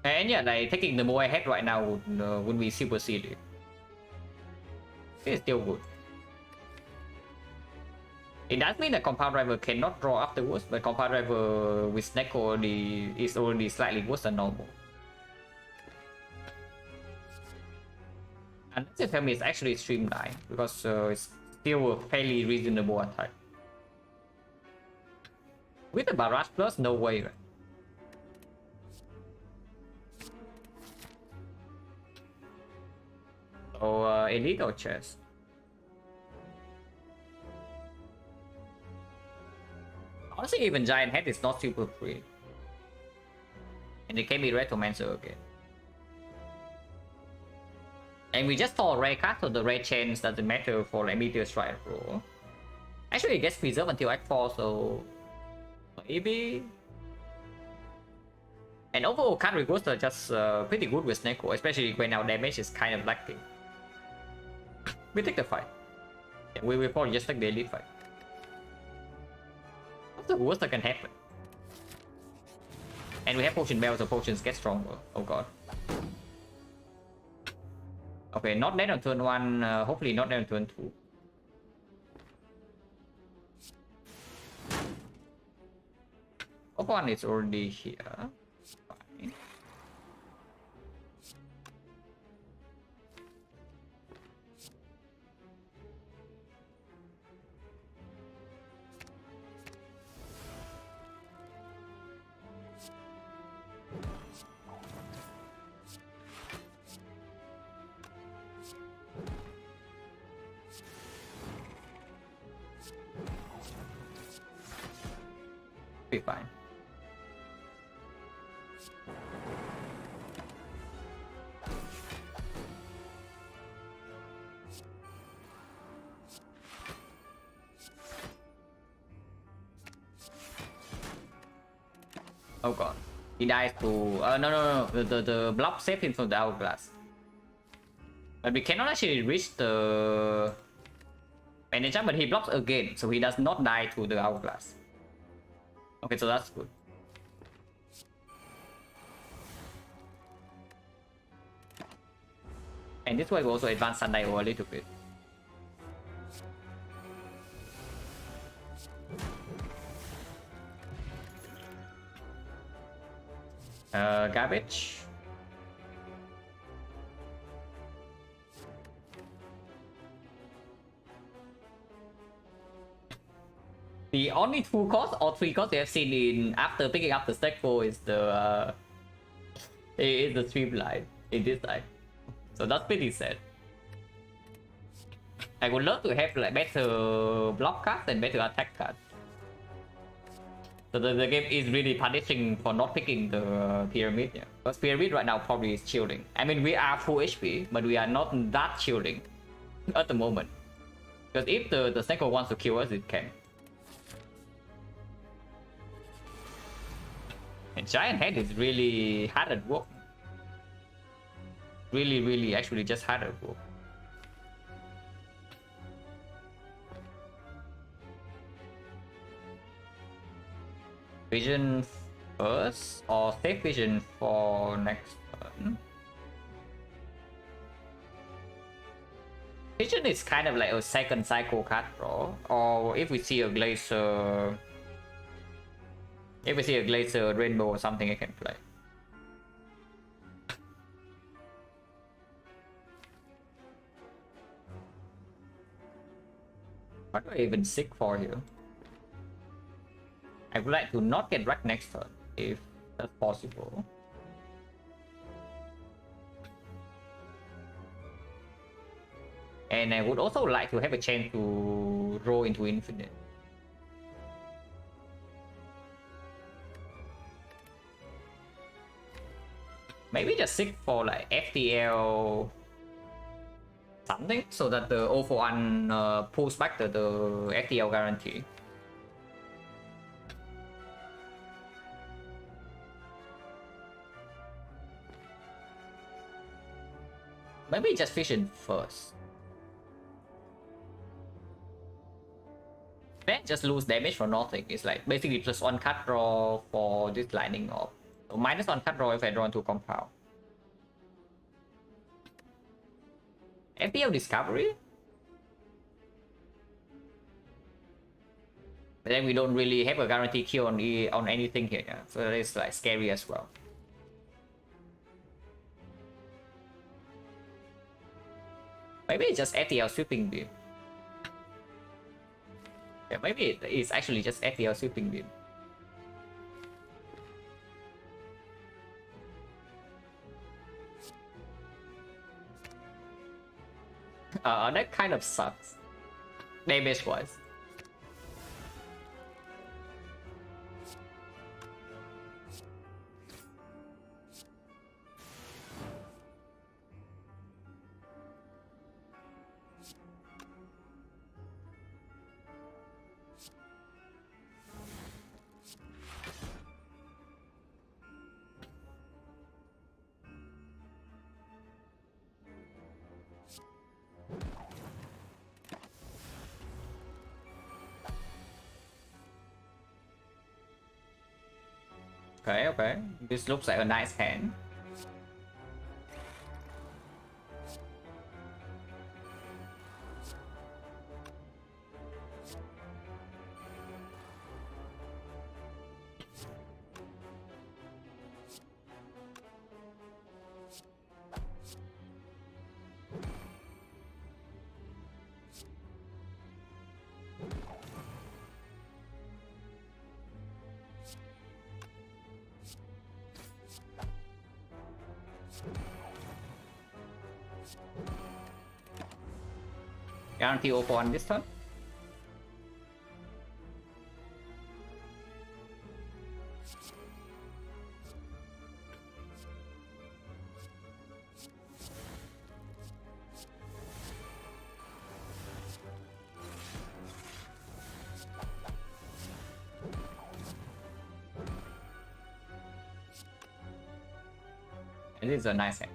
[SPEAKER 1] And yeah, like taking the more ahead right now would be super silly. It's still good. It does mean that Compound Driver cannot draw afterwards, but Compound Driver with Snack is already slightly worse than normal. And let's tell me it's actually streamlined, because it's still a fairly reasonable attack. With the Barrage Plus, no way, right? So, Elite or Chess? Honestly, even Giant Head is not super free. And it can be Retromancer again. And we just saw a rare card, so the rare chance doesn't matter for like Meteor Strike roll. Actually, it gets preserved until Act 4, so maybe. And overall, card rewards are just pretty good with Sneko, especially when our damage is kind of lacking. We take the fight. Yeah, we will probably just take the elite fight. What's the worst that can happen? And we have potion bell, so potions get stronger. Oh god. Okay, not dead on turn 1, hopefully not dead on turn 2. One is already here. Fine. Be fine. Oh god. He dies to... no. The block saved him from the hourglass. But we cannot actually reach the... manager, but he blocks again, so he does not die to the hourglass. Okay, so that's good. And this way we also advance Sunday a little bit. Garbage. The only 2 costs or 3 costs we have seen in after picking up the stack 4 is the streamline in this side. So that's pretty sad. I would love to have like better block cards and better attack cards. So the game is really punishing for not picking the pyramid. Yeah. Because pyramid right now probably is shielding. I mean, we are full HP, but we are not that shielding at the moment. Because if the Snake wants to kill us, it can. And Giant Head is really hard at work. Really actually just hard at work. Vision first or save vision for next turn? Vision is kind of like a second cycle card draw, or if we see a Glacier, Rainbow or something, I can play. What do I even seek for here? I would like to not get wrecked next turn, if that's possible. And I would also like to have a chance to roll into infinite. Maybe just seek for like FTL something so that the 041 pulls back the FTL guarantee. Maybe just Vision first. Then just lose damage for nothing. It's like basically just 1 card draw for this lightning orb. So -1 card draw if I draw into compound. FPL Discovery? But then we don't really have a guarantee kill on anything here, yeah? So it's like scary as well. Maybe it's just FTL Sweeping Beam. Yeah, maybe it's actually just FTL Sweeping Beam. That kind of sucks. Damage wise. Okay, okay. This looks like a nice hand. Guarantee 0-1 this turn. And this is a nice hand.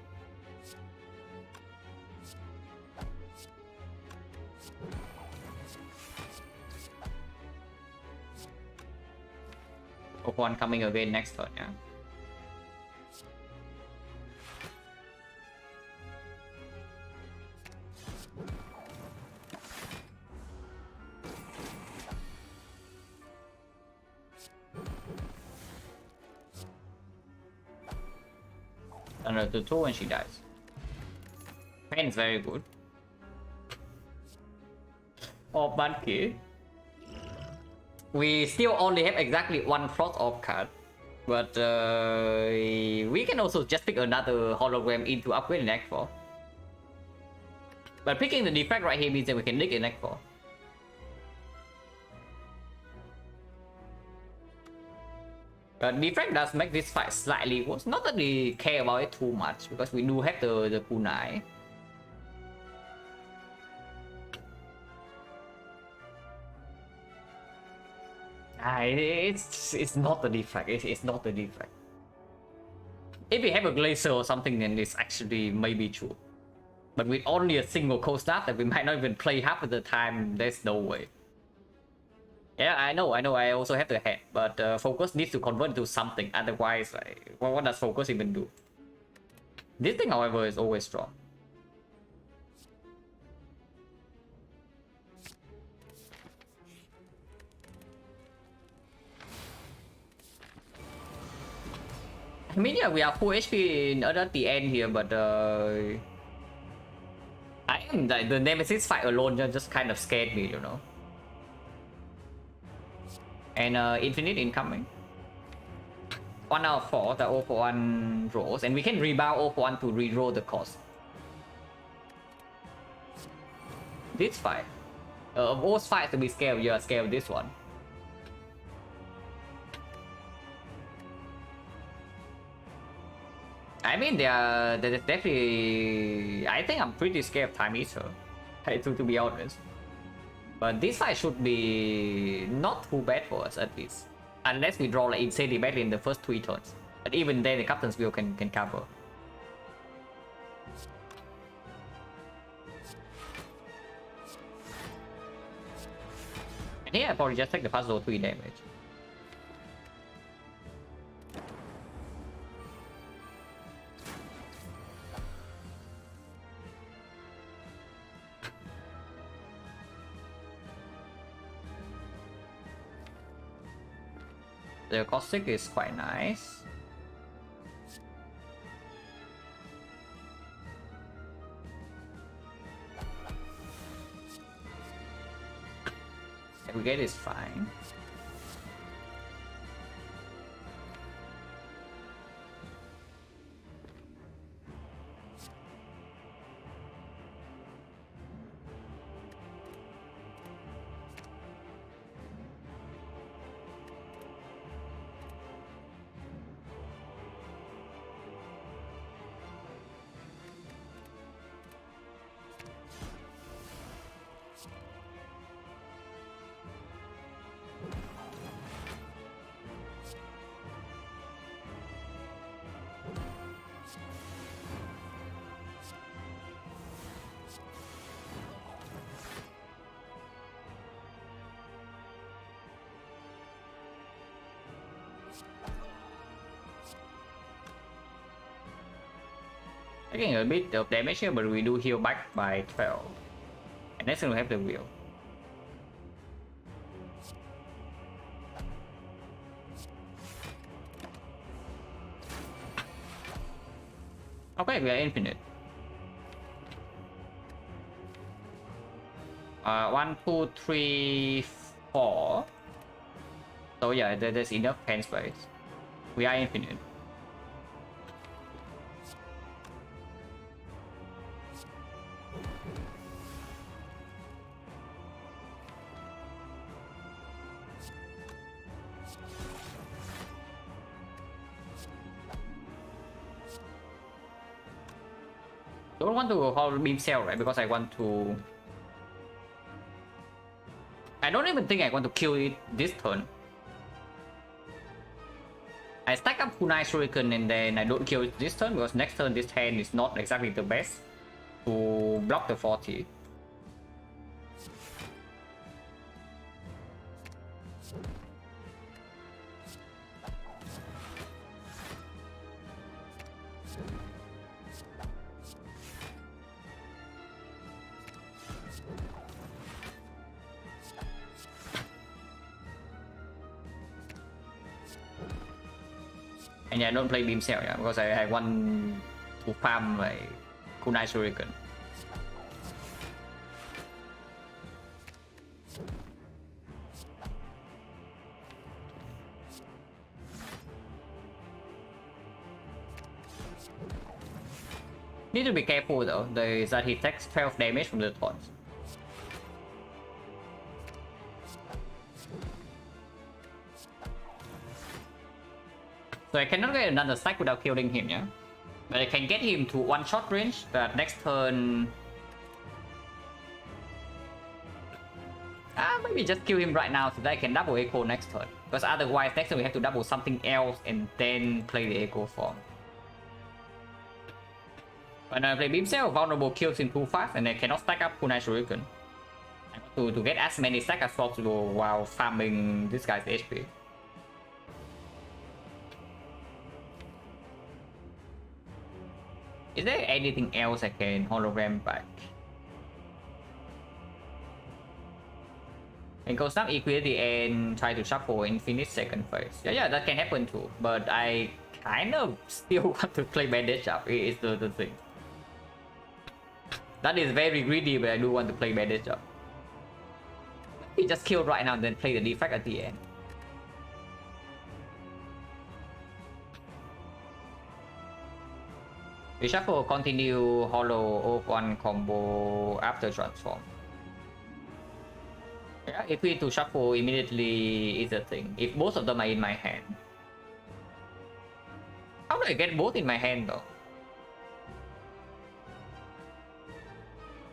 [SPEAKER 1] One coming again next turn, yeah. Another 2 when she dies. Pain is very good. Oh, monkey. We still only have exactly one cross off card, but we can also just pick another hologram into upgrade in Act 4. But picking the defect right here means that we can dig in Act 4. Defect does make this fight slightly worse. Not that we care about it too much, because we do have the kunai. It's not the defect. It's not the defect. If we have a glacier or something, then it's actually maybe true. But with only a single cold snap that we might not even play half of the time, there's no way. Yeah, I know, I also have the head, but focus needs to convert into something, otherwise, like, what does focus even do? This thing, however, is always strong. I mean, yeah, we are full HP at the end here, but I am like the Nemesis fight alone just kind of scared me, you know. And infinite incoming. 1 out of 4, the 0 for 1 rolls, and we can rebound 0 for 1 to reroll the cost. This fight. Of all fights to be scared, you are scared of this one. I mean, there's definitely... I think I'm pretty scared of Time Eater, to be honest. But this fight should be not too bad for us, at least. Unless we draw like insanely badly in the first 3 turns. But even then, the Captain's Wheel can cover. And here I probably just take the puzzle 3 damage. The caustic is quite nice. Aggregate is fine. Taking a bit of damage here, but we do heal back by 12. And next time we have the wheel. Okay, we are infinite. 1, 2, 3, 4. So yeah, there's enough hand space. We are infinite. Don't want to hold beam cell, right? Because I want to... I don't even think I want to kill it this turn. I stack up Kunai Shuriken and then I don't kill it this turn because next turn this hand is not exactly the best to block the 40. And yeah, I don't play Beam Cell, yeah, because I want to farm like Kunai Shuriken. Need to be careful though, is that he takes 12 damage from the taunts. So I cannot get another stack without killing him, yeah? But I can get him to one-shot range, that next turn... maybe just kill him right now so that I can double echo next turn. Because otherwise next turn we have to double something else and then play the echo form. When I play Beam Cell, vulnerable kills him too fast and I cannot stack up Kunai Shuriken. I want to get as many stacks as possible while farming this guy's HP. Is there anything else I can hologram back? And go snap equality and try to shuffle and finish second phase. Yeah, that can happen too. But I kind of still want to play bandage up. Is the thing. That is very greedy, but I do want to play bandage up. We just kill right now and then play the defect at the end. We shuffle continue hollow O1 combo after transform. Yeah, if we to shuffle immediately is a thing. If both of them are in my hand. How do I get both in my hand though?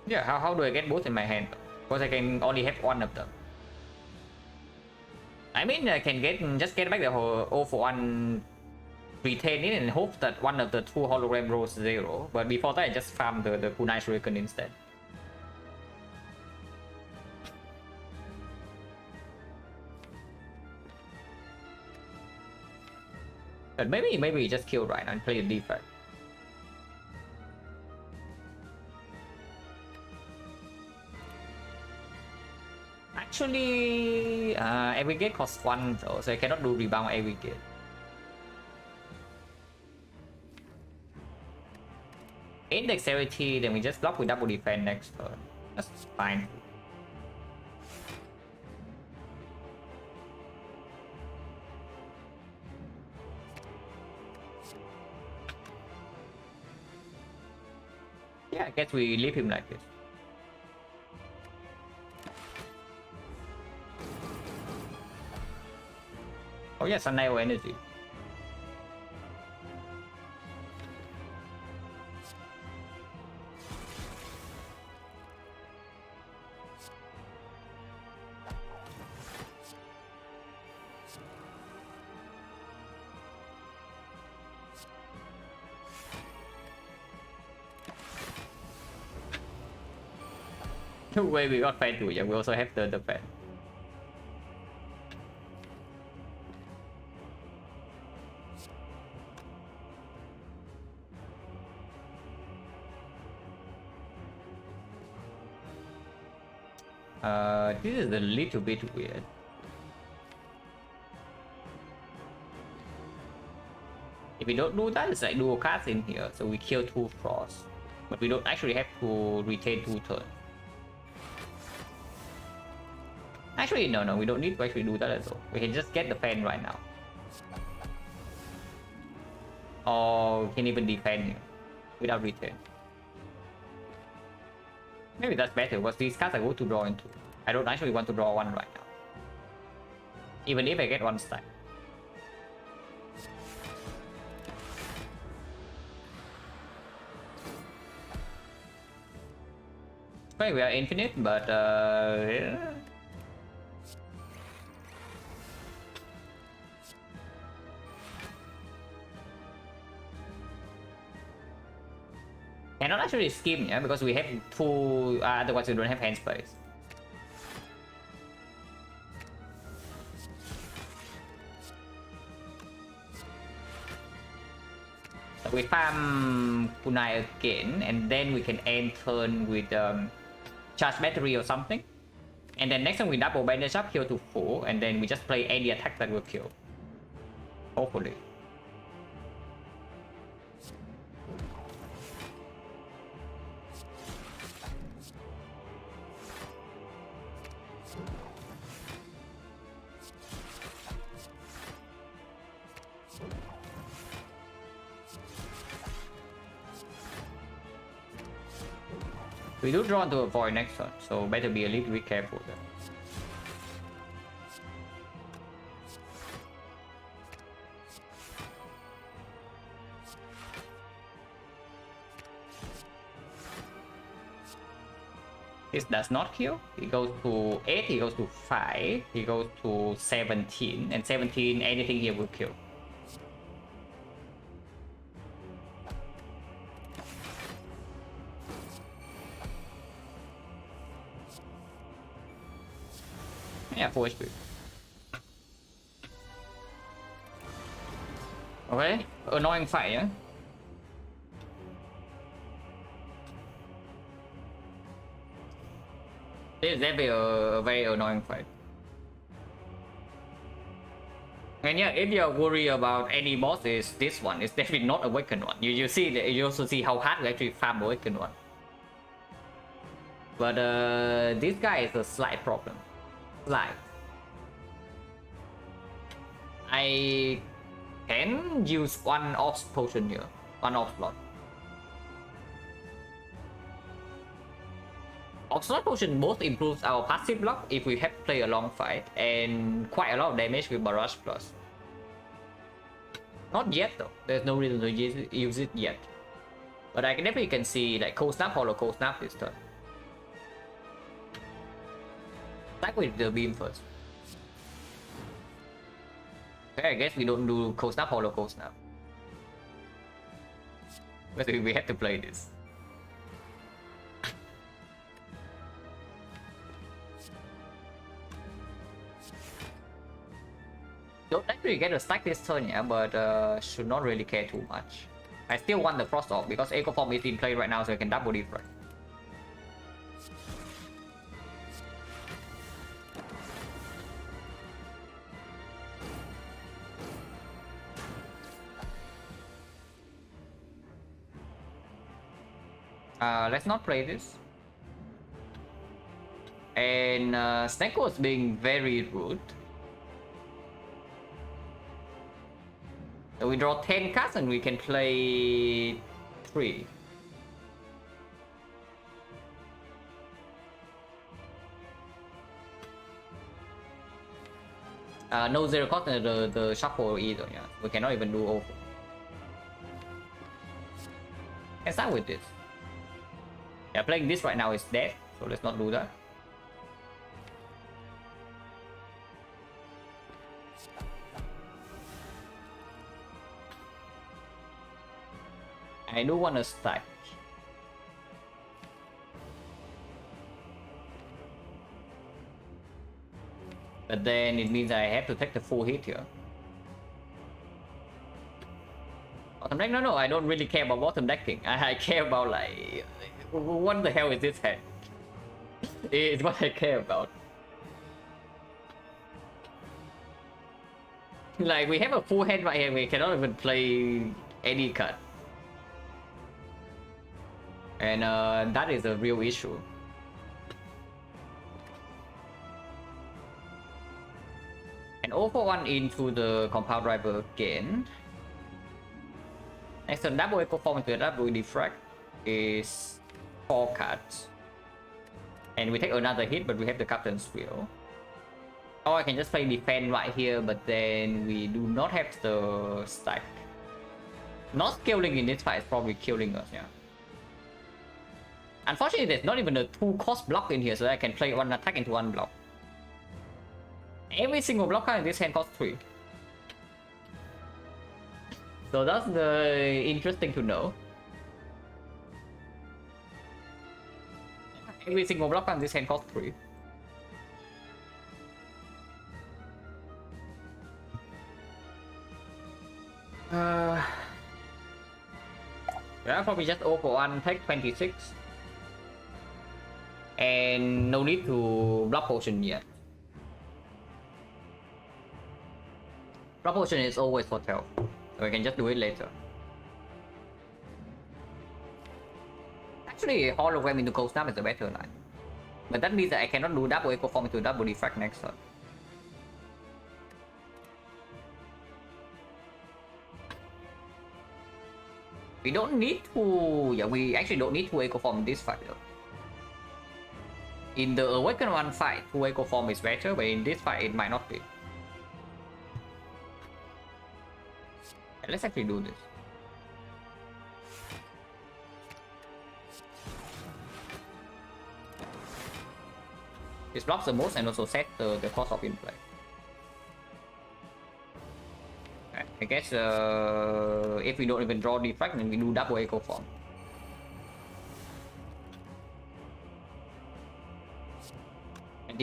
[SPEAKER 1] Yeah, how do I get both in my hand though? Because I can only have one of them. I mean, I can just get back the whole O for one, retain it and hope that one of the two hologram rolls 0. But before that, I just farm the Kunai Shuriken instead. But maybe we just kill right now and play the defect. Actually, every gate costs 1 though, so I cannot do rebound every gate. In dexterity, then we just block with double defense next turn. That's fine. Yeah, I guess we leave him like this. Oh yeah, Sunnail energy. No way we got fan too, yeah, we also have the fan. This is a little bit weird. If we don't do that, it's like dual cards in here, so we kill 2 frost. But we don't actually have to retain 2 turns. Actually, no, we don't need to actually do that at all. We can just get the fan right now. Or we can even defend here without retain. Maybe that's better because these cards are good to draw into. I don't actually want to draw one right now. Even if I get 1 stack. Well, we are infinite, but yeah. Cannot actually skim, yeah, because we have 2, otherwise we don't have hand space. So we farm Kunai again, and then we can end turn with charge battery or something. And then next time we double bandage up, heal to full, and then we just play any attack that will kill. Hopefully. We do draw into a void next turn, so better be a little bit careful there. This does not kill. He goes to 8, he goes to 5, he goes to 17, and 17, anything here will kill. Yeah, 4 HP. Okay, annoying fight, yeah? This is definitely a very annoying fight. And yeah, if you're worried about any boss, is this one. It's definitely not Awakened one. You see that, you also see how hard we actually farm Awakened one. But this guy is a slight problem. Slight. I can use one off potion here. One off slot. Off-slot potion both improves our passive block if we have to play a long fight, and quite a lot of damage with Barrage Plus. Not yet though, there's no reason to use it yet. But I can see like Cold Snap, Hollow Cold Snap this turn. Attack with the beam first. Okay, I guess we don't do Cold Snap, Hollow Cold Snap. But we have to play this. Don't actually get a stack this turn, yeah, but should not really care too much. I still want the Frost off because Echo Form is in play right now, so I can double defrag. Let's not play this. And Snake was being very rude. So we draw 10 cards and we can play 3. No 0 cost the shuffle either, yeah. We cannot even do over. Let's start with this. Yeah, playing this right now is dead, so let's not do that. I do want to stack. But then it means I have to take the full hit here. Bottom deck? No, I don't really care about bottom decking. I care about like... What the hell is this hand? It's what I care about. Like, we have a full hand right here, we cannot even play any card. And that is a real issue. And 0-for-1 into the compound driver again. Next turn, double Echo Form into a double defrag is 4 cards. And we take another hit, but we have the Captain's Wheel. Or I can just play defend right here, but then we do not have the stack. Not scaling in this fight is probably killing us, yeah. Unfortunately, there's not even a 2-cost block in here, so I can play one attack into one block. Every single block card in this hand costs 3. So that's the interesting to know. Every single block card in this hand costs 3. Yeah, probably just 0-for-1, take 26. And no need to block potion yet. Block potion is always for 12, so we can just do it later. Actually, hologram into Cold Snap is a better line. But that means that I cannot do double Echo Form into double defrag next turn. We don't need to... Yeah, we actually don't need to Echo Form this fight though. In the Awakened one fight, 2 Echo Form is better, but in this fight it might not be. Let's actually do this. This blocks the most and also set the cost of in play. I guess if we don't even draw deflect, then we do double Echo Form.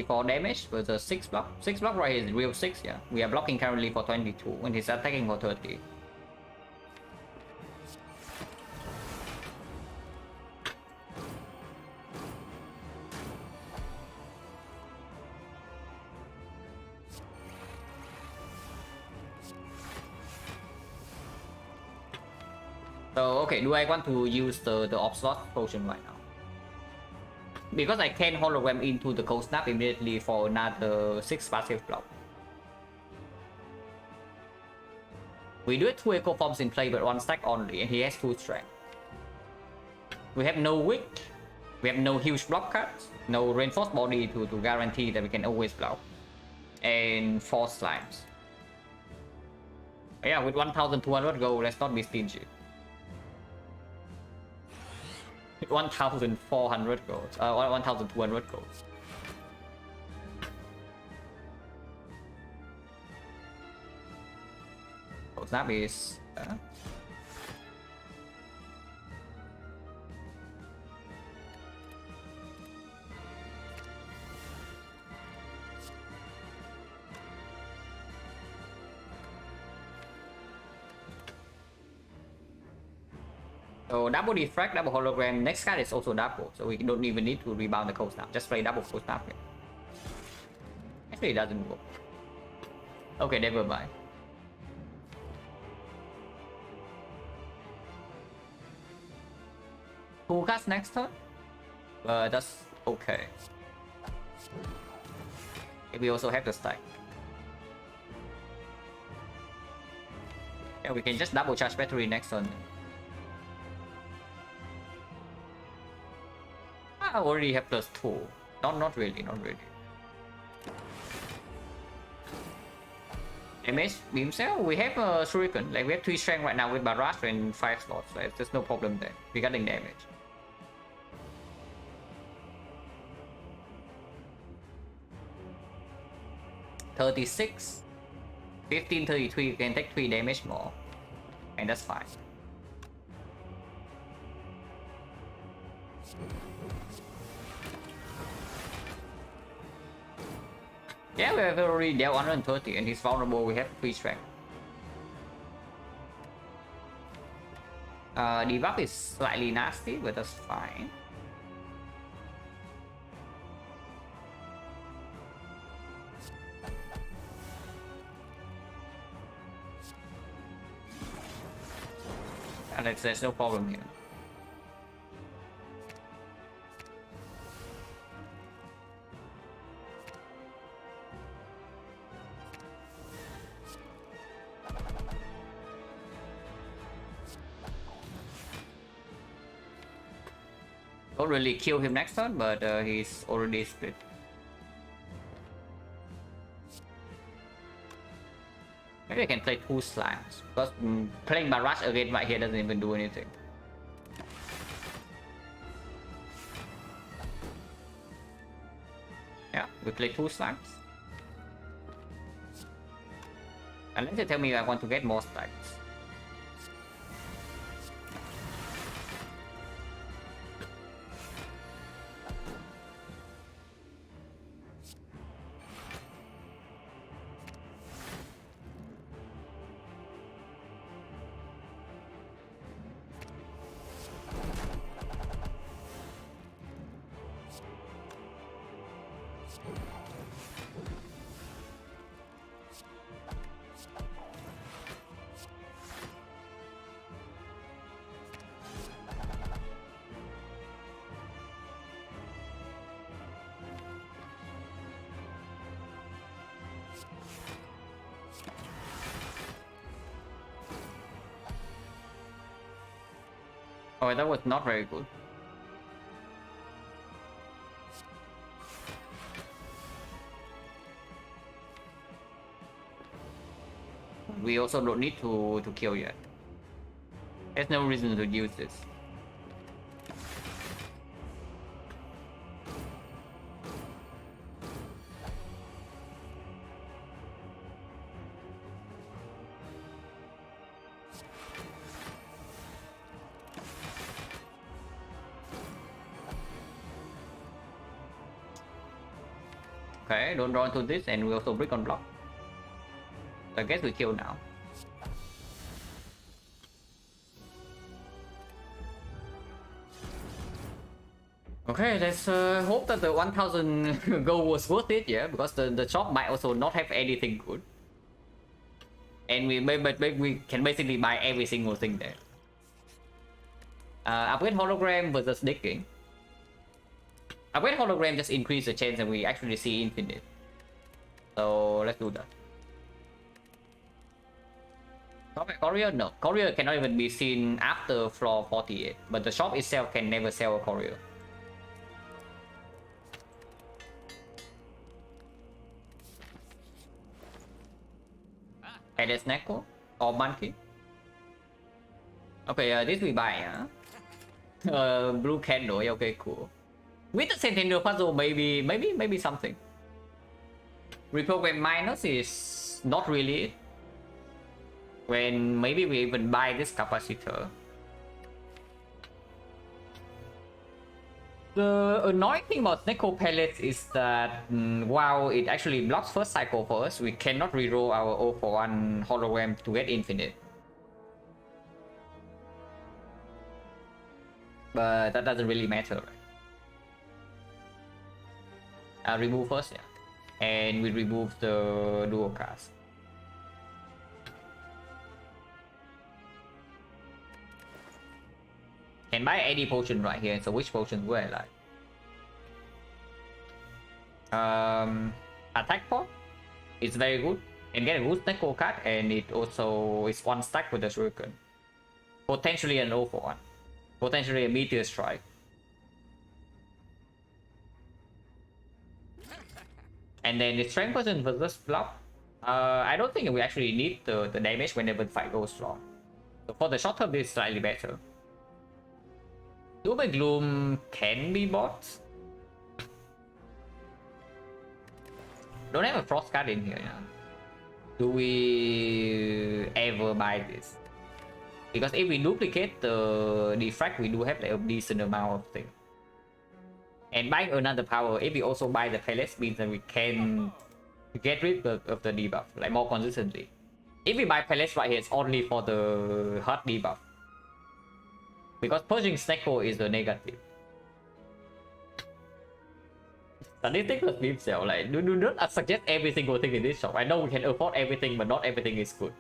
[SPEAKER 1] For damage versus 6 block. 6 block right here is real 6, yeah. We are blocking currently for 22 and he's attacking for 30. So okay, do I want to use the Obslot potion right now? Because I can hologram into the Cold Snap immediately for another 6 passive block. We do have 2 Echo Forms in play, but 1 stack only, and he has 2 strength. We have no Wick, we have no huge block cards, no Reinforced Body to guarantee that we can always block, and 4 Slimes. Yeah, with 1,200 gold, let's not be stingy. 1,400 gold, 1,200 gold. So that is so double defrag, double hologram. Next card is also double, so we don't even need to rebound the Cold Snap. Just play double Cold Snap here. Actually, it doesn't work. Okay, never mind. Who cards next turn? That's okay. We also have the stack. Yeah, we can just double charge battery next turn. I already have +2. Not really, not really. Damage beam cell. We have a shuriken. Like we have 3 strength right now with barrage and 5 slots. Like, there's no problem there regarding damage. $36, 15, 33. You can take 3 damage more, and that's fine. Yeah, we have already dealt 130 and he's vulnerable, we have 3 strength. Debuff is slightly nasty, but that's fine. And there's no problem here. Don't really kill him next turn, but he's already split. Maybe I can play 2 slimes, because playing barrage again right here doesn't even do anything. Yeah, we play 2 slimes. Unless you tell me I want to get more stacks. Oh, that was not very good. we also don't need to kill yet. There's no reason to use this. Okay, don't draw into this, and we also break on block. So I guess we kill now. Okay, let's hope that the 1000 gold was worth it, yeah, because the shop might also not have anything good. And we can basically buy every single thing there. Upgrade hologram versus digging. Upgrade hologram just increase the chance that we actually see infinite. So let's do that. Courier? No. Courier cannot even be seen after floor 48. But the shop itself can never sell a courier. Headless Neko? Or monkey? Okay, this we buy, huh? Blue candle, okay, cool. With the Sentinel puzzle, maybe something. Reprogram minus is not really it. When maybe we even buy this capacitor. The annoying thing about Neko pellets is that while it actually blocks first cycle for us, we cannot reroll our 0 for 1 hologram to get infinite. But that doesn't really matter, right? I'll remove first, yeah. And we remove the dual cast. Can buy any potion right here, so which potion would I like? Attack pot? It's very good. And get a good Neko card, and it also is 1 stack with the shuriken. Potentially an 0 for 1. Potentially a meteor strike. And then the strength person versus bluff. I don't think we actually need the damage whenever the fight goes wrong. So for the short term, this is slightly better. Doom and Gloom can be bought. Don't have a frost card in here, yeah. Do we ever buy this? Because if we duplicate the defrag, we do have like a decent amount of things. And buying another power, if we also buy the pellets, means that we can get rid of the debuff, like more consistently. If we buy pellets right here, it's only for the hot debuff. Because purging Snecko is the negative. Statistic plus beam cell, like, do not suggest every single thing in this shop. I know we can afford everything, but not everything is good.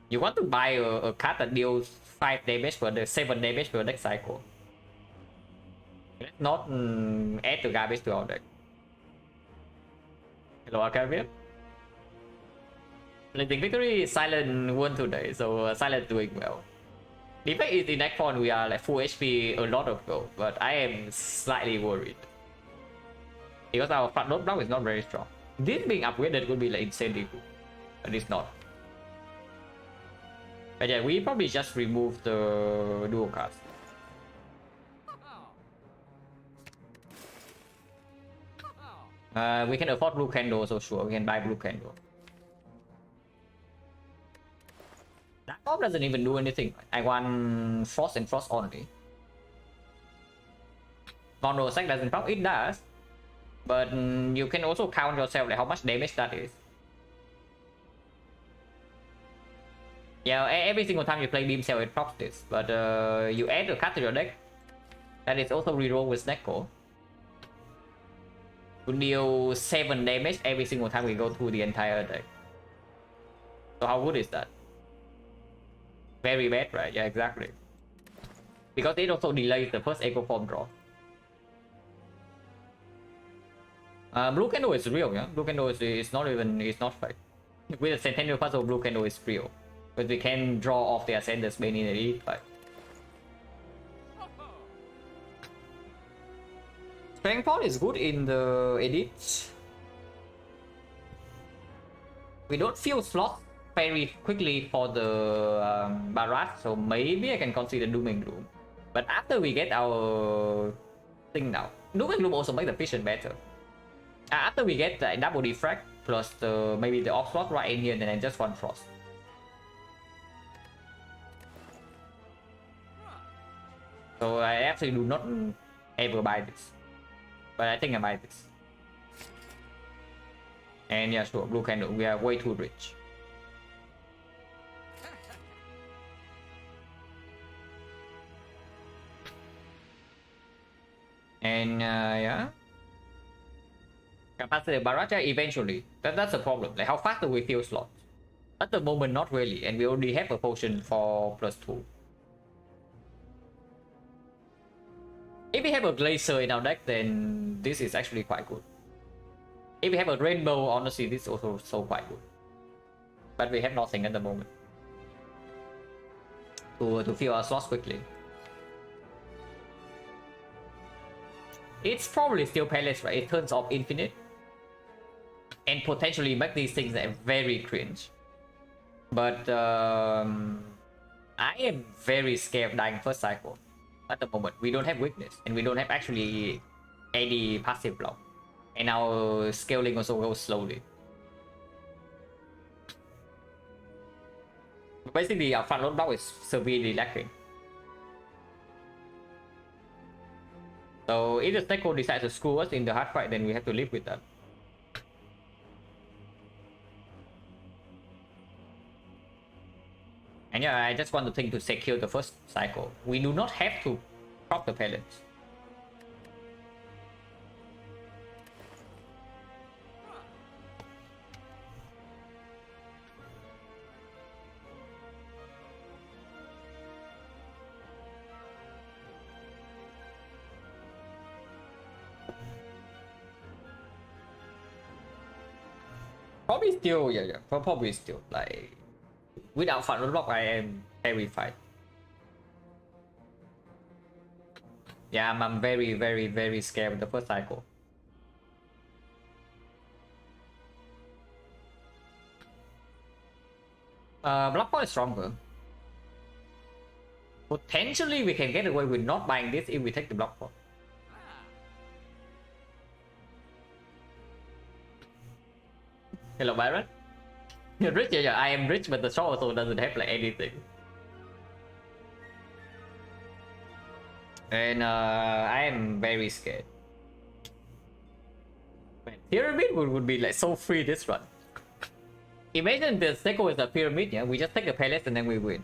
[SPEAKER 1] You want to buy a card that deals 5 damage per 7 damage per next cycle. Let's not add the garbage to our deck. Hello, Arcavian. Blazing Victory is Silent won today, so Silent doing well. The fact is in deck form we are like full HP, a lot of gold, but I am slightly worried. Because our front load block is not very strong. This being upgraded would be like insanely good, but it's not. But yeah, we probably just remove the dual cast. We can afford blue candle, so sure, we can buy blue candle. That mob doesn't even do anything. I want frost and frost only. Mono sack doesn't proc, it does. But you can also count yourself like how much damage that is. Yeah, every single time you play beam cell it procs this. But you add a card to your deck. That is also reroll with Snecko. To deal 7 damage every single time we go through the entire deck. So how good is that? Very bad, right? Yeah, exactly. Because it also delays the first Echo Form draw. Blue Candle is real, yeah? Blue Candle is not even, it's not fake. With the Centennial Puzzle, Blue Candle is real. But we can draw off the Ascender's main in Elite fight. Strength Point is good in the edit. We don't fill slots very quickly for the barrage, so maybe I can consider Doom and Gloom. But after we get our thing now, Doom and Gloom also make the vision better. After we get the double defrag plus the maybe the off slot right in here, then I just one frost. So I actually do not ever buy this, but I think I buy this. And yeah, sure, blue candle. We are way too rich. And yeah, capacity barrage eventually. That's the problem. Like how fast do we fill slots? At the moment, not really, and we already have a potion for +2. If we have a glacier in our deck, then this is actually quite good. If we have a rainbow, honestly, this is also so quite good. But we have nothing at the moment to fill our slots quickly. It's probably still Palace, right? It turns off infinite and potentially make these things very cringe. But I am very scared of dying first cycle at the moment. We don't have weakness and we don't have actually any passive block, and our scaling also goes slowly. Basically, our front load block is severely lacking. So if the Steko decides to screw us in the hard fight, then we have to live with that. And yeah, I just want the thing to secure the first cycle. We do not have to proc the pellets. Probably still, yeah, probably still. Like, without front block, I am terrified. Yeah, I'm very, very, very scared with the first cycle. Block point is stronger. Potentially, we can get away with not buying this if we take the block point. Hello, Byron. You're rich, yeah, I am rich, but the shop also doesn't have like anything. And I am very scared. Man, pyramid would be like so free this run. Imagine the Steko is a pyramid, yeah? We just take the palace and then we win.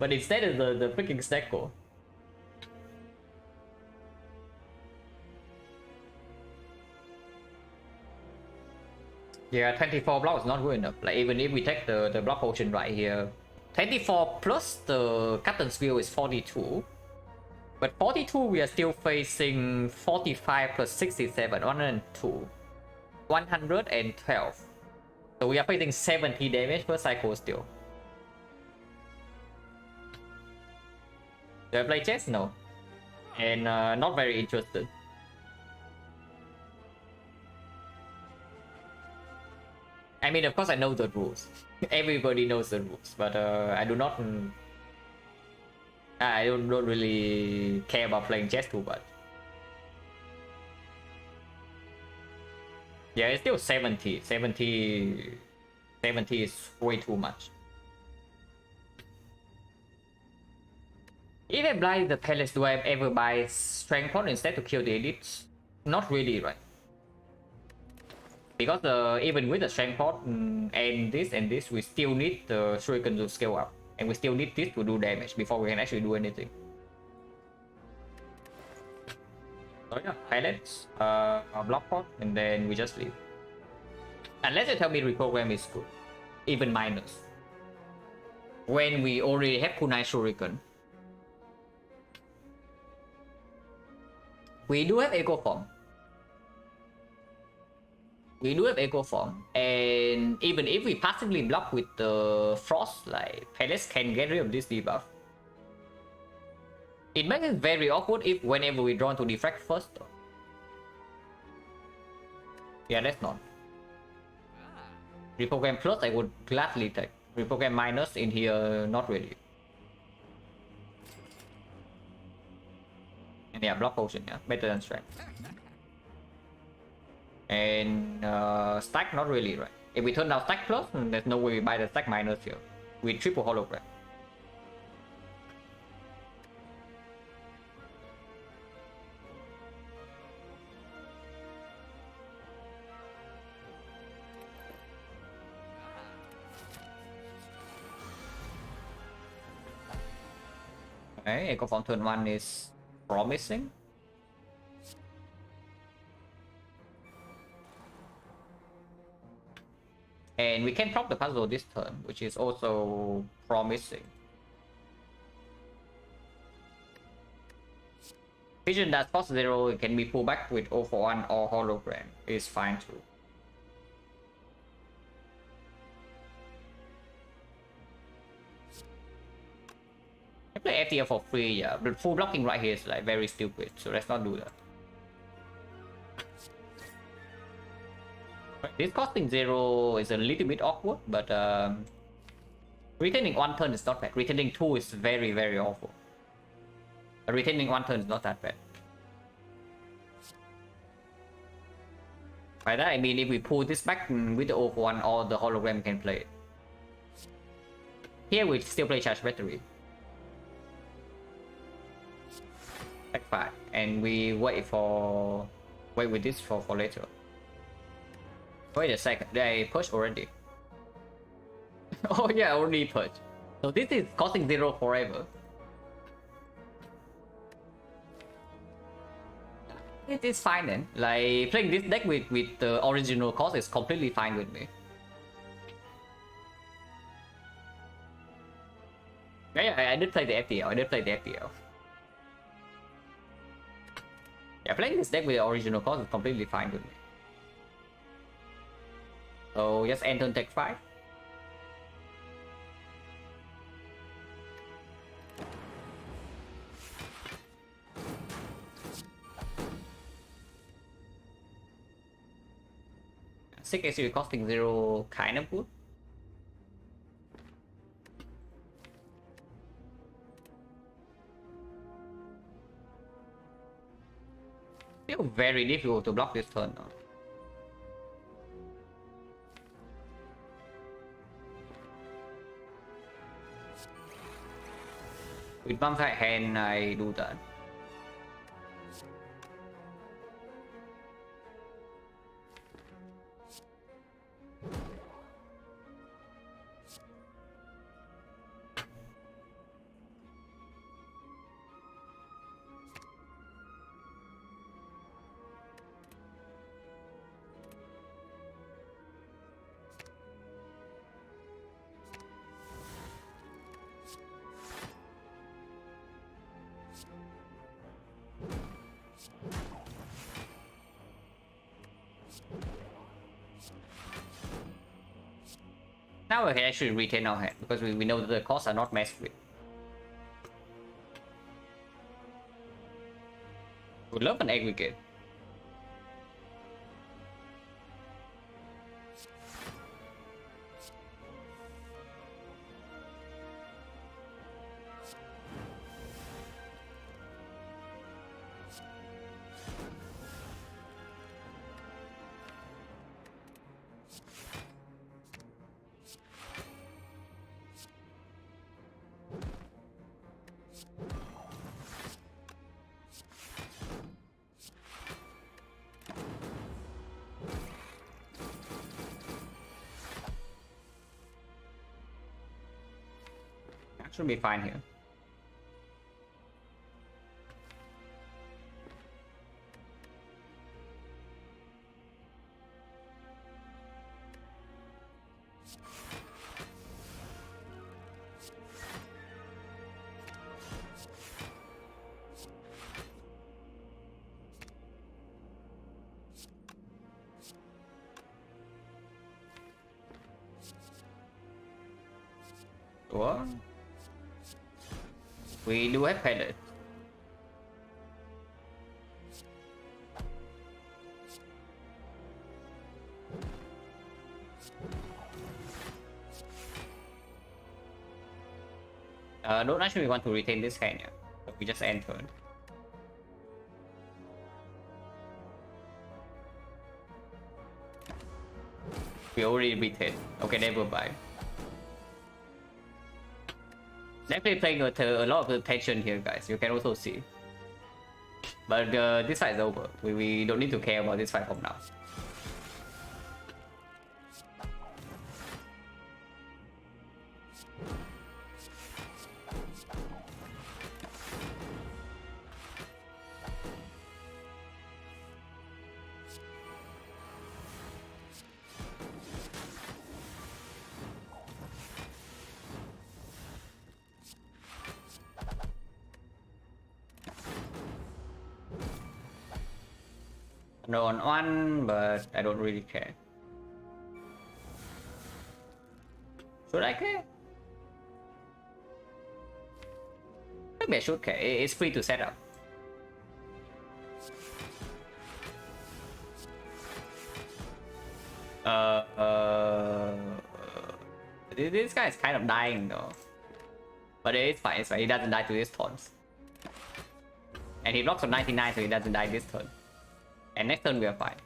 [SPEAKER 1] But instead it's the freaking Steko. Yeah, 24 block is not good enough. Like even if we take the block potion right here, 24 plus the Captain's Wheel is 42. But 42 we are still facing 45 plus 67, 102, 112. So we are facing 70 damage per cycle still. Do I play chess? No. And not very interested. I mean, of course I know the rules. Everybody knows the rules, but I do not... I don't really care about playing chess too much. Yeah, it's still 70. 70 is way too much. If I buy the palace, do I ever buy strength point instead to kill the elites? Not really, right? Because even with the strength pot and this, we still need the shuriken to scale up, and we still need this to do damage before we can actually do anything. So yeah, highlights, block pot, and then we just leave. Unless you tell me reprogram is good, even minus. When we already have kunai shuriken, we do have echo form. We do have echo form, and even if we passively block with the frost, like Palace can get rid of this debuff. It makes it very awkward if whenever we draw to defract first. Yeah, that's not. Reprogram plus I would gladly take. Reprogram minus in here, not really. And yeah, block potion, yeah, better than strength. And stack, not really, right? If we turn down stack plus, there's no way we buy the stack minus here. We triple hologram. Okay, Echo from turn 1 is promising. And we can drop the puzzle this turn, which is also promising. Vision that cost 0, it can be pulled back with 0 for 1 or hologram. Is fine too. I play FTL for free, yeah, but full blocking right here is like very stupid, so let's not do that. This costing 0 is a little bit awkward, but retaining 1 turn is not bad. Retaining 2 is very, very awful. Retaining 1 turn is not that bad. By that I mean if we pull this back with the 0 for 1, or the hologram can play it. Here we still play charge battery. Back 5, and we wait with this for later. Wait a second, they push already. Oh yeah, already push. So this is costing 0 forever. It is fine then. Like playing this deck with the original cost is completely fine with me. Yeah, I did play the FTL. Yeah, playing this deck with the original cost is completely fine with me. So just end turn take 5. Sick actually costing 0 kind of good. Feel very difficult to block this turn now. With one side hand, I do that. Now we can actually retain our hand because we know that the costs are not messed with. Would love an aggregate. Should be fine here. What? We do have pilot. Don't actually want to retain this hand, yeah. So we just end turn. We already retain. Okay, never mind. Definitely playing a lot of attention here, guys. You can also see. But this fight is over. We don't need to care about this fight from now. No on one, but I don't really care. Should I care? Maybe I should care. It's free to set up. This guy is kind of dying though. But it's fine, it's fine. He doesn't die to his taunts. And he blocks on 99, so he doesn't die this turn. And next turn we are fine.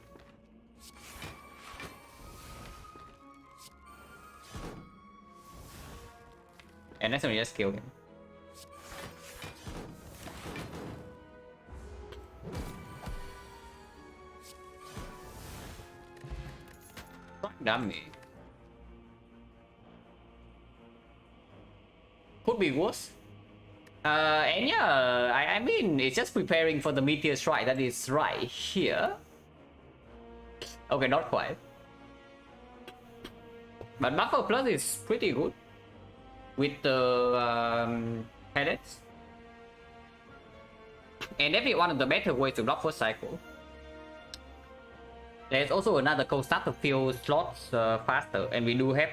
[SPEAKER 1] And next turn we just kill him. Dummy. Could be worse. And yeah, I mean, it's just preparing for the meteor strike that is right here. Okay, not quite. But buffer plus is pretty good with the pellets. And definitely one of the better ways to block first cycle. There's also another code start to fill slots faster, and we do have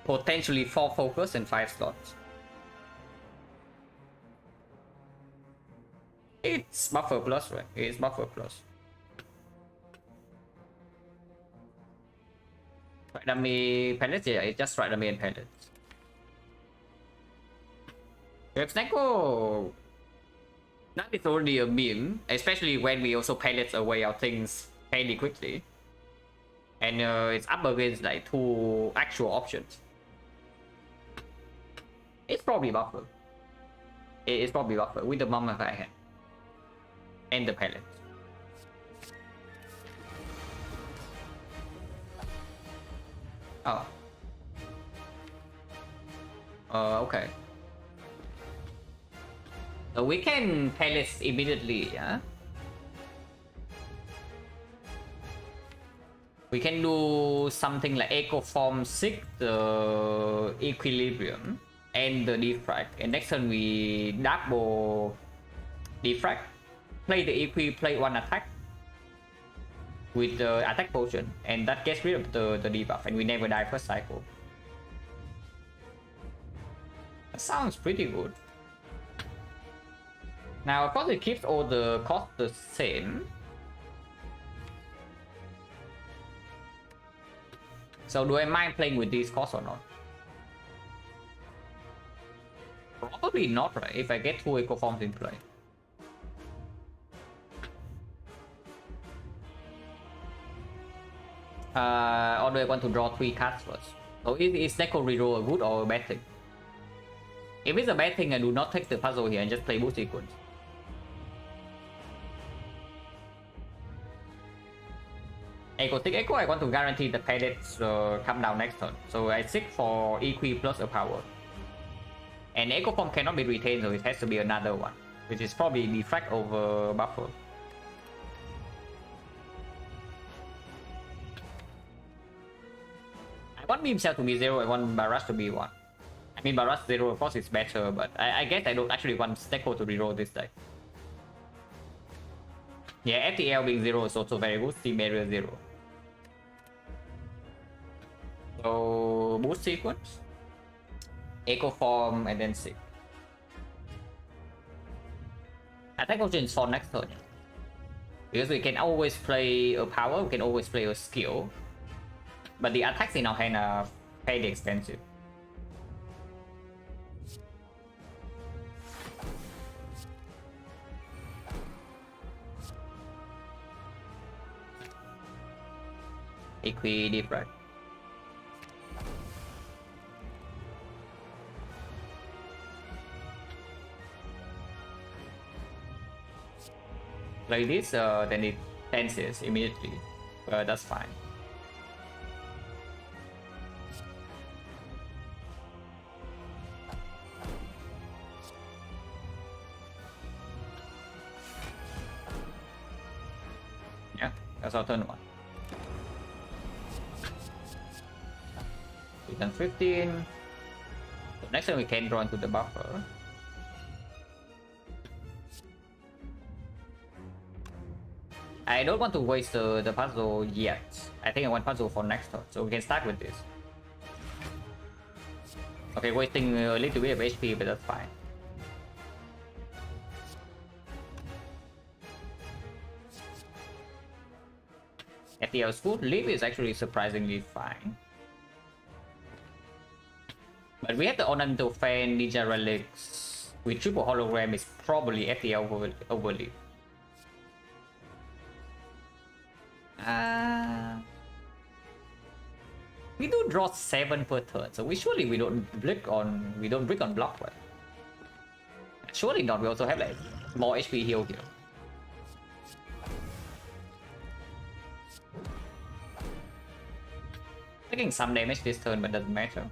[SPEAKER 1] potentially 4 focus and 5 slots. It's buffer plus, right? It's buffer plus. Right dummy pellets, yeah, it's just right dummy and pellets. XecnaR, that is already a meme, especially when we also pellets away our things fairly quickly. And it's up against like 2 actual options. It's probably buffer. It's probably buffer with the mummified hand. And the pellets. Oh. Okay. So we can pellets immediately, yeah? We can do something like Echo Form 6, the Equilibrium, and the Defrag. And next turn we double Defrag. Play the EP, play 1 attack with the attack potion, and that gets rid of the debuff, and we never die first cycle. That sounds pretty good. Now, of course, it keeps all the costs the same. So, do I mind playing with these costs or not? Probably not, right? If I get 2 Echo Forms in play. Or do I want to draw 3 cards first? So is Neko reroll a good or a bad thing? If it's a bad thing, I do not take the puzzle here and just play boost sequence. Echo Stick Echo, I want to guarantee the pellets come down next turn. So I seek for EQ plus a power. And Echo Form cannot be retained, so it has to be another one. Which is probably Defrag over Buffer. I want himself to be 0, I want Barrage to be 1. I mean Barrage 0 of course is better, but I guess I don't actually want Steko to reroll this deck. Yeah, FTL being 0 is also very good, Steam Area 0. So, boost sequence, Echo Form, and then Sick. Attack potion is for next turn. Because we can always play a power, we can always play a skill. But the attacks in our hand are fairly expensive. Equi deep, right? Like this, then it tenses immediately. That's fine. Yeah, that's our turn 1. We done 15. So next time we can draw into the buffer. I don't want to waste the puzzle yet. I think I want puzzle for next turn, so we can start with this. Okay, wasting a little bit of HP, but that's fine. FTL School Leap is actually surprisingly fine. But we have the Ornamental Fan, Ninja Relics with triple hologram is probably FTL overleap. We do draw 7 per turn, so we don't brick on block, right? Surely not. We also have like more HP heal here. Taking some damage this turn, but doesn't matter.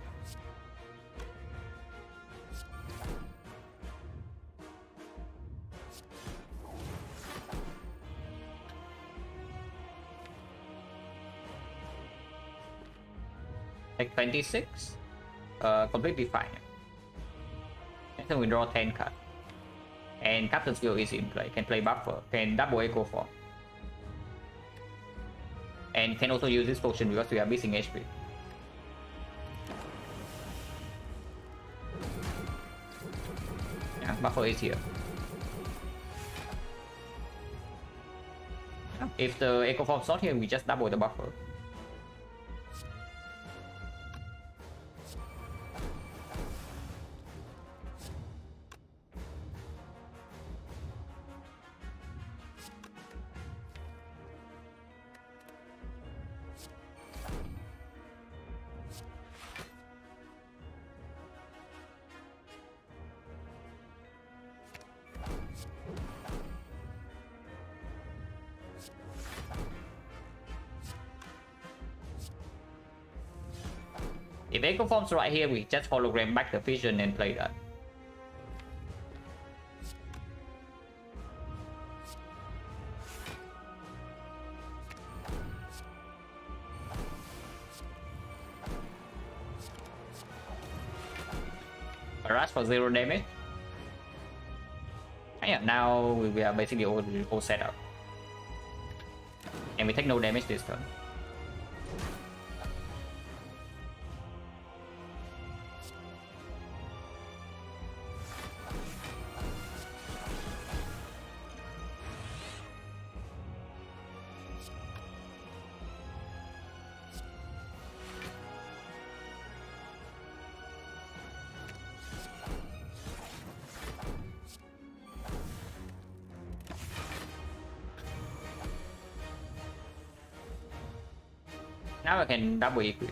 [SPEAKER 1] Like 26, completely fine. And then we draw 10 cards. And Captain's Skill is in play. Can play buffer, can double echo form. And can also use this potion because we are missing HP. Yeah, buffer is here. Yeah, if the echo form's not here, we just double the buffer. If echo forms right here, we just hologram back the vision and play that. Rush for 0 damage. And yeah, now we are basically all set up. And we take no damage this turn. Now I can double equip.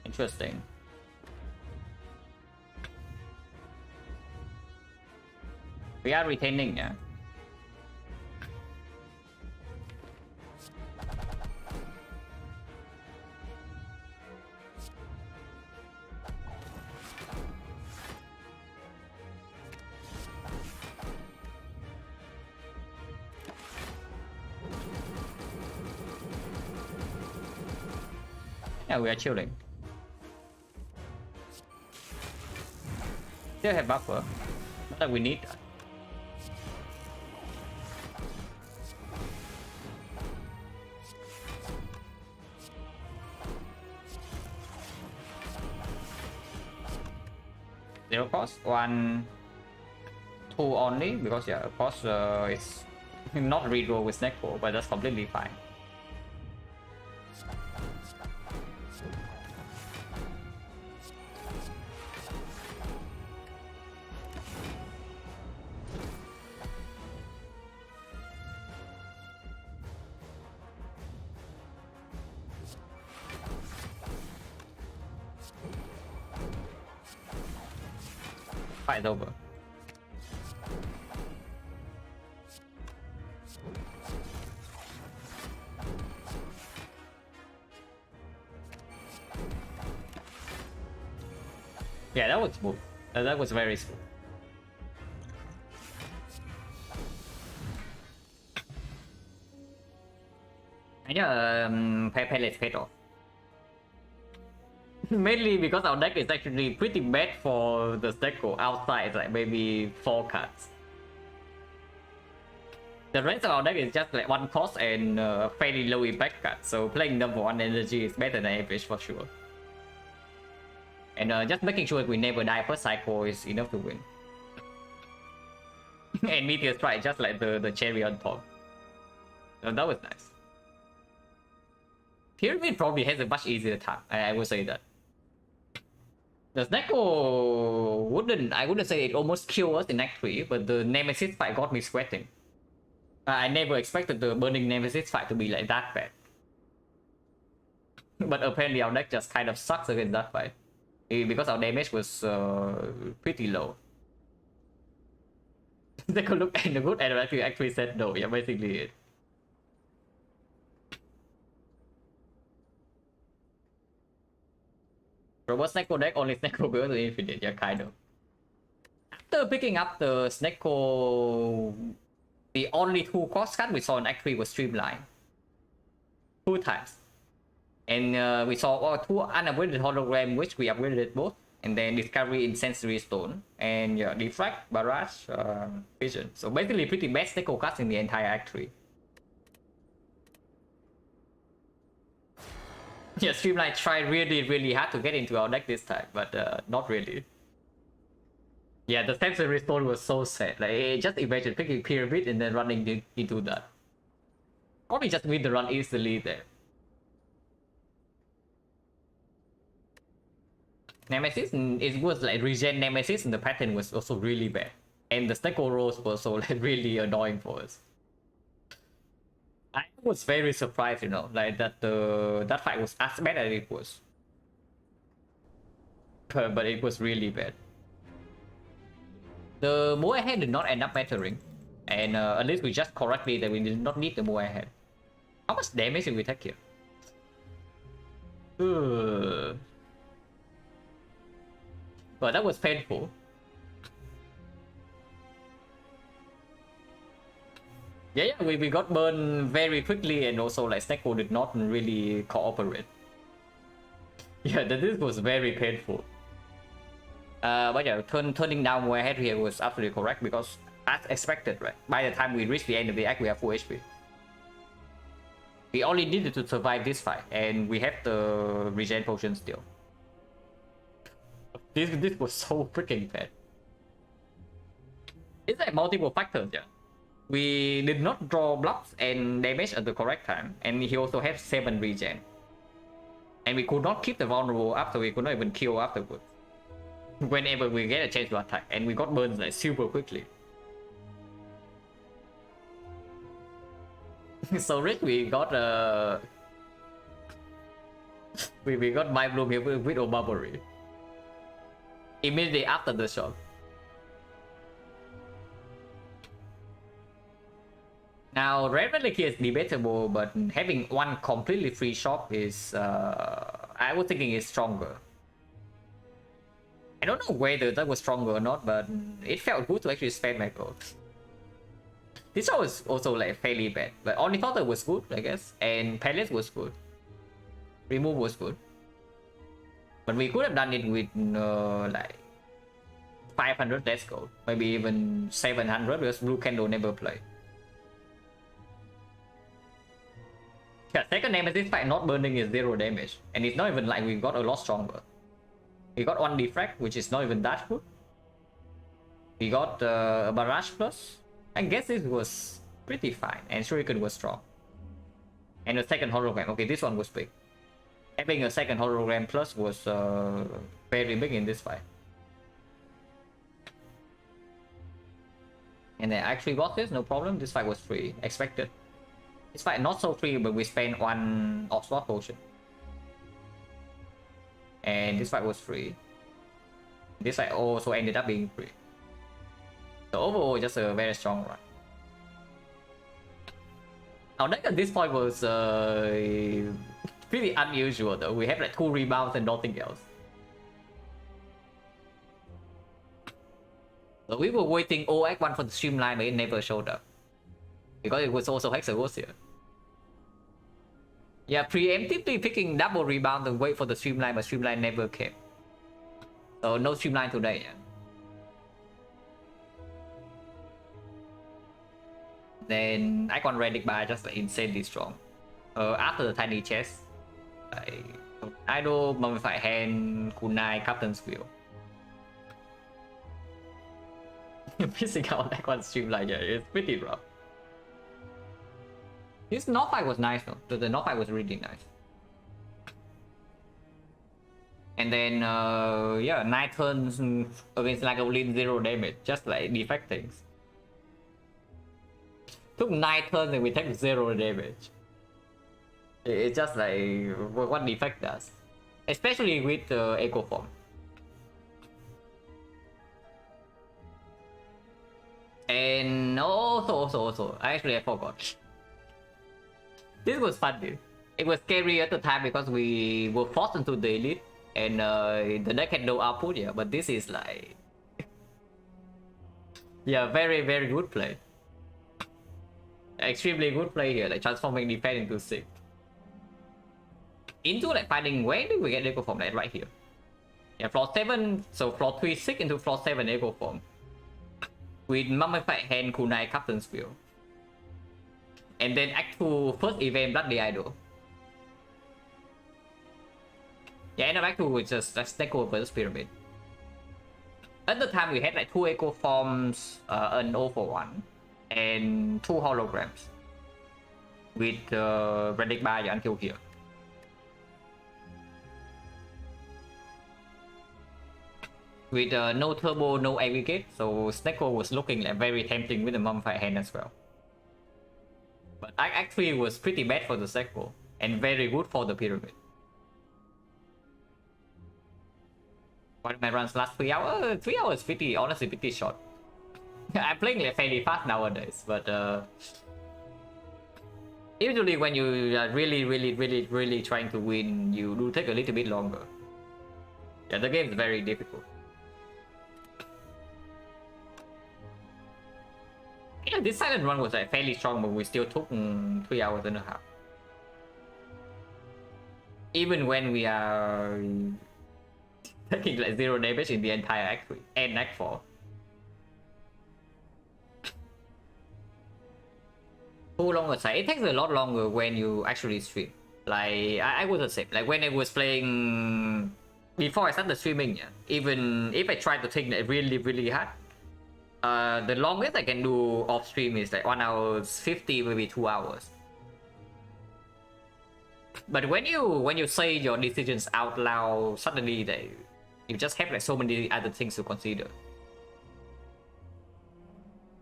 [SPEAKER 1] Interesting. We are retaining, yeah. Yeah, we are chilling. Still have buffer. Not that we need that. Zero cost, 1, 2 only because yeah, cost is Not redraw with Snecko, but that's completely fine. Fight over. Yeah, that was smooth. That was very smooth. Yeah, let's pay off. Mainly because our deck is actually pretty bad for the Snecko outside, like maybe 4 cards. The rest of our deck is just like 1 cost and fairly low impact card, so playing them for 1 energy is better than average for sure. And just making sure we never die first cycle is enough to win. And Meteor Strike just like the cherry on top. So that was nice. Pyramid probably has a much easier time, I would say that. The Snecko I wouldn't say it almost killed us in Act 3, but the Nemesis fight got me sweating. I never expected the Burning Nemesis fight to be like that bad. But apparently our deck just kind of sucks against that fight. Because our damage was pretty low. They could look at the good and actually said no, yeah, basically it. Robot Snecko deck only Snecko goes to infinite, yeah, kind of. After picking up the Snecko, the only 2 cost cards we saw in Act 3 was Streamline. 2 times. And we saw 2 unupgraded hologram, which we upgraded both. And then Discovery Incensory Stone. And yeah, Defract, Barrage, Vision. So basically pretty bad Snecko cards in the entire Act 3. Yeah, Streamline tried really hard to get into our deck this time, but not really. Yeah, the Sensory Stone was so sad. Like, just imagine picking Pyramid and then running into that. Probably just win the run easily there. Nemesis, it was like regen Nemesis, and the pattern was also really bad. And the Snecko rolls were also like really annoying for us. I was very surprised, you know, like that that fight was as bad as it was. But it was really bad. The Moe Head did not end up mattering. And at least we just correctly that we did not need the Moe Head. How much damage did we take here? Well, that was painful. Yeah, we got burned very quickly, and also like Snecko did not really cooperate. Yeah, this was very painful. But yeah, turning down my head here was absolutely correct, because as expected, right? By the time we reach the end of the act, we have full HP. We only needed to survive this fight, and we have the regen potion still. This was so freaking bad. It's like multiple factors, yeah. We did not draw blocks and damage at the correct time, and he also had 7 regen. And we could not keep the vulnerable up, so we could not even kill afterwards. Whenever we get a chance to attack, and we got burned like super quickly. So Rick, we got we got Mind Bloom here with Obabari immediately after the shot. Now, Red Relic here is debatable, but having 1 completely free shop is, I was thinking is stronger. I don't know whether that was stronger or not, but it felt good to actually spend my gold. This shot was also like fairly bad, but Ornithopter was good, I guess, and Palette was good. Remove was good. But we could have done it with like 500 less gold, maybe even 700, because Blue Candle never played. Yeah, second Nemesis fight not burning is 0 damage, and it's not even like we got a lot stronger. We got 1 defract, which is not even that good. We got a barrage plus. I guess it was pretty fine, and Shuriken was strong. And the second hologram, okay, this one was big. Having a second hologram plus was very big in this fight. And then actually got this, no problem. This fight was free, expected. This fight not so free, but we spent one Oxford potion. And this fight was free. This fight also ended up being free. So overall, just a very strong run. Our deck at this point was pretty unusual though. We have like 2 rebounds and nothing else. So we were waiting OX1 for the streamline, but it never showed up. Because it was also Hexaghost here. Yeah, preemptively picking double rebound and wait for the streamline, but streamline never came. So no streamline today. Yeah. Then Icon Relic Bar just like insanely strong. After the tiny chest, Idol, Mummified Hand, Kunai, Captain's Wheel. Missing out that one streamline, yeah, it's pretty rough. This North fight was nice though. The North fight was really nice. And then yeah, 9 turns against like only 0 damage, just like defect things. Took 9 turns and we take 0 damage. It's just like what defect does, especially with Echo Form. And also, actually I forgot. This was fun, dude. It was scary at the time because we were forced into the elite, and the deck had no output, yeah. But this is like, yeah, very good play. Extremely good play here, like transforming defense into 6. Into like finding where do we get Echo Form, like right here. Yeah, floor 7, so floor 3, 6 into floor 7 Echo Form. With Mummified Hand, Kunai, Captain's Wheel. And then Act 2, first event, Bloody Idol. Yeah, and Act 2 was just Snecko versus Pyramid. At the time, we had like 2 Echo Forms, an 0 for 1, and 2 holograms. With Relic Bar until here. With no turbo, no aggregate, so Snecko was looking like very tempting with the Mummified Hand as well. But Act 3 was pretty bad for the Snecko, and very good for the Pyramid. What my runs last 3 hours? 3 hours honestly pretty short. I'm playing like fairly fast nowadays, but usually when you are really trying to win, you do take a little bit longer. Yeah, the game is very difficult. Yeah, this silent run was like fairly strong, but we still took 3 hours and a half. Even when we are taking like 0 damage in the entire Act 3 and Act 4. How long was it? It takes a lot longer when you actually stream. Like I wouldn't say, like when I was playing before I started streaming, yeah, even if I try to take it really hard, the longest I can do off stream is like 1 hour 50, maybe 2 hours. But when you say your decisions out loud, suddenly you just have like so many other things to consider.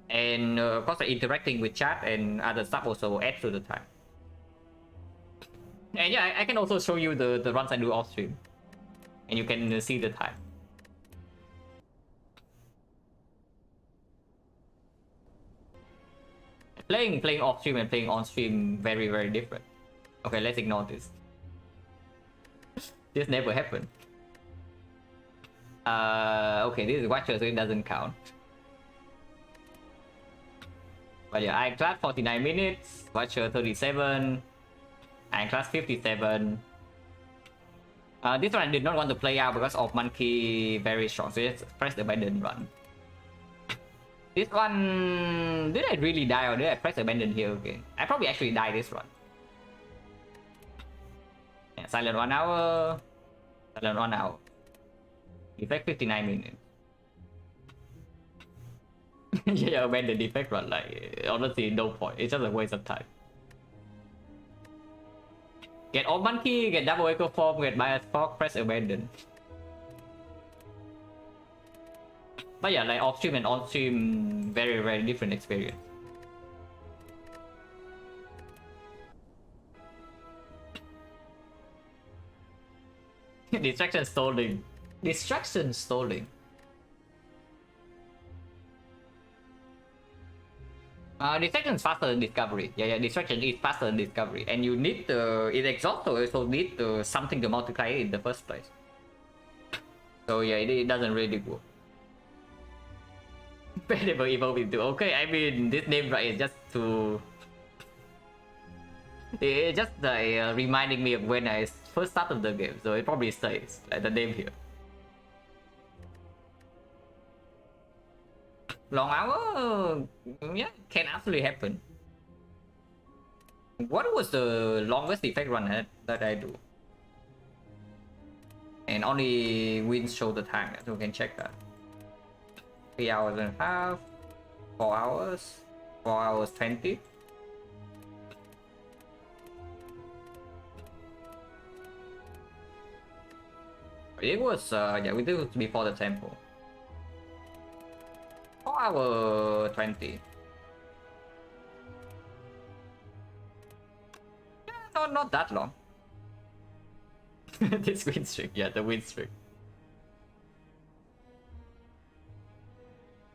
[SPEAKER 1] And of course, like, interacting with chat and other stuff also adds to the time. And yeah, I can also show you the runs I do off stream, and you can see the time. Playing off stream and playing on stream very different. Okay, let's ignore this. This never happened. Okay, this is Watcher, so it doesn't count. But yeah, I class 49 minutes, Watcher 37, I class 57. This one I did not want to play out because of Monkey very strong, so just press the abandon run. This one, did I really die or did I press abandon here again? I probably actually die this run. Yeah, silent 1 hour, silent 1 hour. Effect 59 minutes. Yeah, abandon defect run, like honestly no point. It's just a waste of time. Get all monkey, get double echo form, get bias fog, press abandon. But yeah, like off stream and on stream, very different experience. Distraction stalling. Distraction stalling. Distraction is faster than discovery. Yeah, distraction is faster than discovery, and you need it exhausts also need something to multiply it in the first place. So yeah, it doesn't really work. Never evolve into. Okay, I mean this name right is just to. It's just reminding me of when I first started the game, so it probably stays like the name here. Long hour, yeah, can absolutely happen. What was the longest effect run that I do? And only wins show the time, so we can check that. 3 hours and a half, 4 hours, 4 hours 20. It was yeah, we did it before the temple. 4 hour 20. Yeah, not that long. This win streak, yeah, the win streak.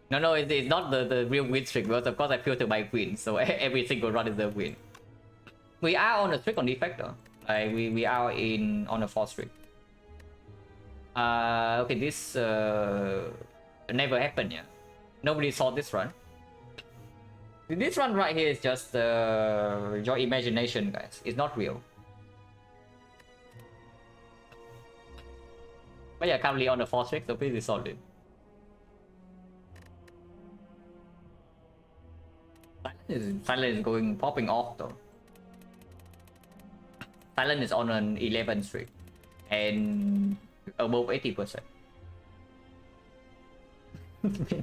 [SPEAKER 1] No, it's not the real win streak, because of course I filter by win, so every single run is a win. We are on a streak on defector. Like we are on a 4 streak. Okay, this never happened yet. Nobody saw this run. This run right here is just your imagination, guys. It's not real. But yeah, currently on the 4 streak, so pretty solid. Silent is going popping off though. Silent is on an 11 streak and above 80%.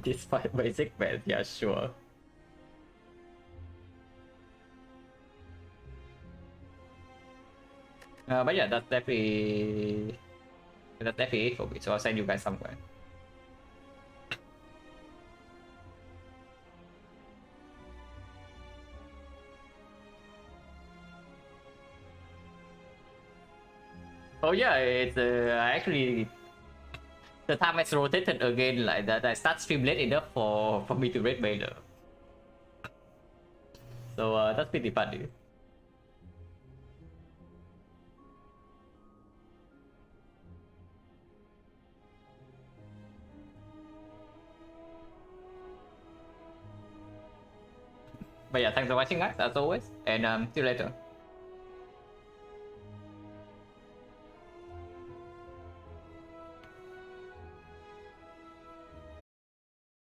[SPEAKER 1] Despite basic math, yeah, sure. But yeah, that's definitely it for me. So I'll send you guys somewhere. Oh yeah, it's actually the time it's rotated again like that. I start stream late enough for me to rate Baylor. So that's pretty funny. But yeah, thanks for watching guys as always, and see you later.